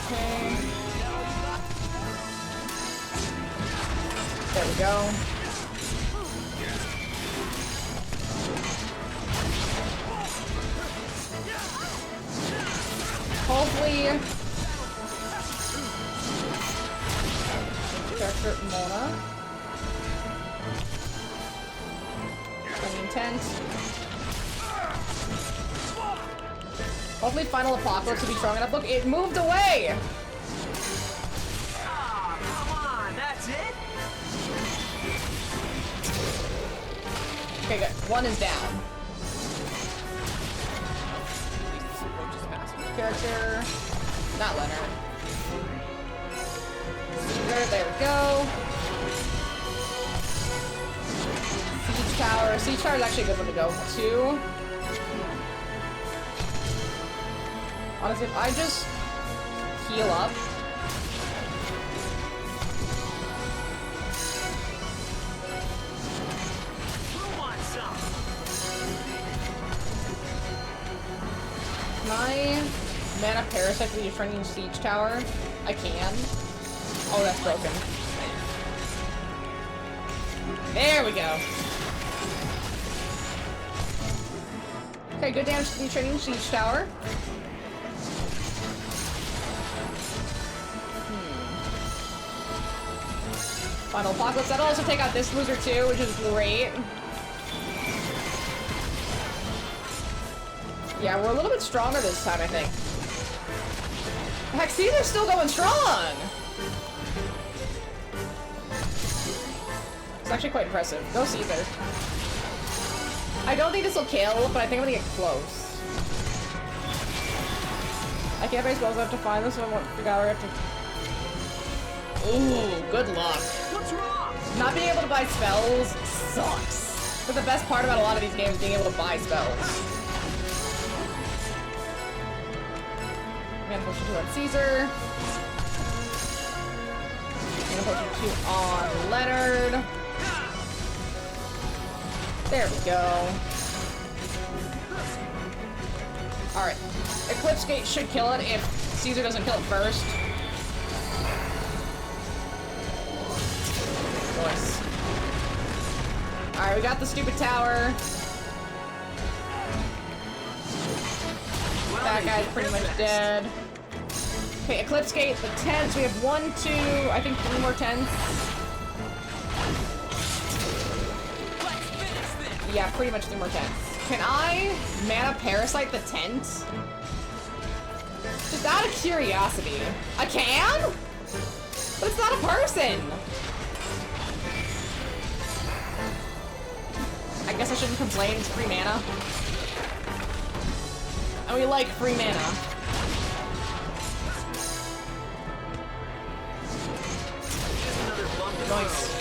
S1: Okay. There we go. Hopefully, character Mona. Intent. Hopefully Final Apocalypse will be strong enough. Look, it moved away!
S2: Ah, come on, that's it?
S1: Okay, good. One is down. Character. Not Leonard. There we go. Siege Tower. Siege Tower is actually a good one to go to. Honestly, if I just heal up. Can I mana parasite for the Ukrainian siege tower? I can. Oh, that's broken. There we go. Okay, good damage to the Ukrainian siege tower. Final Apocalypse. That'll also take out this loser too, which is great. Yeah, we're a little bit stronger this time, I think. Heck, Caesar's still going strong! It's actually quite impressive. Go Caesar. I don't think this will kill, but I think I'm gonna get close. I can't buy spells, I have to find this, so I won't figure out where I have to... Ooh, good luck.
S17: What's wrong?
S1: Not being able to buy spells sucks. But the best part about a lot of these games is being able to buy spells. Mana Potion 2 on Caesar. Mana Potion 2 on Leonard. There we go. Alright. Eclipse Gate should kill it if Caesar doesn't kill it first. Nice. Alright, we got the stupid tower. That guy's pretty much dead. Okay, Eclipse Gate, the tents. We have 1, 2, I think 3 more tents. Yeah, pretty much 3 more tents. Can I mana parasite the tent? Just out of curiosity. I can? But it's not a person! I guess I shouldn't complain, it's free mana. And we like free mana. Nice.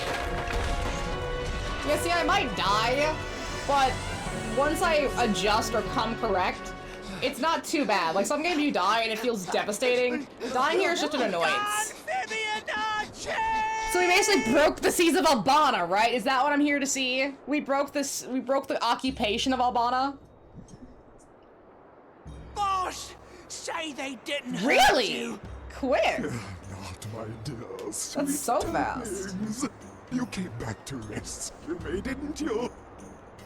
S1: Yeah, see, I might die, but once I adjust or come correct, it's not too bad. Like, some games you die and it feels devastating. Dying here is just an annoyance. So we basically broke the seas of Albana, right? Is that what I'm here to see? We broke the occupation of Albana?
S17: Boss! Say they didn't hurt
S1: Really?
S17: you.
S1: Quick.
S13: Not my dear,
S1: That's so fast.
S13: darlings. You came back to rescue me, didn't you?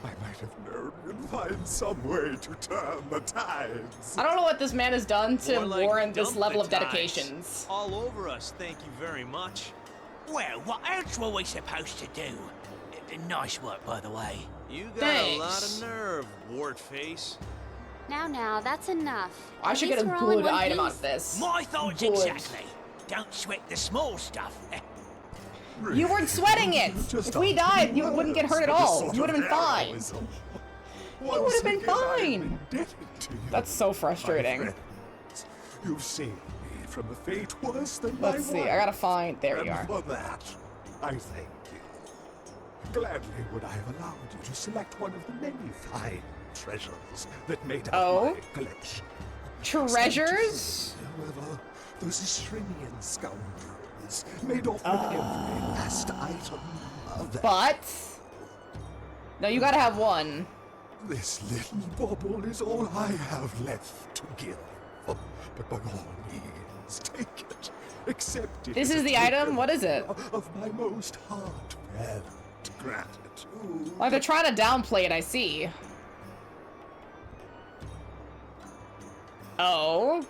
S13: I might have known you'd find some way to turn the tides.
S1: I don't know what this man has done to
S8: More like
S1: warrant this
S8: dump
S1: level
S8: the
S1: of
S8: tides.
S1: dedications.
S8: All over us, thank you very much.
S17: Well, what else were we supposed to do? Nice work, by the way.
S8: You got a lot of nerve, wart face.
S12: Now, that's enough.
S1: I
S12: At
S1: should get a
S12: least we're all in
S1: good
S12: one
S1: item out
S12: piece.
S1: of this.
S17: My thoughts
S1: Good.
S17: exactly. Don't sweat the small stuff.
S1: You weren't sweating it! If we died, you wouldn't get hurt at all. You would have been fine. You would have been fine! That's so frustrating.
S13: You've saved me from a fate worse than
S1: Let's see, I gotta find... There we
S13: and
S1: are.
S13: for that, I thank you. Gladly would I have allowed you to select one of the many fine treasures that made up my collection.
S1: Treasures?
S13: However, those Ishrinian scoundrels made off with every last item of that.
S1: But... No, you gotta have one.
S13: This little bauble is all I have left to give. But by all means, take it. Accept it.
S1: This
S13: as
S1: is
S13: a
S1: the item?
S13: token
S1: What is it?
S13: Of my most heartfelt gratitude.
S1: Well, they're trying to downplay it, I see. Oh?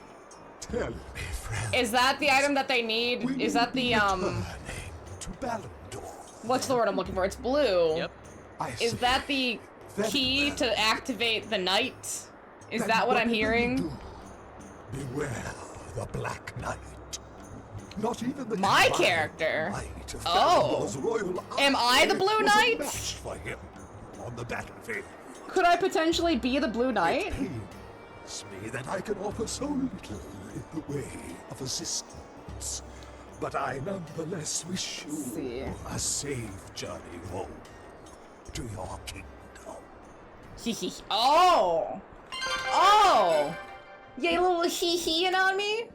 S13: Tell me, friend.
S1: Is that the item that they need? Is that the,
S13: To Ballandor.
S1: What's the word I'm looking for? It's blue.
S8: Yep.
S1: Is that the key to activate the night? Is that what I'm hearing?
S13: Beware the Black Knight. Not even the
S1: My
S13: divine
S1: character?
S13: might of
S1: Oh.
S13: Ballandor's royal
S1: Am I the
S13: army
S1: Blue
S13: was a
S1: Knight?
S13: match for him on the battlefield.
S1: Could I potentially be the Blue Knight?
S13: It's me that I can offer so little in the way of assistance. But I nonetheless wish you a safe journey home to your kingdom.
S1: Oh! Oh! You little hee-heeing on me?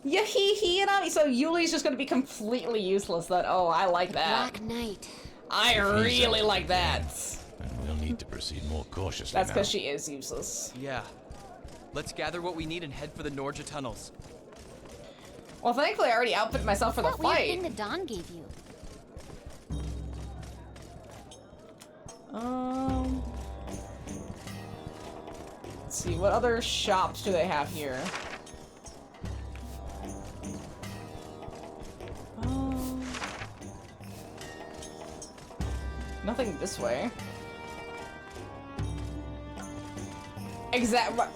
S1: You hee-heeing on me? So Yuli's just gonna be completely useless then. Oh, I like that.
S12: Black Knight.
S1: I really like that.
S5: And we'll need to proceed more cautiously
S1: That's
S5: now.
S1: because she is useless.
S2: Yeah. Let's gather what we need and head for the Norja tunnels.
S1: Well, thankfully I already outfitted myself for the
S12: That weird
S1: fight.
S12: thing that Don gave you.
S1: Let's see, what other shops do they have here? Nothing this way.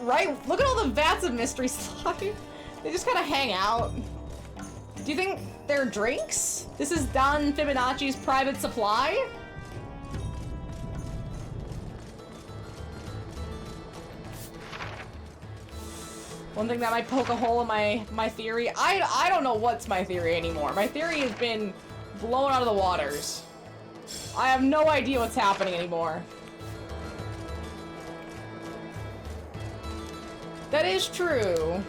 S1: Right? Look at all the vats of mystery slime. They just kind of hang out. Do you think they're drinks? This is Don Fibonacci's private supply? One thing that might poke a hole in my theory. I don't know what's my theory anymore. My theory has been blown out of the waters. I have no idea what's happening anymore. That is true.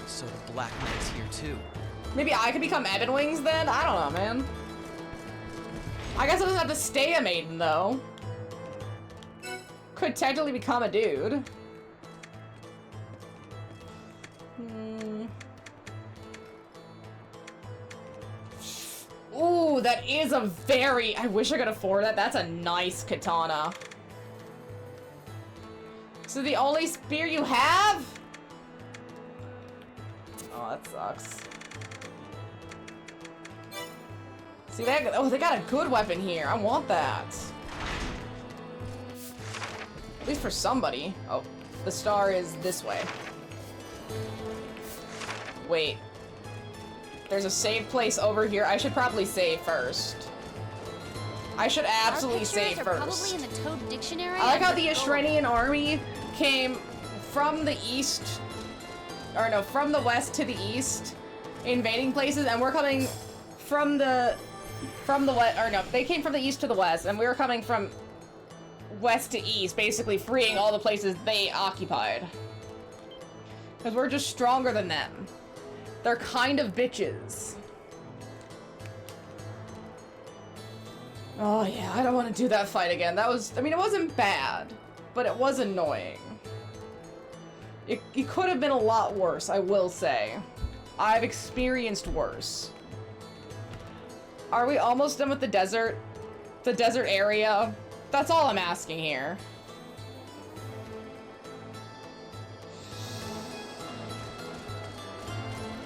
S2: So the Black Knight's here too.
S1: Maybe I could become Ebon Wings then? I don't know, man. I guess I doesn't have to stay a maiden, though. Could technically become a dude. Ooh, that is a very... I wish I could afford that. That's a nice katana. So the only spear you have? Oh, that sucks. See, they got a good weapon here. I want that. At least for somebody. Oh, the star is this way. Wait. There's a save place over here. I should probably save first. I should absolutely save first.
S12: Probably in the Toad Dictionary.
S1: I like how the Ashrenian army came from the east, or no, from the west to the east, invading places, and we're coming from the west, or no, they came from the east to the west, and we were coming from west to east, basically freeing all the places they occupied. Because we're just stronger than them. They're kind of bitches. Oh yeah, I don't want to do that fight again. That was, I mean, it wasn't bad, but it was annoying. It could have been a lot worse, I will say. I've experienced worse. Are we almost done with the desert? The desert area? That's all I'm asking here.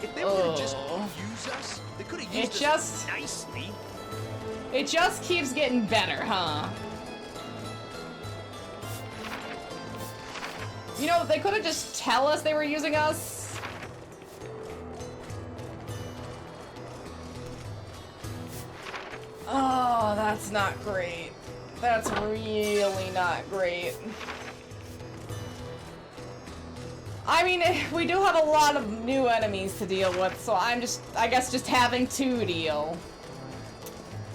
S6: If they were to just use us, they could have used us nicely.
S1: It just keeps getting better, huh? You know, they could have just tell us they were using us. Oh, that's not great. That's really not great. I mean, we do have a lot of new enemies to deal with, so I'm just, I guess, just having to deal.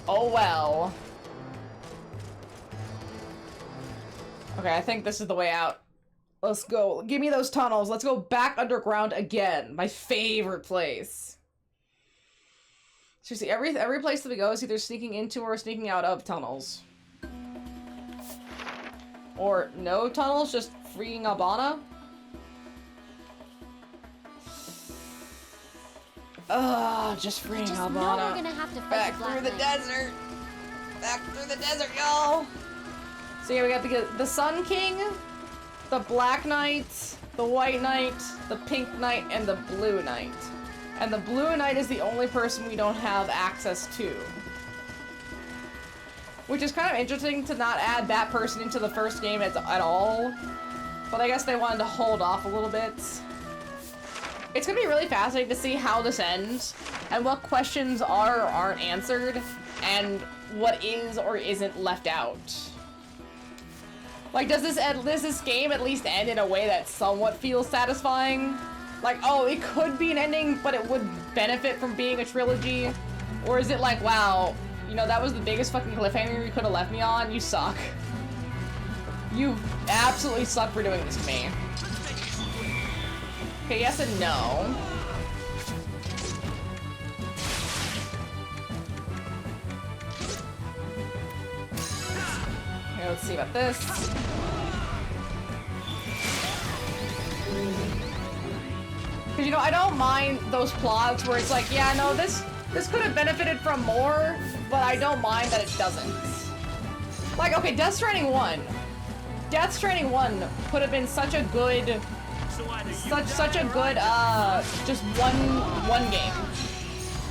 S1: Oh well. Okay, I think this is the way out. Let's go. Give me those tunnels. Let's go back underground again. My favorite place. Seriously, every place that we go is either sneaking into or sneaking out of tunnels. Or no tunnels, just freeing Albana. Just freeing Albana.
S12: We're gonna have to fight
S1: back through the desert. Back through the desert, y'all. So yeah, we got the Sun King, the Black Knight, the White Knight, the Pink Knight, and the Blue Knight. And the Blue Knight is the only person we don't have access to. Which is kind of interesting to not add that person into the first game at all. But I guess they wanted to hold off a little bit. It's gonna be really fascinating to see how this ends, and what questions are or aren't answered, and what is or isn't left out. Like, does this game at least end in a way that somewhat feels satisfying? Like, oh, it could be an ending, but it would benefit from being a trilogy? Or is it like, wow, you know, that was the biggest fucking cliffhanger you could have left me on? You suck. You absolutely suck for doing this to me. Okay, yes and no. Okay, let's see about this. Because, you know, I don't mind those plots where it's like, yeah, no, this could have benefited from more, but I don't mind that it doesn't. Like, okay, Death Stranding 1. Death Stranding 1 could have been such a good... Such a good, just one game.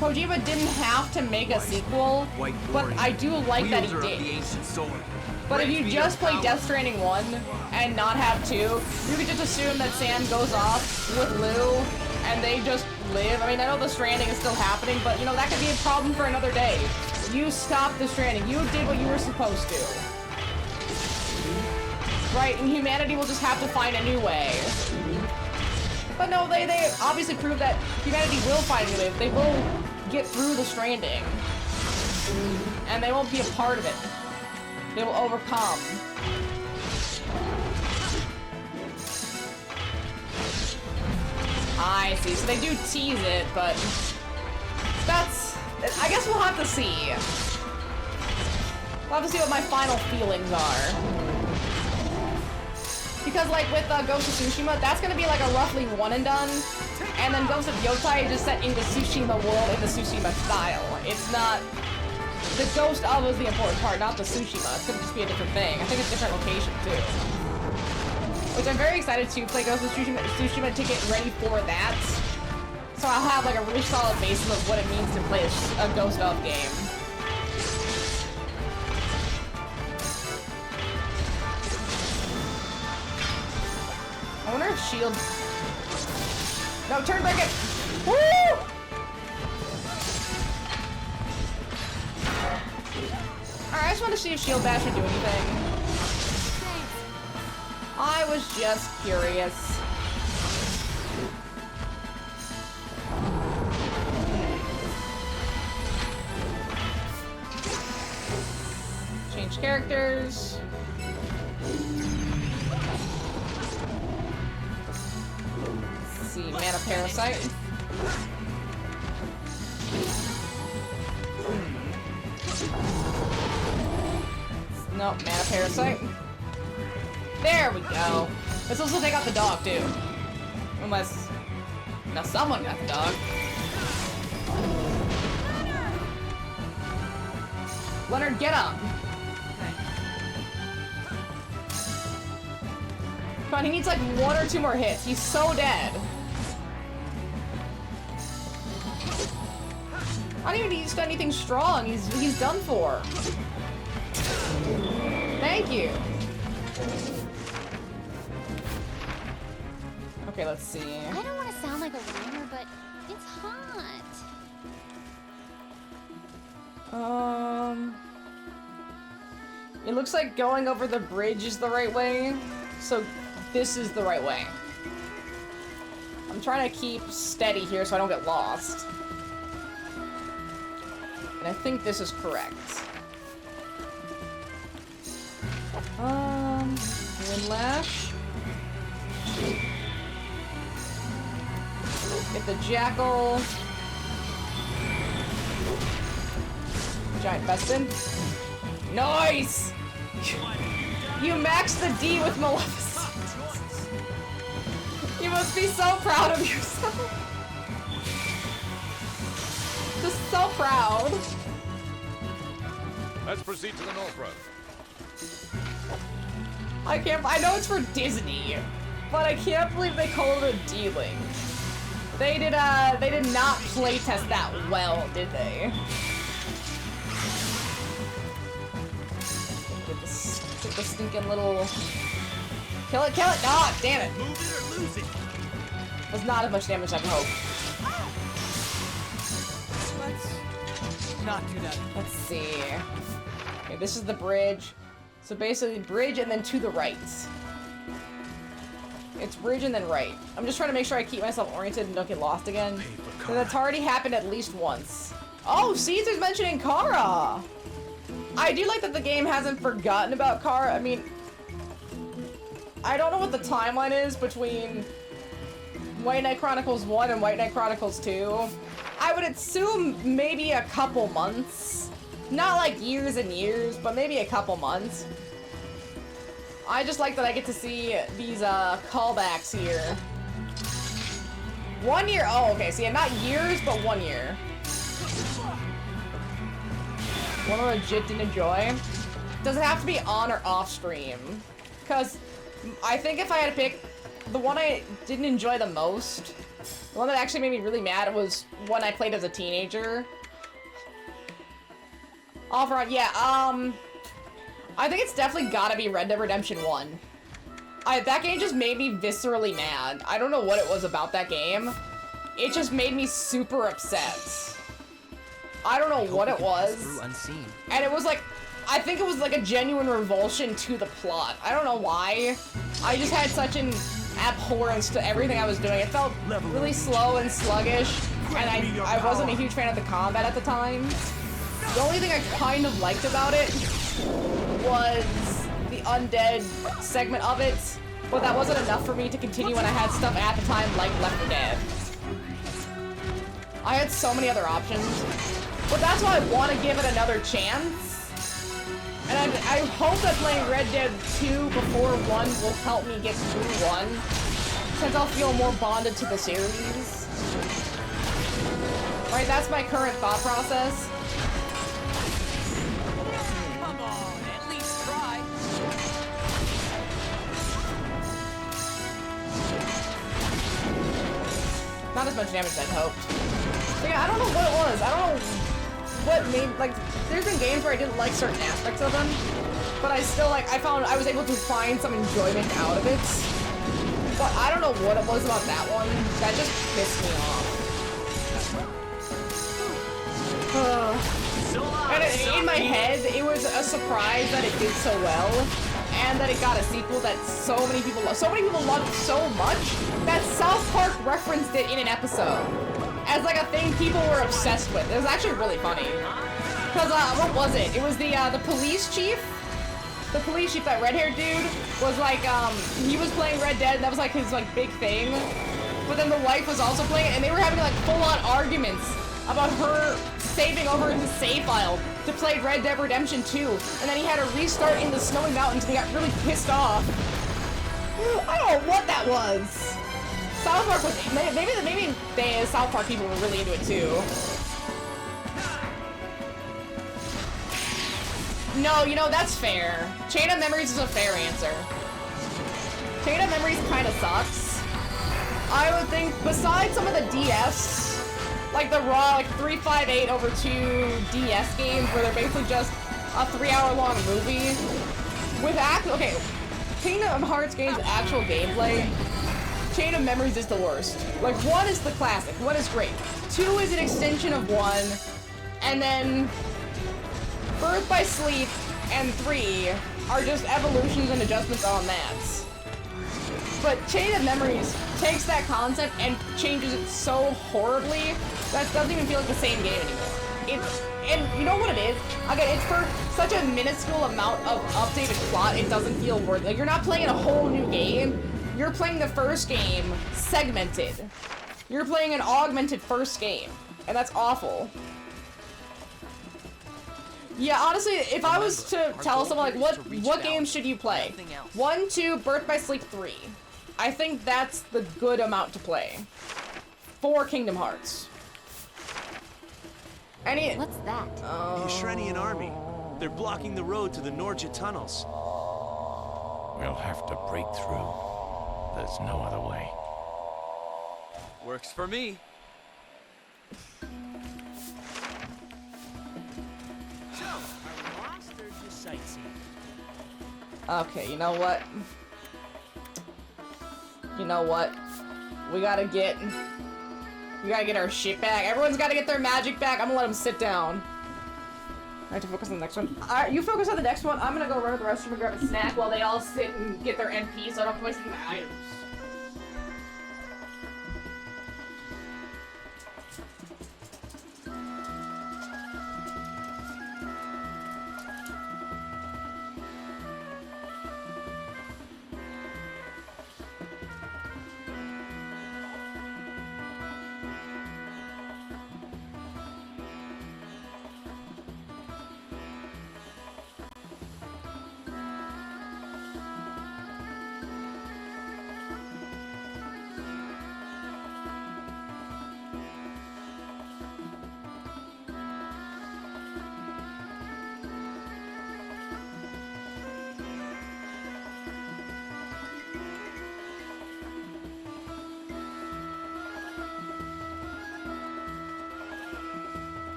S1: Kojima didn't have to make a sequel, but I do like that he did. But if you just play Death Stranding 1 and not have 2, you could just assume that Sam goes off with Lou and they just live. I mean, I know the Stranding is still happening, but you know, that could be a problem for another day. You stopped the Stranding. You did what you were supposed to. Right, and humanity will just have to find a new way. But no, they obviously prove that humanity will find a new way. They will get through the Stranding. And they won't be a part of it. They will overcome. I see. So they do tease it, but that's... I guess we'll have to see. We'll have to see what my final feelings are. Because, like, with Ghost of Tsushima, that's gonna be like a roughly one and done. And then Ghost of Yotai is just set in the Tsushima world in the Tsushima style. It's not... The Ghost of is the important part, not the Tsushima. It's gonna just be a different thing. I think it's a different location, too. Which I'm very excited to play Ghost of Tsushima to get ready for that. So I'll have, like, a really solid basis of what it means to play a Ghost of game. I wonder if shield... No, turn back it! Woo! Alright, I just want to see if shield bash would do anything. I was just curious. Change characters. Let's see, Mana Parasite. Nope, Mana Parasite. There we go. Let's also take out the dog, too. Unless... Now someone got the dog. Leonard, get up! Come on, he needs like 1 or 2 more hits. He's so dead. I don't even need to do anything strong. He's done for. Thank you. Okay, let's see.
S12: I don't want to sound like a whiner, but it's hot.
S1: It looks like going over the bridge is the right way, so this is the right way. I'm trying to keep steady here so I don't get lost. And I think this is correct. Wind Lash. Get the Jackal. Giant Bespin. Nice! You maxed the D with Maleficent. You must be so proud of yourself. Just so proud.
S10: Let's proceed to the north road.
S1: I know it's for Disney, but I can't believe they called it a D-Link. They did not playtest that well, did they? Get the stinking little... Kill it, kill it! Ah, damn it!
S2: Move it or lose it.
S1: Was not as much damage as I hoped.
S2: Let's not do that.
S1: Let's see. Okay, this is the bridge. So basically, bridge and then to the right. It's bridge and then right. I'm just trying to make sure I keep myself oriented and don't get lost again. Because that's already happened at least once. Oh, Caesar's mentioning Kara! I do like that the game hasn't forgotten about Kara. I mean, I don't know what the timeline is between White Knight Chronicles 1 and White Knight Chronicles 2. I would assume maybe a couple months. Not like years and years, but maybe a couple months. I just like that I get to see these callbacks here. 1 year? Oh, okay. So yeah, not years, but 1 year. One I legit didn't enjoy. Does it have to be on or off stream? Because I think if I had to pick the one I didn't enjoy the most, the one that actually made me really mad was when I played as a teenager. Off or on, yeah, I think it's definitely gotta be Red Dead Redemption 1. That game just made me viscerally mad. I don't know what it was about that game. It just made me super upset. I don't know what it was.
S2: Unseen.
S1: And it was like, I think it was like a genuine revulsion to the plot. I don't know why. I just had such an abhorrence to everything I was doing. It felt really slow and sluggish, and I wasn't a huge fan of the combat at the time. The only thing I kind of liked about it was the undead segment of it, but that wasn't enough for me to continue when I had stuff at the time like Left 4 Dead. I had so many other options, but that's why I want to give it another chance. And I hope that playing Red Dead 2 before 1 will help me get through 1, since I'll feel more bonded to the series. Right, that's my current thought process.
S17: Come on, at least try.
S1: Not as much damage as I'd hoped. But yeah, I don't know what it was. I don't know what made, like, there's been games where I didn't like certain aspects of them, but I still, like, I found I was able to find some enjoyment out of it. But I don't know what it was about that one. That just pissed me off. And in my head, it was a surprise that it did so well, and that it got a sequel that so many people loved. So many people loved it so much that South Park referenced it in an episode as like a thing people were obsessed with. It was actually really funny. Cause what was it? It was the police chief. The police chief, that red-haired dude, was like he was playing Red Dead, and that was like his like big thing. But then the wife was also playing it, and they were having like full-on arguments about her saving over his save file to play Red Dead Redemption 2, and then he had to restart in the snowy mountains, and he got really pissed off. I don't know what that was. South Park was maybe the South Park people were really into it too. No, you know, that's fair. Chain of Memories is a fair answer. Chain of Memories kind of sucks. I would think, besides some of the DS, like the raw, like 358/2 DS games where they're basically just a 3-hour-long movie, with okay, Kingdom Hearts games' actual gameplay, Chain of Memories is the worst. Like, 1 is the classic, 1 is great. 2 is an extension of 1, and then Birth by Sleep and 3 are just evolutions and adjustments on that. But Chain of Memories takes that concept and changes it so horribly that it doesn't even feel like the same game anymore. And you know what it is? Again, it's for such a minuscule amount of updated plot, it doesn't feel worth it. Like, you're not playing a whole new game. You're playing the first game segmented. You're playing an augmented first game, and that's awful. Yeah, honestly, if I was to tell someone, like, what games should you play? 1, 2, Birth by Sleep 3. I think that's the good amount to play for Kingdom Hearts.
S7: What's that?
S8: The Ashrenian army. They're blocking the road to the Norja tunnels.
S5: We'll have to break through. There's no other way.
S2: Works for me.
S17: So, are we lost or just sightseeing?
S1: Okay, you know what? You know what? We gotta get our shit back. Everyone's gotta get their magic back. I'm gonna let them sit down. I have to focus on the next one. Alright, you focus on the next one. I'm gonna go run to the restroom and grab a snack while they all sit and get their NP so I don't have to waste my items.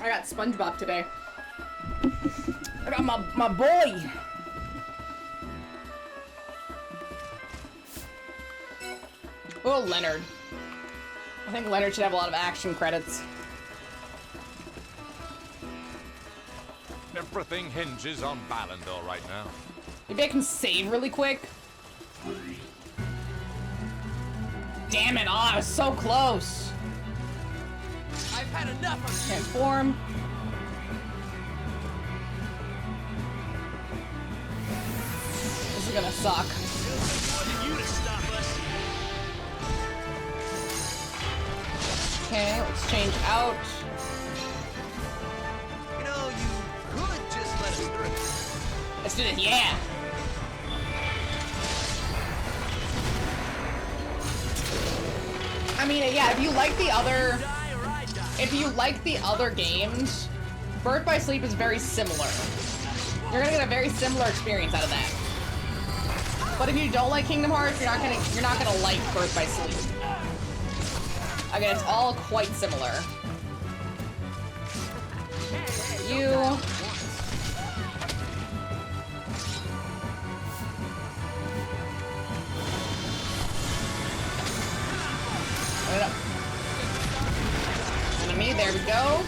S1: I got SpongeBob today. I got my boy. Oh, Leonard. I think Leonard should have a lot of action credits.
S14: Everything hinges on Balindor right now.
S1: Maybe I can save really quick. Damn it! Oh, I was so close.
S17: I've had enough of
S1: Transform. This is gonna suck. Okay, let's change out.
S2: You know, you could just let us through.
S1: Let's do this, yeah! I mean, yeah, if you like the other games, Birth by Sleep is very similar. You're gonna get a very similar experience out of that. But if you don't like Kingdom Hearts, you're not gonna like Birth by Sleep. Again, it's all quite similar. You. Enemy, there we go.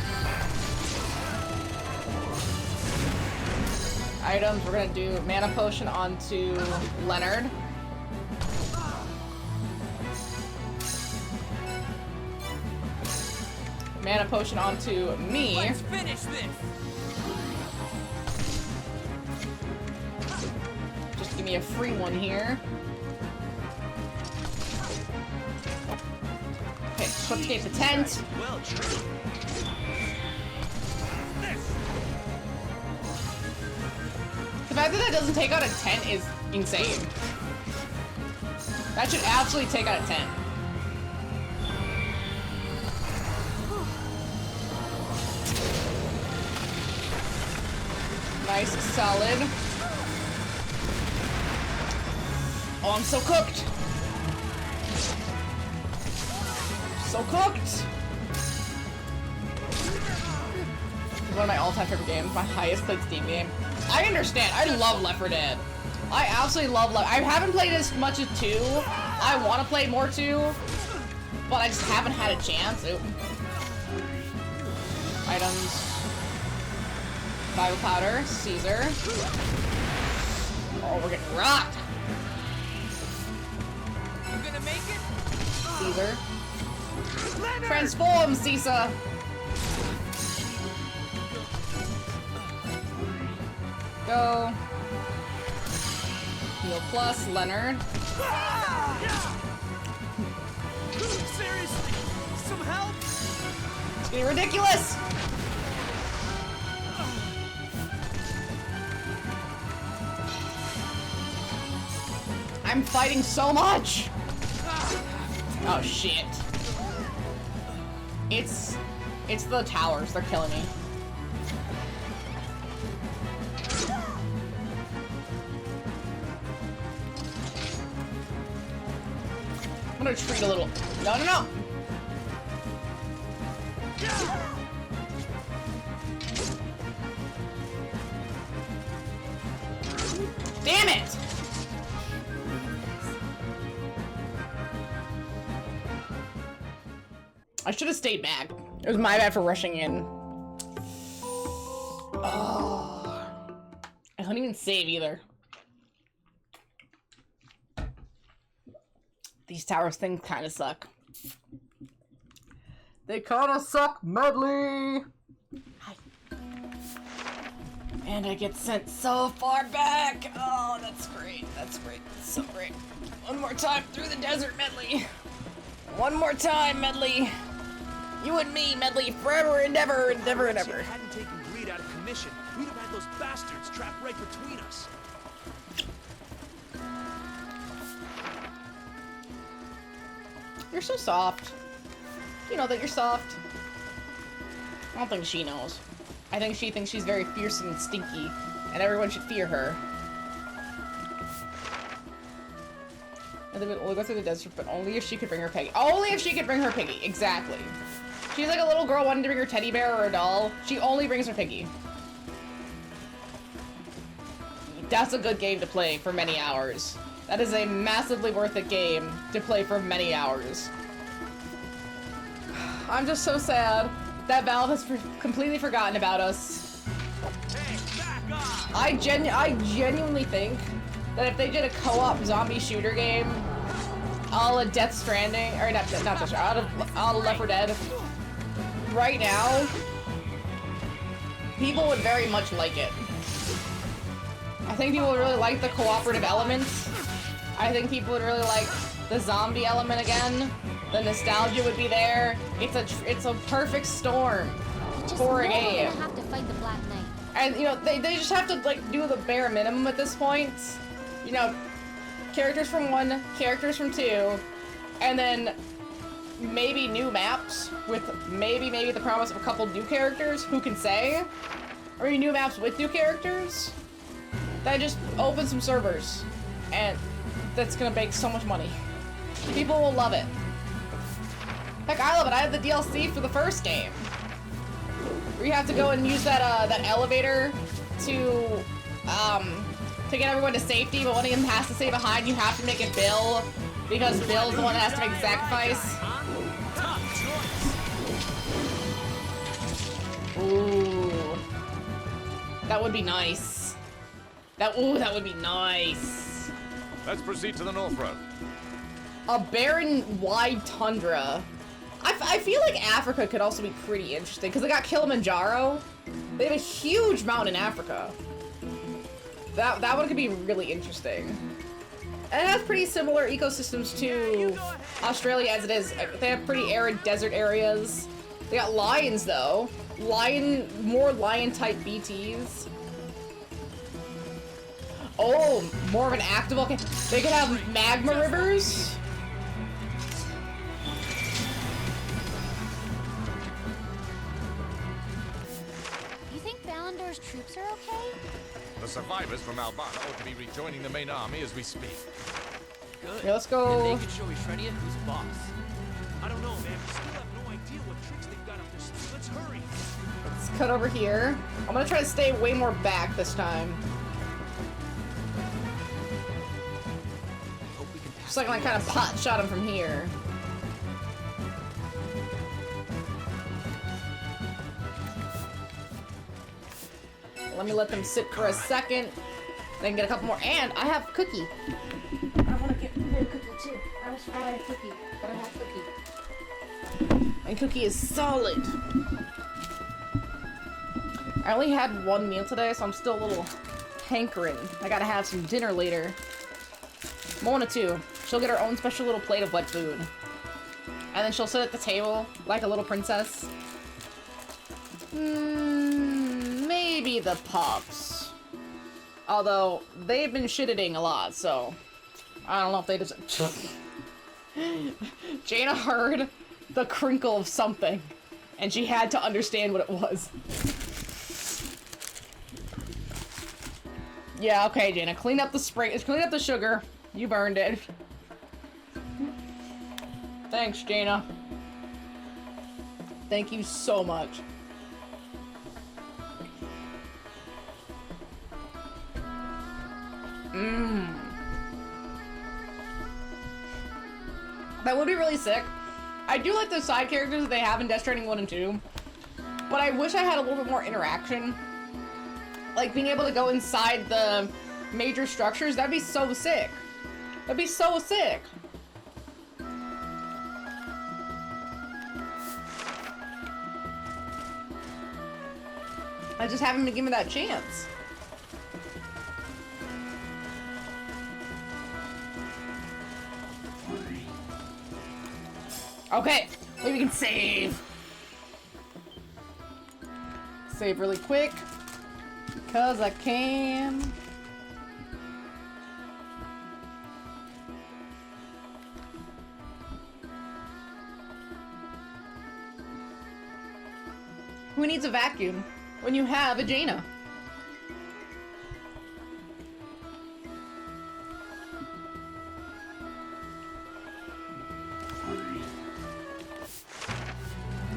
S1: Items, we're gonna do mana potion onto Leonard. Mana potion onto me.
S17: Let's finish this.
S1: Just give me a free one here. Okay, flipscape the tent.
S2: Well,
S1: The fact that that doesn't take out a tent is insane. That should absolutely take out a tent. Nice, solid. Oh, I'm so cooked. So cooked. It's one of my all-time favorite games. My highest played Steam game. I understand. I love Left 4 Dead. I absolutely love Left. I haven't played as much as 2. I want to play more 2, but I just haven't had a chance. Oop. Items. Bible powder, Caesar. Oh, we're getting rocked.
S17: You gonna make it?
S1: Caesar. Transform, Caesar. Go. Heal plus, Leonard.
S17: Seriously, some help?
S1: It's getting ridiculous. I'm fighting so much! Oh shit. It's the towers, they're killing me. I'm gonna retreat a little. No, no, no! Damn it! I should have stayed back. It was my bad for rushing in. Oh. I couldn't even save either. These towers things kind of suck. They kind of suck, Medley! Hi. And I get sent so far back! Oh, that's great. That's great. That's so great. One more time through the desert, Medley. One more time, Medley. You and me, Medley, forever and ever and ever and ever.
S2: If you hadn't taken Greed out of commission, we'd have had those bastards trapped right between us.
S1: You're so soft. You know that you're soft. I don't think she knows. I think she thinks she's very fierce and stinky, and everyone should fear her. And they would only go through the desert, but only if she could bring her Peggy. Only if she could bring her Piggy, exactly. She's like a little girl wanting to bring her teddy bear or a doll. She only brings her piggy. That's a good game to play for many hours. That is a massively worth it game to play for many hours. I'm just so sad that Valve has completely forgotten about us. I genuinely think that if they did a co-op zombie shooter game, a la Death Stranding, or not Death Stranding, a la Left 4 Dead, right now, people would very much like it. I think people would really like the cooperative elements. I think people would really like the zombie element again. The nostalgia would be there. It's a perfect storm for a game.
S12: Have to fight the Black Knight.
S1: And you know, they just have to like do the bare minimum at this point. You know, characters from 1, characters from 2, and then maybe new maps with maybe the promise of a couple new characters, who can say? Or new maps with new characters? That just open some servers, and that's gonna make so much money. People will love it. Heck, I love it. I have the DLC for the first game, where you have to go and use that elevator to get everyone to safety, but one of them has to stay behind. You have to make it Bill, because Bill's the one that has to make the sacrifice. Ooh, that would be nice. That would be nice.
S14: Let's proceed to the North Road.
S1: A barren, wide tundra. I feel like Africa could also be pretty interesting, because they got Kilimanjaro. They have a huge mountain in Africa. That one could be really interesting. And it has pretty similar ecosystems to Australia as it is. They have pretty arid desert areas. They got lions though. More lion-type BTs. Oh, more of an active volcano. They could have magma rivers.
S12: You think Balindor's troops are okay?
S14: The survivors from Albana ought to be rejoining the main army as we speak.
S2: Good.
S1: Yeah, let's go.
S2: And they could show Ishrenia who's boss. I don't know, man. We still have no idea what tricks they've got up their sleeve. Let's hurry.
S1: Let's cut over here. I'm gonna try to stay way more back this time. Just like I kind of pot shot him from here. Let me let them sit for a second. Then get a couple more. And I have cookie. I want to get a cookie too. I was thought I had cookie, but I have cookie. And cookie is solid. I only had one meal today, so I'm still a little hankering. I gotta have some dinner later. Mona too. She'll get her own special little plate of wet food. And then she'll sit at the table like a little princess. Maybe the pups. Although, they've been shit-eating a lot, so I don't know if they deserve. Jaina heard the crinkle of something, and she had to understand what it was. Yeah, okay, Jaina. Clean up the spring. Clean up the sugar. You burned it. Thanks, Jaina. Thank you so much. That would be really sick. I do like the side characters that they have in Death Stranding 1 and 2, but I wish I had a little bit more interaction. Like being able to go inside the major structures, that'd be so sick. That'd be so sick. I just haven't been given that chance. Okay, maybe we can save. Save really quick, because I can. Who needs a vacuum when you have a Jaina?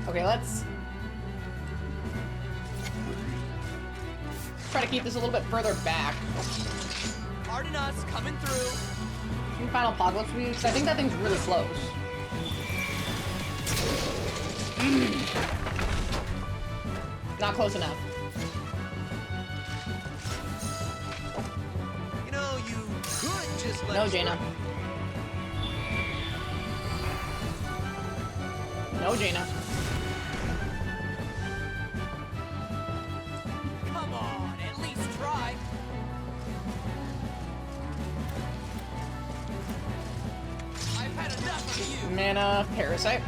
S1: Okay, Okay, let's try to keep this a little bit further back.
S2: Pardon us, coming through.
S1: Final apocalypse view, because I think that thing's really close. Not close enough.
S2: You know, you could just let
S1: No,
S2: us
S1: Jaina. No, Jaina.
S2: Come on, at least try. I've had enough of you.
S1: Mana parasite.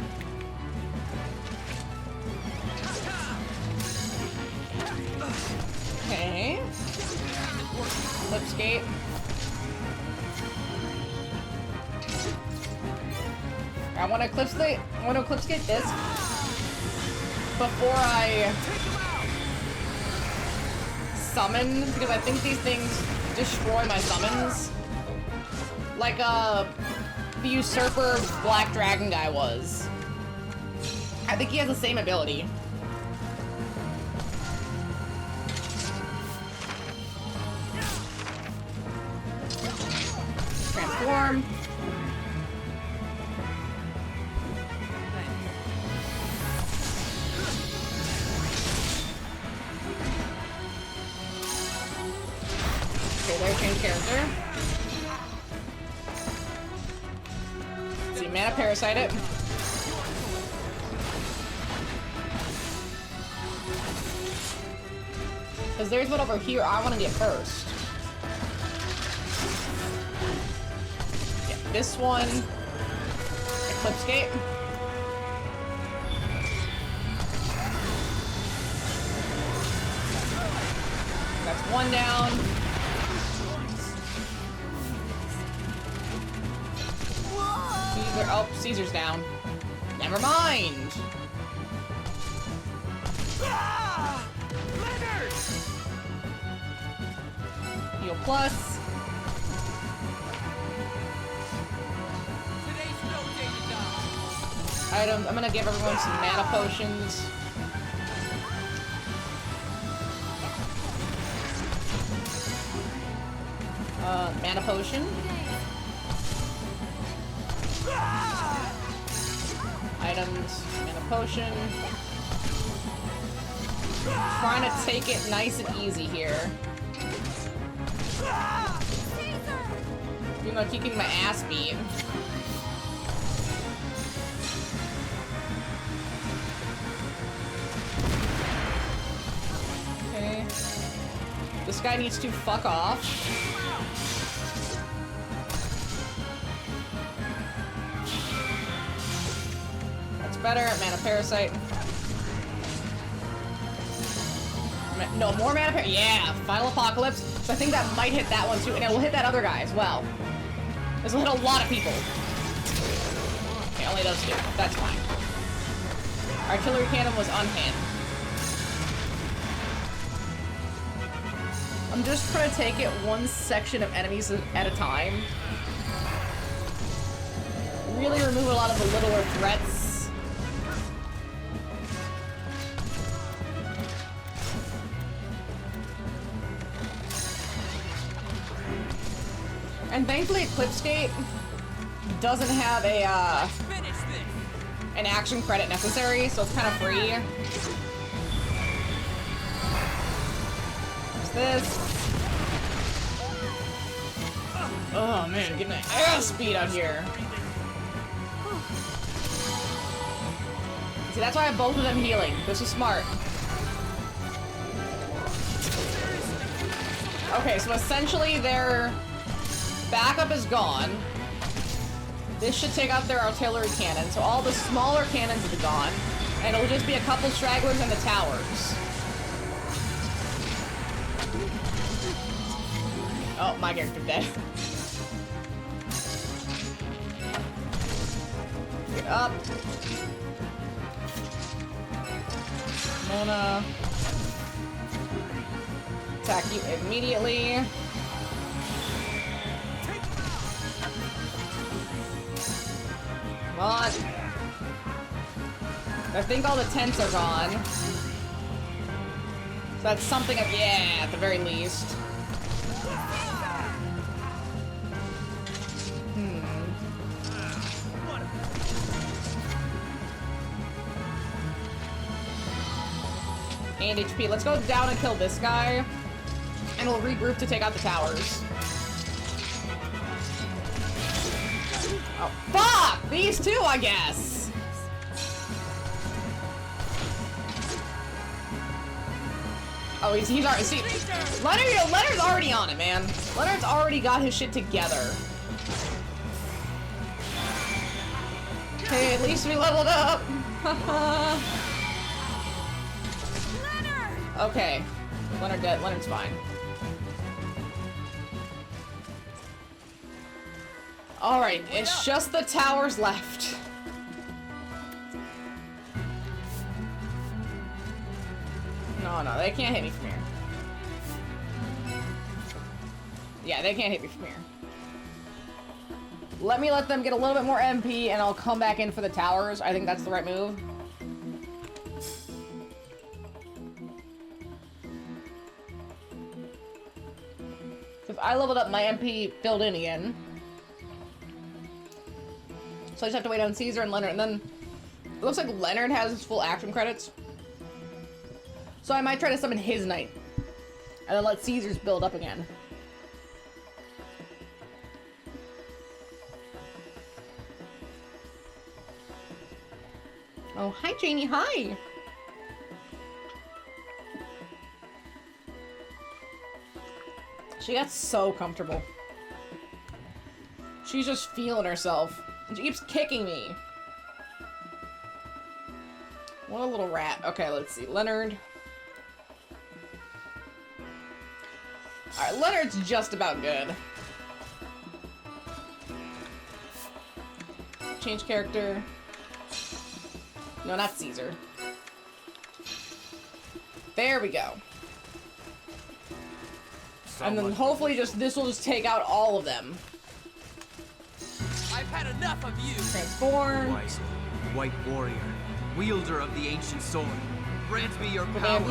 S1: Okay. Flipskate. I want to clipskate this before I summon, because I think these things destroy my summons. Like the usurper black dragon guy was. I think he has the same ability. Transform. Okay, there, change character. Let's see, mana parasite it. Because there's one over here I want to get first. Get this one. Eclipsegate. That's one down. Caesar, oh, Caesar's down. Never mind. Heal plus. Items. I'm gonna give everyone some mana potions. Mana potion. Items. Mana potion. Trying to take it nice and easy here. Even though kicking my ass beat. Okay. This guy needs to fuck off. That's better. Mana parasite. No, more mana parasite. Yeah, final apocalypse. So I think that might hit that one too, and it will hit that other guy as well. This will hit a lot of people. Okay, only those two. That's fine. Artillery cannon was unhand. I'm just trying to take it one section of enemies at a time. Really remove a lot of the littler threats. And thankfully, Eclipsegate doesn't have a an action credit necessary, so it's kind of free. What's this? Oh man, getting my ass beat out here. See, that's why I have both of them healing. This is smart. Okay, so essentially their backup is gone. This should take out their artillery cannon, so all the smaller cannons are gone, and it'll just be a couple stragglers in the towers. Oh, my character dead. Get up. Mona. Attack you immediately. Come on. I think all the tents are gone. So that's something of, yeah, at the very least. And HP. Let's go down and kill this guy. And we'll regroup to take out the towers. Oh, fuck! These two, I guess! Oh, he's already, see, Leonard's already on it, man. Leonard's already got his shit together. Okay, at least we leveled up. Okay. Leonard dead. Leonard's fine. Alright, it's just the towers left. No, they can't hit me from here. Yeah, they can't hit me from here. Let them get a little bit more MP and I'll come back in for the towers. I think that's the right move. If I leveled up, my MP filled in again. So I just have to wait on Caesar and Leonard, and then it looks like Leonard has his full action credits. So I might try to summon his knight, and then let Caesar's build up again. Oh, hi Janie, hi! She got so comfortable. She's just feeling herself. She keeps kicking me. What a little rat. Okay, let's see. Leonard. Alright, Leonard's just about good. Change character. No, not Caesar. There we go. And then hopefully this will just take out all of them.
S2: I've had enough of you.
S1: Transform.
S2: White warrior, wielder of the ancient sword. Grant me your power.
S1: Man,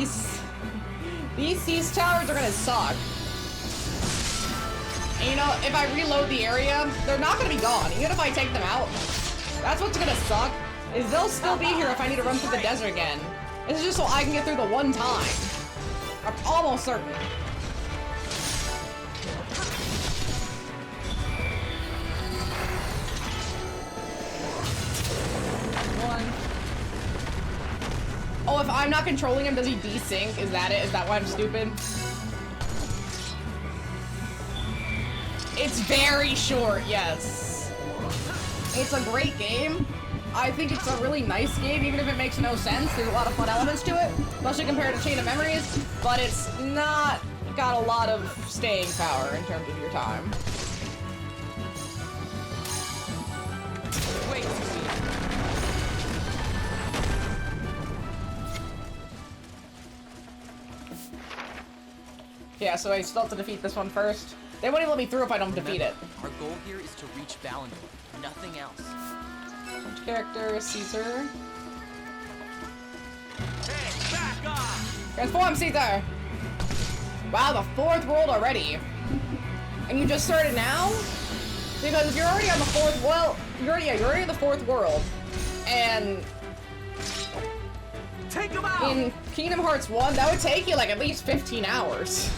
S1: these towers are gonna suck. And you know, if I reload the area, they're not gonna be gone. Even if I take them out, that's what's gonna suck. Is they'll still be here if I need to run through the desert again. This is just so I can get through the one time. I'm almost certain. Oh, if I'm not controlling him, does he desync? Is that it? Is that why I'm stupid? It's very short, yes. It's a great game. I think it's a really nice game, even if it makes no sense. There's a lot of fun elements to it, especially compared to Chain of Memories, but it's not got a lot of staying power in terms of your time.
S2: Wait.
S1: Yeah, so I still have to defeat this one first. They won't even let me through if I don't defeat it.
S2: Our goal here is to reach Balindor. Nothing else.
S1: Change character, Caesar.
S2: Hey, back off!
S1: Transform, Caesar! Wow, the 4th world already. And you just started now? Because if you're already on the 4th, well, you're already in the 4th world. And
S2: take him out!
S1: In Kingdom Hearts 1, that would take you like at least 15 hours.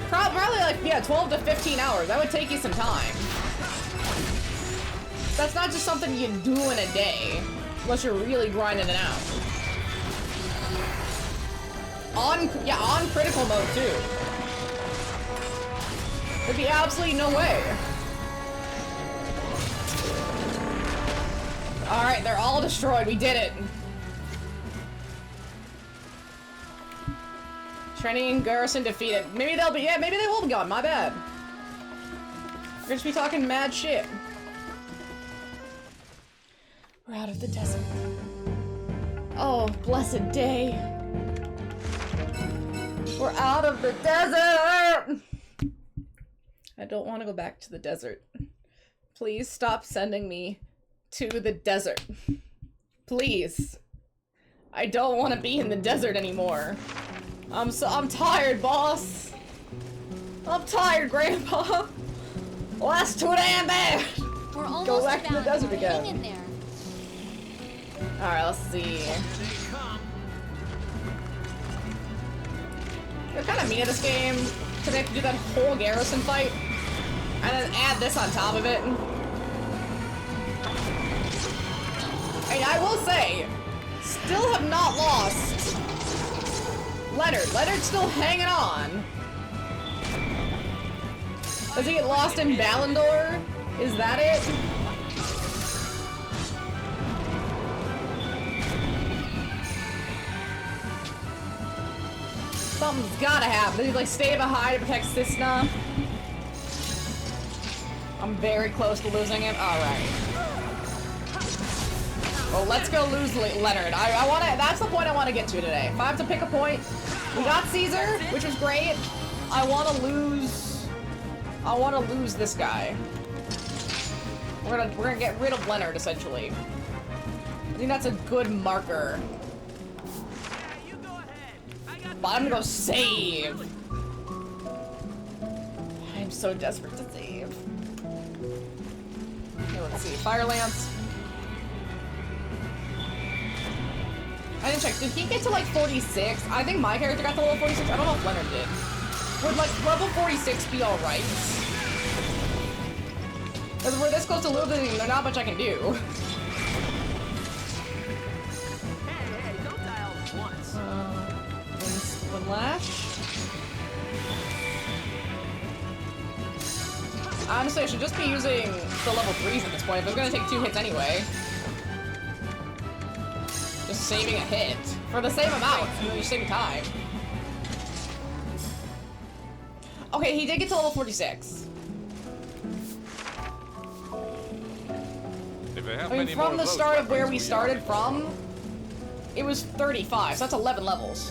S1: Probably like, yeah, 12 to 15 hours. That would take you some time. That's not just something you do in a day, unless you're really grinding it out. On critical mode too. There'd be absolutely no way. Alright, they're all destroyed. We did it. Training garrison defeated. Maybe they'll be, yeah, maybe they will be gone. My bad. We're just be talking mad shit. We're out of the desert. Oh, blessed day. We're out of the desert! I don't want to go back to the desert. Please stop sending me to the desert. Please. I don't want to be in the desert anymore. I'm tired, boss. I'm tired, Grandpa. Well, that's too damn bad.
S12: We're almost
S1: Go back to the desert
S12: Hang
S1: again.
S12: in there.
S1: Alright, let's see. They're kind of mean at this game, because they have to do that whole garrison fight, and then add this on top of it. And I will say, still have not lost Leonard. Leonard's still hanging on. Does he get lost in Balindor? Is that it? Something's gotta happen. Did he like stay behind to protect Cisna? I'm very close to losing him. Alright. Well, let's go lose Leonard. I wanna, that's the point I wanna get to today. If I have to pick a point, we got Caesar, which was great. I wanna lose this guy. We're gonna get rid of Leonard, essentially. I think that's a good marker. But I'm gonna go save. I'm so desperate to save. Okay, let's see. Fire Lance. I didn't check. Did he get to like 46? I think my character got to level 46. I don't know if Leonard did. Would like level 46 be alright? Because we're this close to losing, there's not much I can do.
S2: Hey, don't die all at once.
S1: One lash. Honestly, I should just be using the level 3s at this point. If I'm gonna take 2 hits anyway. Just saving a hit. For the same amount, and then you're saving time. Okay, he did get to level 46. I mean, from the start of where we started from, it was 35, so that's 11 levels.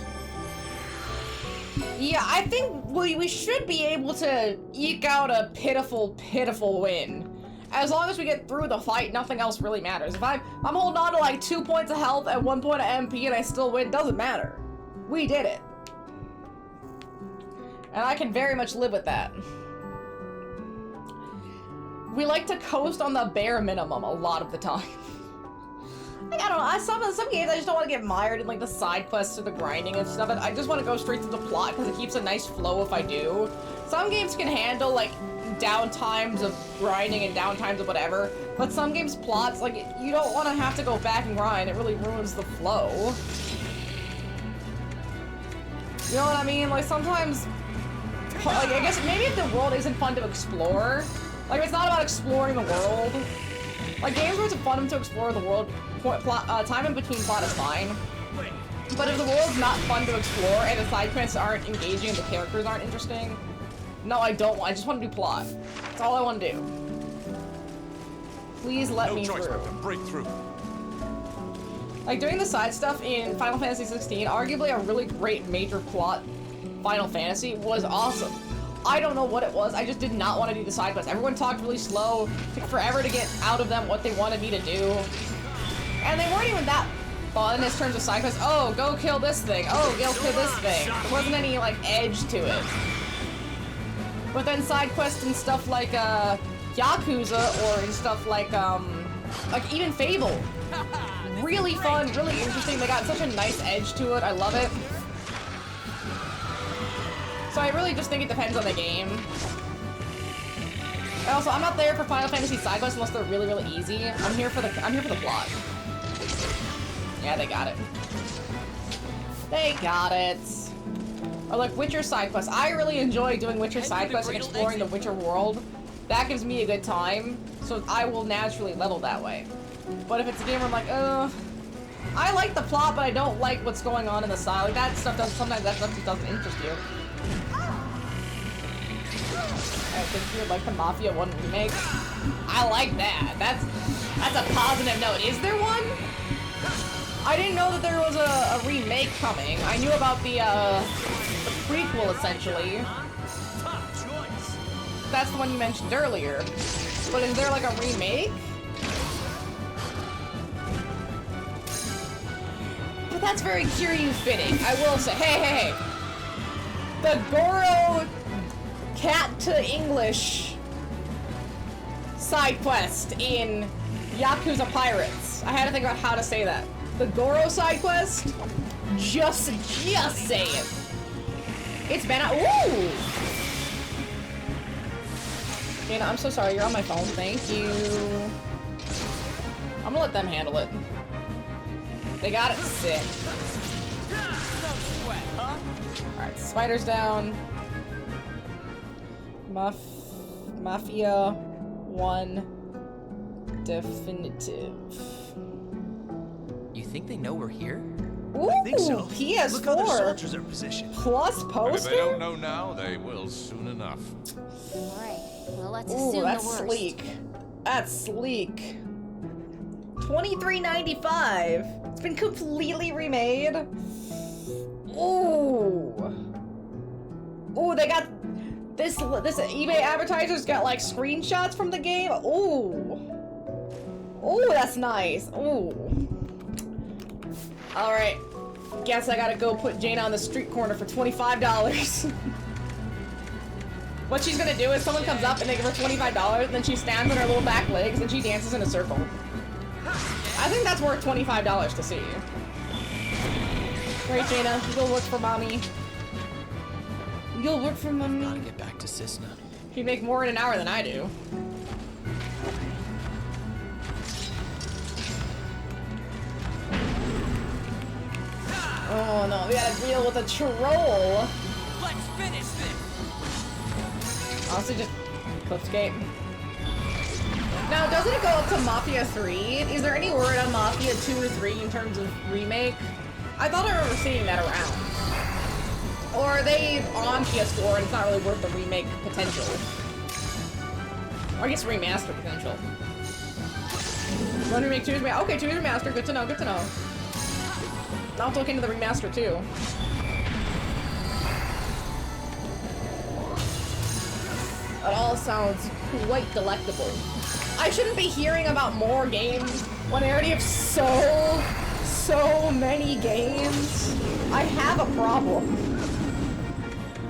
S1: Yeah, I think we should be able to eke out a pitiful, pitiful win. As long as we get through the fight, nothing else really matters. If I'm holding on to like 2 points of health and 1 point of MP and I still win, doesn't matter. We did it. And I can very much live with that. We like to coast on the bare minimum a lot of the time. Like, I don't know, some games I just don't want to get mired in like the side quests or the grinding and stuff. I just want to go straight to the plot because it keeps a nice flow if I do. Some games can handle like downtimes of grinding and downtimes of whatever, but some games plots, like, you don't want to have to go back and grind. It really ruins the flow. You know what I mean? Like, sometimes, like, I guess maybe if the world isn't fun to explore, like, if it's not about exploring the world, like, games where it's fun to explore the world, time in between plot is fine. But if the world's not fun to explore and the side quests aren't engaging and the characters aren't interesting, no, I don't want. I just want to do plot. That's all I want to do. Please let me through.
S14: Break through.
S1: Like, doing the side stuff in Final Fantasy 16, arguably a really great major plot Final Fantasy, was awesome. I don't know what it was. I just did not want to do the side quests. Everyone talked really slow. Took forever to get out of them what they wanted me to do. And they weren't even that fun in terms of side quests. Oh, go kill this thing. Oh, go kill this thing. There wasn't any, like, edge to it. But then side quests and stuff like, Yakuza, or in stuff like even Fable. Really fun, really interesting. They got such a nice edge to it. I love it. So I really just think it depends on the game. And also, I'm not there for Final Fantasy side quests unless they're really, really easy. I'm here for the plot. Yeah, they got it. They got it. Or like Witcher side quests. I really enjoy doing Witcher side quests and exploring the Witcher world. That gives me a good time, so I will naturally level that way. But if it's a game where I'm like, I like the plot, but I don't like what's going on in the side, like that stuff doesn't, sometimes that stuff just doesn't interest you. I think you like the Mafia 1 remake. I like that. That's a positive note. Is there one? I didn't know that there was a remake coming. I knew about the prequel, essentially. That's the one you mentioned earlier. But is there like a remake? But that's very Kiryu-fitting, I will say. Hey! The Goro cat to English side quest in Yakuza Pirates. I had to think about how to say that. The Goro side quest? Just say it. It's been out. Ooh! Dana, I'm so sorry. You're on my phone. Thank you. I'm gonna let them handle it. They got it sick. Alright, spider's down. Mafia 1 definitive.
S2: You think they know we're here?
S1: Ooh,
S8: I think so.
S1: PS4.
S8: Look how the soldiers are positioned.
S1: Plus
S14: And if
S1: poster?
S14: they don't know now, they will soon enough.
S12: Alright, well, let's
S1: Ooh,
S12: assume
S1: that's
S12: the worst.
S1: sleek. That's sleek. $23.95. It's been completely remade. Ooh. Ooh, they got this eBay advertiser's got like screenshots from the game. Ooh. Ooh, that's nice. Ooh. All right. Guess I gotta go put Jaina on the street corner for $25. What she's gonna do is someone comes up and they give her $25, and then she stands on her little back legs and she dances in a circle. I think that's worth $25 to see. Right, Jaina? You'll work for mommy. You'll work for mommy.
S2: Gotta get back to Cisna.
S1: You make more in an hour than I do. Oh no, we gotta deal with a troll.
S17: Let's finish this.
S1: Honestly, just clipscape. Now, doesn't it go up to Mafia 3? Is there any word on Mafia 2 or 3 in terms of remake? I thought I remember seeing that around. Or are they on PS4 and it's not really worth the remake potential? Or I guess remaster potential. 1 remake, 2 is remaster. Okay, 2 is remaster. Good to know, good to know. I'll have to look into the remaster too. It all sounds quite delectable. I shouldn't be hearing about more games when I already have so many games. I have a problem.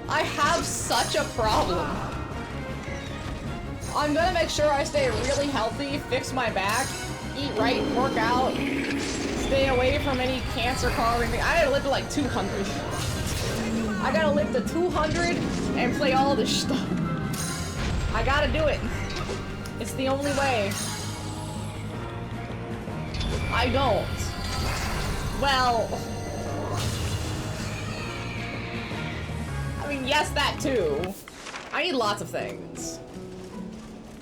S1: I have such a problem. I'm gonna make sure I stay really healthy, fix my back, eat right, work out, stay away from any cancer-causing thing. I gotta live to like 200. I gotta live to 200 and play all this stuff. I gotta do it. It's the only way. I don't. Well... I mean, yes, that too. I need lots of things.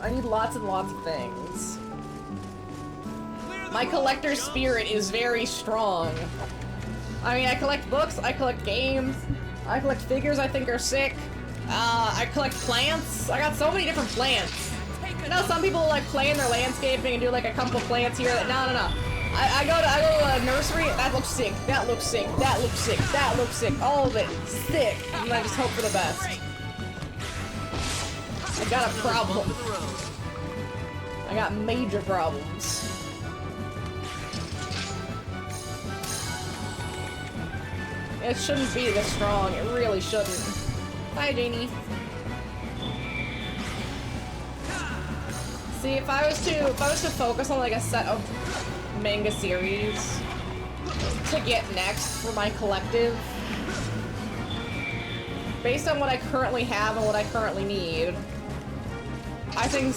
S1: I need lots and lots of things. My collector's spirit is very strong. I mean, I collect books, I collect games, I collect figures I think are sick. I collect plants. I got so many different plants. You know, some people like play in their landscaping and do like a couple plants here. No. I go to a nursery. That looks sick. That looks sick. That looks sick. That looks sick. All of it sick. And I just hope for the best. I got a problem. I got major problems. It shouldn't be this strong. It really shouldn't. Bye, Janie. See, if I was to focus on like a set of manga series to get next for my collective, based on what I currently have and what I currently need, I think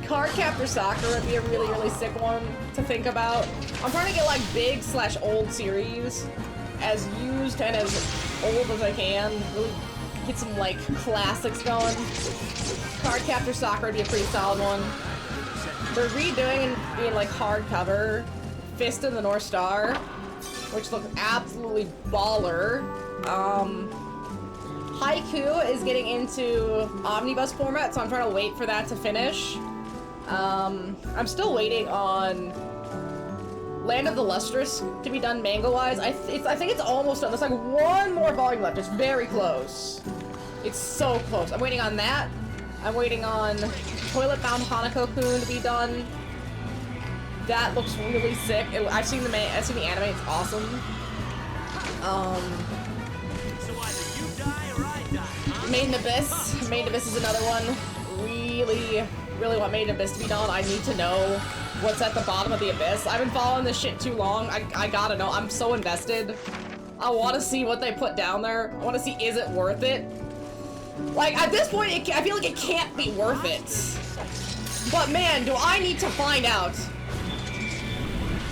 S1: Cardcaptor Sakura would be a really, really sick one to think about. I'm trying to get like big/old series as used and as old as I can. Really get some like classics going. Cardcaptor Sakura would be a pretty solid one. They're redoing in like hardcover Fist of the North Star, which looks absolutely baller. Haiku is getting into omnibus format, so I'm trying to wait for that to finish. I'm still waiting on Land of the Lustrous to be done manga-wise. I think it's almost done. There's like one more volume left. It's very close. It's so close. I'm waiting on that. I'm waiting on Toilet Bound Hanako-kun to be done. That looks really sick. I've seen the anime. It's awesome. Made in Abyss. Made in Abyss is another one. Really want Made in Abyss to be done. I need to know what's at the bottom of the Abyss. I've been following this shit too long. I gotta know. I'm so invested. I want to see what they put down there. I want to see, is it worth it? Like, at this point, I feel like it can't be worth it. But man, do I need to find out.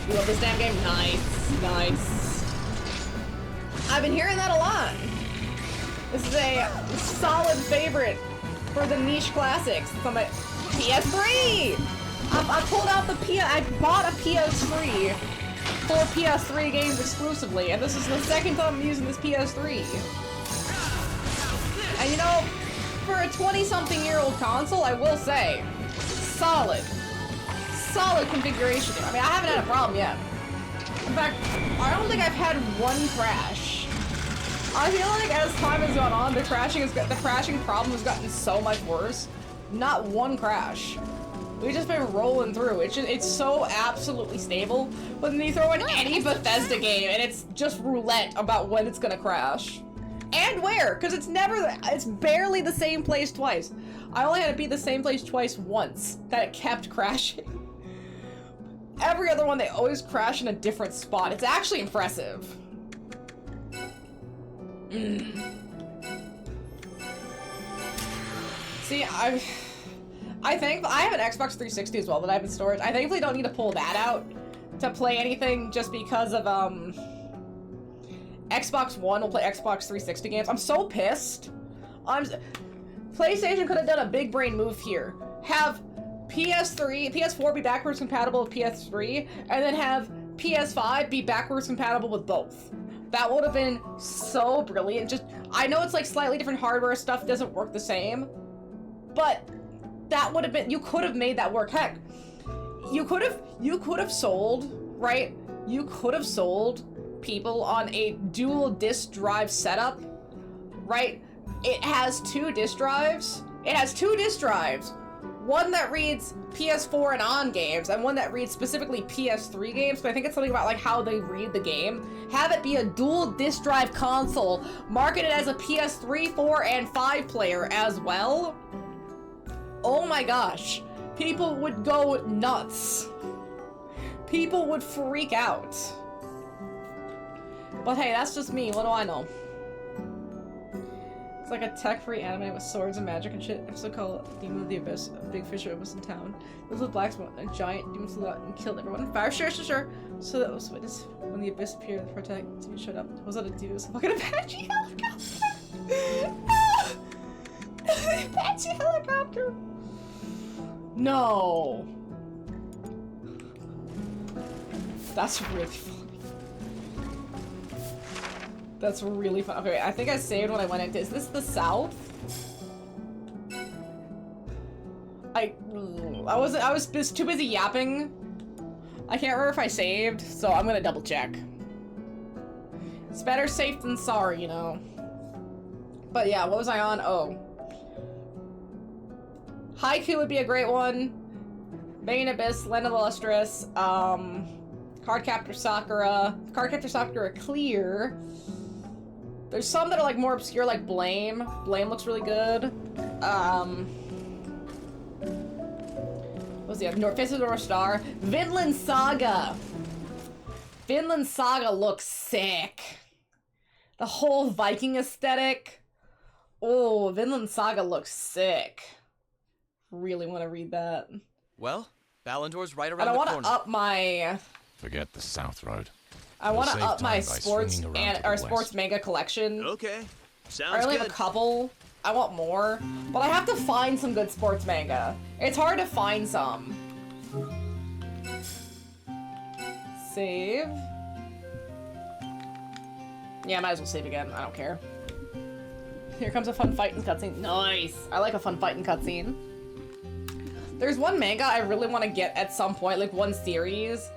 S1: You love this damn game? Nice. Nice. I've been hearing that a lot. This is a solid favorite for the niche classics. It's on my PS3! I pulled out I bought a PS3 for PS3 games exclusively, and this is the second time I'm using this PS3. And you know, for a 20-something-year-old console, I will say, solid configuration. I mean, I haven't had a problem yet. In fact, I don't think I've had one crash. I feel like as time has gone on, the crashing problem has gotten so much worse. Not one crash. We've just been rolling through. It's so absolutely stable. But then you throw in any Bethesda game, and it's just roulette about when it's gonna crash. And where, because it's barely the same place twice. I only had to be the same place twice once, that it kept crashing. Every other one, they always crash in a different spot. It's actually impressive. See, I think I have an Xbox 360 as well that I have in storage. I thankfully don't need to pull that out to play anything just because of Xbox One will play Xbox 360 games. I'm so pissed. PlayStation could have done a big brain move here. Have PS4 be backwards compatible with PS3, and then have PS5 be backwards compatible with both. That would have been so brilliant. I know it's like slightly different hardware, stuff doesn't work the same, but that would have been, you could have made that work. Heck, you could have sold, right? You could have sold people on a dual disk drive setup, right? It has two disk drives. One that reads PS4 and on games, and one that reads specifically PS3 games, but I think it's something about like how they read the game. Have it be a dual disc drive console, marketed as a PS3, 4, and 5 player as well. Oh my gosh. People would go nuts. People would freak out. But hey, that's just me. What do I know? It's like a tech-free anime with swords and magic and shit. Episode called Demon of the Abyss. A big fisher was in town. This was black smoke. A giant demon flew out and killed everyone. Fire, sure. So that was witness when the abyss appeared. The protagonist showed up. Was that a dude? Was fucking Apache helicopter. Apache helicopter. No. That's really funny. That's really fun. Okay, I think I saved when I went into. Is this the south? I was too busy yapping. I can't remember if I saved, so I'm gonna double check. It's better safe than sorry, you know. But yeah, what was I on? Oh. Haiku would be a great one. Bane Abyss, Land of the Lustrous, Cardcaptor Sakura. Cardcaptor Sakura Clear. There's some that are like more obscure, like Blame. Blame looks really good. What's the other? Face of the North Star. Vinland Saga. Vinland Saga looks sick. The whole Viking aesthetic. Oh, Vinland Saga looks sick. Really want to read that.
S2: Well, Balindor's right around the corner.
S1: I want to up my...
S5: Forget the South Road.
S1: I want to up my sports manga collection.
S6: Okay, sounds
S1: I only
S6: good.
S1: have a couple. I want more, but I have to find some good sports manga. It's hard to find some. Save. Yeah, I might as well save again. I don't care. Here comes a fun fighting cutscene. Nice. I like a fun fighting cutscene. There's one manga I really want to get at some point, like one series.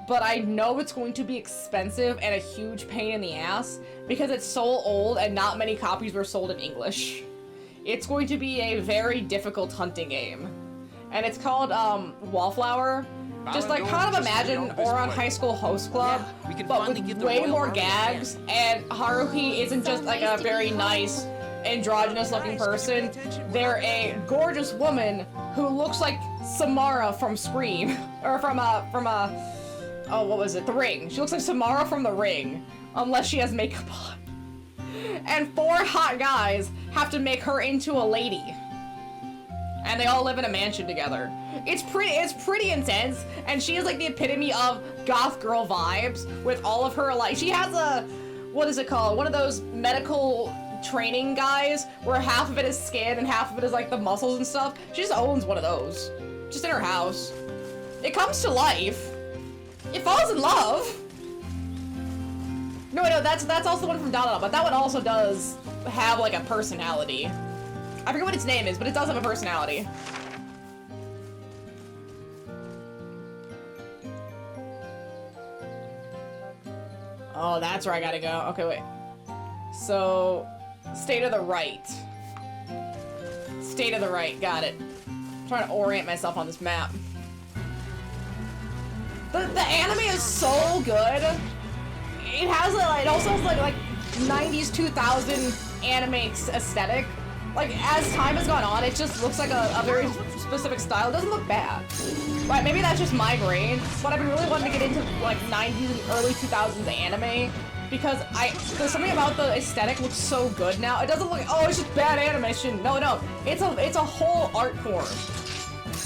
S1: But I know it's going to be expensive and a huge pain in the ass because it's so old and not many copies were sold in English. It's going to be a very difficult hunting game. And it's called Wallflower. Just like kind of imagine Oron High School Host Club, but with way more gags, and Haruhi isn't just like a very nice, androgynous looking person. They're a gorgeous woman who looks like Samara from Scream, or from oh, what was it? The Ring. She looks like Samara from The Ring, unless she has makeup on. And 4 hot guys have to make her into a lady. And they all live in a mansion together. It's pretty intense, and she is like the epitome of goth girl vibes with all of her, like, she has a, what is it called? One of those medical training guys where half of it is skin and half of it is like the muscles and stuff. She just owns one of those. Just in her house. It comes to life. It falls in love. No, that's also the one from Dada, but that one also does have like a personality. I forget what its name is, but it does have a personality. Oh, that's where I gotta go. Okay, wait. So, stay to the right. Stay to the right, got it. I'm trying to orient myself on this map. The anime is so good. It has it also has like 90s 2000 anime aesthetic. Like, as time has gone on, it just looks like a very specific style. It doesn't look bad. Right, maybe that's just my brain, but I've been really wanting to get into like 90s and early 2000s anime because there's something about the aesthetic looks so good now. It doesn't look, oh, it's just bad animation. No, it's a whole art form.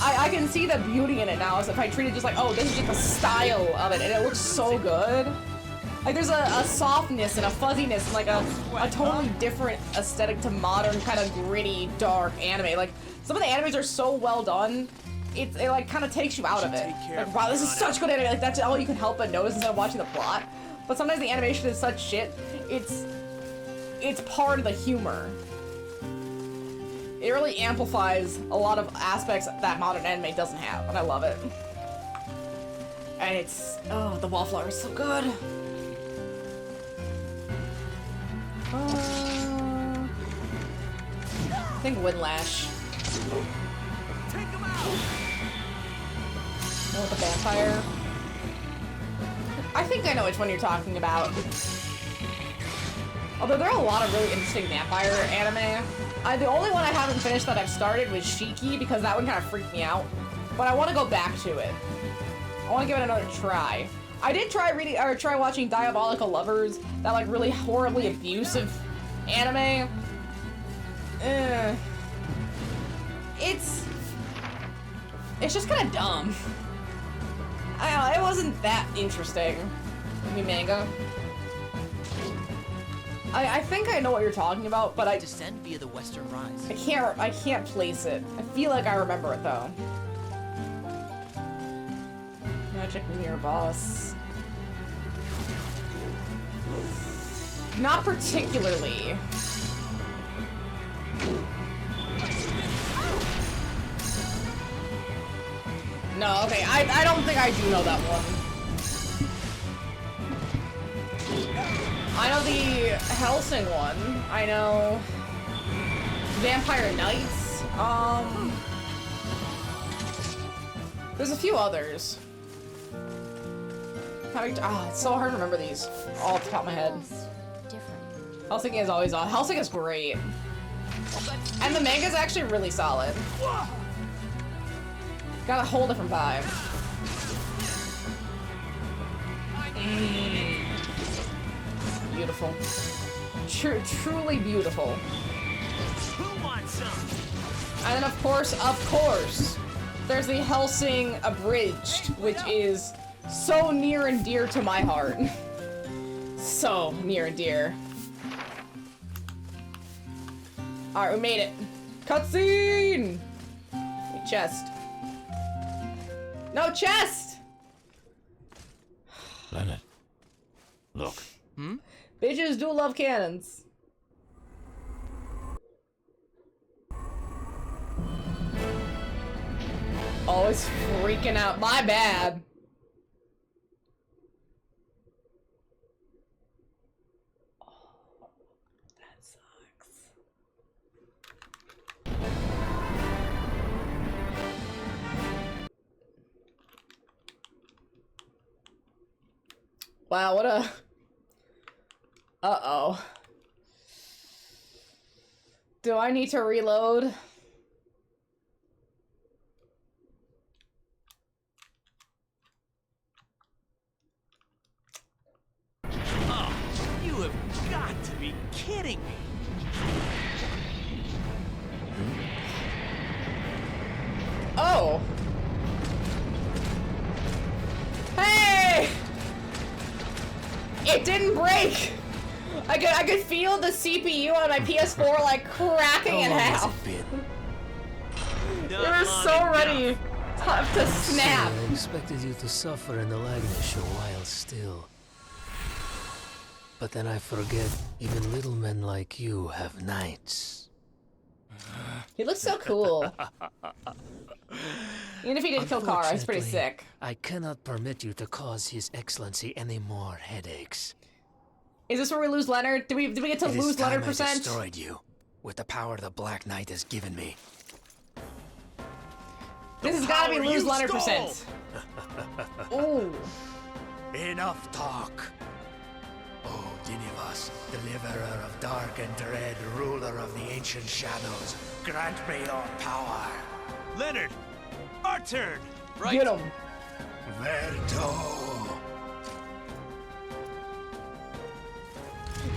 S1: I can see the beauty in it now as if I treat it just like, oh, this is just the style of it, and it looks so good. Like, there's a softness and a fuzziness and like a totally different aesthetic to modern kind of gritty, dark anime. Like, some of the animes are so well done, it like kind of takes you out of it. Like, wow, this is such good anime. Like, that's all you can help but notice instead of watching the plot. But sometimes the animation is such shit, it's part of the humor. It really amplifies a lot of aspects that modern anime doesn't have, and I love it. And it's, oh, the wallflower is so good. I think Windlash. Oh, the vampire. I think I know which one you're talking about. Although there are a lot of really interesting vampire anime. The only one I haven't finished that I've started was Shiki because that one kind of freaked me out. But I want to go back to it. I want to give it another try. I did try watching Diabolical Lovers, that like really horribly abusive anime. It's just kind of dumb. I don't know, it wasn't that interesting. I mean, manga. I think I know what you're talking about, but I
S2: descend via the Western Rise.
S1: I can't place it. I feel like I remember it though. Magic Mirror Boss. Not particularly. No, okay, I don't think I do know that one. I know the Hellsing one. I know Vampire Knights. There's a few others. It's so hard to remember these all off the top of my head. Hellsing is always on. Hellsing is great. And the manga's actually really solid. Got a whole different vibe. Beautiful. Truly beautiful.
S17: Who wants some?
S1: And then of course, there's the Hellsing Abridged, which is so near and dear to my heart. So near and dear. Alright, we made it. Cutscene! Wait, chest. No chest!
S5: Leonard, look.
S1: Bitches do love cannons. Oh, it's freaking out. My bad. Oh, that sucks. Wow, what a... Uh-oh. Do I need to reload?
S17: Oh, you have got to be kidding me.
S1: Oh! Hey! It didn't break! I could feel the CPU on my PS4 like cracking in half. It was so ready to snap.
S18: I expected you to suffer in the Lagnish a while still. But then I forget, even little men like you have nights.
S1: He looks so cool. Even if he did kill Kara, he's pretty sick.
S18: I cannot permit you to cause His Excellency any more headaches.
S1: Is this where we lose Leonard? Do we get to lose Leonard percent?
S18: I destroyed you with the power the Black Knight has given me.
S1: This has got to be lose Leonard percent. Ooh.
S18: Enough talk. Oh, Dinivas, deliverer of dark and dread, ruler of the ancient shadows, grant me your power.
S17: Leonard, our turn.
S1: Right. Get him.
S18: Verto.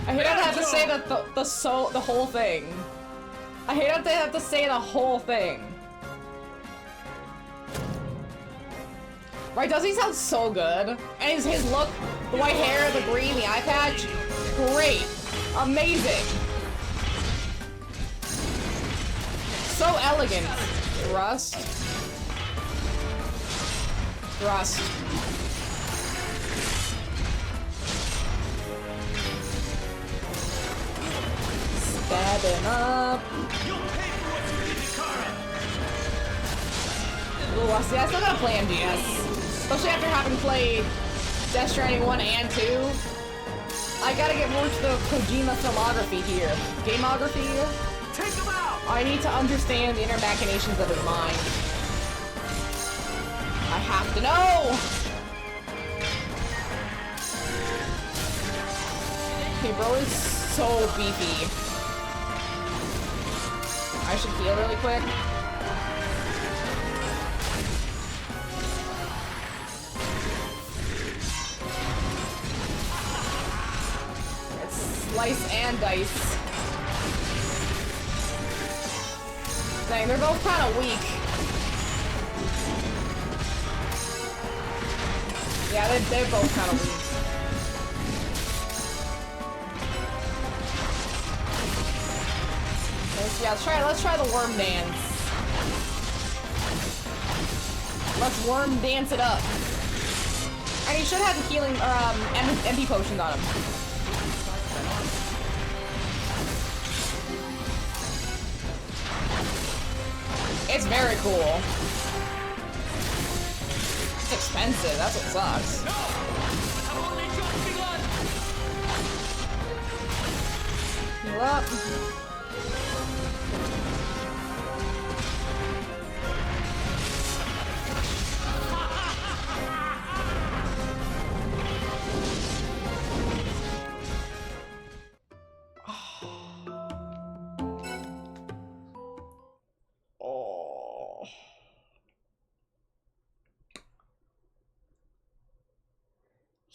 S1: I hate how they have to say the whole thing. I hate how they have to say the whole thing. Right, does he sound so good? And his look, the white hair, the green, the eye patch, great. Amazing. So elegant. Rust. Rust. Stabbing up. Ooh, I see. I still gotta play MGS. Especially after having played Death Stranding 1 and 2. I gotta get more to the Kojima filmography here. Gameography here.
S17: Take him out!
S1: I need to understand the inner machinations of his mind. I have to know! Okay, bro is so beefy. I should heal really quick. It's slice and dice. Dang, they're both kind of weak. Yeah, they're both kind of weak. Yeah, let's try the worm dance. Let's worm dance it up. And he should have healing MP potions on him. It's very cool. It's expensive, that's what sucks. Heal up.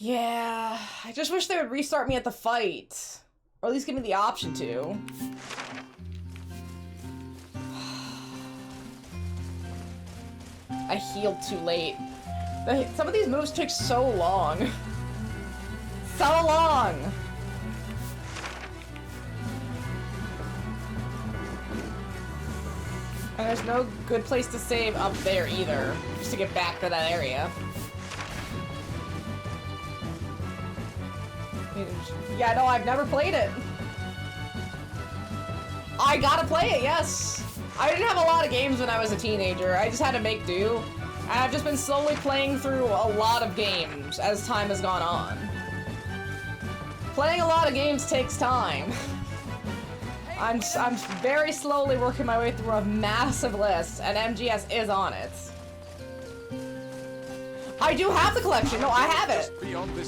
S1: Yeah, I just wish they would restart me at the fight. Or at least give me the option to. I healed too late. Some of these moves take so long. So long! And there's no good place to save up there either, just to get back to that area. Yeah, no, I've never played it. I gotta play it, yes! I didn't have a lot of games when I was a teenager. I just had to make do. And I've just been slowly playing through a lot of games as time has gone on. Playing a lot of games takes time. I'm very slowly working my way through a massive list, and MGS is on it. I I do have the collection. No, I have it.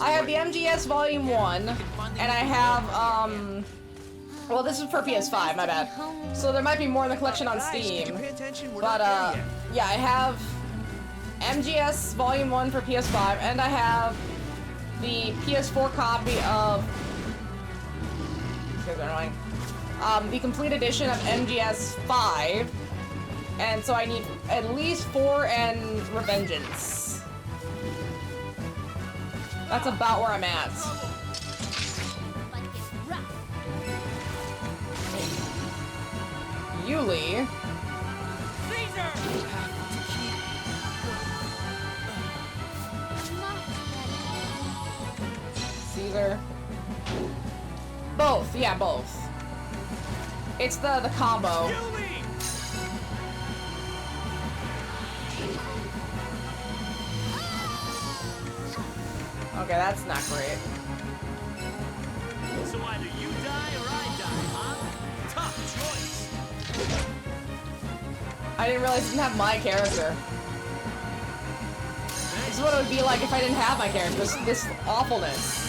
S1: I have the MGS Volume 1, and I have, well, this is for PS5, my bad. So there might be more in the collection on Steam. But, yeah, I have MGS Volume 1 for PS5, and I have the PS4 copy of... These guys are annoying. The complete edition of MGS 5. And so I need at least 4 and Revengeance. That's about where I'm at. Yuli. Caesar. Both, yeah, both. It's the combo. Okay, that's not great.
S17: So either you die or I die, huh? Tough choice.
S1: I didn't realize I didn't have my character. This is what it would be like if I didn't have my character. This awfulness.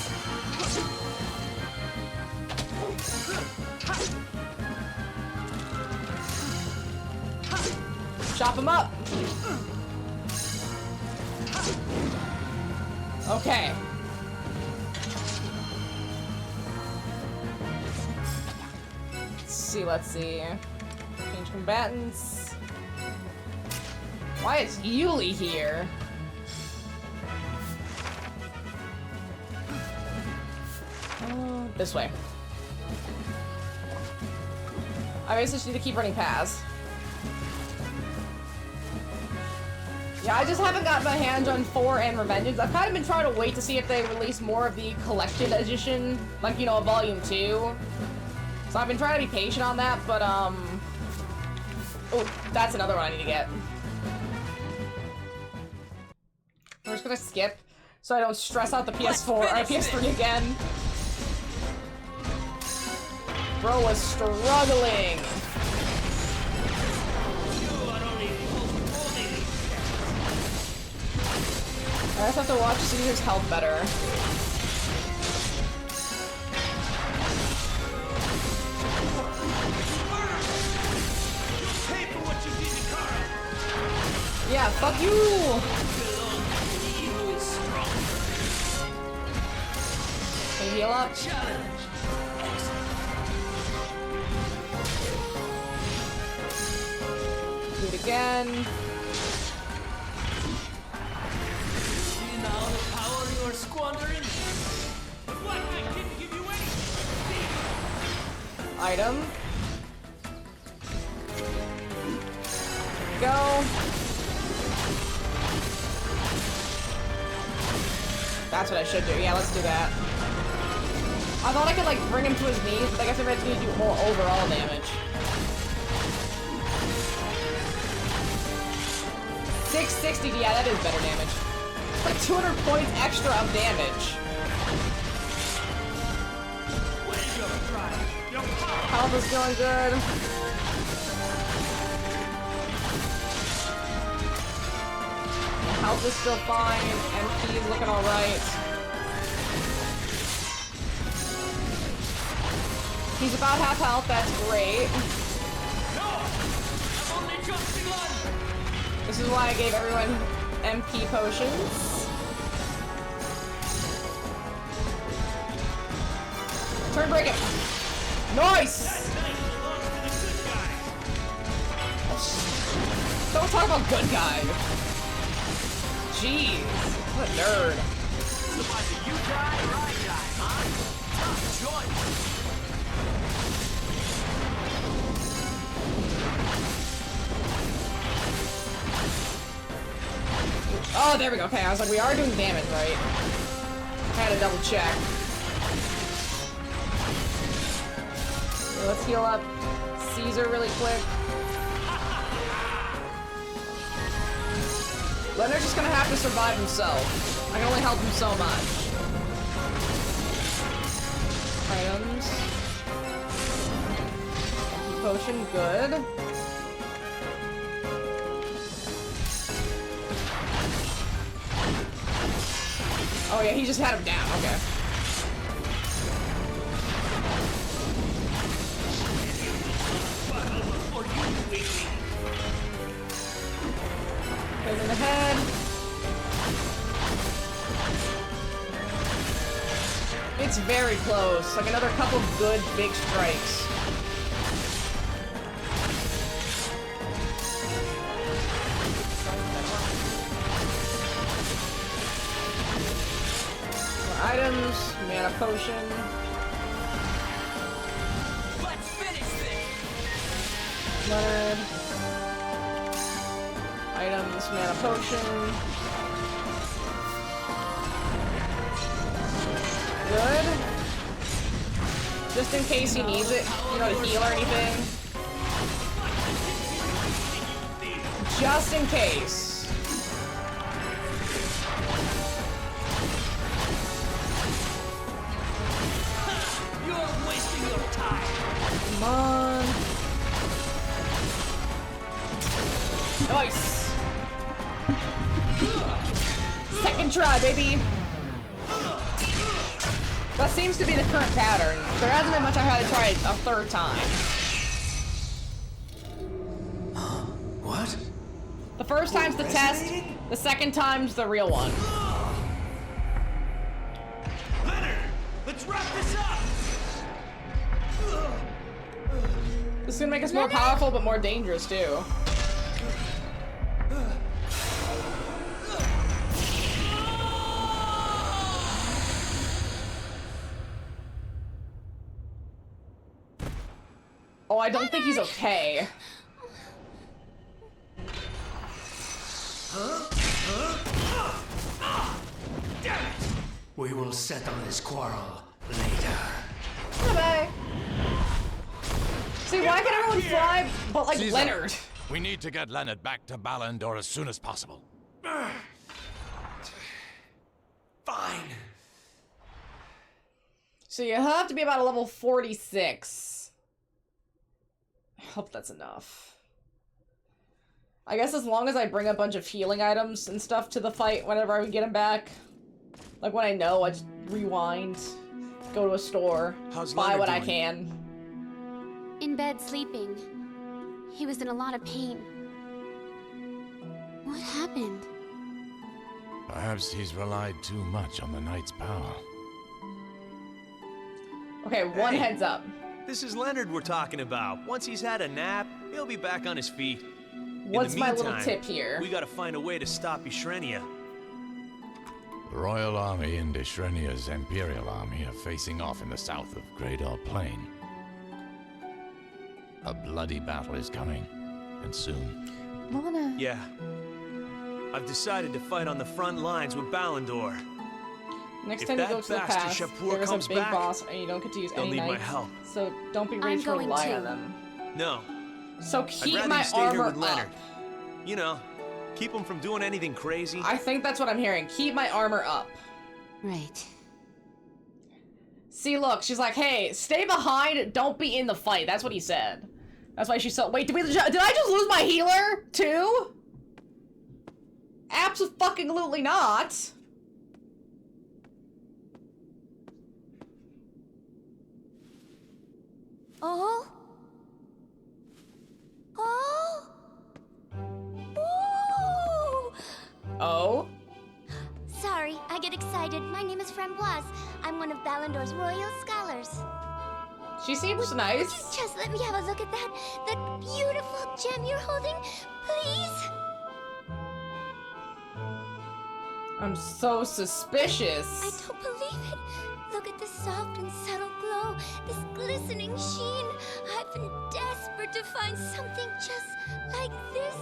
S1: Chop him up. Okay. Let's see. Change combatants. Why is Yuli here? This way. I basically just need to keep running past. Yeah, I just haven't gotten my hands on 4 and Revengeance. I've kind of been trying to wait to see if they release more of the collected edition, like, you know, Volume 2. So I've been trying to be patient on that, but, oh, that's another one I need to get. I'm just gonna skip, so I don't stress out the PS4 or PS3 again. Bro was struggling. I just have to watch Caesar's health better. Yeah, fuck you! Can you heal up? Do it again.
S17: See now the power you are squandering? What? I didn't give you any!
S1: Item. Go. That's what I should do. Yeah, let's do that. I thought I could, like, bring him to his knees, but I guess I'm going to do more overall damage. 660, yeah, that is better damage. Like 200 points extra of damage. Health is going good. Health is still fine. MP is looking alright. He's about half health, that's great. This is why I gave everyone MP potions. Turn break it. Nice! Don't talk about good guy. Jeez, what a nerd.
S17: So either you die or I die, huh? Tough choice.
S1: Oh, there we go. Okay, I was like, we are doing damage, right? I had to double check. Okay, let's heal up Caesar really quick. Leonard's just gonna have to survive himself. I can only help him so much. Items. Potion, good. Oh yeah, he just had him down. Okay. Goes in the head. It's very close. Like another couple good big strikes. Items, mana potion.
S17: Let's finish this.
S1: Leonard. Items, mana potion. Good. Just in case he needs it, you know, to heal or anything. Just in case. Come on. Nice. Second try, baby. That seems to be the current pattern. There hasn't been much I had to try it a third time.
S18: What?
S1: The first time's the test, the second time's the real one.
S17: Leonard, let's wrap this up.
S1: This is gonna make us more powerful, but more dangerous too. Oh, I don't think he's okay.
S18: We will settle this quarrel later.
S1: Bye-bye. See, why can everyone fly but like
S5: Caesar,
S1: Leonard?
S5: We need to get Leonard back to Balandor as soon as possible.
S8: Fine.
S1: So you have to be about a level 46. I hope that's enough. I guess as long as I bring a bunch of healing items and stuff to the fight whenever I get him back. Like when I know, I just rewind, go to a store, buy what I can.
S12: In bed sleeping. He was in a lot of pain. What happened?
S5: Perhaps he's relied too much on the knight's power.
S1: Okay, one heads up.
S8: This is Leonard we're talking about. Once he's had a nap, he'll be back on his feet.
S1: What's my little tip here?
S8: We gotta find a way to stop Ishrenia.
S5: The Royal Army and Ishrenia's Imperial Army are facing off in the south of Greydor Plain. A bloody battle is coming, and soon.
S1: Mona.
S8: Yeah. I've decided to fight on the front lines with Balandor.
S1: Next time you go to the pass, there's a big boss and you don't get to use any
S8: need my
S1: knights.
S8: help.
S1: So don't be ready to rely on them.
S8: No.
S1: So
S8: I'd
S1: keep
S8: rather
S1: my
S8: you stay here
S1: armor
S8: with Leonard.
S1: up.
S8: You know, keep him from doing anything crazy.
S1: I think that's what I'm hearing. Keep my armor up.
S12: Right.
S1: See, look, she's like, hey, stay behind, don't be in the fight. That's what he said. That's why she's so- wait, did I just lose my healer, too? Abso-fucking-lutely not.
S3: Oh? Oh? Ooh!
S1: Oh?
S3: Sorry, I get excited. My name is Framboise. I'm one of Balandor's royal scholars.
S1: She seems nice.
S3: Would you just let me have a look at that beautiful gem you're holding, please?
S1: I'm so suspicious.
S3: I don't believe it. Look at the soft and subtle glow, this glistening sheen. I've been desperate to find something just like this.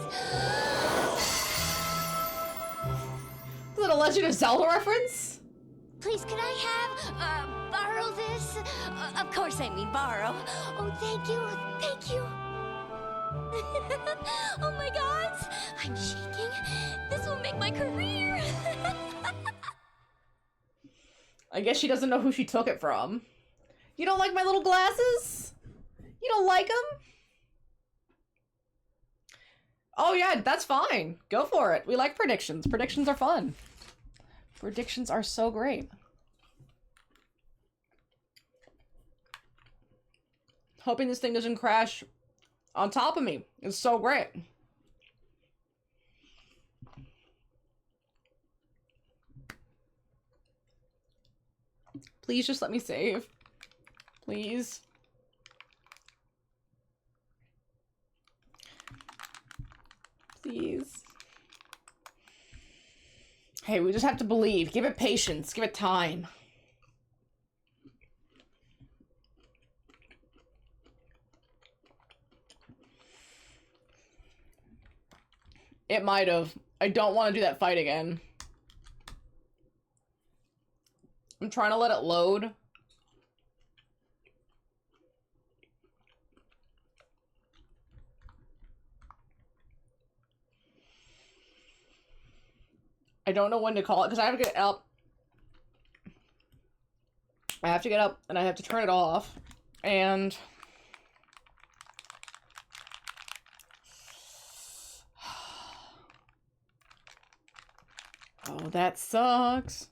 S1: Is it a Legend of Zelda reference?
S3: Please, could I borrow this? Of course I mean borrow. Oh, thank you, thank you. Oh my God, I'm shaking. This will make my career.
S1: I guess she doesn't know who she took it from. You don't like my little glasses? You don't like them? Oh yeah, that's fine. Go for it. We like predictions. Predictions are fun. Predictions are so great. Hoping this thing doesn't crash on top of me is so great. Please just let me save. Please. Please. Hey, we just have to believe. Give it patience. Give it time. It might have. I don't want to do that fight again. I'm trying to let it load. I don't know when to call it because I have to get up. I have to get up and I have to turn it off. And oh, that sucks.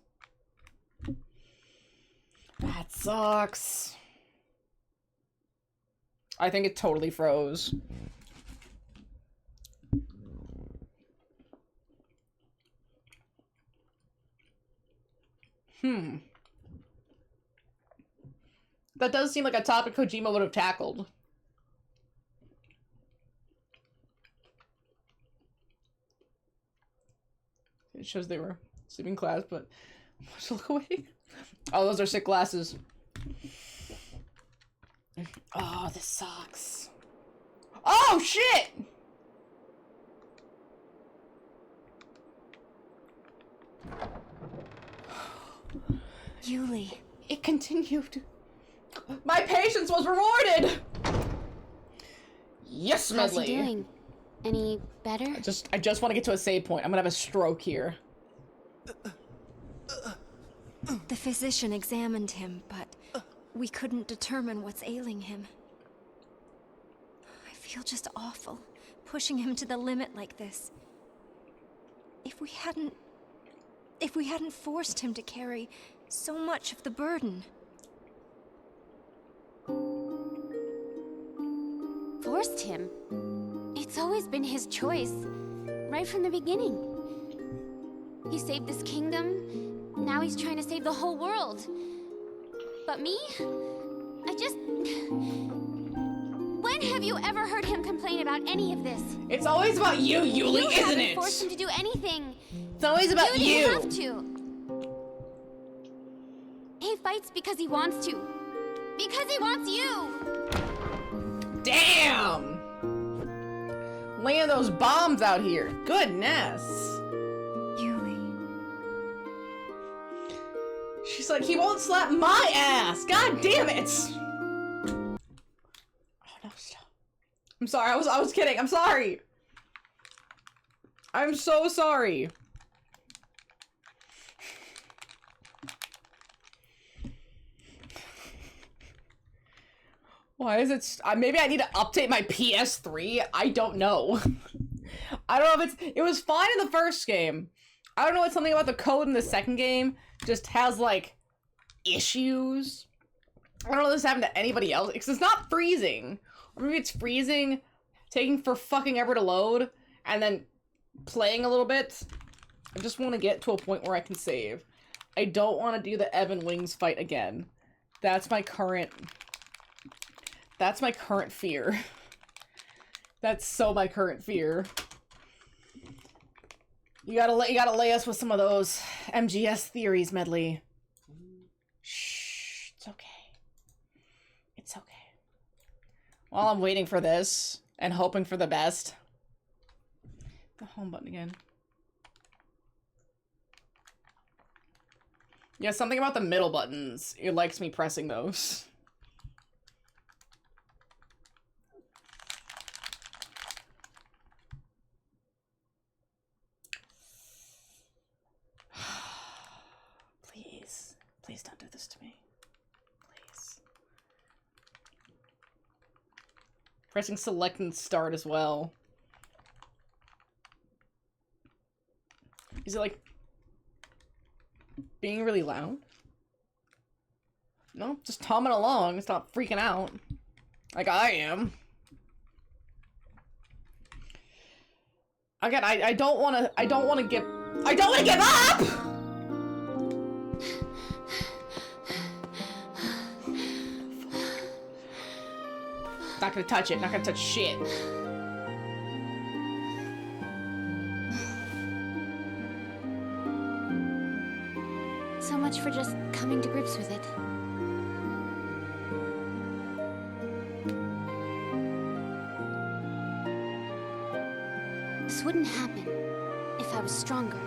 S1: That sucks. I think it totally froze. That does seem like a topic Kojima would have tackled. It shows they were sleeping class, but look away. Oh, those are sick glasses. Oh, this sucks. Oh, shit!
S7: Yuli.
S1: It continued. My patience was rewarded! Yes,
S12: How's
S1: Medley.
S12: he doing? Any better?
S1: I just want to get to a save point. I'm gonna have a stroke here.
S7: The physician examined him, but we couldn't determine what's ailing him. I feel just awful, pushing him to the limit like this. If we hadn't forced him to carry so much of the burden.
S12: Forced him? It's always been his choice, right from the beginning. He saved this kingdom, now he's trying to save the whole world. But me? When have you ever heard him complain about any of this?
S1: It's always about you, Yuli, isn't
S12: haven't
S1: it?
S12: Forced him to do anything.
S1: It's always about
S12: you.
S1: you.
S12: Have to. He fights because he wants to. Because he wants you.
S1: Damn! Laying those bombs out here. Goodness.
S7: Yuli.
S1: She's like, he won't slap my ass. God damn it. Oh no, stop. I'm sorry. I was kidding. I'm sorry. I'm so sorry. Why is it? Maybe I need to update my PS3. I don't know. I don't know if it was fine in the first game. I don't know. It's something about the code in the second game just has like issues. I don't know if this happened to anybody else because it's not freezing. Or maybe it's freezing, taking for fucking ever to load, and then playing a little bit. I just want to get to a point where I can save. I don't want to do the Evan Wings fight again. That's my current fear. That's so my current fear. You gotta lay us with some of those MGS theories, Medley. Shh, it's okay. It's okay. While I'm waiting for this and hoping for the best. The home button again. Yeah, something about the middle buttons. It likes me pressing those. Please don't do this to me. Please. Pressing select and start as well. Is it like... being really loud? No, just humming along. It's not freaking out. Like I am. Again, I don't wanna give up! Not gonna touch it, not gonna touch shit.
S12: So much for just coming to grips with it. This wouldn't happen if I was stronger.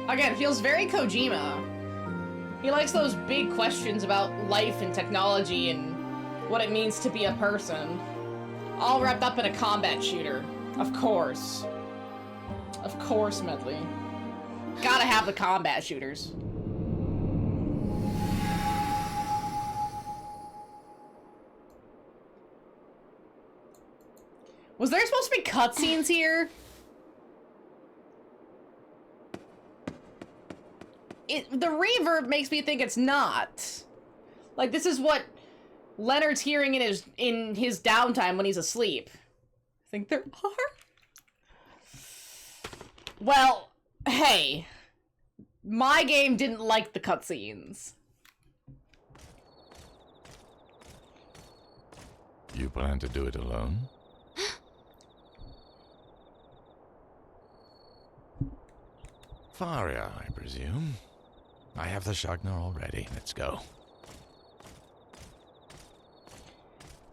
S1: Again, feels very Kojima. He likes those big questions about life and technology and what it means to be a person. All wrapped up in a combat shooter. Of course. Of course, Medley. Gotta have the combat shooters. Was there supposed to be cutscenes here? The reverb makes me think it's not. Like, this is what Leonard's hearing in his downtime when he's asleep. I think there are? Well, hey. My game didn't like the cutscenes.
S5: You plan to do it alone? Faria, I presume. I have the Shagnar already. Let's go.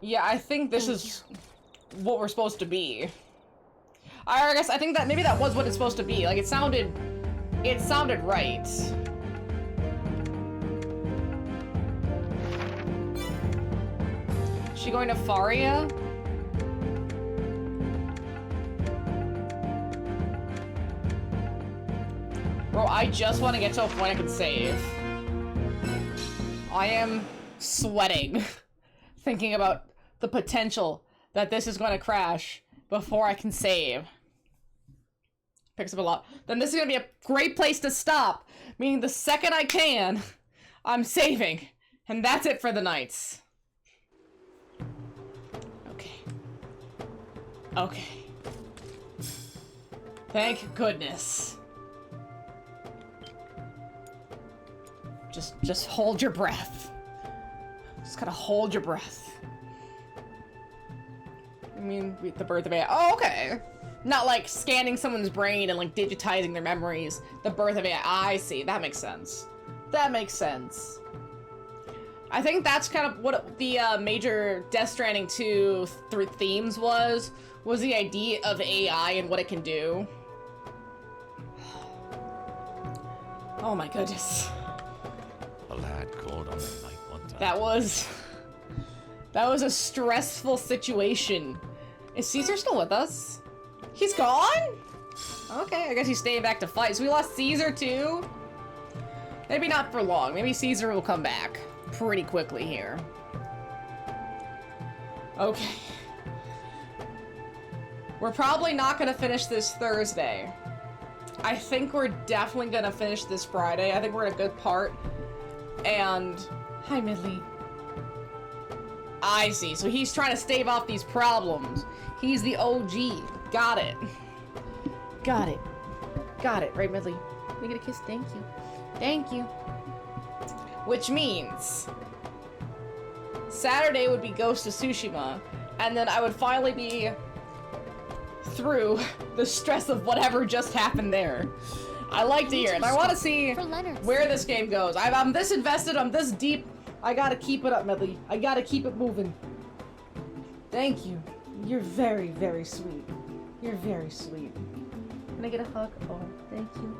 S1: Yeah, I think this is what we're supposed to be. I guess I think that maybe that was what it's supposed to be. Like it sounded right. She going to Faria? Bro, I just want to get to a point I can save. I am sweating thinking about the potential that this is going to crash before I can save. Picks up a lot. Then this is going to be a great place to stop, meaning the second I can, I'm saving. And that's it for the nights. Okay. Okay. Thank goodness. Just hold your breath. Just gotta hold your breath. I mean, the birth of AI. Oh, okay. Not like scanning someone's brain and like digitizing their memories. The birth of AI. I see. That makes sense. That makes sense. I think that's kind of what the major Death Stranding 2 themes was the idea of AI and what it can do. Oh my goodness.
S5: A lad called on the night one time.
S1: That was a stressful situation. Is Caesar still with us? He's gone? Okay, I guess he's staying back to fight. So we lost Caesar too? Maybe not for long. Maybe Caesar will come back pretty quickly here. Okay. We're probably not gonna finish this Thursday. I think we're definitely gonna finish this Friday. I think we're in a good part. And hi, Midley. I see. So he's trying to stave off these problems. He's the OG. Got it. Got it. Got it. Right, Midley? Can we get a kiss? Thank you. Thank you. Which means Saturday would be Ghost of Tsushima, and then I would finally be through the stress of whatever just happened there. I like to hear it. I want to see where this game goes. I'm this invested. I'm this deep. I gotta keep it up, Medley. I gotta keep it moving. Thank you. You're very, very sweet. You're very sweet. Can I get a hug? Oh, thank you.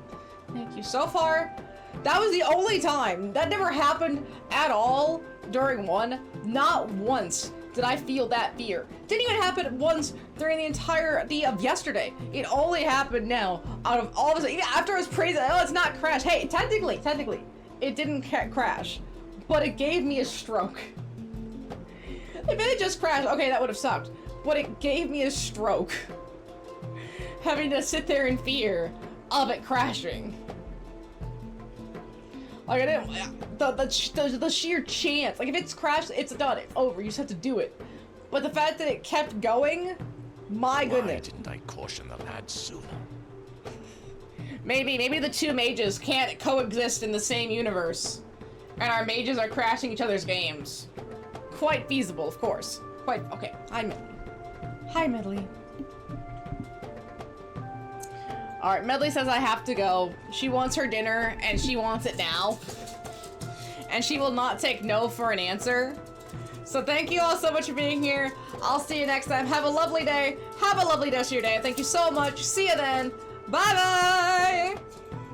S1: Thank you. So far, that was the only time. That never happened at all during one. Not once did I feel that fear. Didn't even happen once during the entirety of yesterday. It only happened now out of all of us. Even after I was praising, oh, it's not crashed. Hey, technically, it didn't crash, but it gave me a stroke. If it had just crashed, okay, that would have sucked. But it gave me a stroke. Having to sit there in fear of it crashing. Like, I didn't, the sheer chance, like, if it's crashed, it's done, it's over, you just have to do it. But the fact that it kept going, my goodness.
S5: Why didn't I caution the lad sooner?
S1: Maybe the two mages can't coexist in the same universe, and our mages are crashing each other's games. Quite feasible, of course. Quite, okay, hi Medley. Hi Medley. Alright, Medley says I have to go. She wants her dinner, and she wants it now. And she will not take no for an answer. So thank you all so much for being here. I'll see you next time. Have a lovely day. Have a lovely rest of your day. Thank you so much. See you then. Bye-bye!